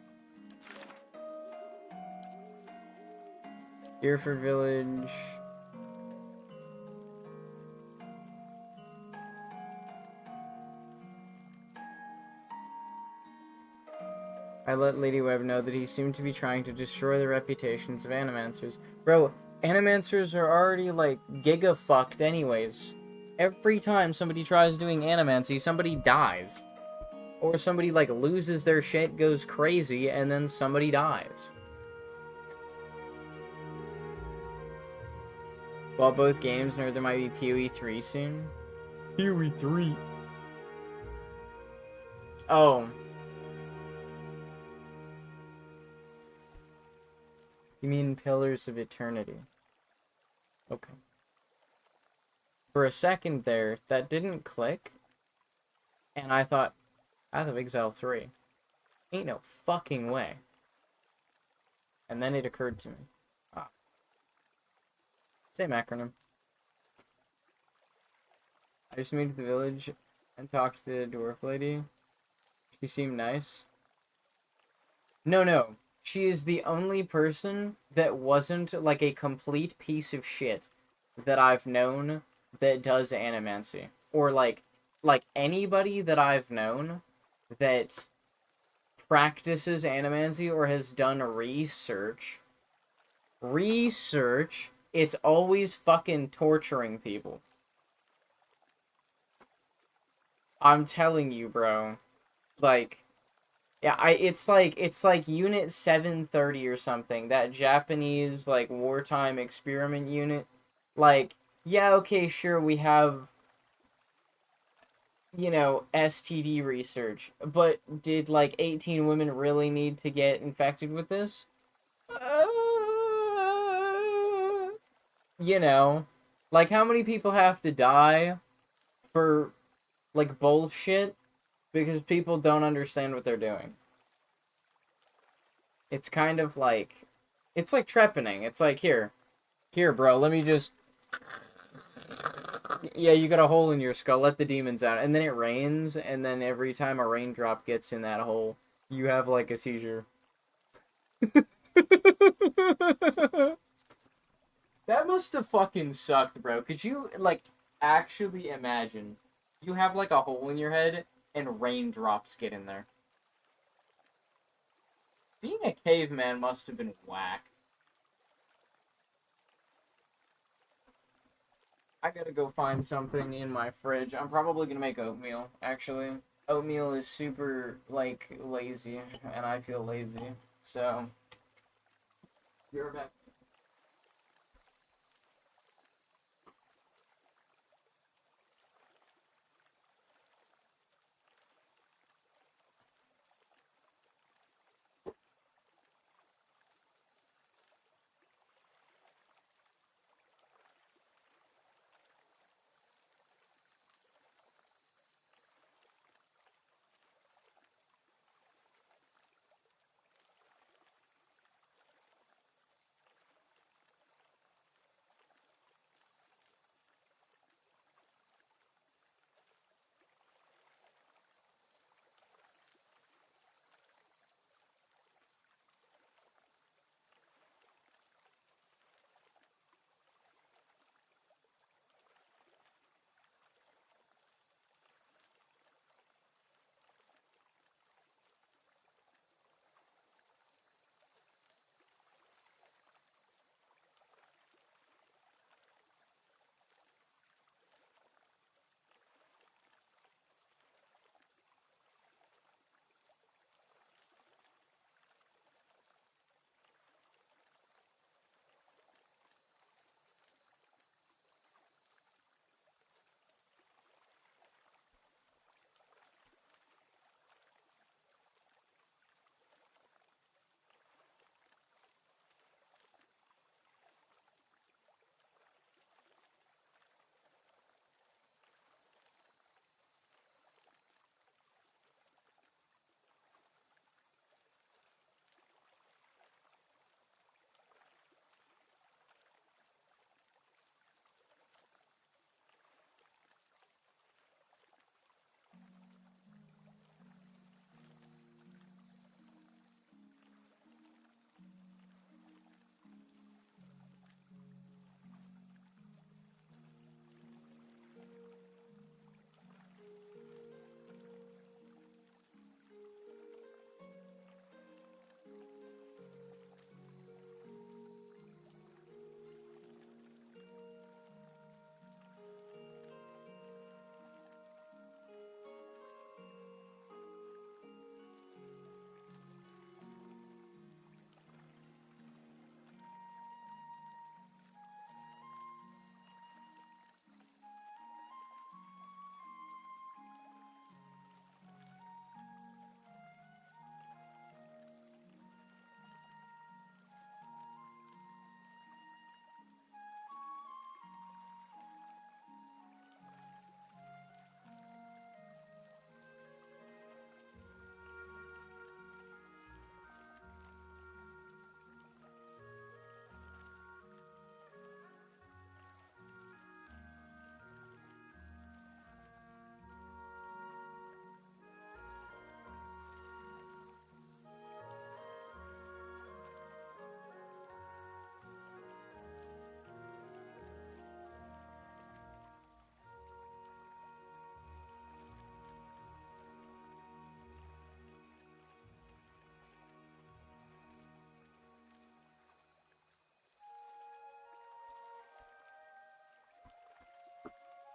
Deerford Village. I let Lady Webb know that he seemed to be trying to destroy the reputations of animancers. Bro, animancers are already, like, giga-fucked anyways. Every time somebody tries doing animancy, somebody dies. Or somebody, like, loses their shit, goes crazy, and then somebody dies. While both games know there might be PoE 3 soon. PoE 3? Oh. You mean Pillars of Eternity. Okay. For a second there, that didn't click. And I thought, Path of Exile 3. Ain't no fucking way. And then it occurred to me. Ah. Same acronym. I just moved to the village and talked to the dwarf lady. She seemed nice. No. She is the only person that wasn't, like, a complete piece of shit that I've known that does animancy. Or, like anybody that I've known that practices animancy or has done research, it's always fucking torturing people. I'm telling you, bro. Like, yeah, it's like Unit 730 or something. That Japanese like wartime experiment unit. Like, yeah, okay, sure, we have, you know, STD research, but did like 18 women really need to get infected with this? Uh, you know, like how many people have to die for like bullshit because people don't understand what they're doing? It's kind of like, it's like trepanning. It's like, here, bro, let me just, yeah, you got a hole in your skull, let the demons out. And then it rains, and then every time a raindrop gets in that hole, you have like a seizure. That must have fucking sucked, bro. Could you, like, actually imagine you have like a hole in your head and raindrops get in there? Being a caveman must have been whack. I gotta go find something in my fridge. I'm probably gonna make oatmeal, actually. Oatmeal is super, like, lazy, and I feel lazy. So, you're back.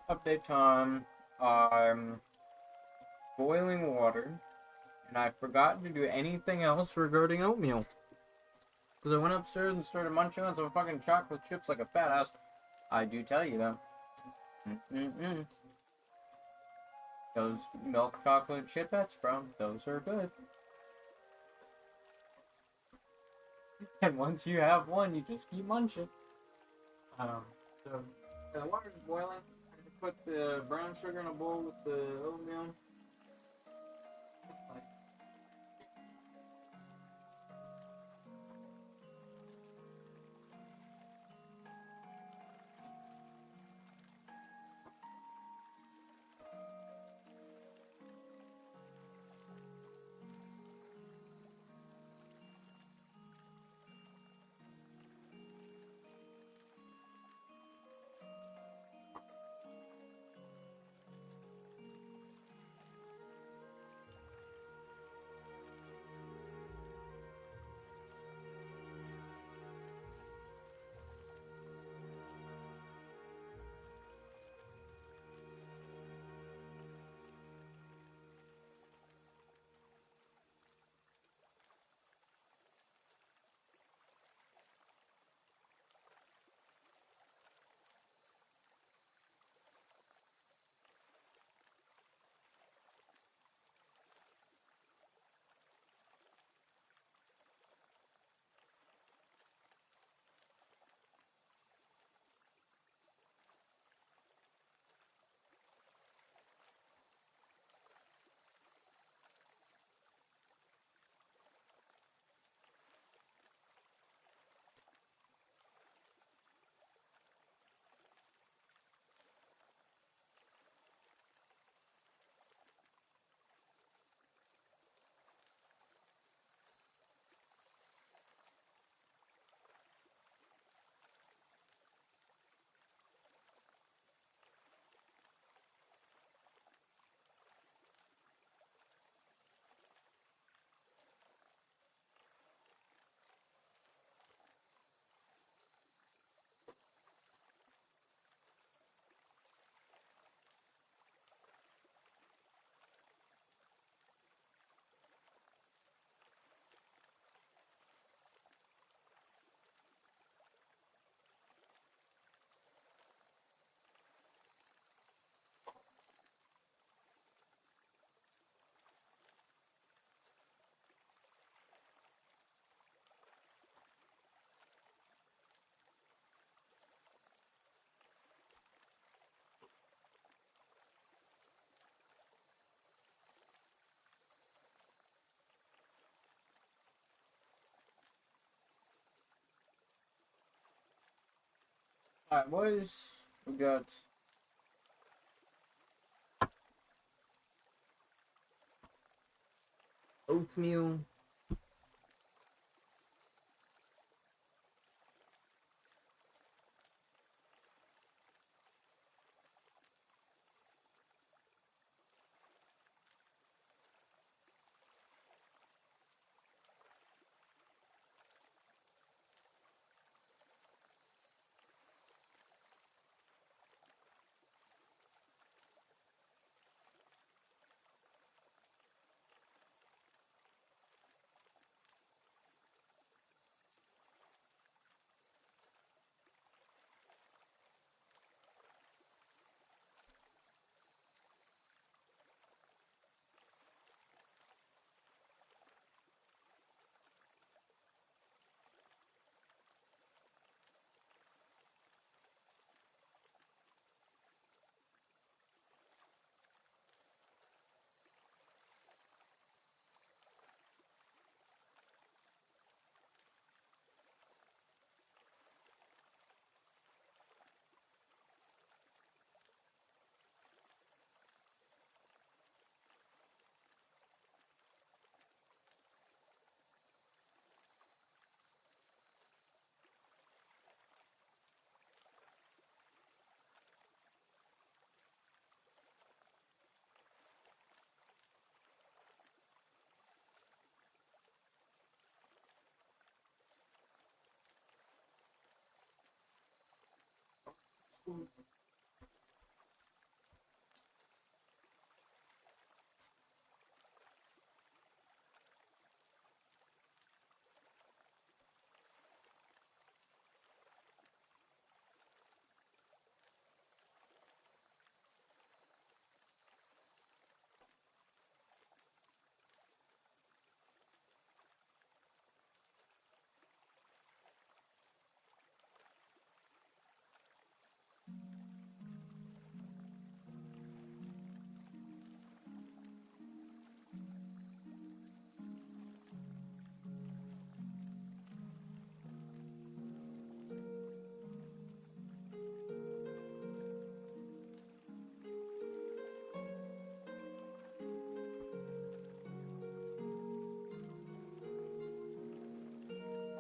Update time. I'm boiling water, and I forgot to do anything else regarding oatmeal. Because I went upstairs and started munching on some fucking chocolate chips like a fat ass. I do tell you though. Those milk chocolate chipettes, bro, those are good. And once you have one, you just keep munching. So the water's boiling. I'm gonna put the brown sugar in a bowl with the oatmeal. Like, alright, boys, we got oatmeal.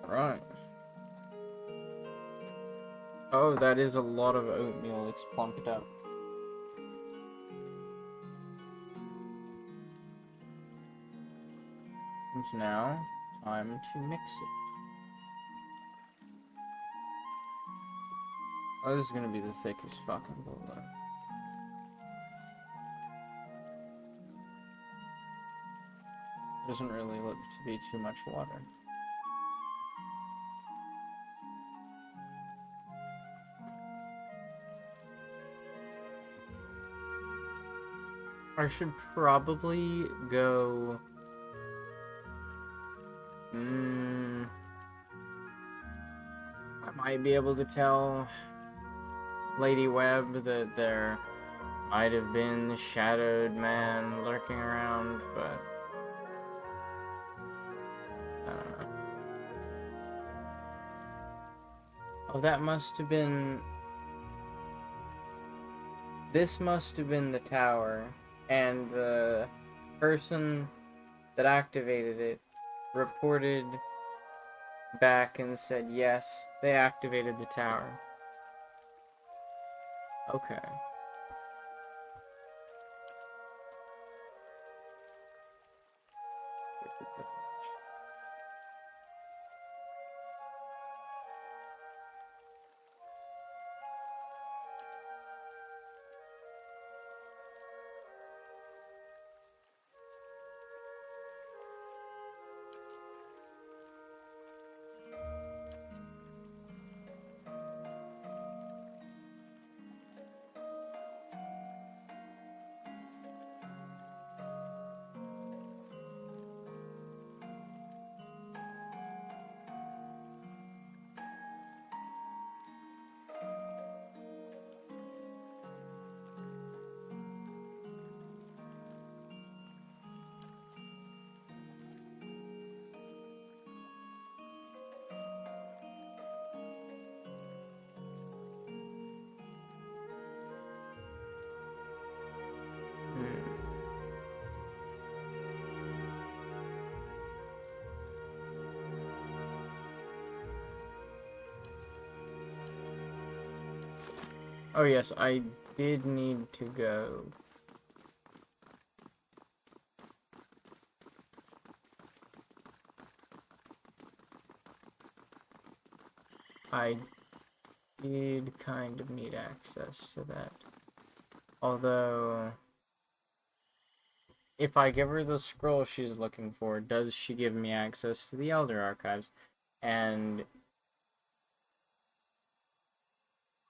Right. Oh, that is a lot of oatmeal. It's plumped up. And now, time to mix it. Oh, this is gonna be the thickest fucking bowl though. Doesn't really look to be too much water. I should probably go... I might be able to tell Lady Webb that there might have been the shadowed man lurking around, but... I don't know. Oh, that must have been... This must have been the tower, and the person that activated it reported back and said, yes, they activated the tower. Okay. Oh yes, I did need to go. I did kind of need access to that. Although, if I give her the scroll she's looking for, does she give me access to the Elder Archives? And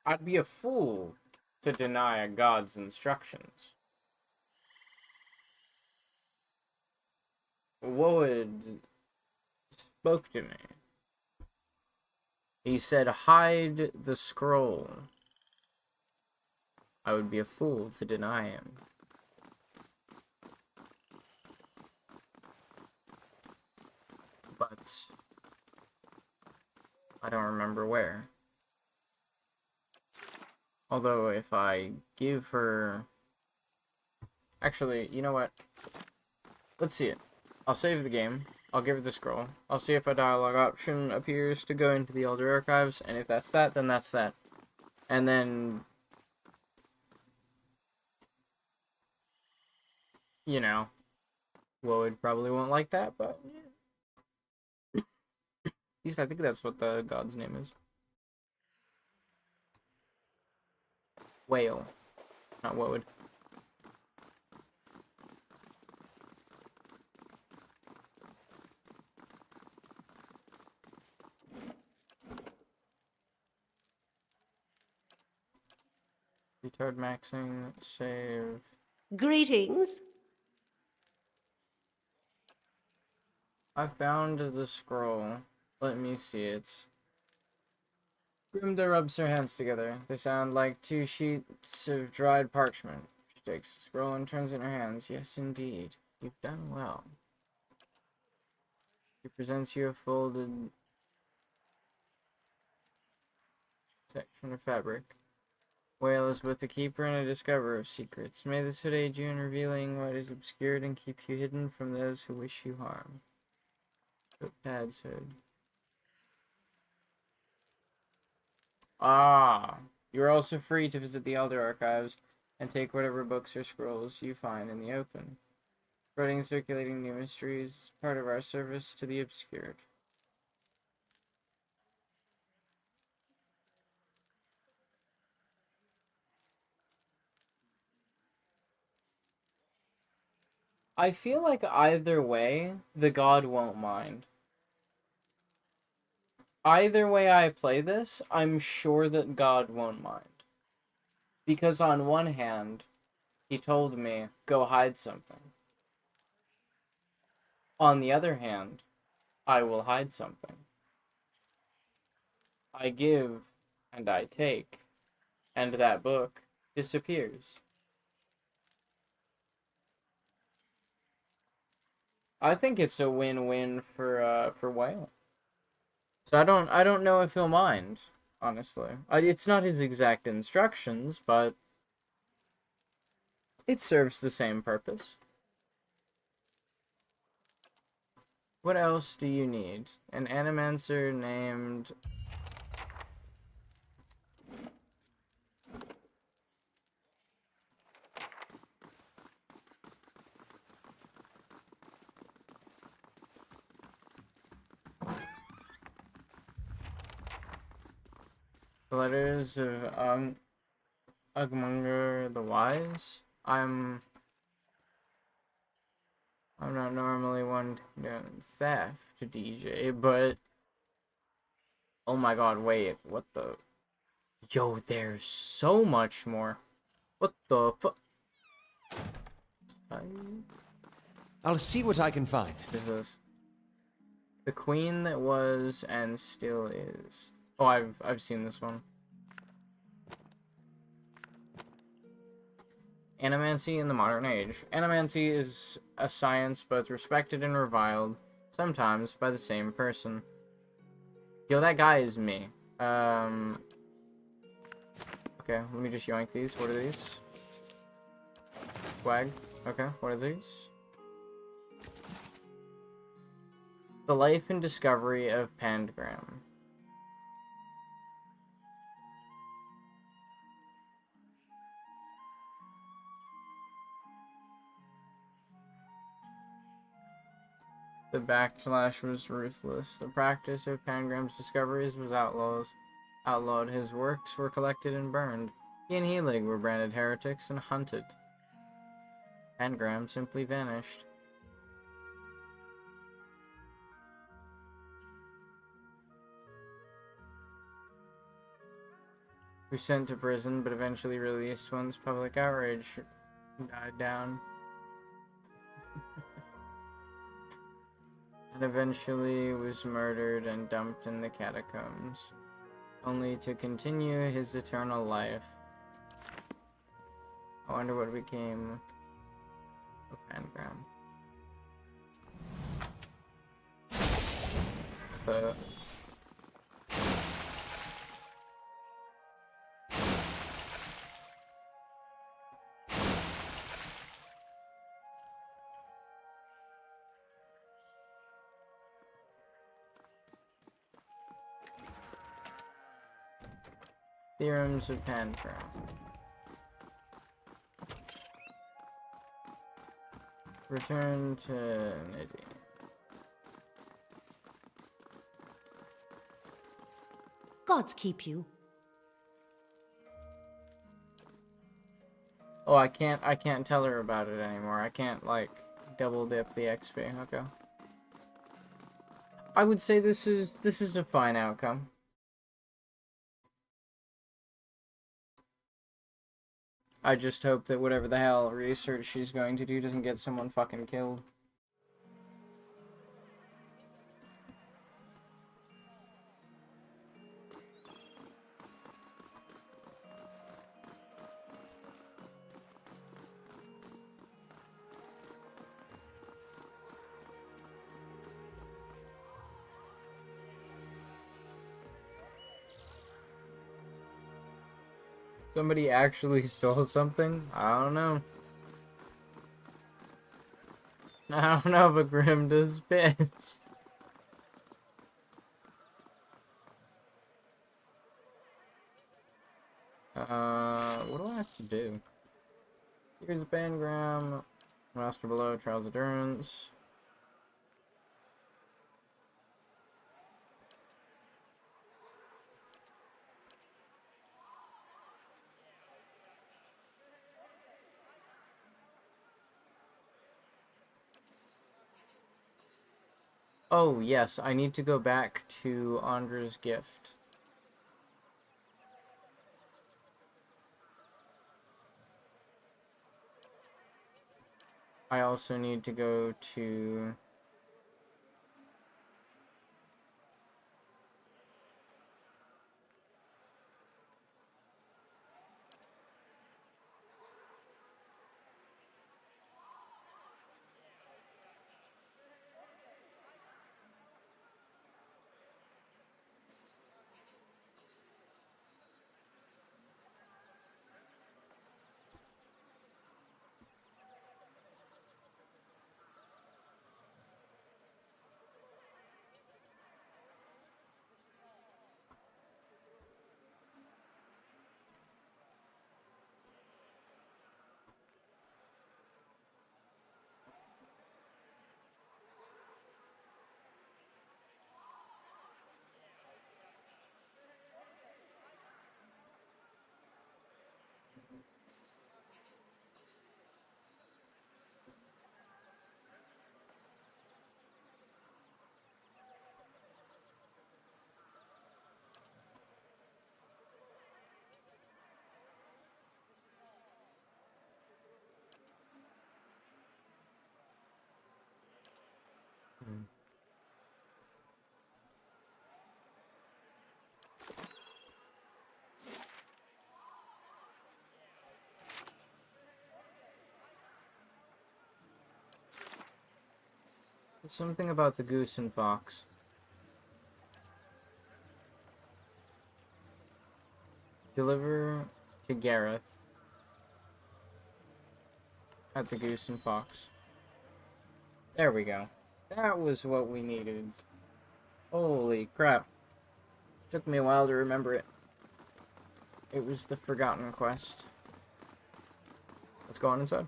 I'd be a fool to deny a god's instructions. Woad spoke to me. He said, hide the scroll. I would be a fool to deny him. But I don't remember where. Although if I give her... Actually, you know what? Let's see it. I'll save the game. I'll give her the scroll. I'll see if a dialogue option appears to go into the Elder Archives, and if that's that, then that's that. And then... You know, Woad probably won't like that, but... Yeah. At least I think that's what the god's name is. Whale. Not Woad. Retard maxing, save. Greetings. I found the scroll. Let me see it. Grimda rubs her hands together. They sound like two sheets of dried parchment. She takes the scroll and turns it in her hands. Yes, indeed. You've done well. She presents you a folded section of fabric. Whale is both a keeper and a discoverer of secrets. May this hood aid you in revealing what is obscured and keep you hidden from those who wish you harm. Footpad's hood. Ah, you're also free to visit the Elder Archives and take whatever books or scrolls you find in the open. Spreading and circulating new mysteries is part of our service to the obscured. I feel like either way, the god won't mind. Either way I play this, I'm sure that God won't mind. Because on one hand, he told me, go hide something. On the other hand, I will hide something. I give, and I take, and that book disappears. I think it's a win-win for Whale. So I don't know if he'll mind, honestly. It's not his exact instructions, but it serves the same purpose. What else do you need? An animancer named... The Letters of Ugmunger the Wise? I'm not normally one to condone theft to DJ, but... Oh my god, wait, what the... Yo, there's so much more. What the fuck? I'll see what I can find. What is this? The Queen that was and still is. Oh, I've seen this one. Animancy in the modern age. Animancy is a science both respected and reviled, sometimes by the same person. Yo, that guy is me. Okay, let me just yoink these. What are these? Swag. Okay, what are these? The Life and Discovery of Pangram. The backlash was ruthless. The practice of Pangram's discoveries was outlawed. His works were collected and burned. He and Helig were branded heretics and hunted. Pangram simply vanished. Were sent to prison, but eventually released once public outrage died down. And eventually was murdered and dumped in the catacombs, only to continue his eternal life. I wonder what became of Pangram. But Theorems of Pangram. Return to Nidhi. Gods keep you. Oh, I can't tell her about it anymore. I can't, like, double dip the XP. Okay. I would say this is a fine outcome. I just hope that whatever the hell research she's going to do doesn't get someone fucking killed. Somebody actually stole something? I don't know. I don't know, but Grimda's pissed. What do I have to do? Here's a Bangram, Master Below, Trials Endurance. Oh, yes, I need to go back to Andra's gift. I also need to go to... Something about the goose and fox. Deliver to Gareth at the Goose and Fox. There we go. That was what we needed. Holy crap. Took me a while to remember it. It was the Forgotten Quest. Let's go on inside.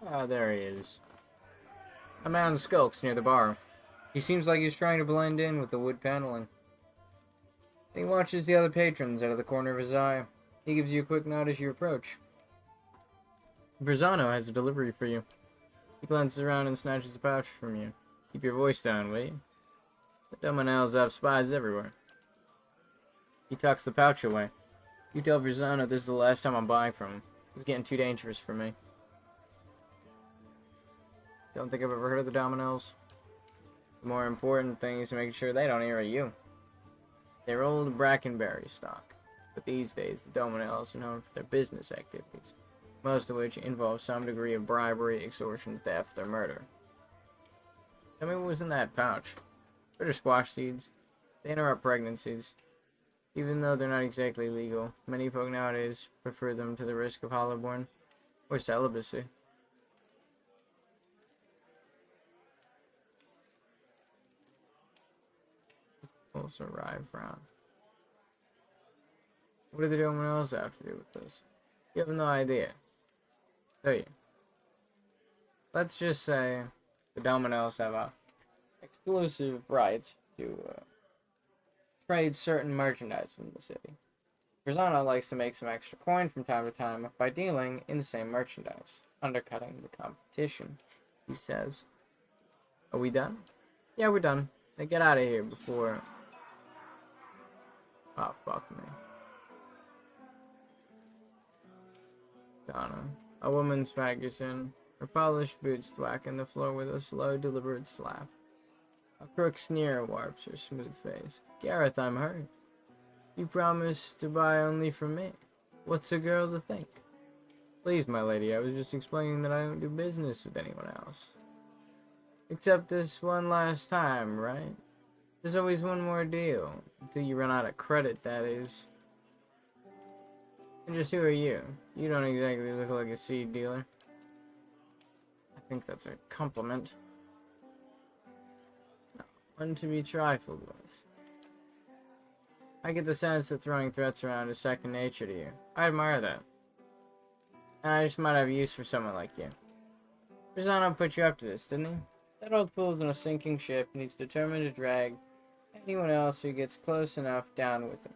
Ah, there he is. A man skulks near the bar. He seems like he's trying to blend in with the wood paneling. He watches the other patrons out of the corner of his eye. He gives you a quick nod as you approach. Brizano has a delivery for you. He glances around and snatches a pouch from you. Keep your voice down, will you? The Dominels have spies everywhere. He tucks the pouch away. You tell Brizano this is the last time I'm buying from him. It's getting too dangerous for me. Don't think I've ever heard of the Dominels. The more important thing is making sure they don't hear of you. They're old Brackenberry stock, but these days the Dominels are known for their business activities, most of which involve some degree of bribery, extortion, theft, or murder. Tell me what was in that pouch. Bitter squash seeds. They interrupt pregnancies. Even though they're not exactly legal, many folk nowadays prefer them to the risk of hollowborn or celibacy. Also arrive round. What do the Dominels have to do with this? You have no idea, do you? Let's just say the Dominels have exclusive rights to trade certain merchandise from the city. Brizano likes to make some extra coin from time to time by dealing in the same merchandise, undercutting the competition, he says. Are we done? Yeah, we're done. Now get out of here before... Oh, fuck me. Donna. A woman swaggers in, her polished boots thwacking the floor with a slow, deliberate slap. A crook sneer warps her smooth face. Gareth, I'm hurt. You promised to buy only from me. What's a girl to think? Please, my lady, I was just explaining that I don't do business with anyone else. Except this one last time, right? There's always one more deal. Until you run out of credit, that is. And just who are you? You don't exactly look like a seed dealer. I think that's a compliment. One to be trifled with. I get the sense that throwing threats around is second nature to you. I admire that. And I just might have use for someone like you. Pisano put you up to this, didn't he? That old fool's in a sinking ship and he's determined to drag anyone else who gets close enough down with him.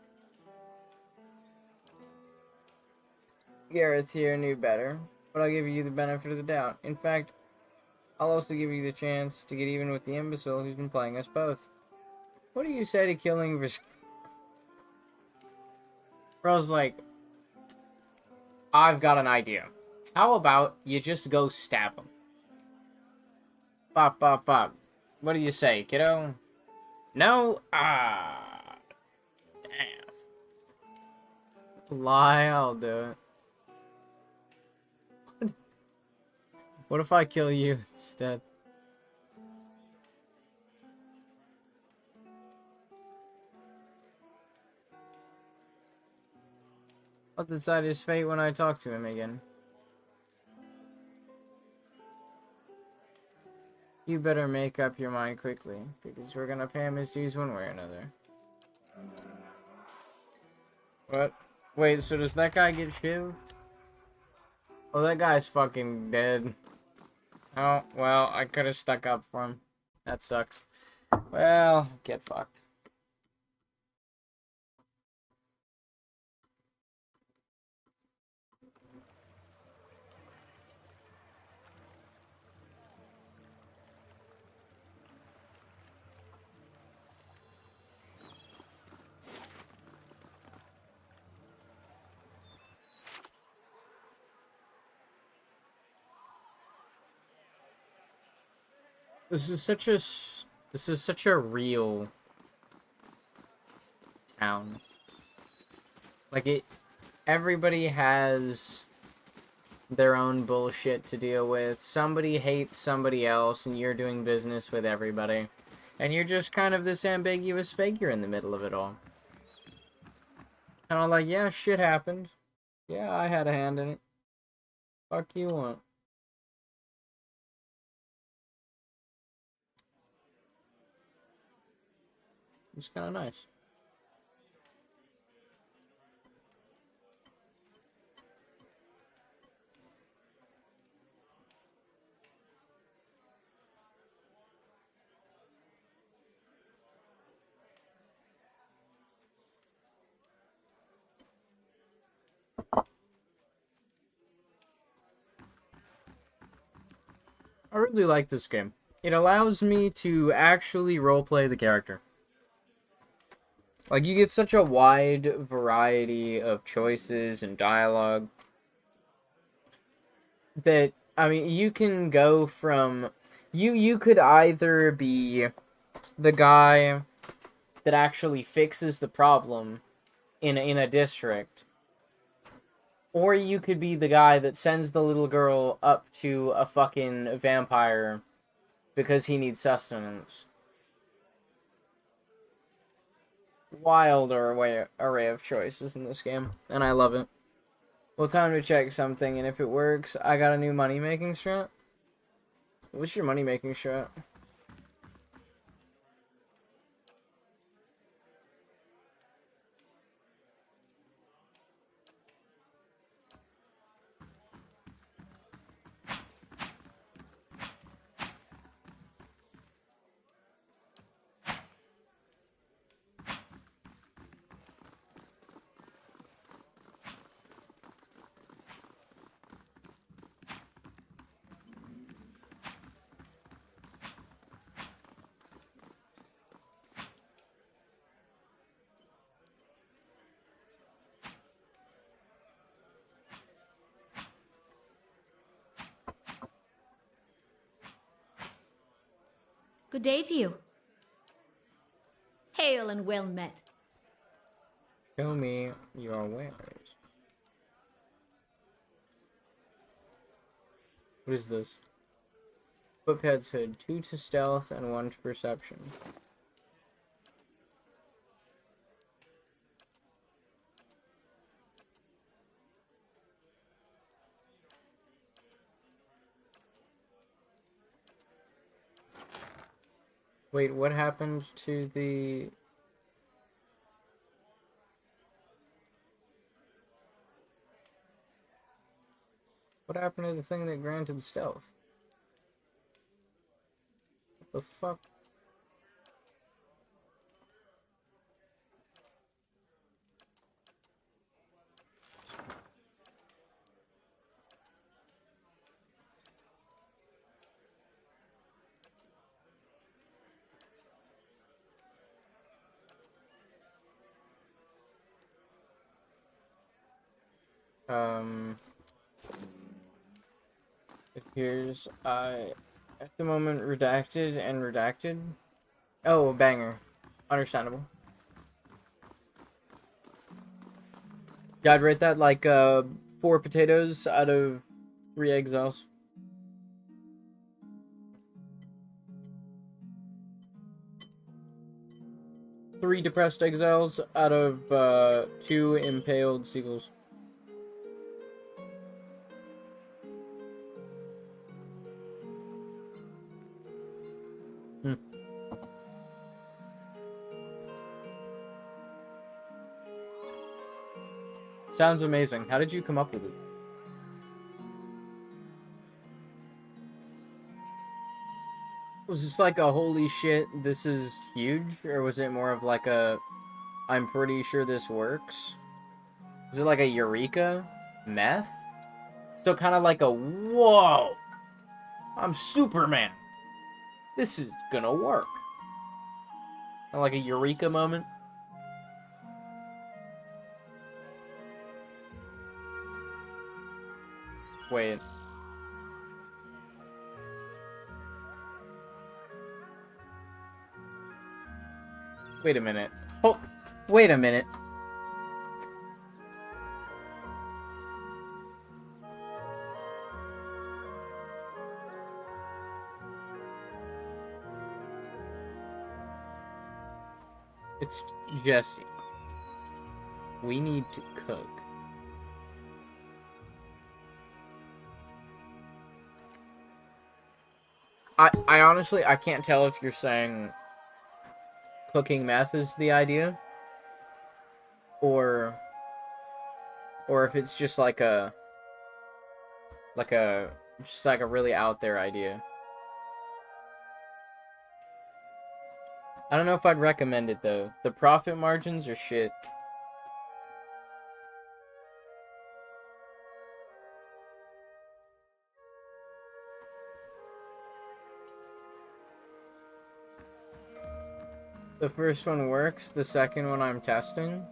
Gareth here knew better, but I'll give you the benefit of the doubt. In fact, I'll also give you the chance to get even with the imbecile who's been playing us both. What do you say to killing Bro's like, I've got an idea. How about you just go stab him? Bop, bop, bop. What do you say, kiddo? No? Ah. Damn. Lie, I'll do it. What if I kill you instead? I'll decide his fate when I talk to him again. You better make up your mind quickly, because we're gonna pay him his dues one way or another. What? Wait, so does that guy get shivved? Oh, that guy's fucking dead. Oh, well, I could've stuck up for him. That sucks. Well, get fucked. This is such a real town. Like everybody has their own bullshit to deal with. Somebody hates somebody else and you're doing business with everybody. And you're just kind of this ambiguous figure in the middle of it all. Kind of like, yeah, shit happened. Yeah, I had a hand in it. Fuck you want. It's kind of nice. I really like this game. It allows me to actually roleplay the character. Like, you get such a wide variety of choices and dialogue that, I mean, you can go from... You could either be the guy that actually fixes the problem in a district, or you could be the guy that sends the little girl up to a fucking vampire because he needs sustenance. Wild array of choices in this game, and I love it. Well, time to check something, and if it works, I got a new money-making strat. What's your money-making strat? Good day to you. Hail and well met. Show me your wares. What is this? Footpad's hood. 2 to stealth and 1 to perception. Wait, what happened to the... What happened to the thing that granted stealth? What the fuck? It appears at the moment redacted and redacted. Oh, banger. Understandable. Yeah, I'd rate that like 4 potatoes out of 3 exiles. Three depressed exiles out of 2 impaled seagulls. Sounds amazing. How did you come up with it? Was this like a holy shit, this is huge? Or was it more of like a, I'm pretty sure this works? Was it like a eureka? Meth? Still kind of like a, whoa! I'm Superman! This is gonna work. Kinda like a eureka moment? Wait. Wait a minute. Oh, wait a minute. It's Jesse. We need to cook. I honestly, I can't tell if you're saying cooking meth is the idea, or if it's just like a just like a really out there idea. I don't know if I'd recommend it though. The profit margins are shit. The first one works, the second one I'm testing.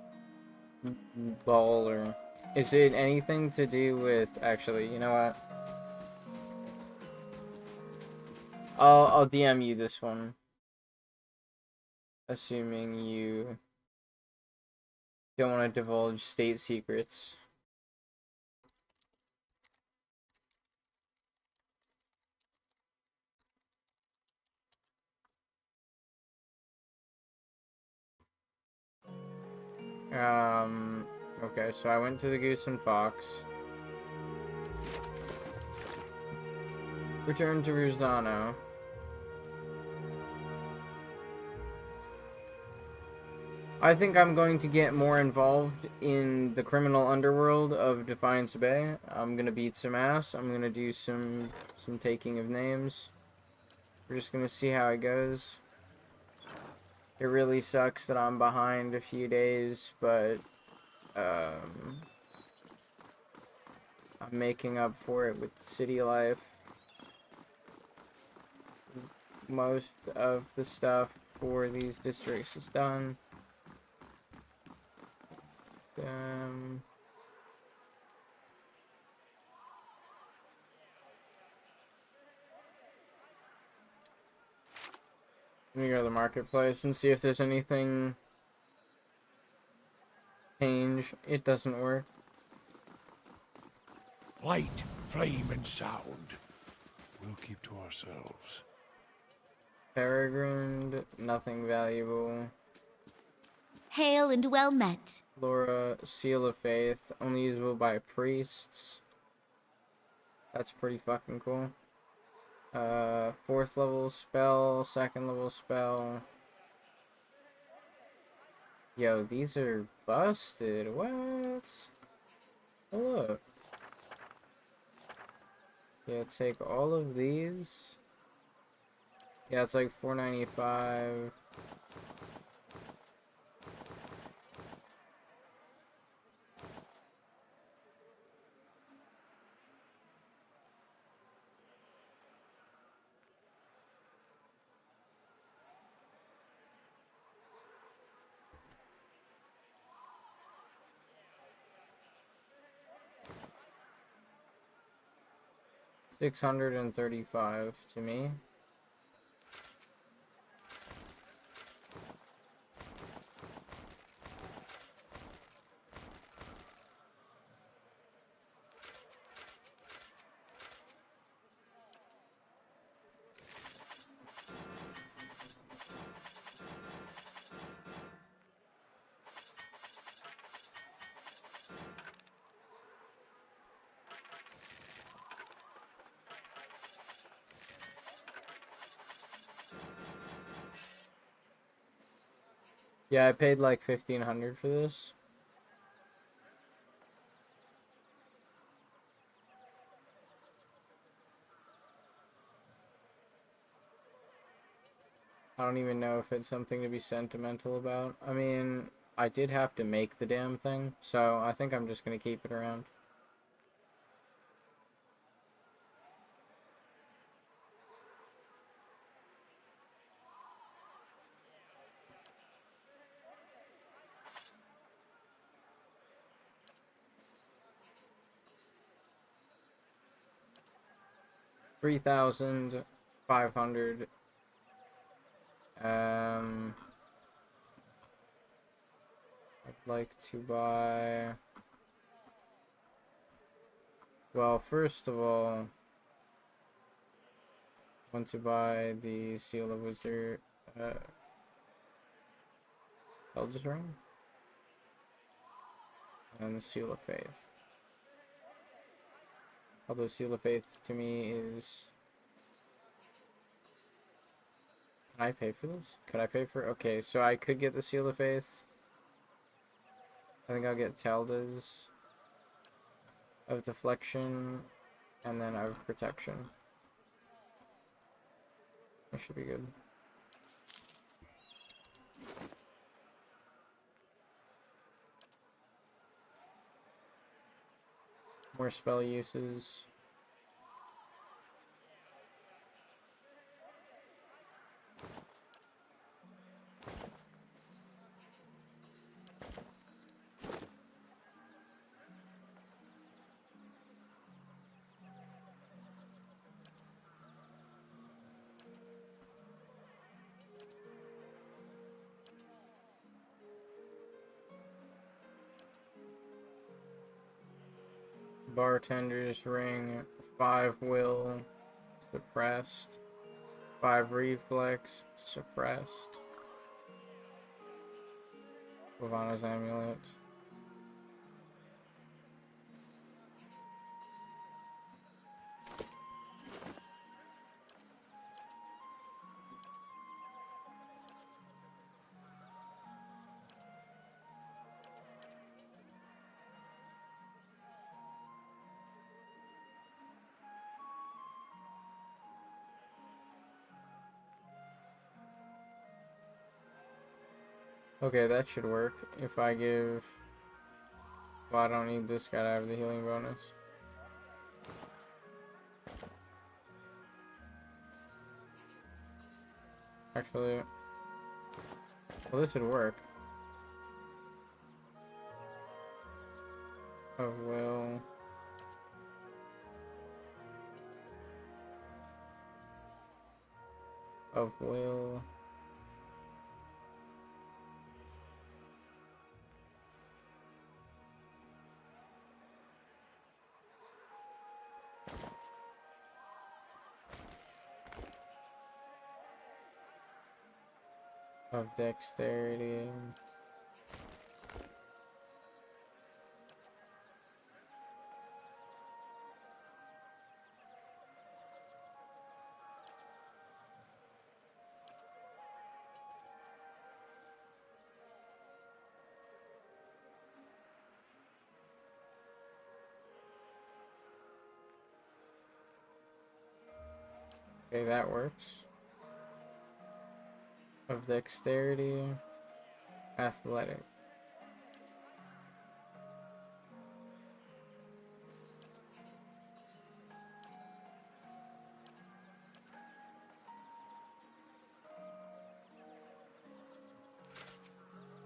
Baller. Is it anything to do with... Actually, you know what? I'll DM you this one. Assuming you don't want to divulge state secrets. Okay, so I went to the Goose and Fox. Returned to Rosano. I think I'm going to get more involved in the criminal underworld of Defiance Bay. I'm gonna beat some ass. I'm gonna do some taking of names. We're just gonna see how it goes. It really sucks that I'm behind a few days, but I'm making up for it with city life. Most of the stuff for these districts is done. Let me go to the marketplace and see if there's anything change. It doesn't work. Light, flame, and sound. we'll keep to ourselves. Peregrined, nothing valuable. Hail and well met. Laura, Seal of Faith, only usable by priests. That's pretty fucking cool. 4th level spell, 2nd level spell. Yo, these are busted. What? Oh, look. Yeah, take all of these. Yeah, it's like $4.95. $635 to me. Yeah, I paid like $1,500 for this. I don't even know if it's something to be sentimental about. I mean, I did have to make the damn thing, so I think I'm just gonna keep it around. $3,500. I'd like to buy. Well, first of all, I want to buy the Seal of Wizard, Eldest Ring, and the Seal of Faith. Although Seal of Faith to me is... Can I pay for this? Could I pay for... Okay, so I could get the Seal of Faith. I think I'll get Telda's of Deflection, and then of Protection. That should be good. More spell uses. Bartender's Ring, 5 Will, suppressed. 5 Reflex, suppressed. Ravana's Amulet. Okay, that should work. If I give... Well, I don't need this guy to have the healing bonus. Actually... Well, this should work. Of Will... Of Will... of dexterity. Okay, that works. Of dexterity, athletic.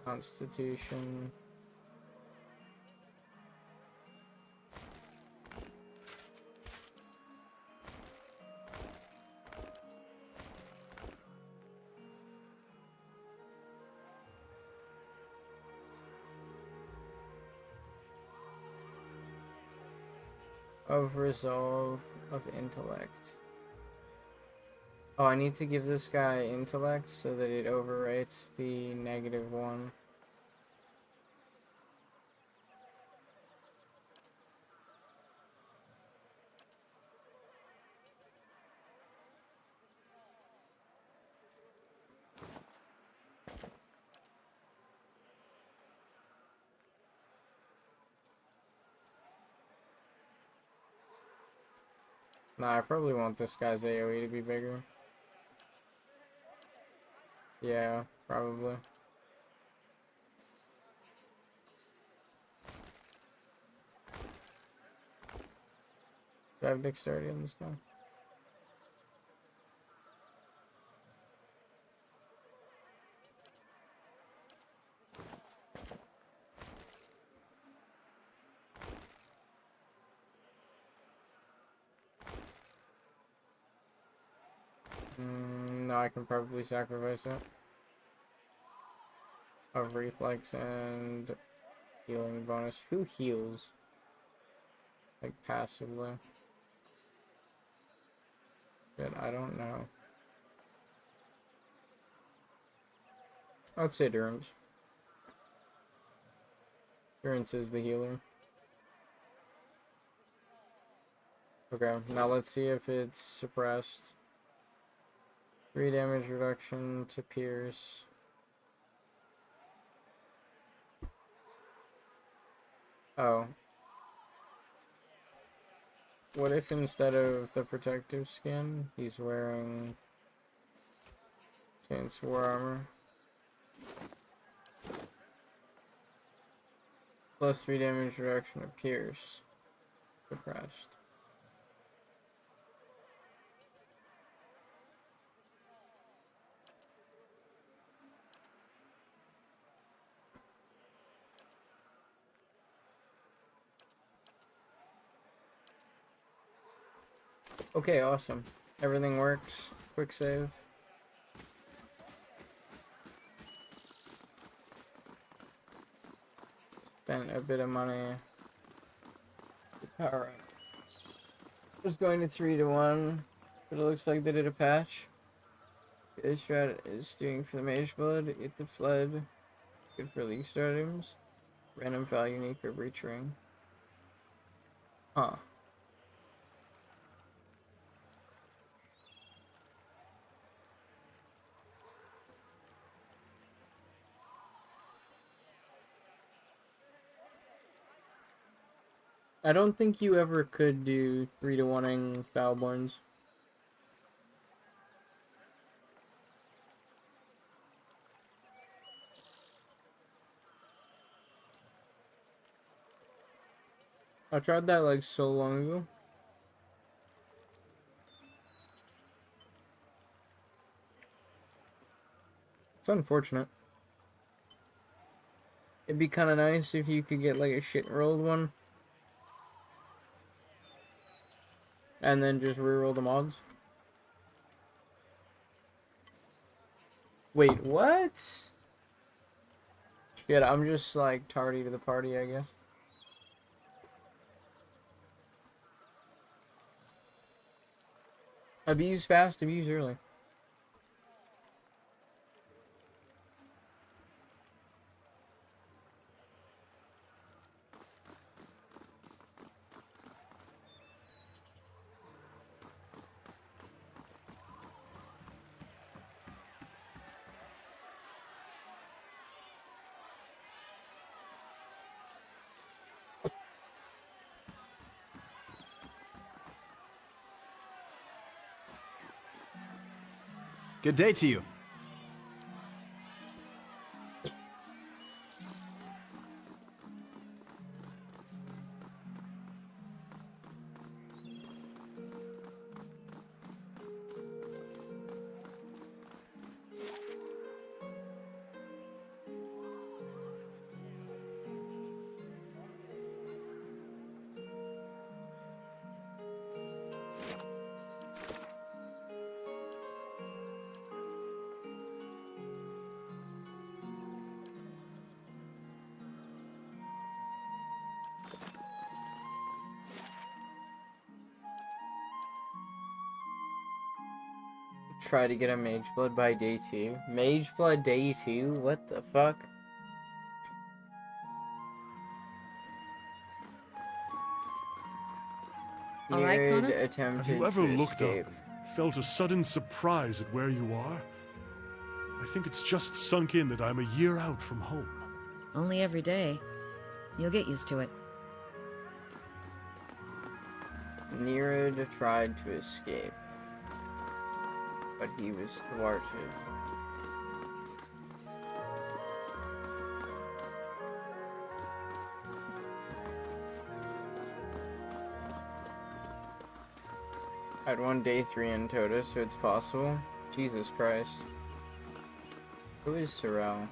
Constitution. Of resolve, of intellect. Oh, I need to give this guy intellect so that it overwrites the -1. Nah, I probably want this guy's AoE to be bigger. Yeah, probably. Do I have dexterity on this guy? No, I can probably sacrifice it. Of reflex and healing bonus. Who heals? Like passively? But I don't know. I'd say Durance. Durance is the healer. Okay, now let's see if it's suppressed. 3 damage reduction to pierce. Oh. What if instead of the protective skin, he's wearing Saint's War armor? Plus 3 damage reduction to pierce. Suppressed. Okay, awesome. Everything works. Quick save. Spent a bit of money to power up. Was going to 3 to 1, but it looks like they did a patch. This strat is doing for the Mage Blood, Eat the Flood, good for League Starters, Random Value Unique or Breach Ring. Huh. I don't think you ever could do 3 to 1ing Foulborns. I tried that like so long ago. It's unfortunate. It'd be kind of nice if you could get like a shit rolled one. And then just reroll the mods. Wait, what? Shit, I'm just like tardy to the party, I guess. Abuse fast, abuse early. Good day to you. Try to get a mage blood by day 2. Mage blood day 2? What the fuck? All right, Nerid Connor? attempted Have you ever to looked escape. up and felt a sudden surprise at where you are? I think it's just sunk in that I'm a year out from home. Only every day. You'll get used to it. Nerid tried to escape, but he was thwarted. I'd won day 3 in Tota, so it's possible. Jesus Christ. Who is Sorrel?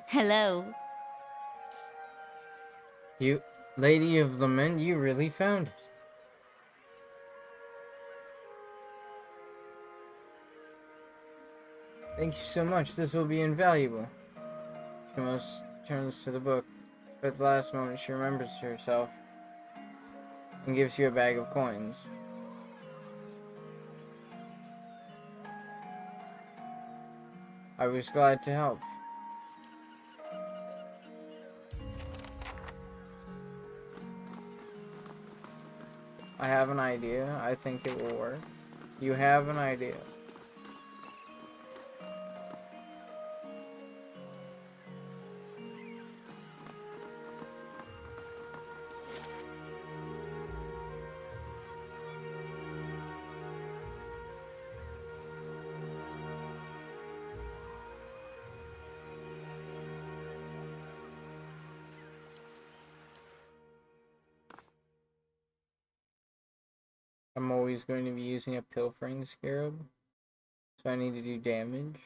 Hello. You, Lady of Lament, you really found it. Thank you so much, this will be invaluable. She almost turns to the book, but at the last moment she remembers herself and gives you a bag of coins. I was glad to help. I have an idea. I think it will work. You have an idea. I'm always going to be using a pilfering scarab, so I need to do damage.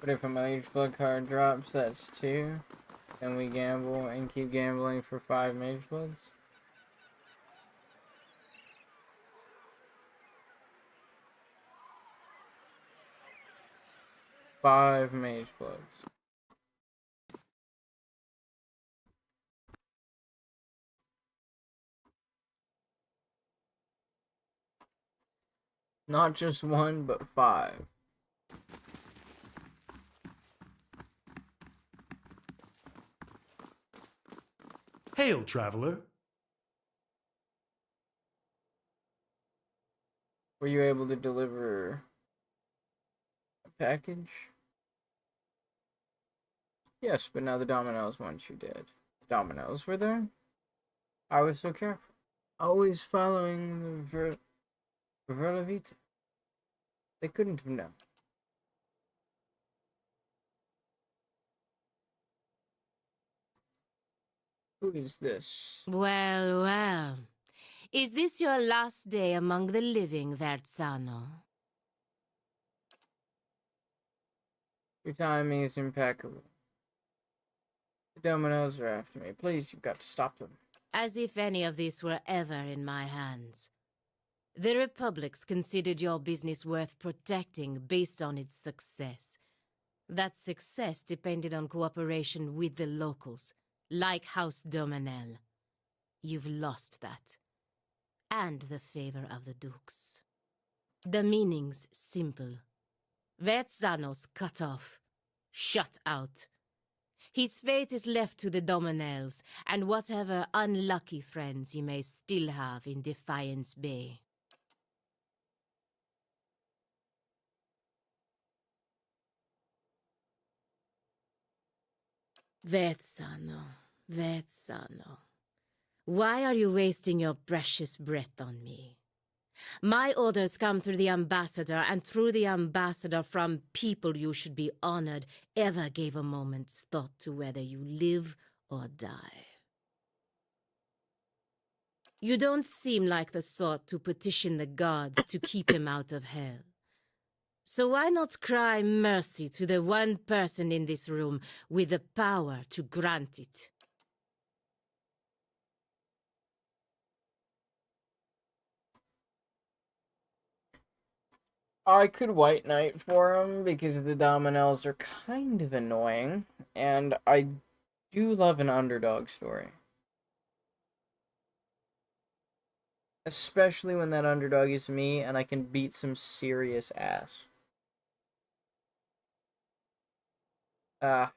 But if a mage blood card drops, that's 2. Then we gamble and keep gambling for 5 mage bloods. 5 mage bloods. Not just 1, but 5. Hail, traveler. Were you able to deliver a package? Yes, but now the dominoes want you dead. The dominoes were there? I was so careful. Always following the Verla Vita. They couldn't have known. Who is this? Well, well. Is this your last day among the living, Verzano? Your timing is impeccable. The dominoes are after me. Please, you've got to stop them. As if any of this were ever in my hands. The Republics considered your business worth protecting based on its success. That success depended on cooperation with the locals, like House Dominel. You've lost that. And the favor of the dukes. The meaning's simple. Verzano's cut off. Shut out. His fate is left to the Dominels and whatever unlucky friends he may still have in Defiance Bay. Verzano, Verzano. Why are you wasting your precious breath on me? My orders come through the ambassador, and through the ambassador from people you should be honored ever gave a moment's thought to whether you live or die. You don't seem like the sort to petition the gods to keep him out of hell. So why not cry mercy to the one person in this room with the power to grant it? I could White Knight for him because the Dominoes are kind of annoying, and I do love an underdog story. Especially when that underdog is me and I can beat some serious ass. Not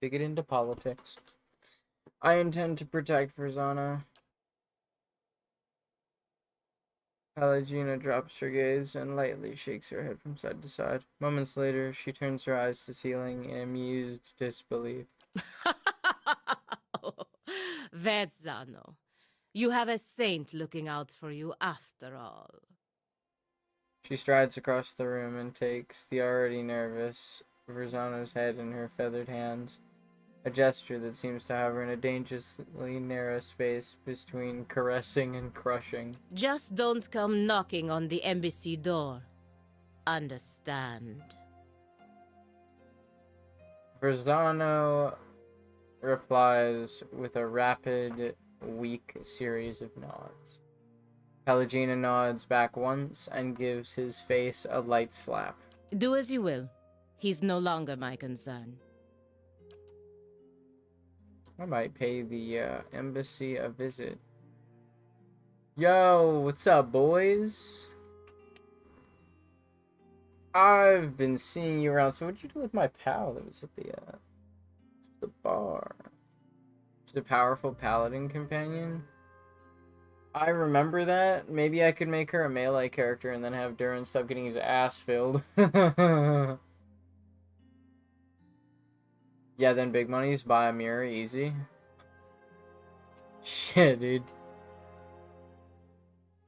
to get into politics. I intend to protect Verzano. Pelagina drops her gaze and lightly shakes her head from side to side. Moments later, she turns her eyes to the ceiling in amused disbelief. Verzano, you have a saint looking out for you after all. She strides across the room and takes the already nervous Verzano's head in her feathered hands. A gesture that seems to hover in a dangerously narrow space between caressing and crushing. Just don't come knocking on the embassy door. Understand? Verzano replies with a rapid, weak series of nods. Pelagina nods back once and gives his face a light slap. Do as you will. He's no longer my concern. I might pay the embassy a visit. Yo, what's up, boys? I've been seeing you around. So what'd you do with my pal that was at the bar? The powerful paladin companion? I remember that. Maybe I could make her a melee character and then have Durin stop getting his ass filled. Yeah, then big money's buy a mirror, easy. Shit, dude.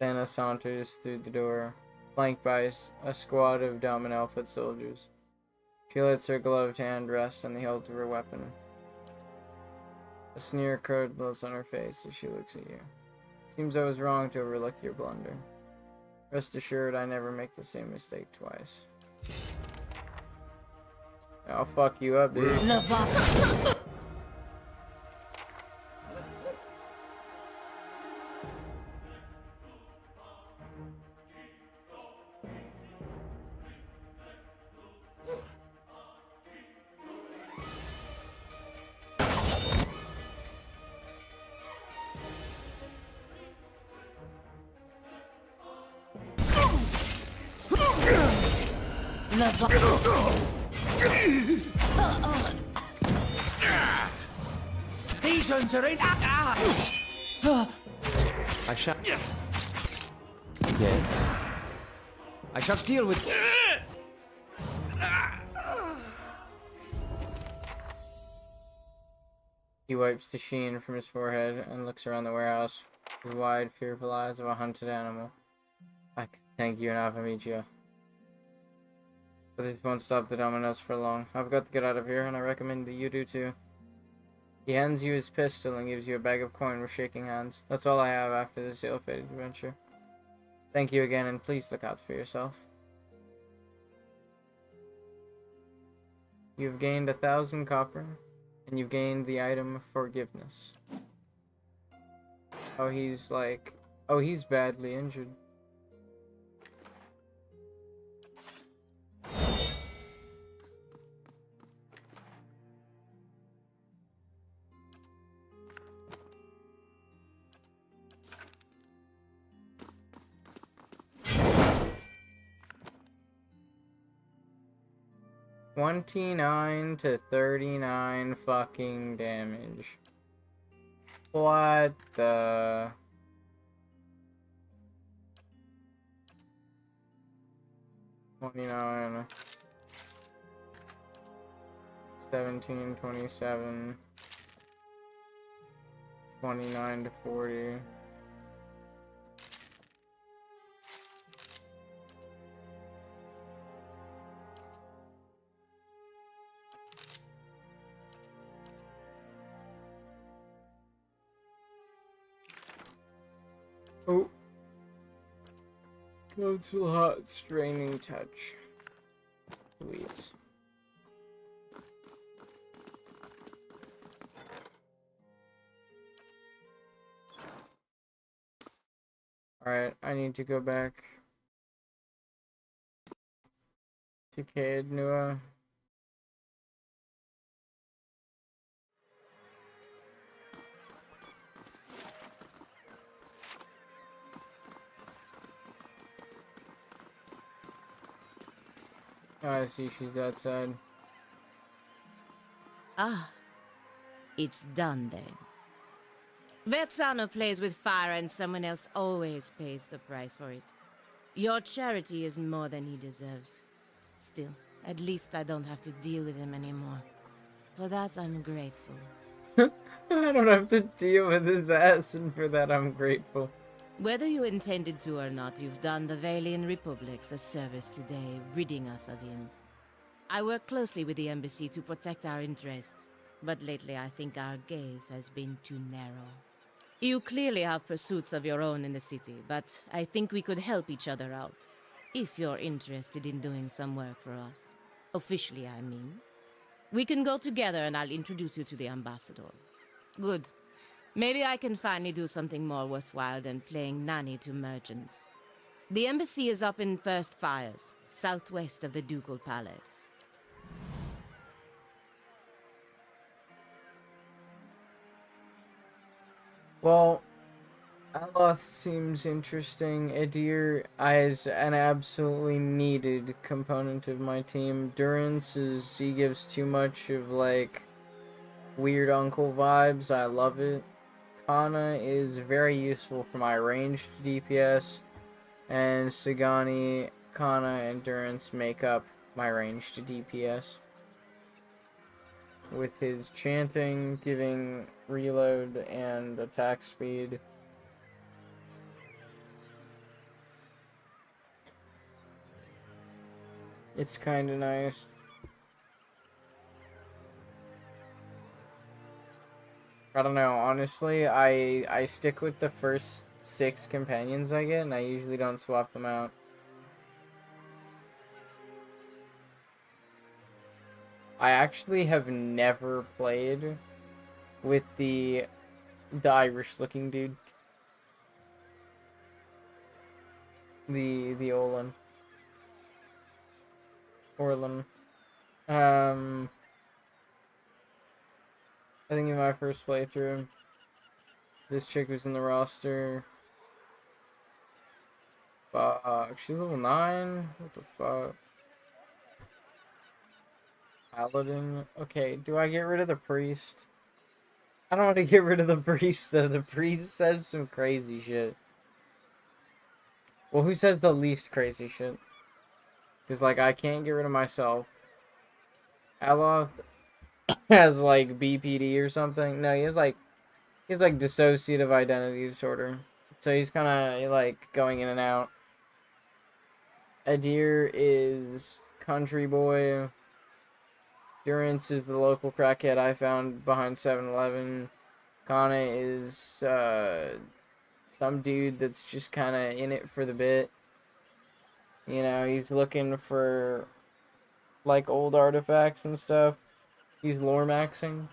Thana saunters through the door, flanked by a squad of Domino foot soldiers. She lets her gloved hand rest on the hilt of her weapon. A sneer curdles on her face as she looks at you. Seems I was wrong to overlook your blunder. Rest assured, I never make the same mistake twice. I'll fuck you up, dude. He's entering. I shall... Yes? I shall deal with... He wipes the sheen from his forehead and looks around the warehouse with wide, fearful eyes of a hunted animal. I thank you enough, Amicia. But this won't stop the Dominoes for long. I've got to get out of here, and I recommend that you do too. He hands you his pistol and gives you a bag of coin with shaking hands. That's all I have after this ill-fated adventure. Thank you again, and please look out for yourself. You've gained 1,000 copper, and you've gained the item Forgiveness. Oh, he's like... Oh, he's badly injured. $29 to 39 fucking damage. What the... $29... 17, 27... 29 to 40... Oh. Council hot straining touch. Sweet. Alright, I need to go back to Caed Nua. Oh, I see she's outside. Ah, it's done then. Verzano plays with fire and someone else always pays the price for it. Your charity is more than he deserves. Still, at least I don't have to deal with him anymore. For that, I'm grateful. I don't have to deal with his ass, and for that I'm grateful. Whether you intended to or not, you've done the Valian Republics a service today, ridding us of him. I work closely with the embassy to protect our interests, but lately I think our gaze has been too narrow. You clearly have pursuits of your own in the city, but I think we could help each other out. If you're interested in doing some work for us. Officially, I mean. We can go together and I'll introduce you to the ambassador. Good. Maybe I can finally do something more worthwhile than playing nanny to merchants. The embassy is up in First Fires, southwest of the Ducal Palace. Well, Aloth seems interesting. Adir is an absolutely needed component of my team. Durance he gives too much of like weird uncle vibes. I love it. Kana is very useful for my ranged DPS, and Sagani, Kana, and Durance make up my ranged DPS. With his chanting, giving reload and attack speed. It's kinda nice. I don't know, honestly, I stick with the first 6 companions I get, and I usually don't swap them out. I actually have never played with the Irish-looking dude. The Olin. Orlin. I think in my first playthrough, this chick was in the roster. Fuck, she's level 9? What the fuck? Paladin? Okay, do I get rid of the priest? I don't want to get rid of the priest, though. The priest says some crazy shit. Well, who says the least crazy shit? Because, like, I can't get rid of myself. Aloth has, like, BPD or something. No, he has, like, dissociative identity disorder. So he's kind of, like, going in and out. Adir is country boy. Durance is the local crackhead I found behind 7-Eleven. Kane is some dude that's just kind of in it for the bit. You know, he's looking for like old artifacts and stuff. He's lore maxing.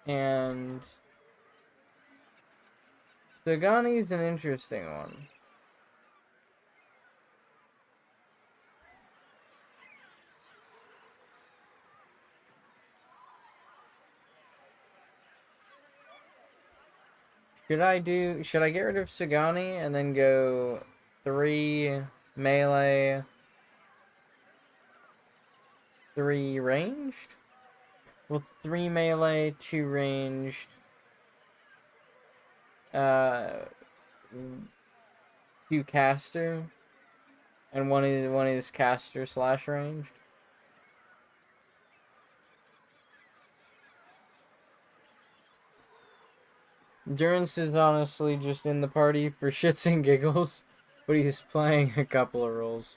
And Sagani's an interesting one. Should I get rid of Sagani and then go 3 melee, 3 ranged? Well, 3 melee, 2 ranged, 2 caster, and one is caster / ranged. Durance is honestly just in the party for shits and giggles, but he's playing a couple of roles.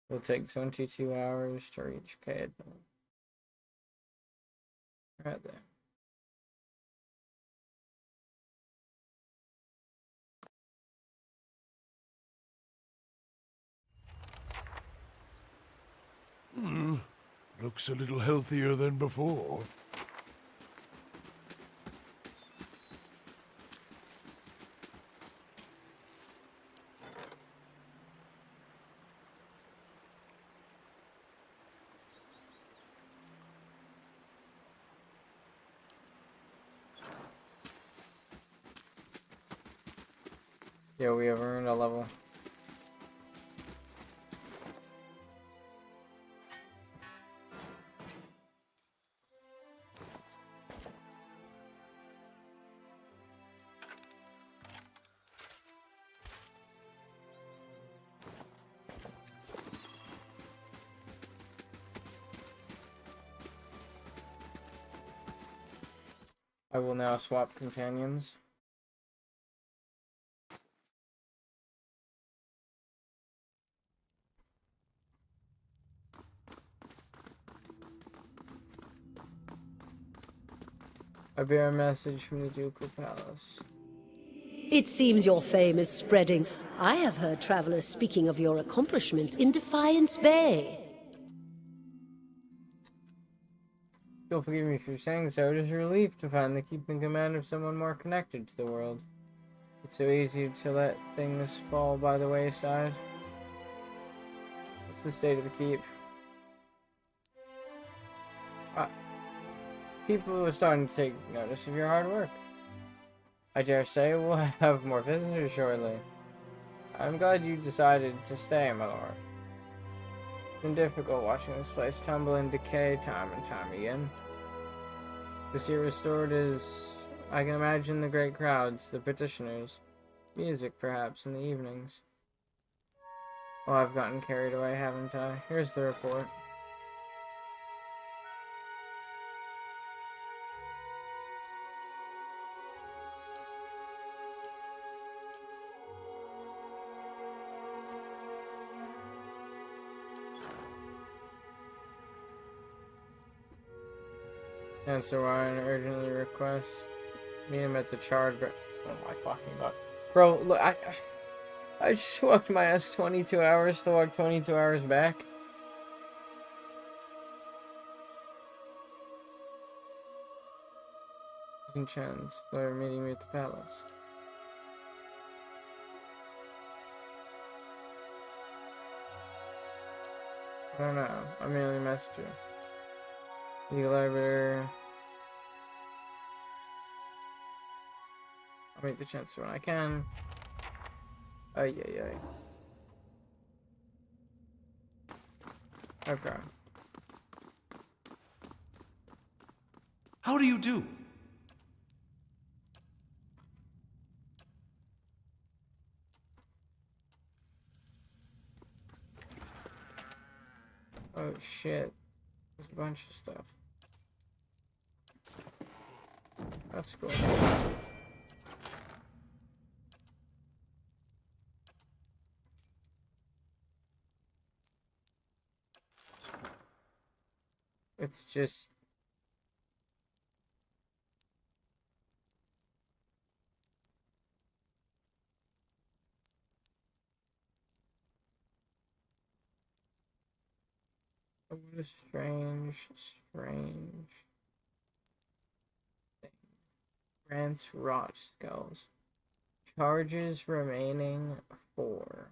Will take 22 hours to reach Caed. Right there. Looks a little healthier than before. Yeah, we have earned a level. I will now swap companions. I bear a message from the Ducal Palace. It seems your fame is spreading. I have heard travelers speaking of your accomplishments in Defiance Bay. You'll forgive me for saying so, it is a relief to finally keep in command of someone more connected to the world. It's so easy to let things fall by the wayside. What's the state of the keep? People are starting to take notice of your hard work. I dare say we'll have more visitors shortly. I'm glad you decided to stay, my lord. It's been difficult watching this place tumble in decay time and time again. To see it restored is... I can imagine the great crowds, the petitioners. Music, perhaps, in the evenings. Oh, I've gotten carried away, haven't I? Here's the report. And Sir Ryan urgently requests meet him at the charred. What am I talking about? Bro, look, I just walked my ass 22 hours to walk 22 hours back. Chance, they're meeting me at the palace. I don't know. I'm merely a messenger. Legal arbiter. I'll meet the chancellor when I can. Ay, ay, ay. Okay. How do you do? Oh shit. There's a bunch of stuff. That's cool. It's just... What a strange thing. Grants rot skulls. Charges remaining 4.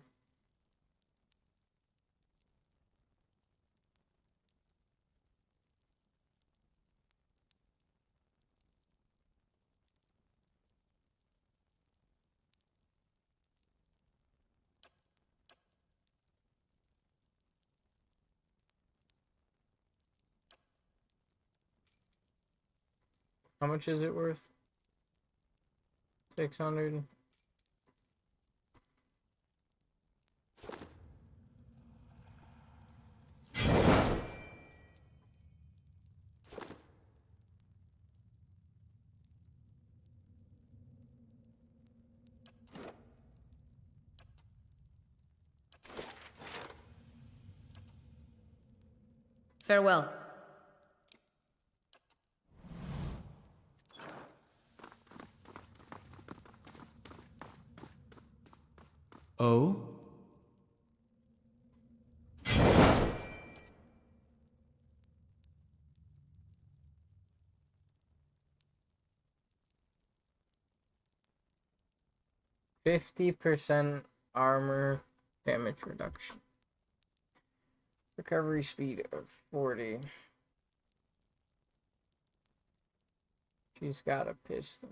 How much is it worth? 600. Farewell. Oh? 50% armor damage reduction. Recovery speed of 40. She's got a pistol.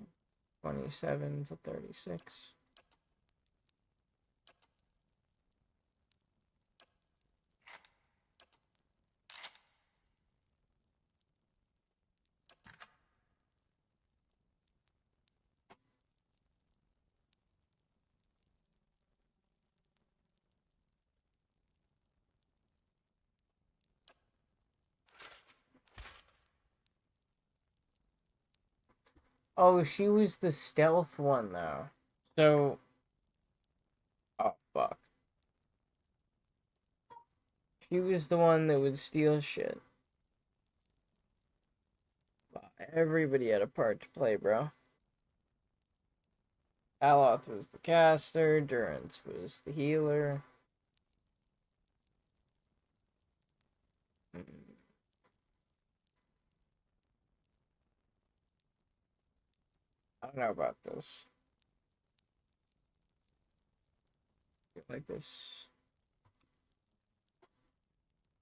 27 to 36. Oh, she was the stealth one, though. So... Oh, fuck. She was the one that would steal shit. Everybody had a part to play, bro. Aloth was the caster, Durance was the healer. I don't know about this. Like this.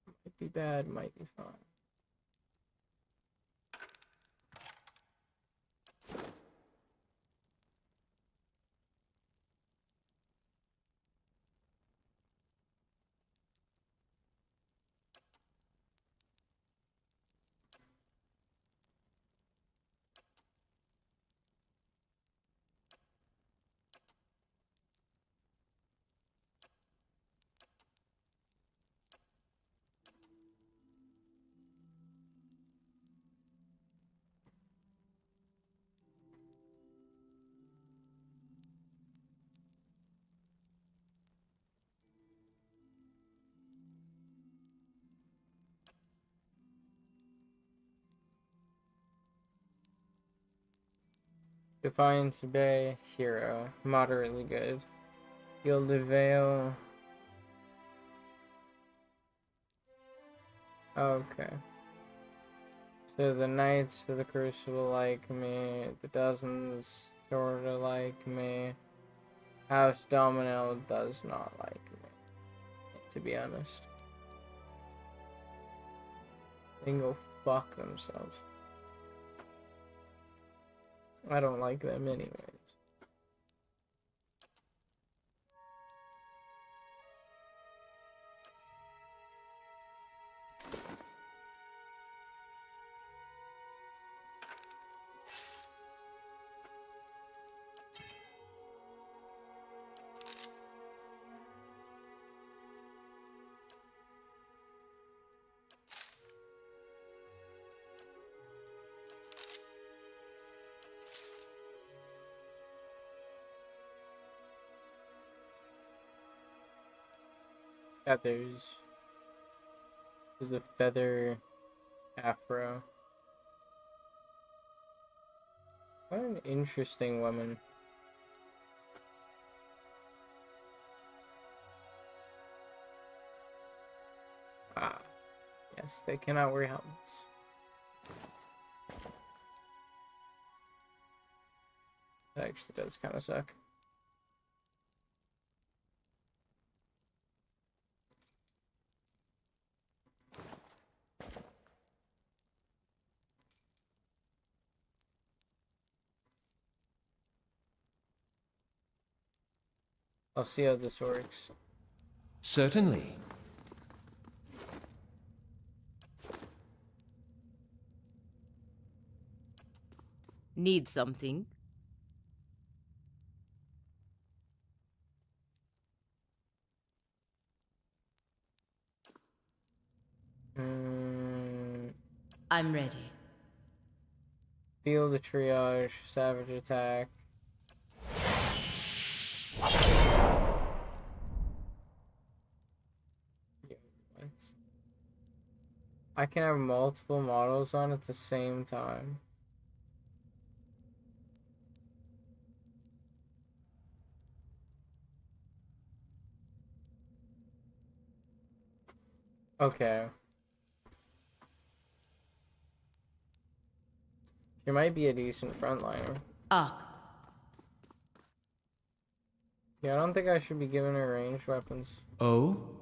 Might be bad, might be fine. Defiance Bay, hero, moderately good. Gilded Veil. Okay. So the Knights of the Crucible like me, the Dozens sorta like me. House Domino does not like me, to be honest. They can go fuck themselves. I don't like them anyways. feathers. There's a feather afro. What an interesting woman. Ah, yes, they cannot wear helmets. That actually does kind of suck. I'll see how this works. Certainly. Need something? I'm ready. Field the triage, savage attack. Yo, what? I can have multiple models on at the same time. Okay. She might be a decent frontliner. Ah, Yeah, I don't think I should be giving her ranged weapons. Oh?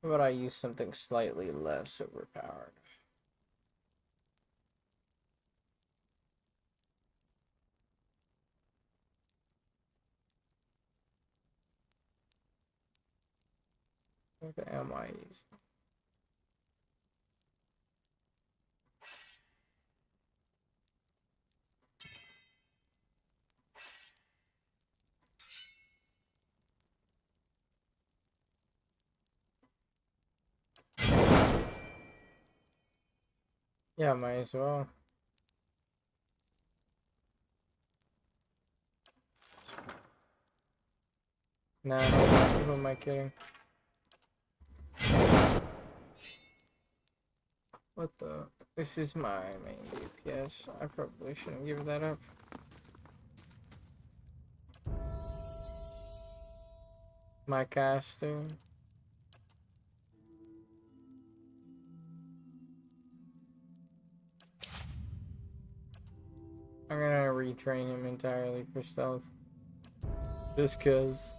How about I use something slightly less overpowered? What am I using? Yeah, might as well. Nah, who am I kidding? What the? This is my main DPS. I probably shouldn't give that up. My caster. I'm gonna retrain him entirely for stealth. Just cause.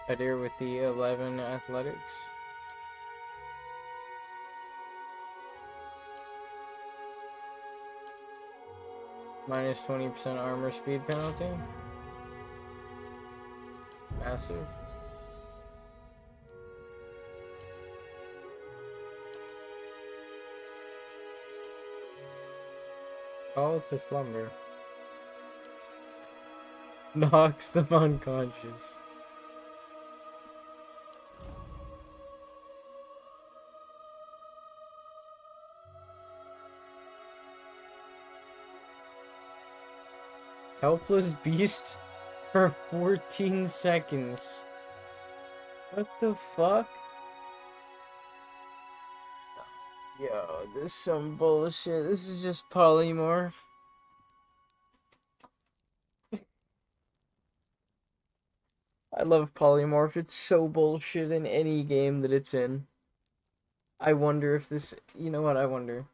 Adir with the 11 athletics. Minus 20% armor speed penalty. Massive. Call to slumber. Knocks them unconscious. Helpless beast for 14 seconds. What the fuck? Yo, this is some bullshit. This is just polymorph. I love polymorph. It's so bullshit in any game that it's in. I wonder if this... You know what? I wonder.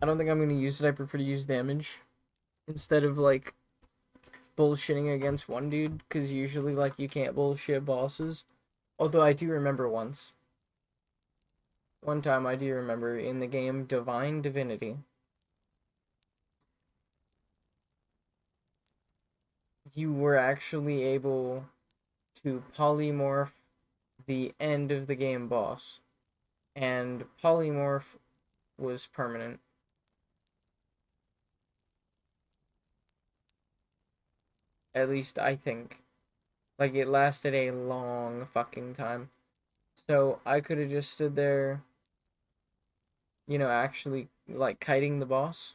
I don't think I'm gonna use it. I prefer to use damage. Instead of, like, bullshitting against one dude. Because usually, like, you can't bullshit bosses. Although I do remember once. One time I do remember in the game Divine Divinity. You were actually able to polymorph the end of the game boss. And polymorph was permanent. At least I think. Like, it lasted a long fucking time. So I could have just stood there, you know, actually, like, kiting the boss.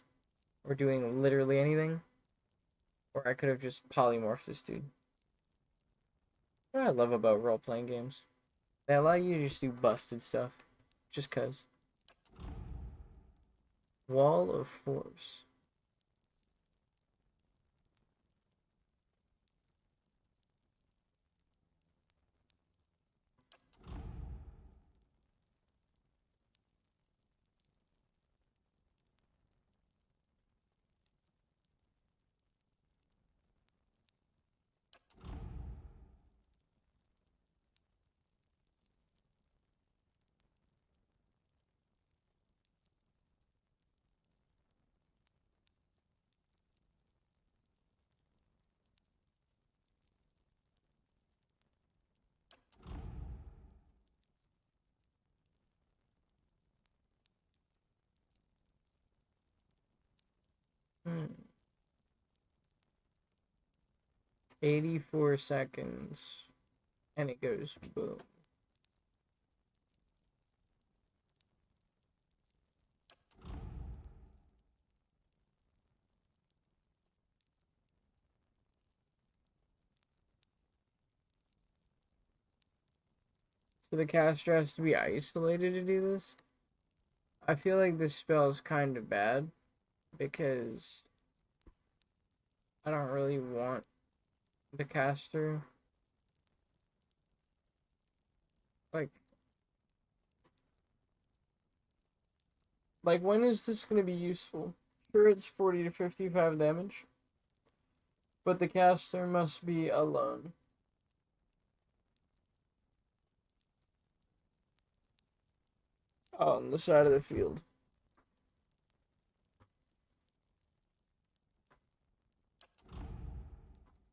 Or doing literally anything. Or I could have just polymorphed this dude. What I love about role-playing games. They allow you to just do busted stuff. Just cause. Wall of Force. Hmm. 84 seconds. And it goes boom. So the caster has to be isolated to do this? I feel like this spell is kind of bad. Because I don't really want the caster. Like when is this going to be useful? Sure, it's 40 to 55 damage. But the caster must be alone. On the side of the field.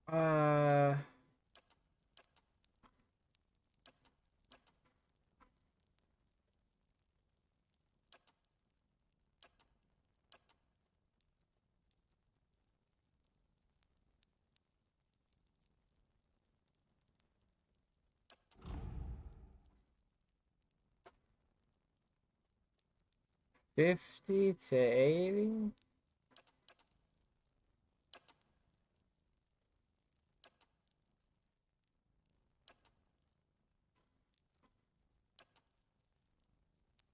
Uh... 50 to 80?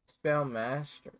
Spell master.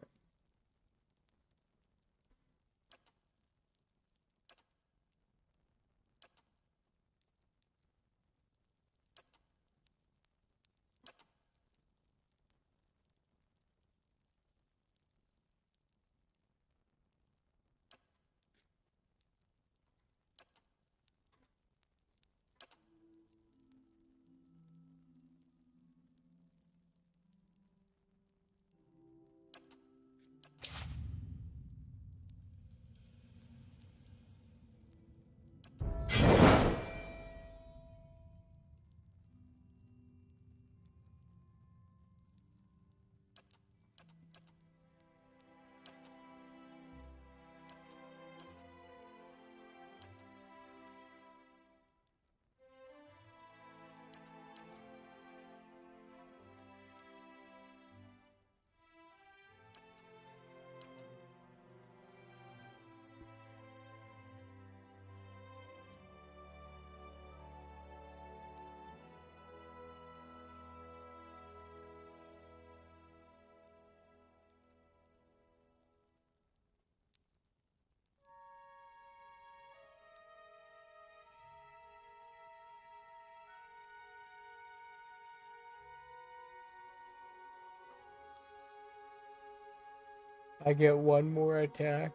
I get one more attack.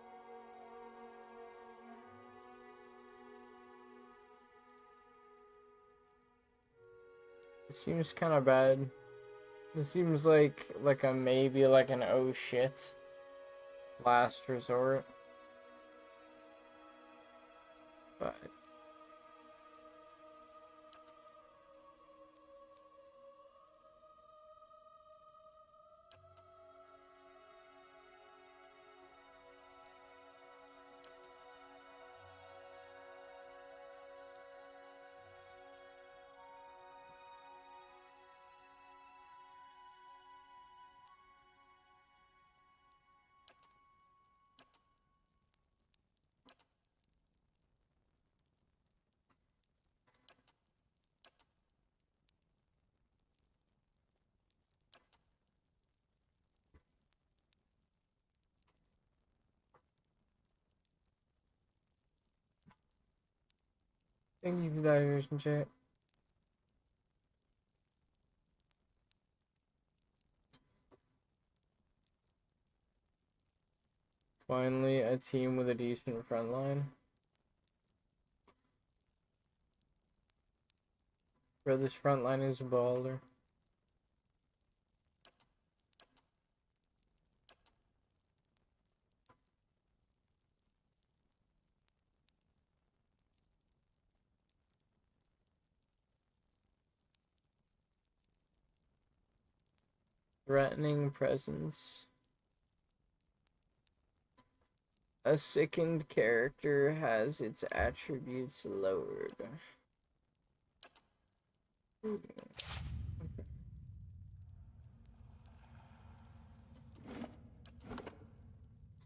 It seems kind of bad. It seems like a maybe like an oh shit last resort. But thank you for that, version chat. Finally, a team with a decent front line. Bro, this front line is a baller. Threatening presence. A sickened character has its attributes lowered.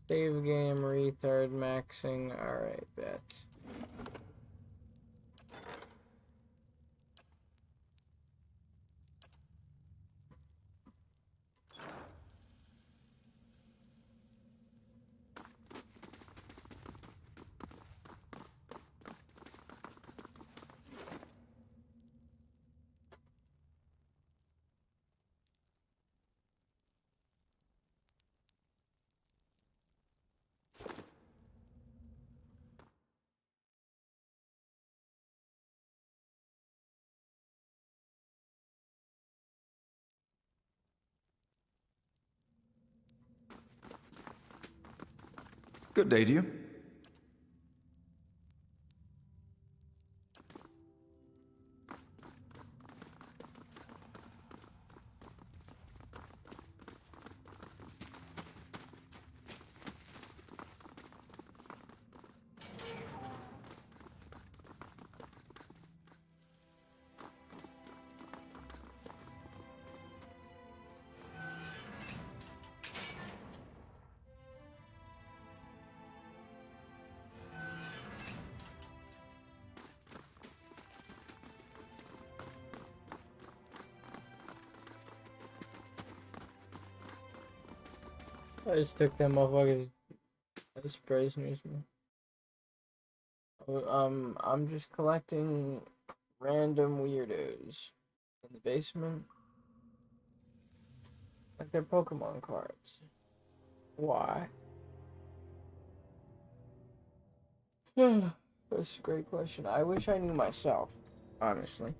Save game, retard maxing. Alright, bet. Good day to you. I just took them motherfuckers. That surprised me. I'm just collecting random weirdos in the basement. Like they're Pokemon cards. Why? That's a great question. I wish I knew myself, honestly.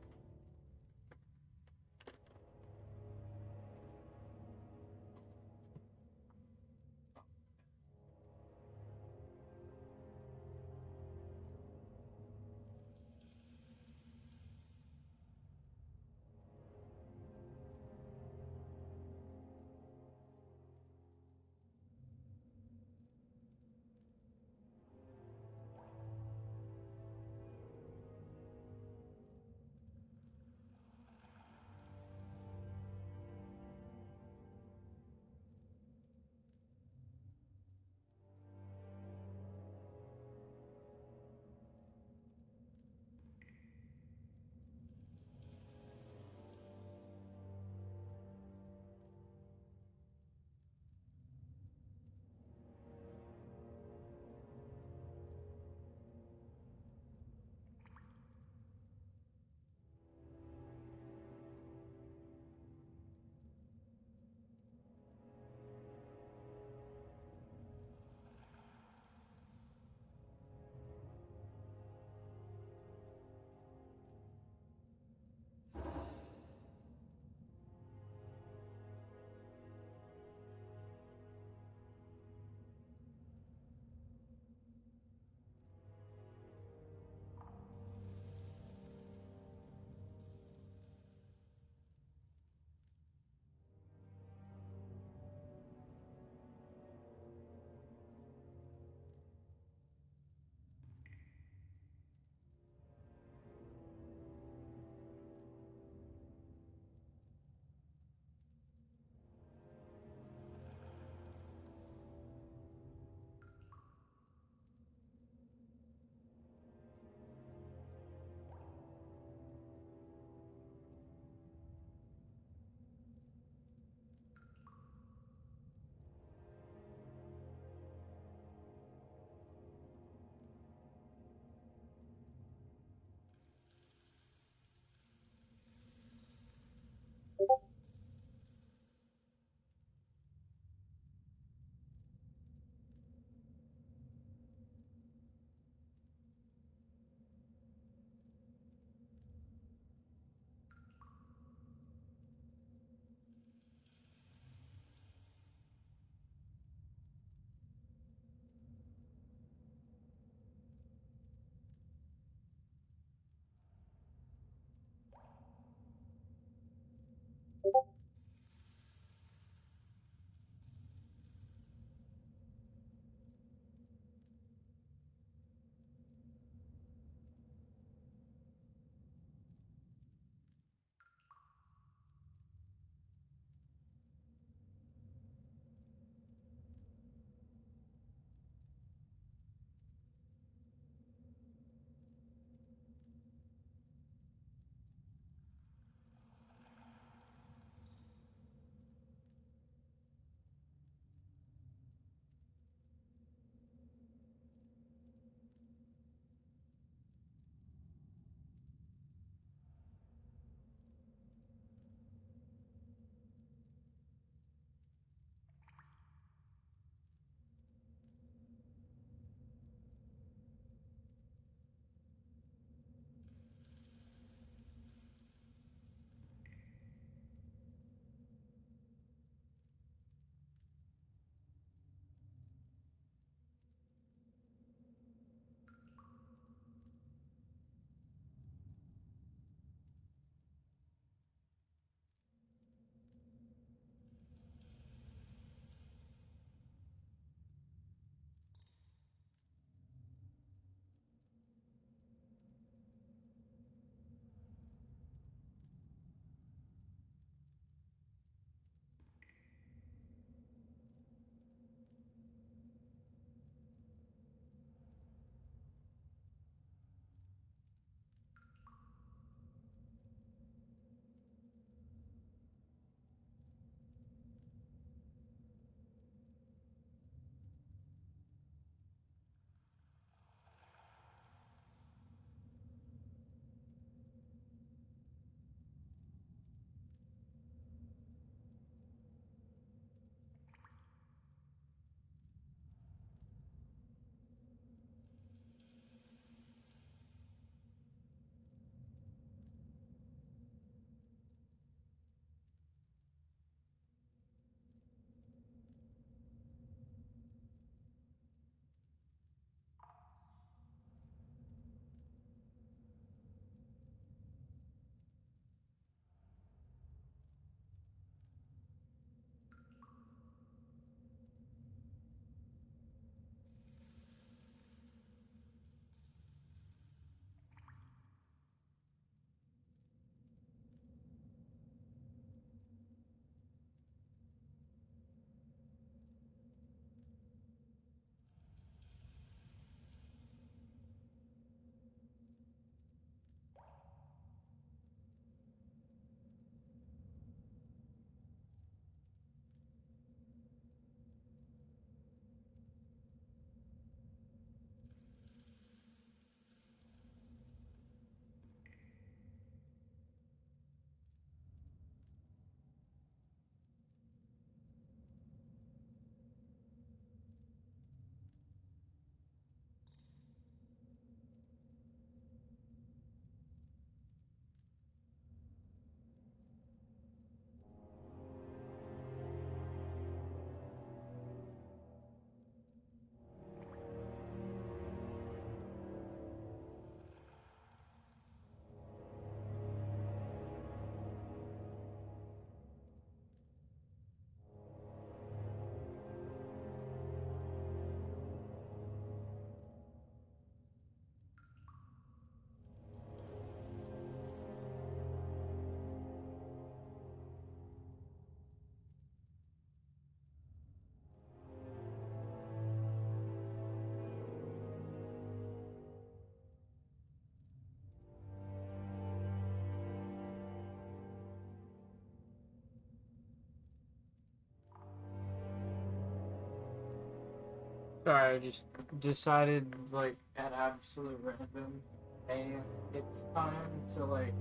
Sorry, I just decided, like, at absolute random, hey, it's time to, like,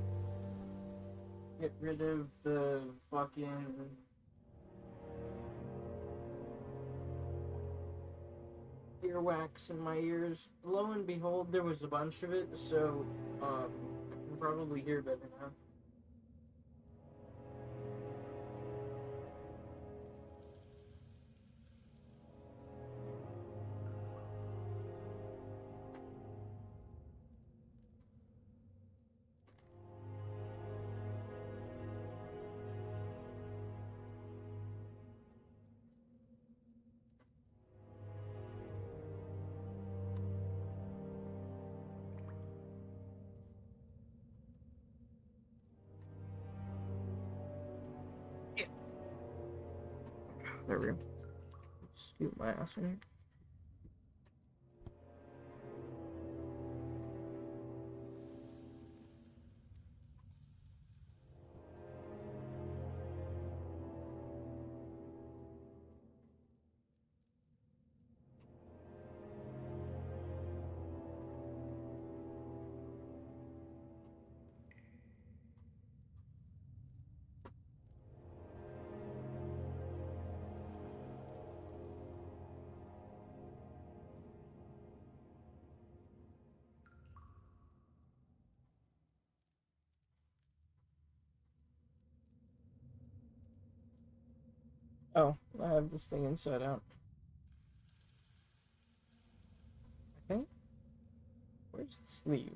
get rid of the fucking earwax in my ears. Lo and behold, there was a bunch of it, so, I can probably hear better now. There we go. Scoot my ass in here. Oh, I have this thing inside out. I think. Where's the sleeve?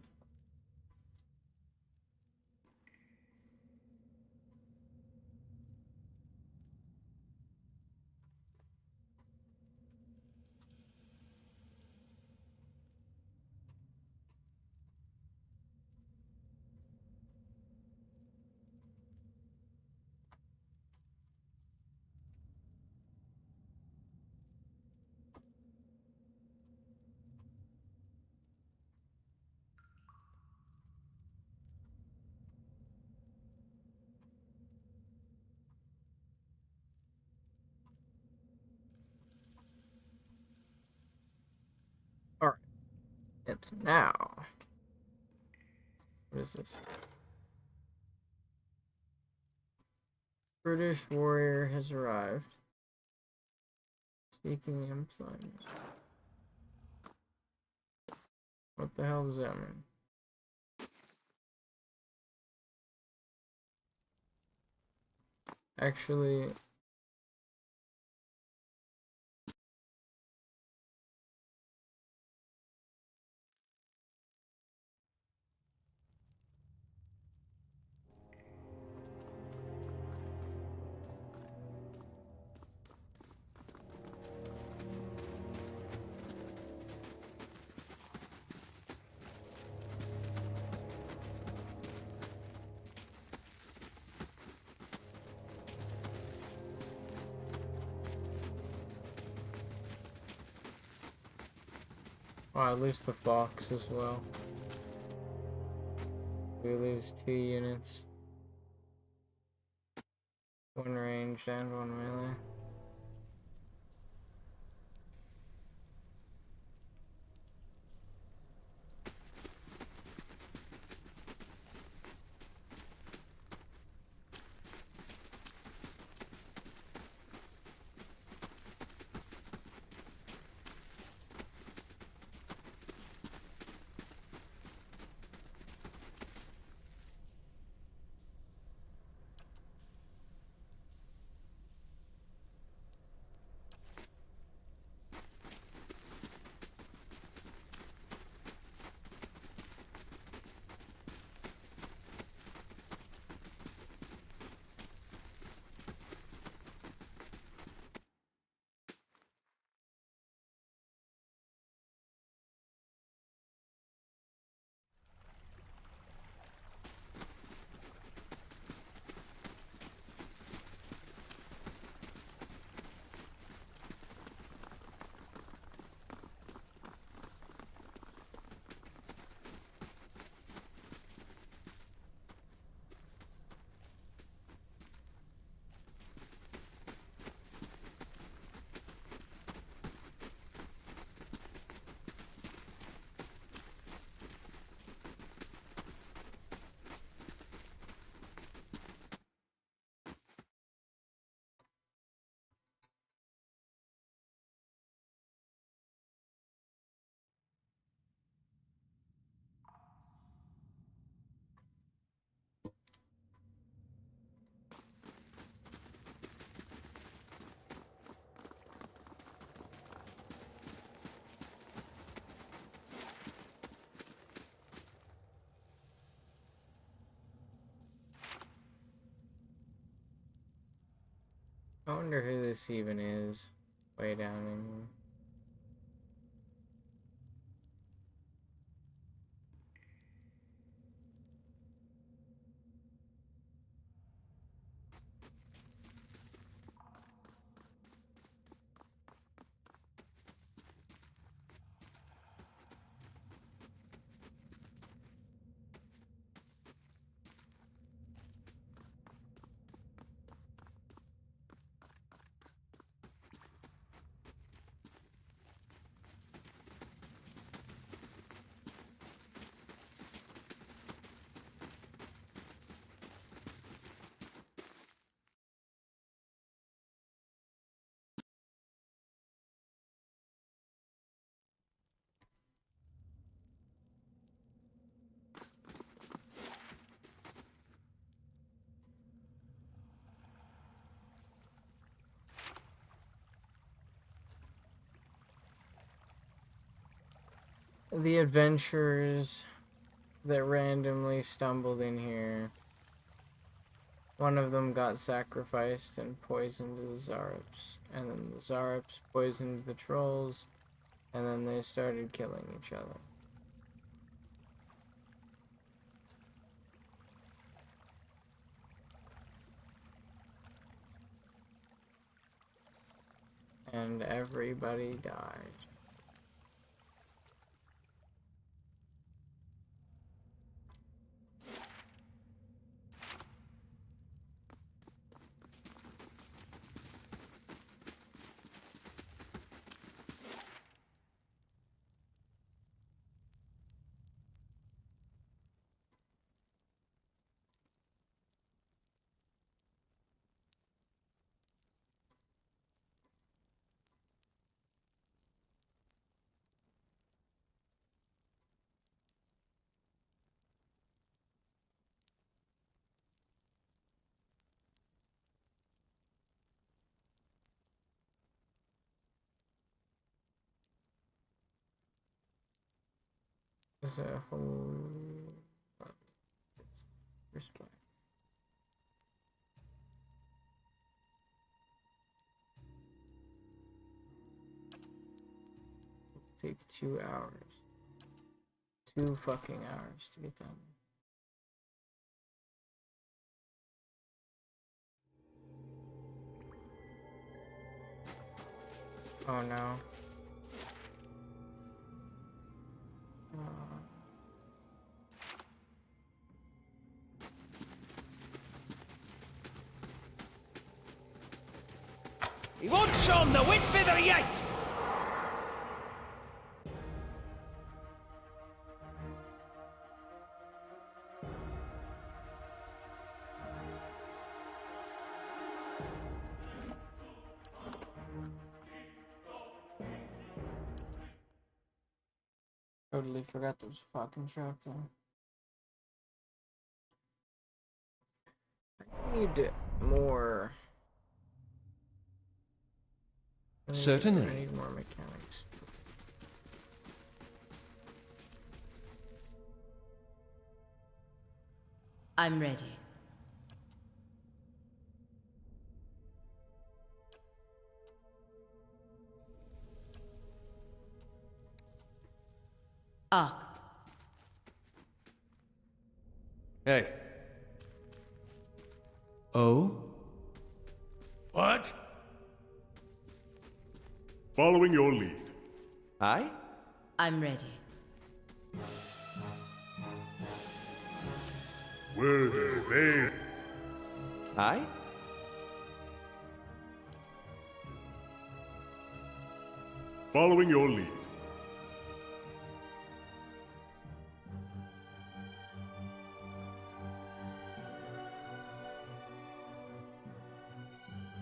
Alright. And now. What is this? British warrior has arrived. Seeking employment. What the hell does that mean? Actually, oh, I lose the fox as well. We lose 2 units. 1 ranged and 1 melee. I wonder who this even is. Way down in here. The adventurers that randomly stumbled in here. One of them got sacrificed and poisoned the Zarops. And then the Zarops poisoned the trolls. And then they started killing each other. And everybody died. There's a whole lot of respect. Take 2 hours. 2 fucking hours to get done. Oh no. He won't show him the whit feather yet! Totally forgot there was a fucking trap there. I need more. Certainly. I need more mechanics. I'm ready. Ark. Hey. Oh? What? Following your lead. Aye? I'm ready. Worthy they. Aye? Following your lead.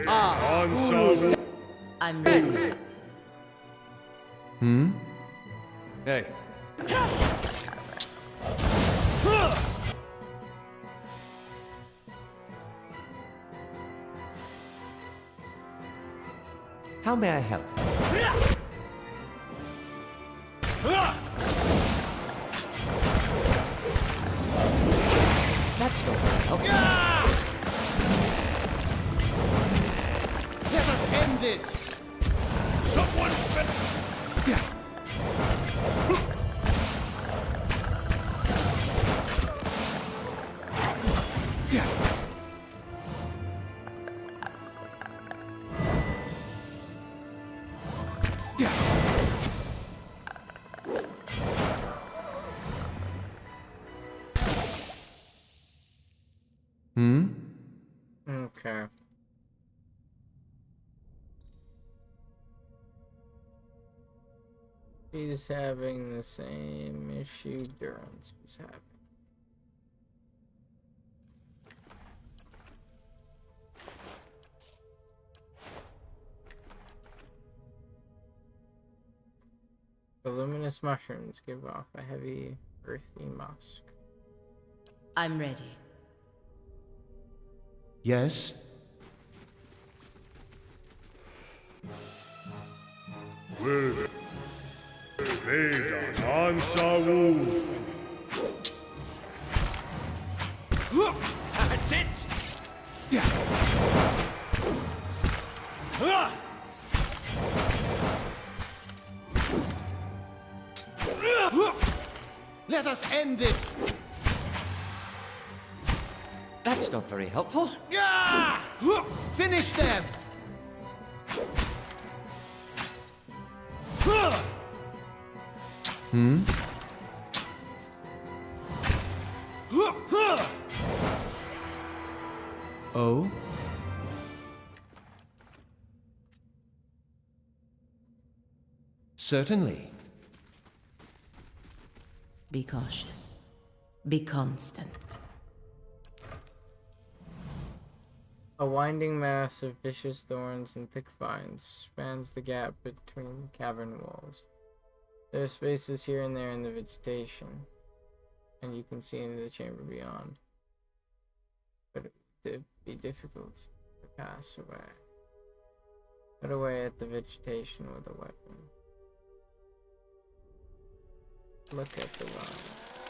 On some. I'm ready. Hmm? Hey. How may I help? That's no help. this! Someone Yeah. Yeah. Yeah. Hmm? Okay. He's having the same issue Durance was having. The luminous mushrooms give off a heavy, earthy musk. I'm ready. Yes? Well, Veda Ansawu. That's it! Yeah. Let us end this! That's not very helpful. Yeah! Finish them! Hmm? Oh? Certainly. Be cautious. Be constant. A winding mass of vicious thorns and thick vines spans the gap between cavern walls. There are spaces here and there in the vegetation, and you can see into the chamber beyond. But it would be difficult to pass away. Cut away at the vegetation with a weapon. Look at the vines.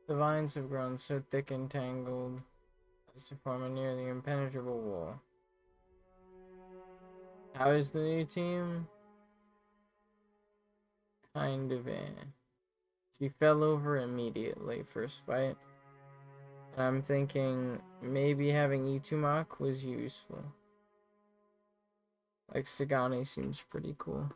The vines have grown so thick and tangled as to form a nearly impenetrable wall. How is the new team? Kind of She fell over immediately first fight. And I'm thinking maybe having Itumak was useful. Like Sagani seems pretty cool.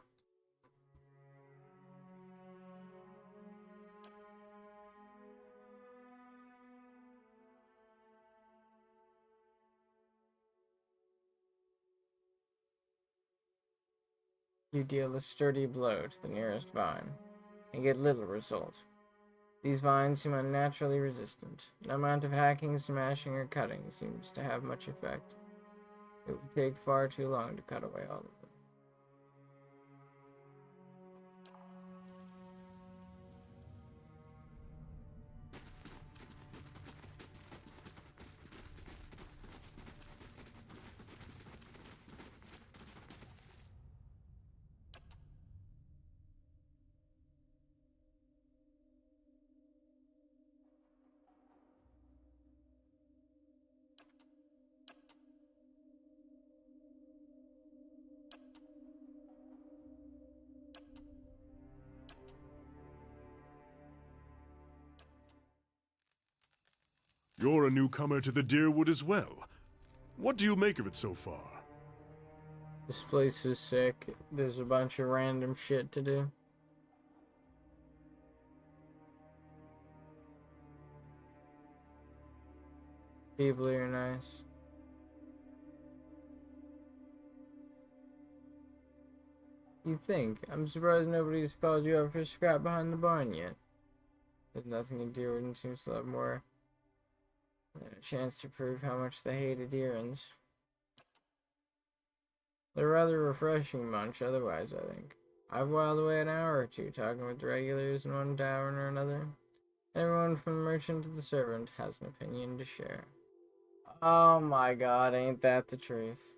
You deal a sturdy blow to the nearest vine, and get little result. These vines seem unnaturally resistant. No amount of hacking, smashing, or cutting seems to have much effect. It would take far too long to cut away all of them. You're a newcomer to the Deerwood as well. What do you make of it so far? This place is sick. There's a bunch of random shit to do. People are nice. You think? I'm surprised nobody's called you up for scrap behind the barn yet. There's nothing in Deerwood seems to have more than a chance to prove how much they hated Deerans. They're a rather refreshing bunch otherwise, I think. I've whiled away an hour or two talking with the regulars in one tavern or another. Everyone from the merchant to the servant has an opinion to share. Oh my god, ain't that the truth?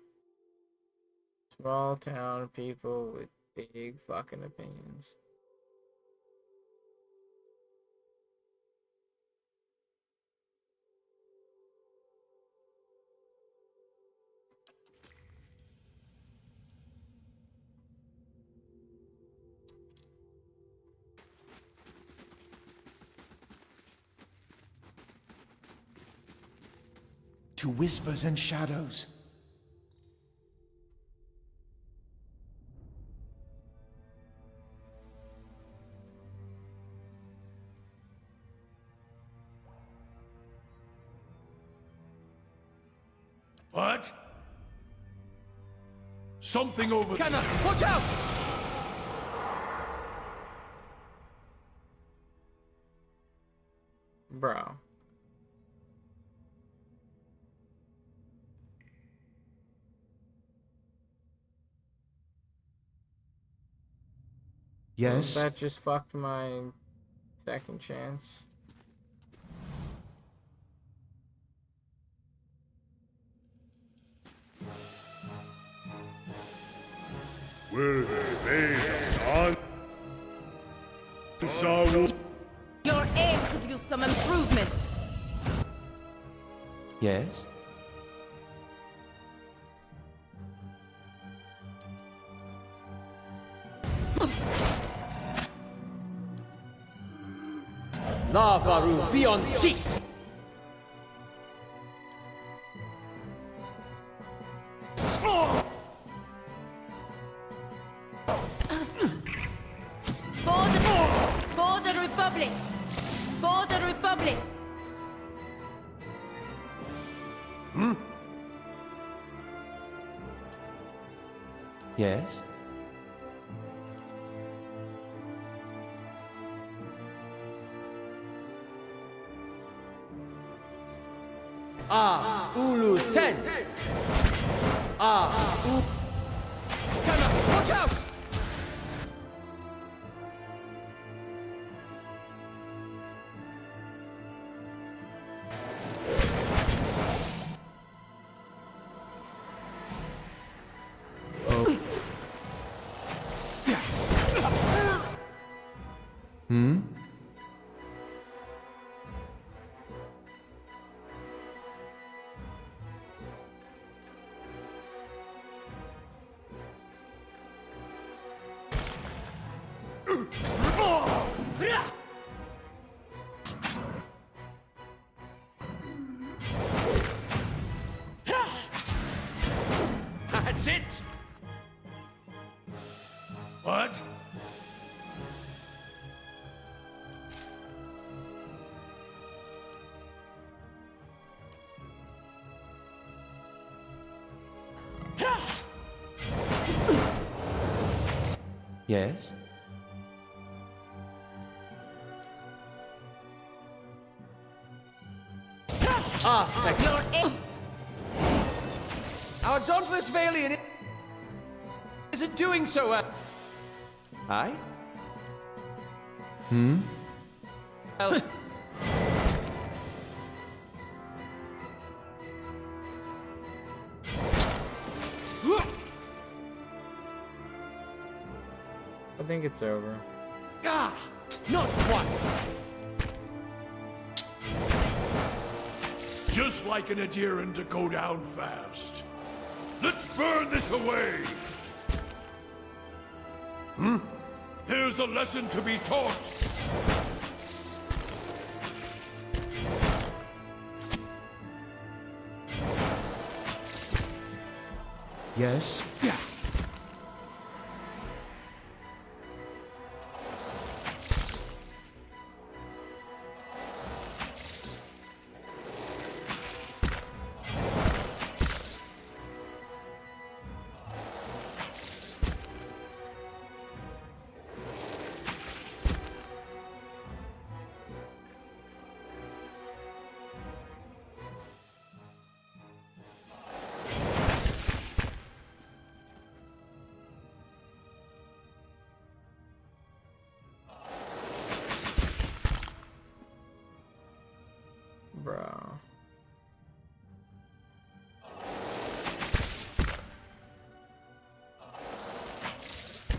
Small town people with big fucking opinions. to whispers and shadows. What? Something over there. Kenna, watch out! Bro. Yes? That just fucked my second chance. Will they on? Your aim could use some improvement. Yes? Navaru, be on seat! For the Republic! For the Republic! Yes? Ah, Ulu Ten! Ah, Kenna, watch out! Hmm? That's it! What? Yes? Ah, thank you. Our dauntless Valiant isn't doing so well. Aye? Hmm? Well, I think it's over. ah, not quite. Just like an Adiran to go down fast. Let's burn this away! Here's a lesson to be taught. Yes? Yeah. Bro.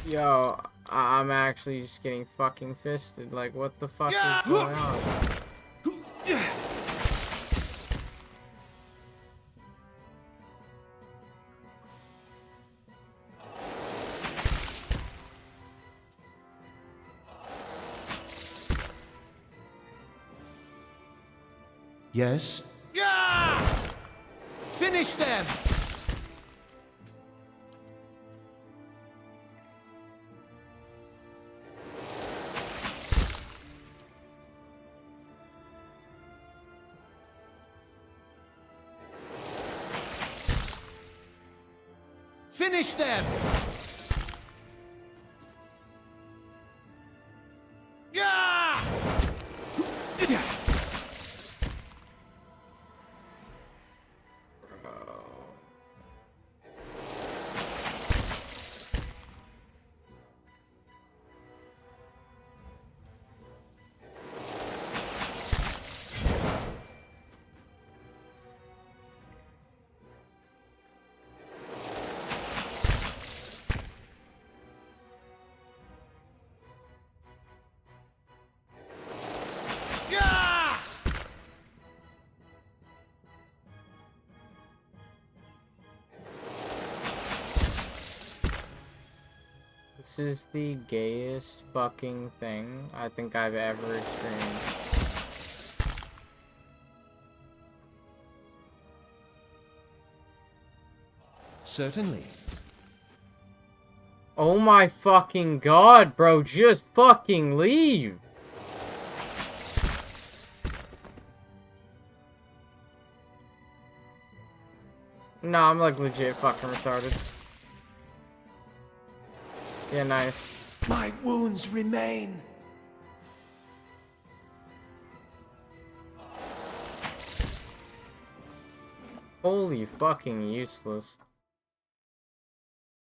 Yo, I'm actually just getting fucking fisted. Like, what the fuck is going on? Yes? Yeah! Finish them! Finish them! Yeah! This is the gayest fucking thing I think I've ever experienced. Certainly. Oh my fucking god, bro, just fucking leave! Nah, I'm like legit fucking retarded. Yeah, nice. My wounds remain. Holy fucking useless.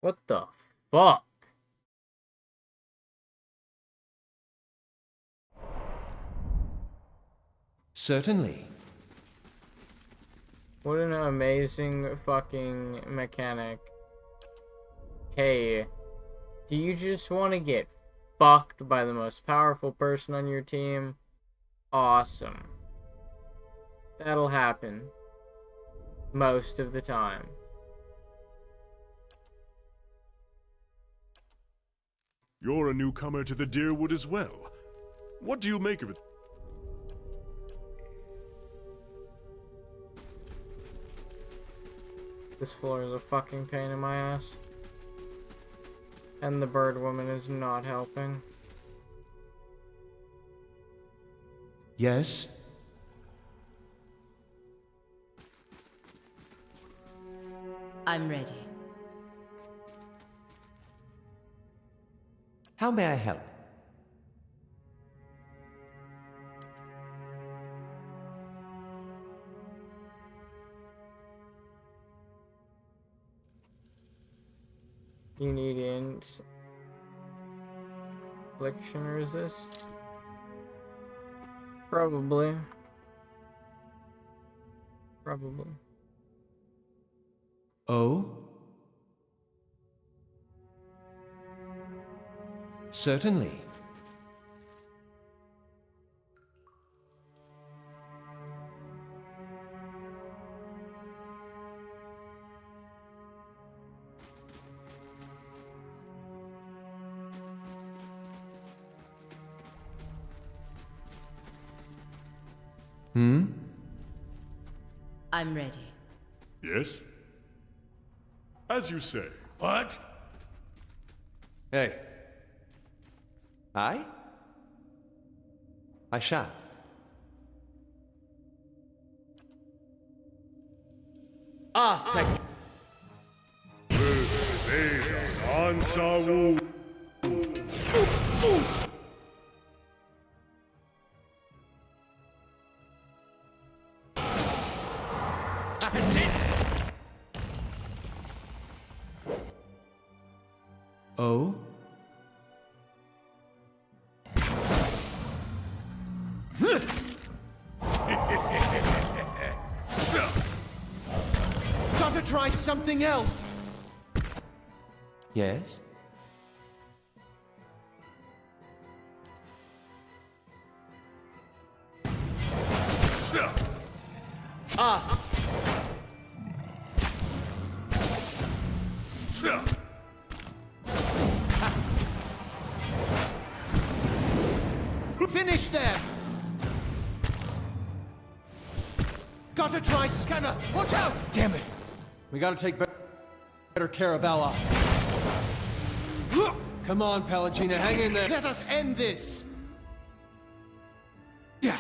What the fuck? Certainly. What an amazing fucking mechanic. Hey, do you just want to get fucked by the most powerful person on your team? Awesome. That'll happen. Most of the time. You're a newcomer to the Deerwood as well. What do you make of it? This floor is a fucking pain in my ass. And the bird woman is not helping. Yes? I'm ready. How may I help? You need int. Affliction resist? Probably. Probably. Oh? Certainly. I'm ready. Yes? As you say. What? Hey. I shall. Thank Ansawu. That's it! Oh? Gotta try something else! Yes? Finish them! Gotta try scanner! Watch out! Damn it! We gotta take better care of Ella. Come on, Palagina, hang in there. Let us end this! Yeah.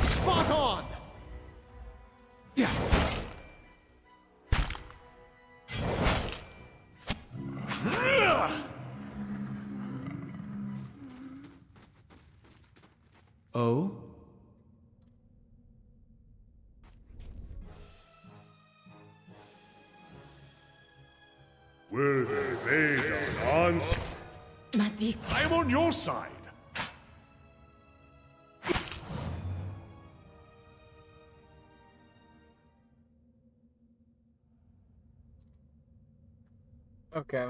Spot on! Yeah. Oh? Were they made of ons? Madik. I am on your side. Okay.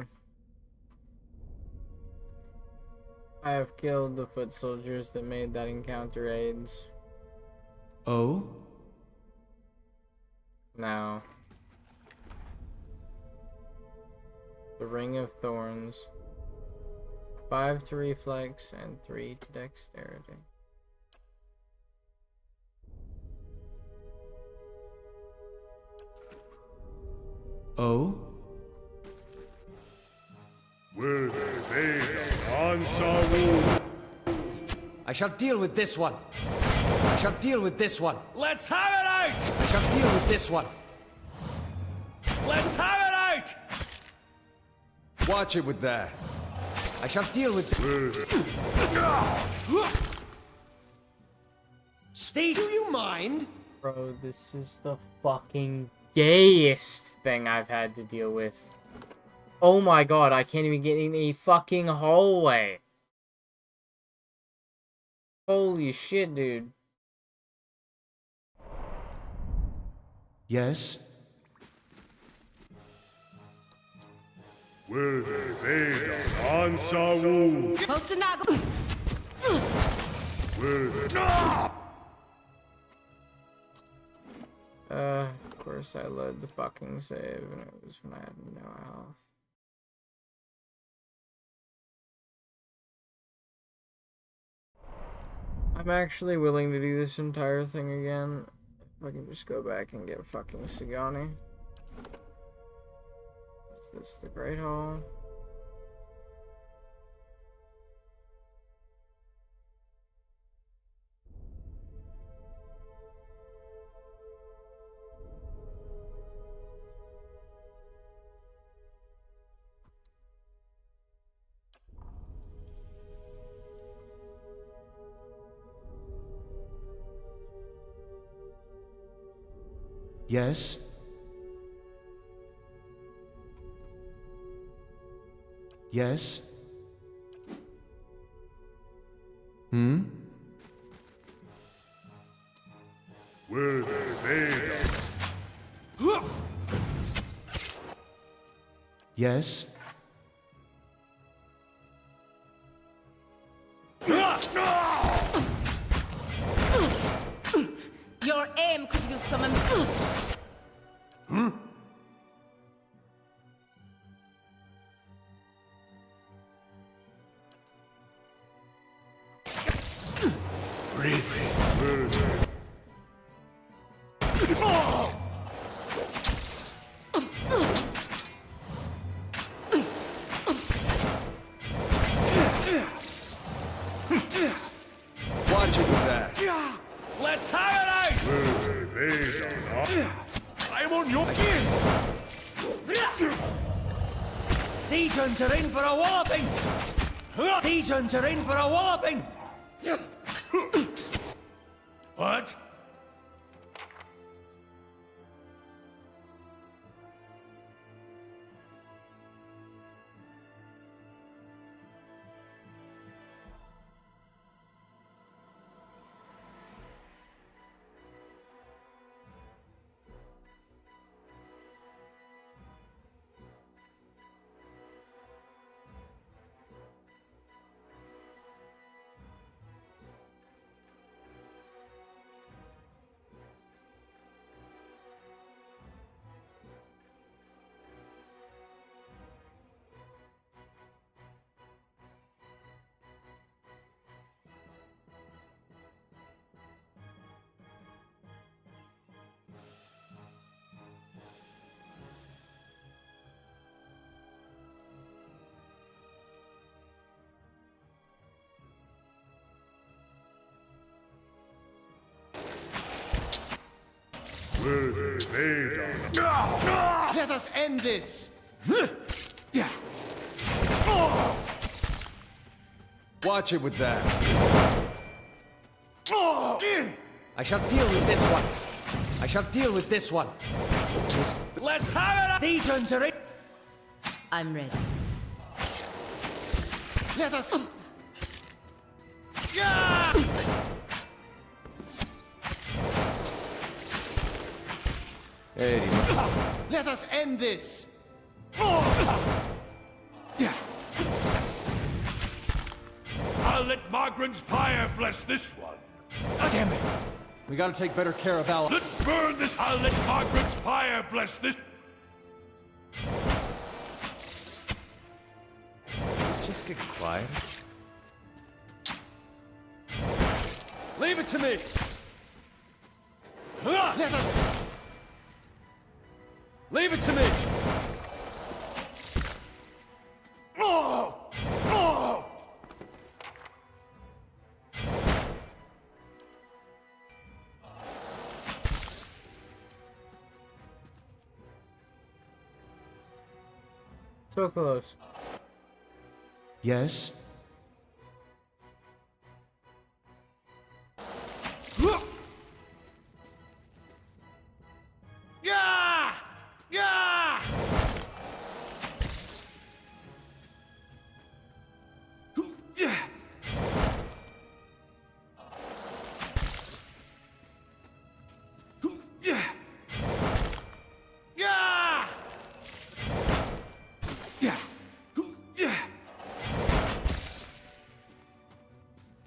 I have killed the foot soldiers that made that encounter aids. Oh? Now, the Ring of Thorns. 5 to reflex and 3 to dexterity. Oh? Were they made of Ansaru? I shall deal with this one. I shall deal with this one. Let's have it out! I shall deal with this one. Let's have it out! Watch it with that. I shall deal with... Stay, do you mind? Bro, this is the fucking gayest thing I've had to deal with. Oh my god, I can't even get in a fucking hallway. Holy shit, dude. Yes? Were they made of Ansaru? Were they... Of course I led the fucking save, and it was when I had no health. I'm actually willing to do this entire thing again. If I can just go back and get fucking Sagani. Is this the Great Hall? Yes? Yes? Hmm? Were they made of... Yes? Your aim could use some... Watch it with that. Let's have it out! Were they made of... I am on your... These ones are in for a walloping! These ones are in for a walloping! What? Worthy Vader. Let us end this! Watch it with that. I shall deal with this one. I shall deal with this one. Let's have it! These ones are in. I'm ready. Let us. Yeah! Hey, Let us end this! I'll let Margaret's fire bless this one. damn it! We gotta take better care of Al. Let's burn this. I'll let Margaret's fire bless this. Just get quiet. Leave it to me! Let us. Leave it to me! Oh! Oh! So close. Yes? Yeah! Yeah! Yeah! Yeah! Yeah! Yeah! Yeah!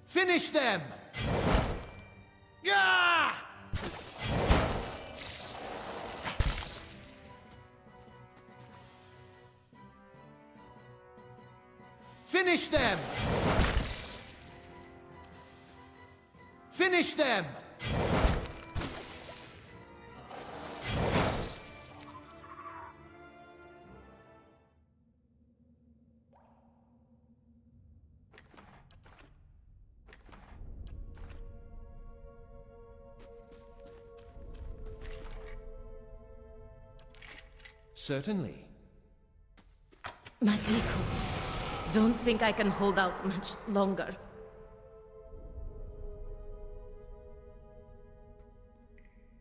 Finish them! Yeah! Finish them! Finish them! Certainly. Matiko, don't think I can hold out much longer.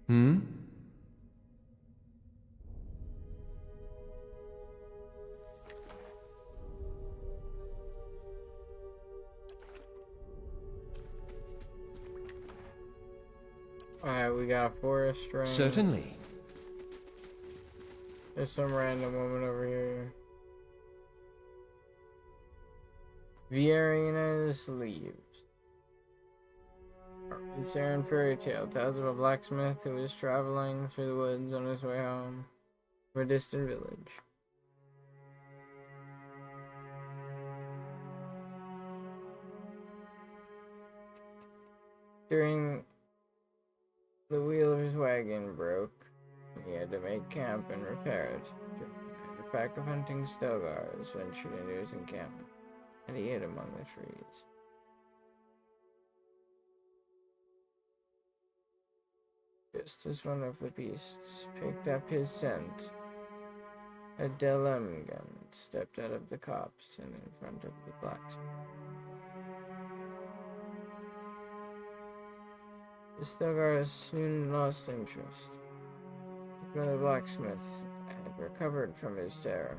Hmm? Alright, we got a forest ring. Certainly. There's some random woman over here. Viarina's leaves. It's Aaron fairy tale tells of a blacksmith who was traveling through the woods on his way home from a distant village. During the wheel of his wagon broke, he had to make camp and repair it. A pack of hunting Stelgars ventured into his encampment, and he hid among the trees. Just as one of the beasts picked up his scent, a Delemgan stepped out of the copse and in front of the blacksmith. The Stelgars soon lost interest. Another blacksmith had recovered from his terror.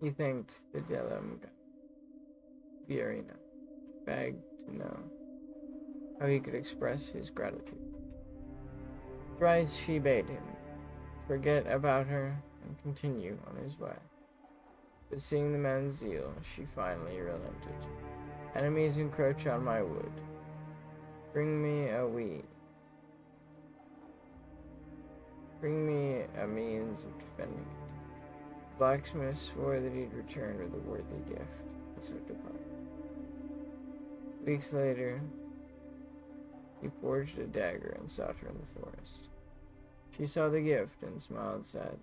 He thanked the Delemgan. Fiorina begged to know how he could express his gratitude. Thrice she bade him forget about her and continue on his way. But seeing the man's zeal, she finally relented. Enemies encroach on my wood. Bring me a means of defending it. The blacksmith swore that he'd return with a worthy gift, and so departed. Weeks later, He forged a dagger and sought her in the forest. She saw the gift and smiled sadly.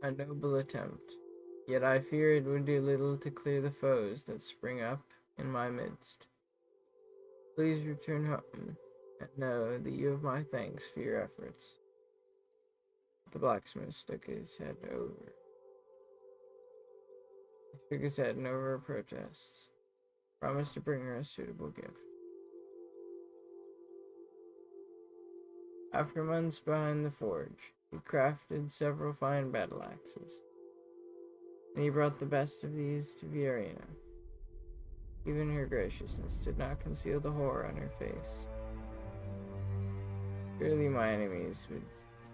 A noble attempt, yet I fear it would do little to clear the foes that spring up in my midst. Please return home, and know that you have my thanks for your efforts. The blacksmith shook his head and over her protests, promised to bring her a suitable gift. After months behind the forge, he crafted several fine battle axes, and he brought the best of these to Viorina. Even her graciousness did not conceal the horror on her face. Surely my enemies would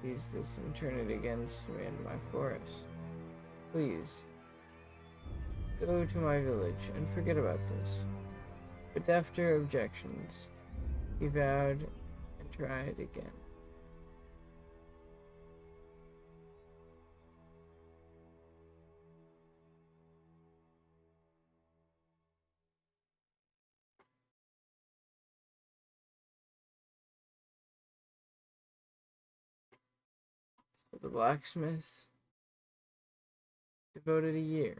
seize this and turn it against me in my forest. Please, go to my village and forget about this. But after her objections, he vowed and tried again. So the blacksmith devoted a year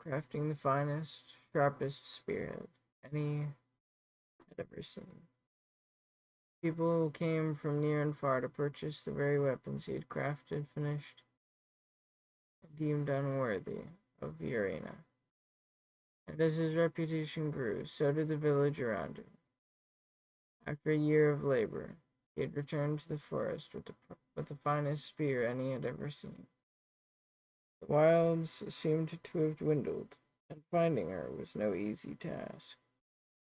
crafting the finest, sharpest spearhead any had ever seen. People came from near and far to purchase the very weapons he had crafted, finished, and deemed unworthy of Viorina. And as his reputation grew, so did the village around him. After a year of labor, he had returned to the forest with the finest spear any had ever seen. The wilds seemed to have dwindled, and finding her was no easy task.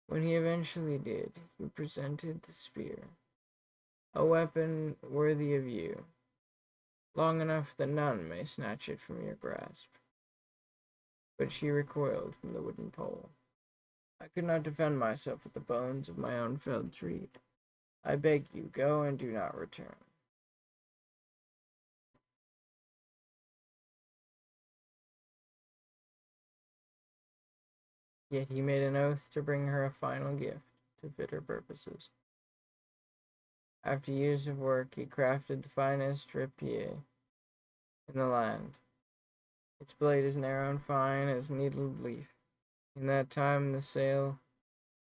When he eventually did, he presented the spear, a weapon worthy of you, long enough that none may snatch it from your grasp. But she recoiled from the wooden pole. I could not defend myself with the bones of my own felled tree. I beg you, go and do not return. Yet he made an oath to bring her a final gift to fit her purposes. After years of work, he crafted the finest rapier in the land. Its blade is narrow and fine as needled leaf. In that time, the sale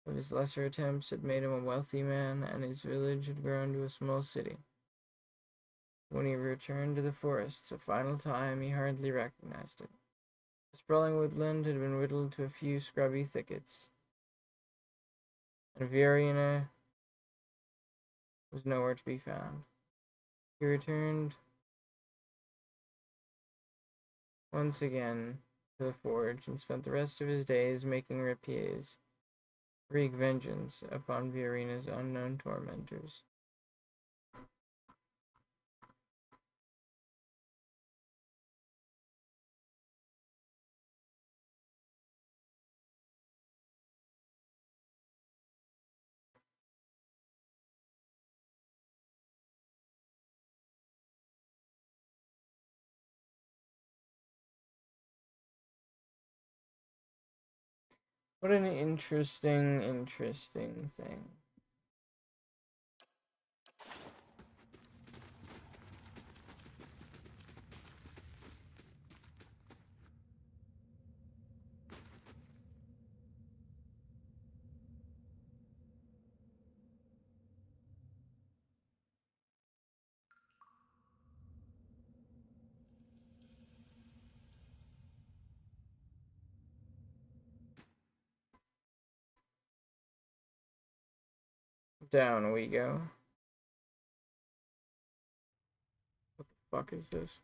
of his lesser attempts had made him a wealthy man, and his village had grown to a small city. When he returned to the forests a final time, he hardly recognized it. The sprawling woodland had been whittled to a few scrubby thickets, and Viorina was nowhere to be found. He returned once again to the forge and spent the rest of his days making rapiers, to wreak vengeance upon Viorina's unknown tormentors. What an interesting thing. Down we go. What the fuck is this?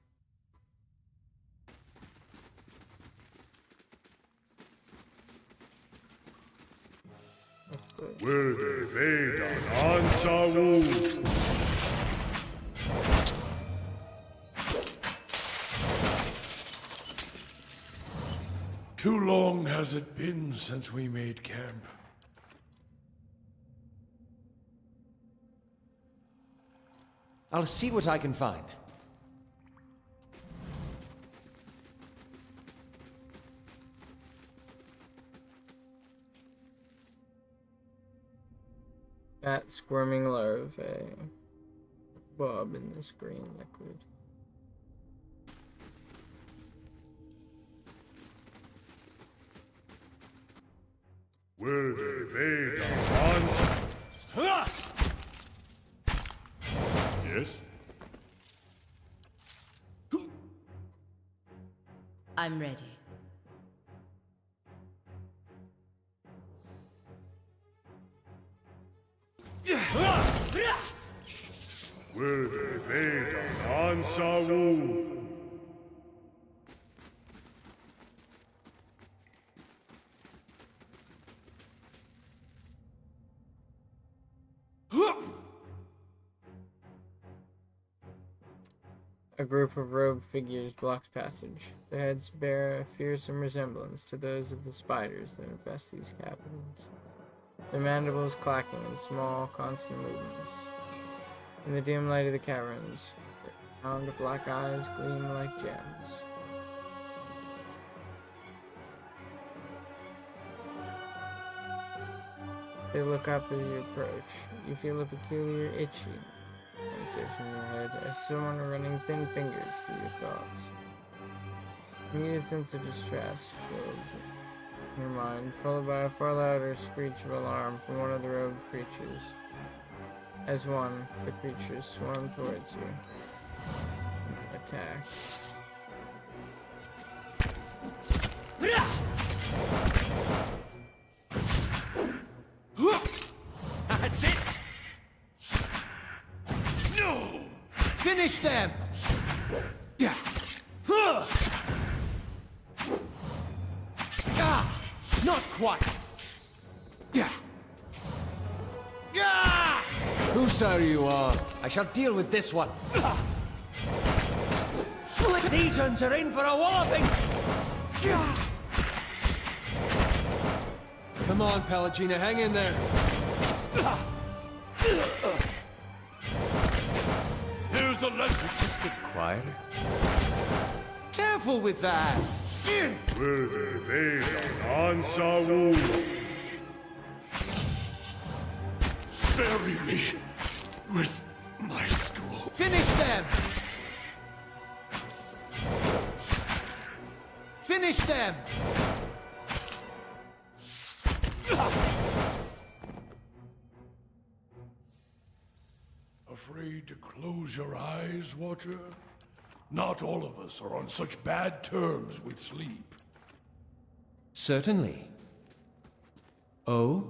Wilde Vedan Ansawu. Too long has it been since we made camp. I'll see what I can find. Fat squirming larvae bob in this green liquid. Will they evade our onslaught? Yes? I'm ready. Will they evade our onslaught? A group of robed figures blocked passage. Their heads bear a fearsome resemblance to those of the spiders that infest these caverns. Their mandibles clacking in small, constant movements. In the dim light of the caverns, their round black eyes gleam like gems. They look up as you approach. You feel a peculiar itchy sensation in your head as someone running thin fingers through your thoughts. A muted sense of distress filled your mind, followed by a far louder screech of alarm from one of the robed creatures. As the creatures swarm towards you. Attack. That's it! No! Finish them! Yeah. Not quite. Yeah. Yeah. Whose side are you on? I shall deal with this one. These ones are in for a walloping. Come on, Pallegina, hang in there. Here's a lesson. Just get quieter. Careful with that. Will they evade our onslaught? Bury me with my school. Finish them. Finish them. Afraid to close your eyes, Watcher? Not all of us are on such bad terms with sleep. Certainly. Oh?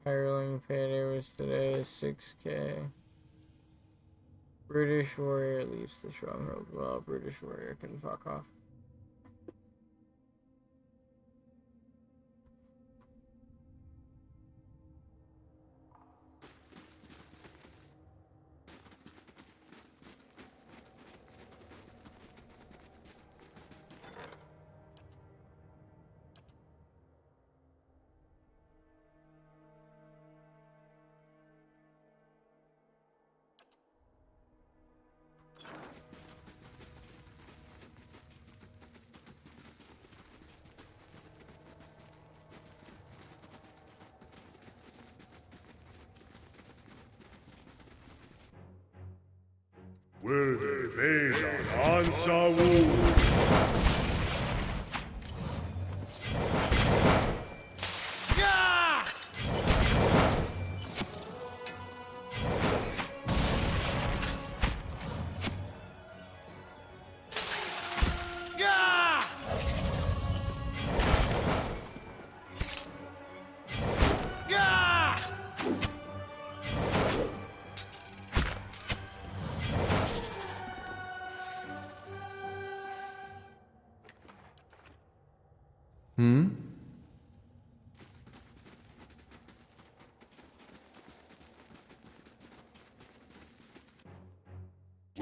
Hireling payday was today 6K. British warrior leaves the stronghold. Well, British warrior can fuck off. Will they evade our onslaught?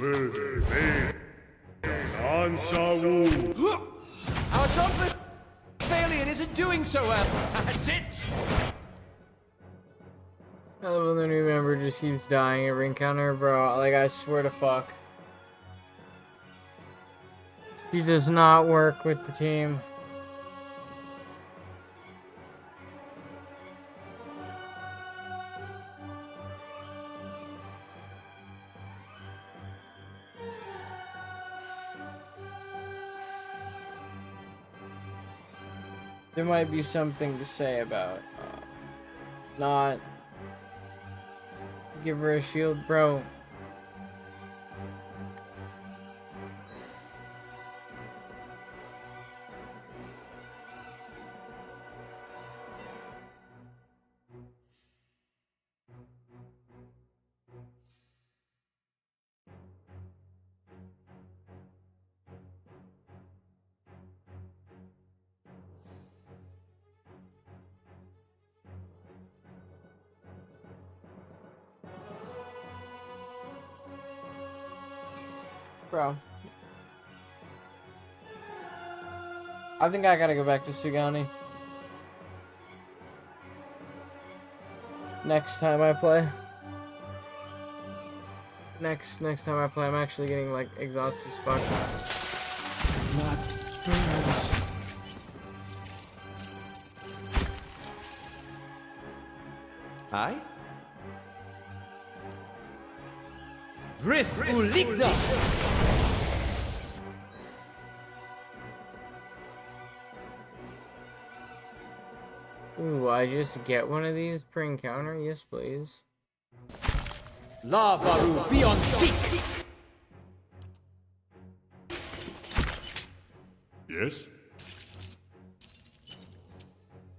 Our dauntless alien isn't doing so well. That's it. I love when the new member just keeps dying every encounter, bro. Like, I swear to fuck. He does not work with the team. There might be something to say about not give her a shield, bro. Bro. I think I gotta go back to Sugani. Next time I play. Next time I play, I'm actually getting like exhausted as fuck. Blood burns. Aye? Rith Uligna! Ooh, I just get one of these per encounter? Yes, please. Lavaru beyond seek! Yes?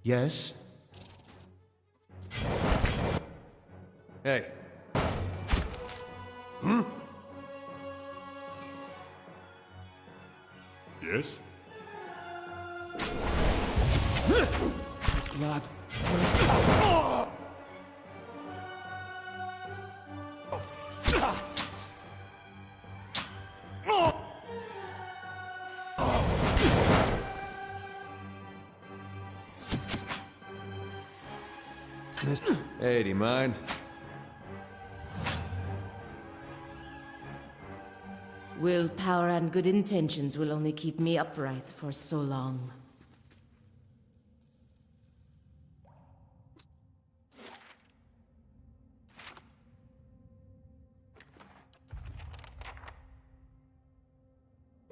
Yes? Hey, Yes? Blood. hey, do you mind? Willpower and good intentions will only keep me upright for so long.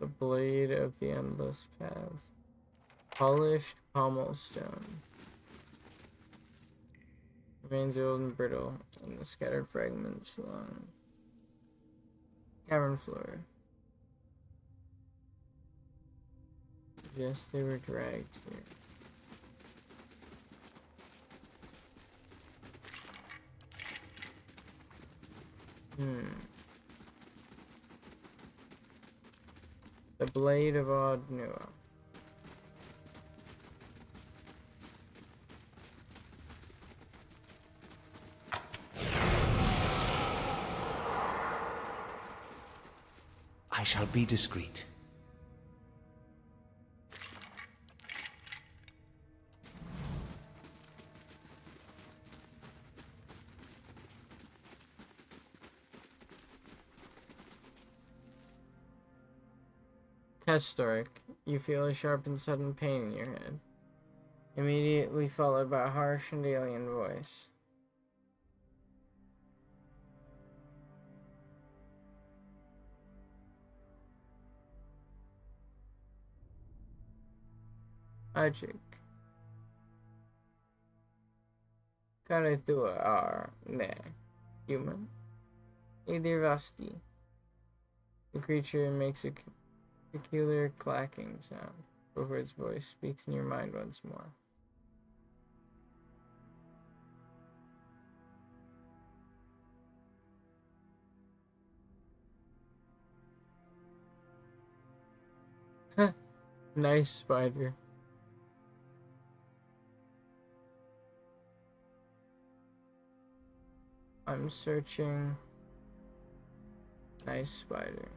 The blade of the endless paths. Polished pommel stone. Remains old and brittle, and the scattered fragments along cavern floor. Yes, they were dragged here. The Blade of Odnua. I shall be discreet. Historic. You feel a sharp and sudden pain in your head, immediately followed by a harsh and alien voice. Ajik. Karitua are ne human. Idirvasti. The creature makes a peculiar clacking sound before its voice speaks in your mind once more. Nice spider. I'm searching Nice spider.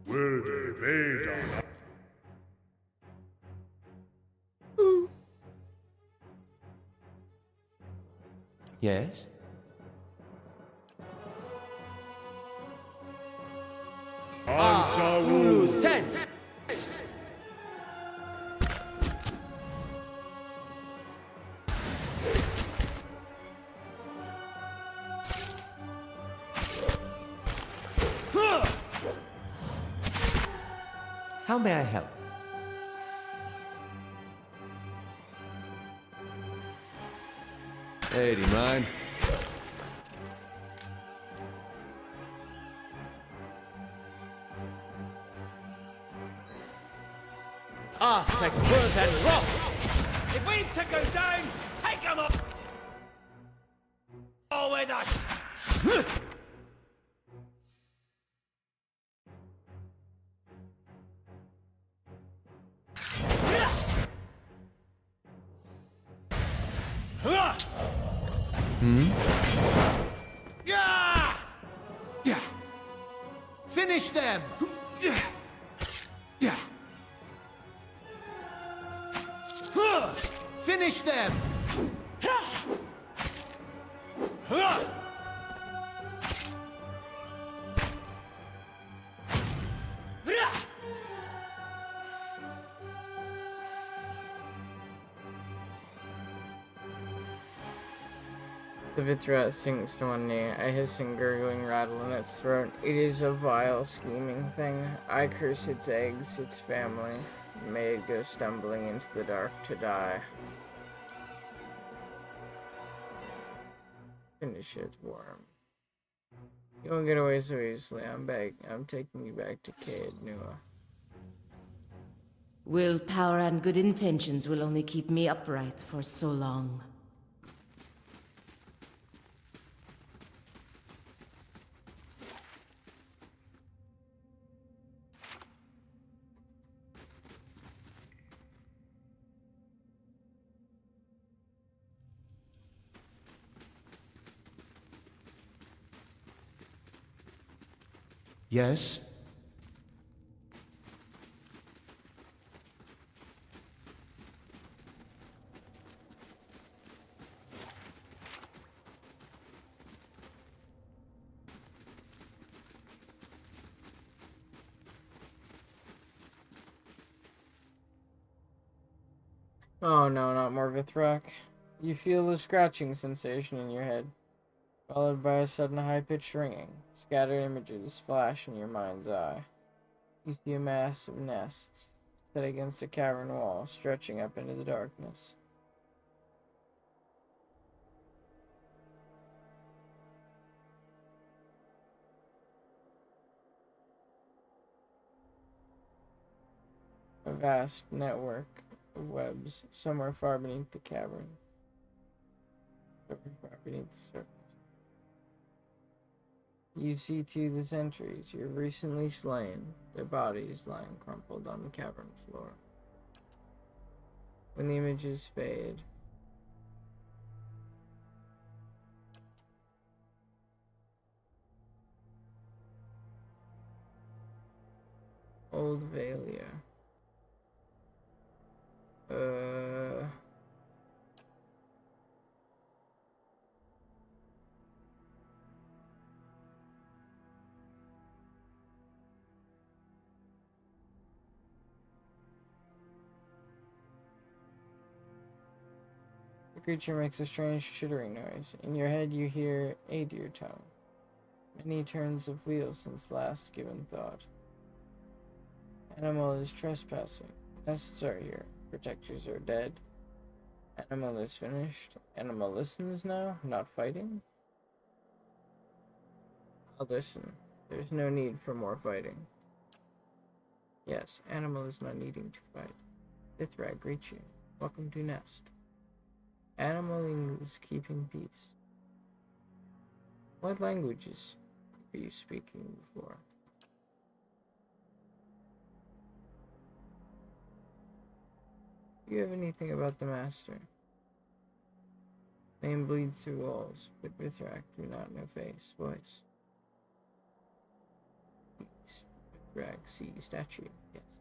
Würde Vader. Yes? Ansaru. Sen! How may I help? Hey, do you mind? Take worth and rock! If we took them down, take them up! All with us! Yeah! Finish them! Yeah! Finish them! The Vithrat sinks to one knee, a hissing, gurgling rattle in its throat. It is a vile, scheming thing. I curse its eggs, its family. May it go stumbling into the dark to die. Finish it, worm. You won't get away so easily. I'm taking you back to Caed Nua. Willpower and good intentions will only keep me upright for so long. Yes? Oh no, not more Vithrak. You feel a scratching sensation in your head, followed by a sudden high-pitched ringing. Scattered images flash in your mind's eye. You see a mass of nests set against a cavern wall, stretching up into the darkness. A vast network of webs somewhere far beneath the cavern. Somewhere far beneath the surface. You see too the sentries you've recently slain, their bodies lying crumpled on the cavern floor. When the images fade, Old Valia. The creature makes a strange chittering noise. In your head you hear a deer tongue. Many turns of wheels since last given thought. Animal is trespassing. Nests are here. Protectors are dead. Animal is finished. Animal listens now, not fighting. I'll listen. There's no need for more fighting. Yes, animal is not needing to fight. Ithra greets you. Welcome to Nest. Animal is keeping peace. What languages were you speaking before? Do you have anything about the Master? Name bleeds through walls, but Mithrak do not know face, voice. Mithrak, see statue, yes.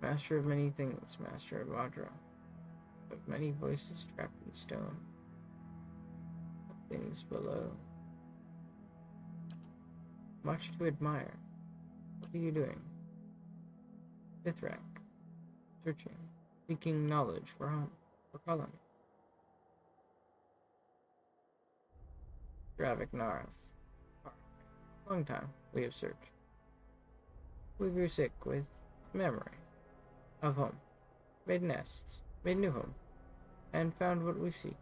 Master of many things, master of Adra, of many voices trapped in stone. Of things below. Much to admire. What are you doing? Mithrak. Searching. Seeking knowledge for home. For colony. Dravik Narath. Long time we have searched. We grew sick with memory of home. Made nests. Made new home. And found what we seek.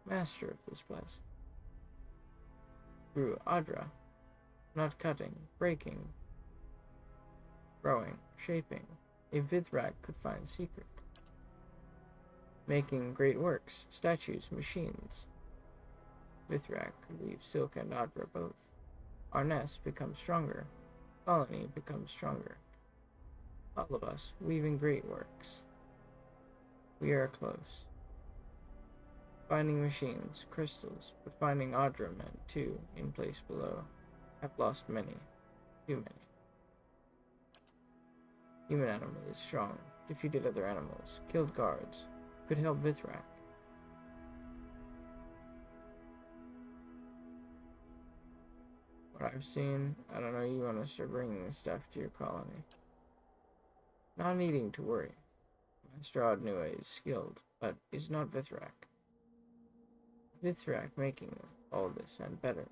Master of this place. Through Adra, not cutting, breaking, growing, shaping, a Vithrak could find secret. Making great works, statues, machines. Vithrak could weave silk and Adra both. Our nest becomes stronger, colony becomes stronger. All of us weaving great works. We are close. Finding machines, crystals, but finding Adra men, too, in place below. Have lost many. Too many. Human animal is strong, defeated other animals, killed guards, could help Vithrak. What I've seen, I don't know, you want to start bringing this stuff to your colony. Not needing to worry. Master Adnua is skilled, but is not Vithrak. Vithrak making all this and better.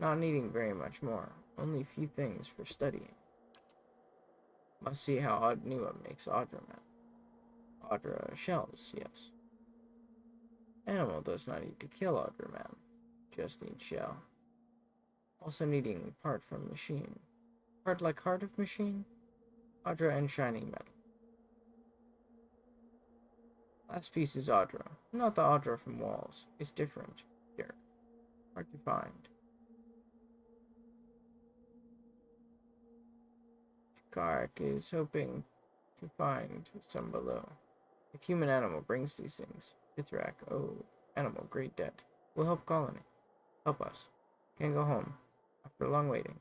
Not needing very much more, only few things for studying. Must see how Adnua makes Adra man. Adra shells, yes. Animal does not need to kill Adra man, just need shell. Also needing part from machine. Part like heart of machine, Adra and shining metal. Last piece is Adra. Not the Adra from walls. It's different. Here. Hard to find. Kark is hoping to find some below. If human animal brings these things, Vithrak, oh, animal, great debt. Will help colony. Help us. Can go home. After long waiting.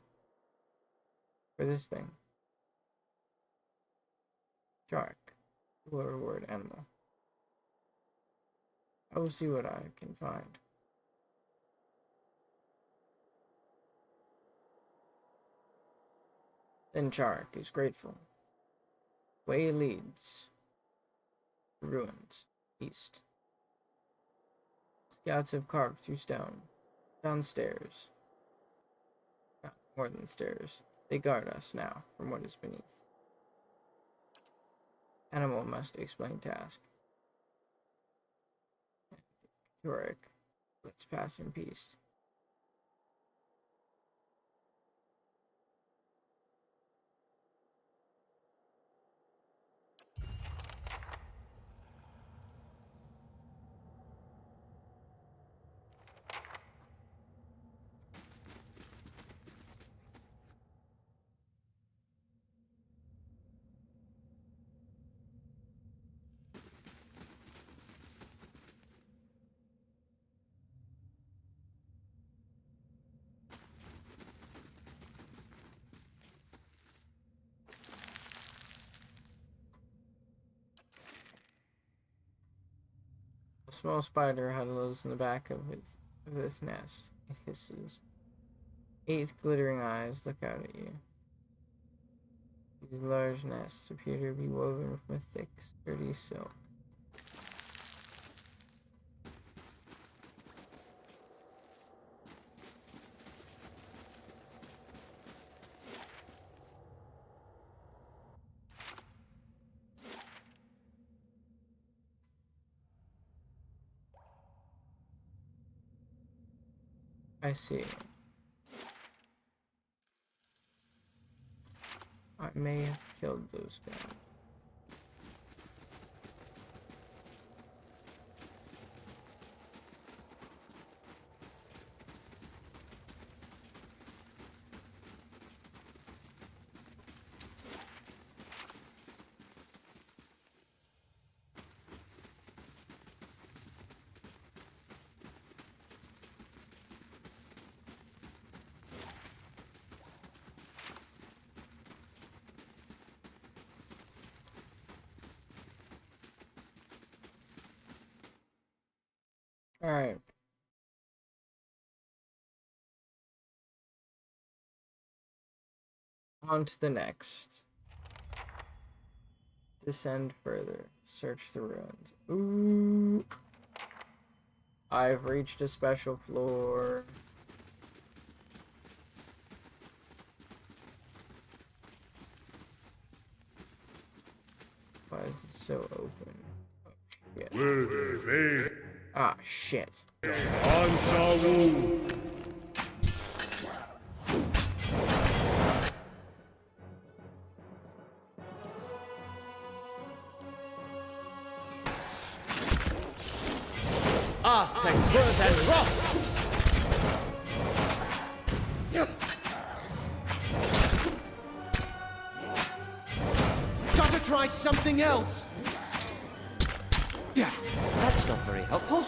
For this thing. Shark. Will reward animal. I will see what I can find. Then Chark is grateful. Way leads. Ruins. East. Scouts have carved through stone. Downstairs. More than stairs. They guard us now from what is beneath. Animal must explain task. Turek, let's pass in peace. A small spider huddles in the back of this nest. It hisses. 8 glittering eyes look out at you. These large nests appear to be woven from a thick, sturdy silk. I see. I may have killed those guys. Alright. On to the next. Descend further. Search the ruins. Ooh. I've reached a special floor. Why is it so open? Oh, shit. Were they Ah, shit. Ansawu. Arthur, Worth, and Roth! Gotta try something else! Yeah, that's not very helpful.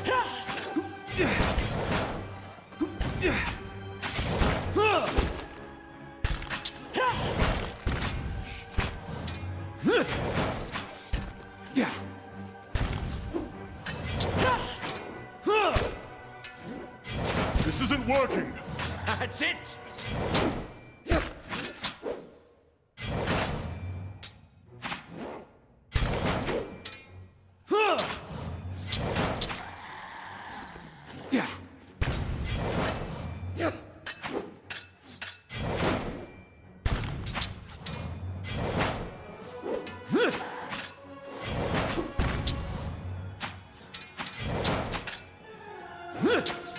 Yeah. This isn't working. That's it! Yeah.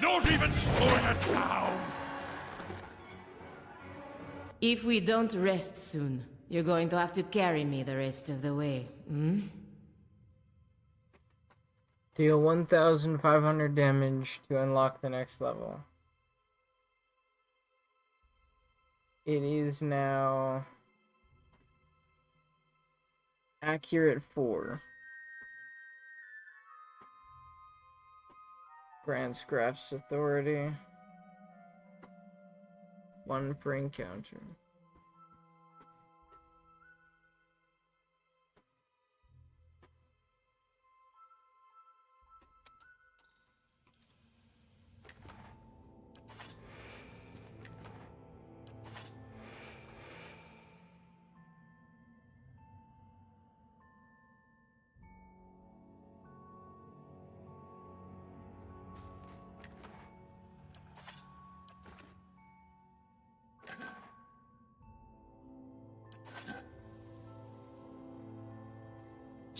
Not even slowing it down! If we don't rest soon, you're going to have to carry me the rest of the way, hmm? Deal 1,500 damage to unlock the next level. It is now accurate 4. Grants Graf's authority. 1 per encounter.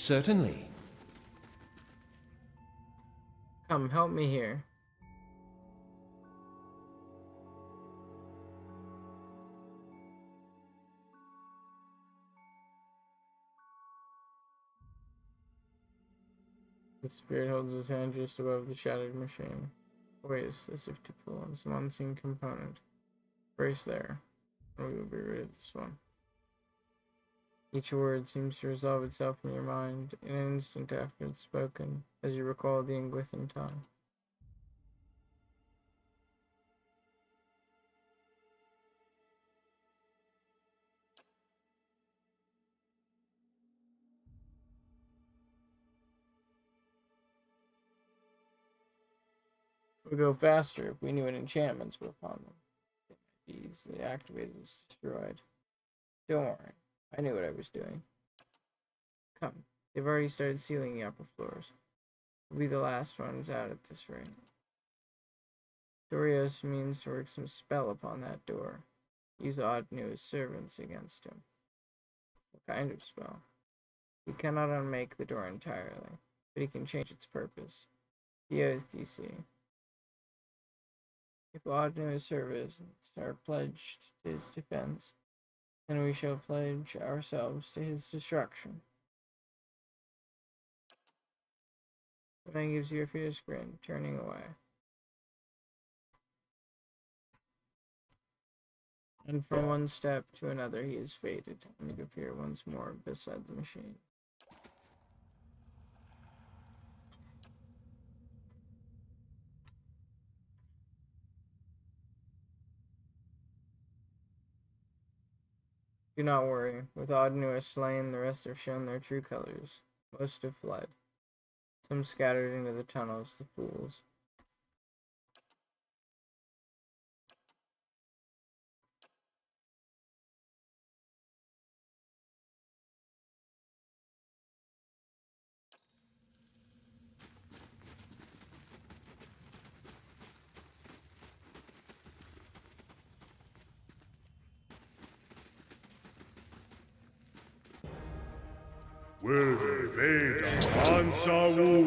Certainly. Come, help me here. The spirit holds his hand just above the shattered machine. Poised as if to pull on some unseen component. Brace there, and we will be rid of this one. Each word seems to resolve itself in your mind in an instant after it's spoken, as you recall the Ingwithan tongue. It would go faster if we knew what enchantments were upon them. They might be easily activated and destroyed. Don't worry, I knew what I was doing. Come, they've already started sealing the upper floors. We'll be the last ones out at this rate. Dorios means to work some spell upon that door. Use Oddnu as servants against him. What kind of spell? He cannot unmake the door entirely, but he can change its purpose. The oath, you see. If Oddnu's servants are pledged to his defense, then we shall pledge ourselves to his destruction. The man gives you a fierce grin, turning away. And from one step to another he is faded, and you appear once more beside the machine. Do not worry. With Oddnu slain, the rest have shown their true colors. Most have fled. Some scattered into the tunnels, the fools. Wilde Veda Ansawu.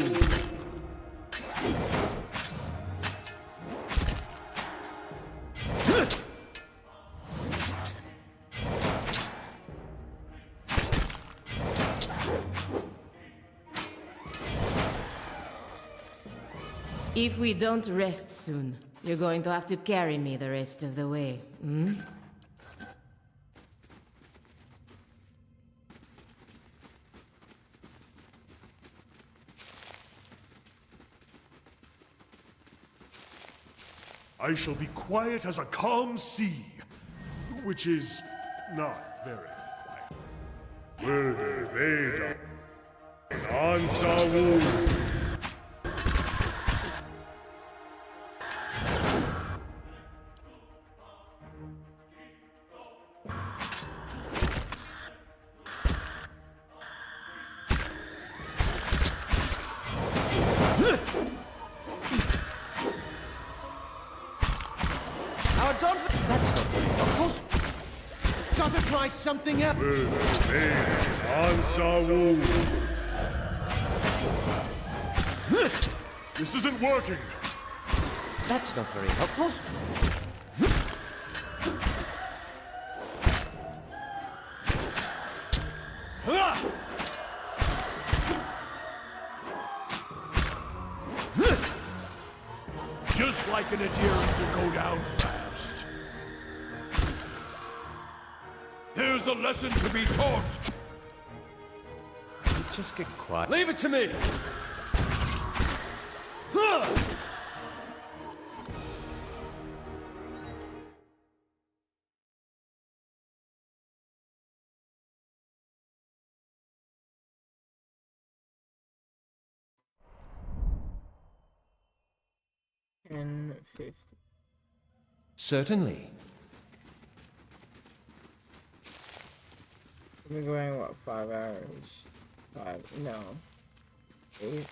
If we don't rest soon, you're going to have to carry me the rest of the way, hmm? I shall be quiet as a calm sea, which is not very quiet. Wilde Veda Ansawu. That's not very helpful. Gotta try something else. Ansawu. This isn't working. That's not very helpful. Just like an adherent will go down fast. There's a lesson to be taught. Just get quiet. Leave it to me! And 50. Certainly. We're going, what, 5 hours? 5, no. 8?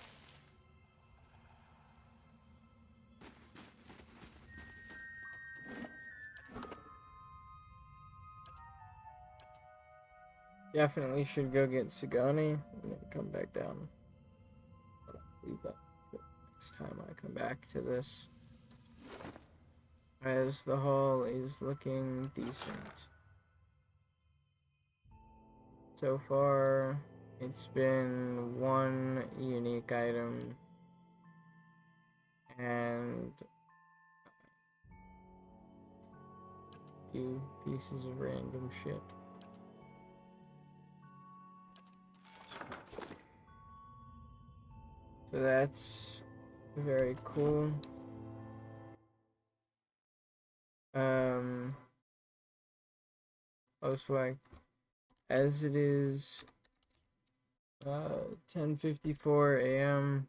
Definitely should go get Sigoni and then come back down. Leave that next time I come back to this. As the haul is looking decent. So far, it's been 1 unique item and a few pieces of random shit. So that's very cool. Also, as it is 10:54 a.m.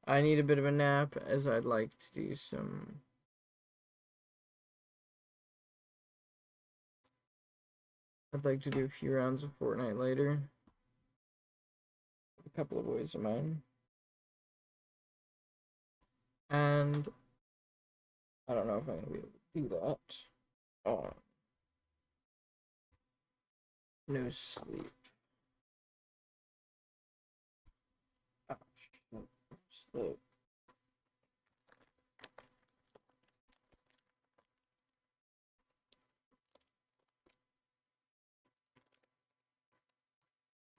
I need a bit of a nap, as I'd like to do some I'd like to do a few rounds of Fortnite later. A couple of boys of mine. And I don't know if I'm gonna be able to do that. Oh. No sleep. Oh, shit. Sleep.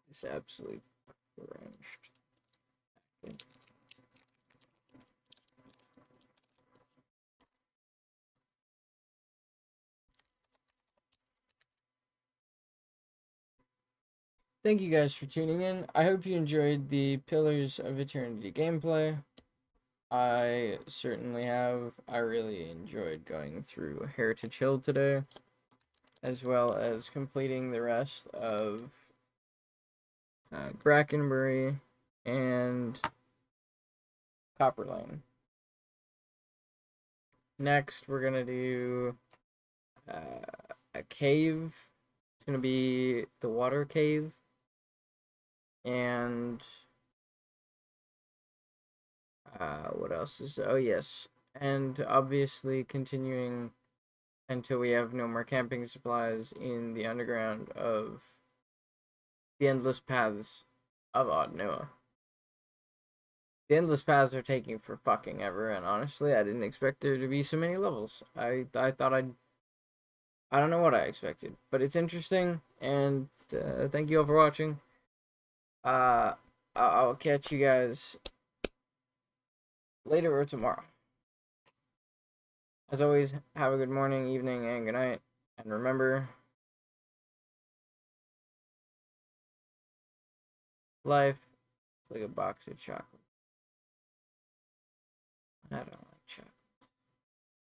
It's absolutely crunched. Okay. Thank you guys for tuning in. I hope you enjoyed the Pillars of Eternity gameplay. I certainly have. I really enjoyed going through Heritage Hill today, as well as completing the rest of Brackenbury and Copper Lane. Next, we're gonna do a cave. It's gonna be the water cave, and what else is? Oh yes, and obviously continuing until we have no more camping supplies in the underground of the endless paths of Odd Noah. The endless paths are taking for fucking ever, and honestly, I didn't expect there to be so many levels. I thought I don't know what I expected, but it's interesting, and thank you all for watching. I'll catch you guys later or tomorrow. As always, have a good morning, evening, and good night. And remember, life is like a box of chocolate. I don't know.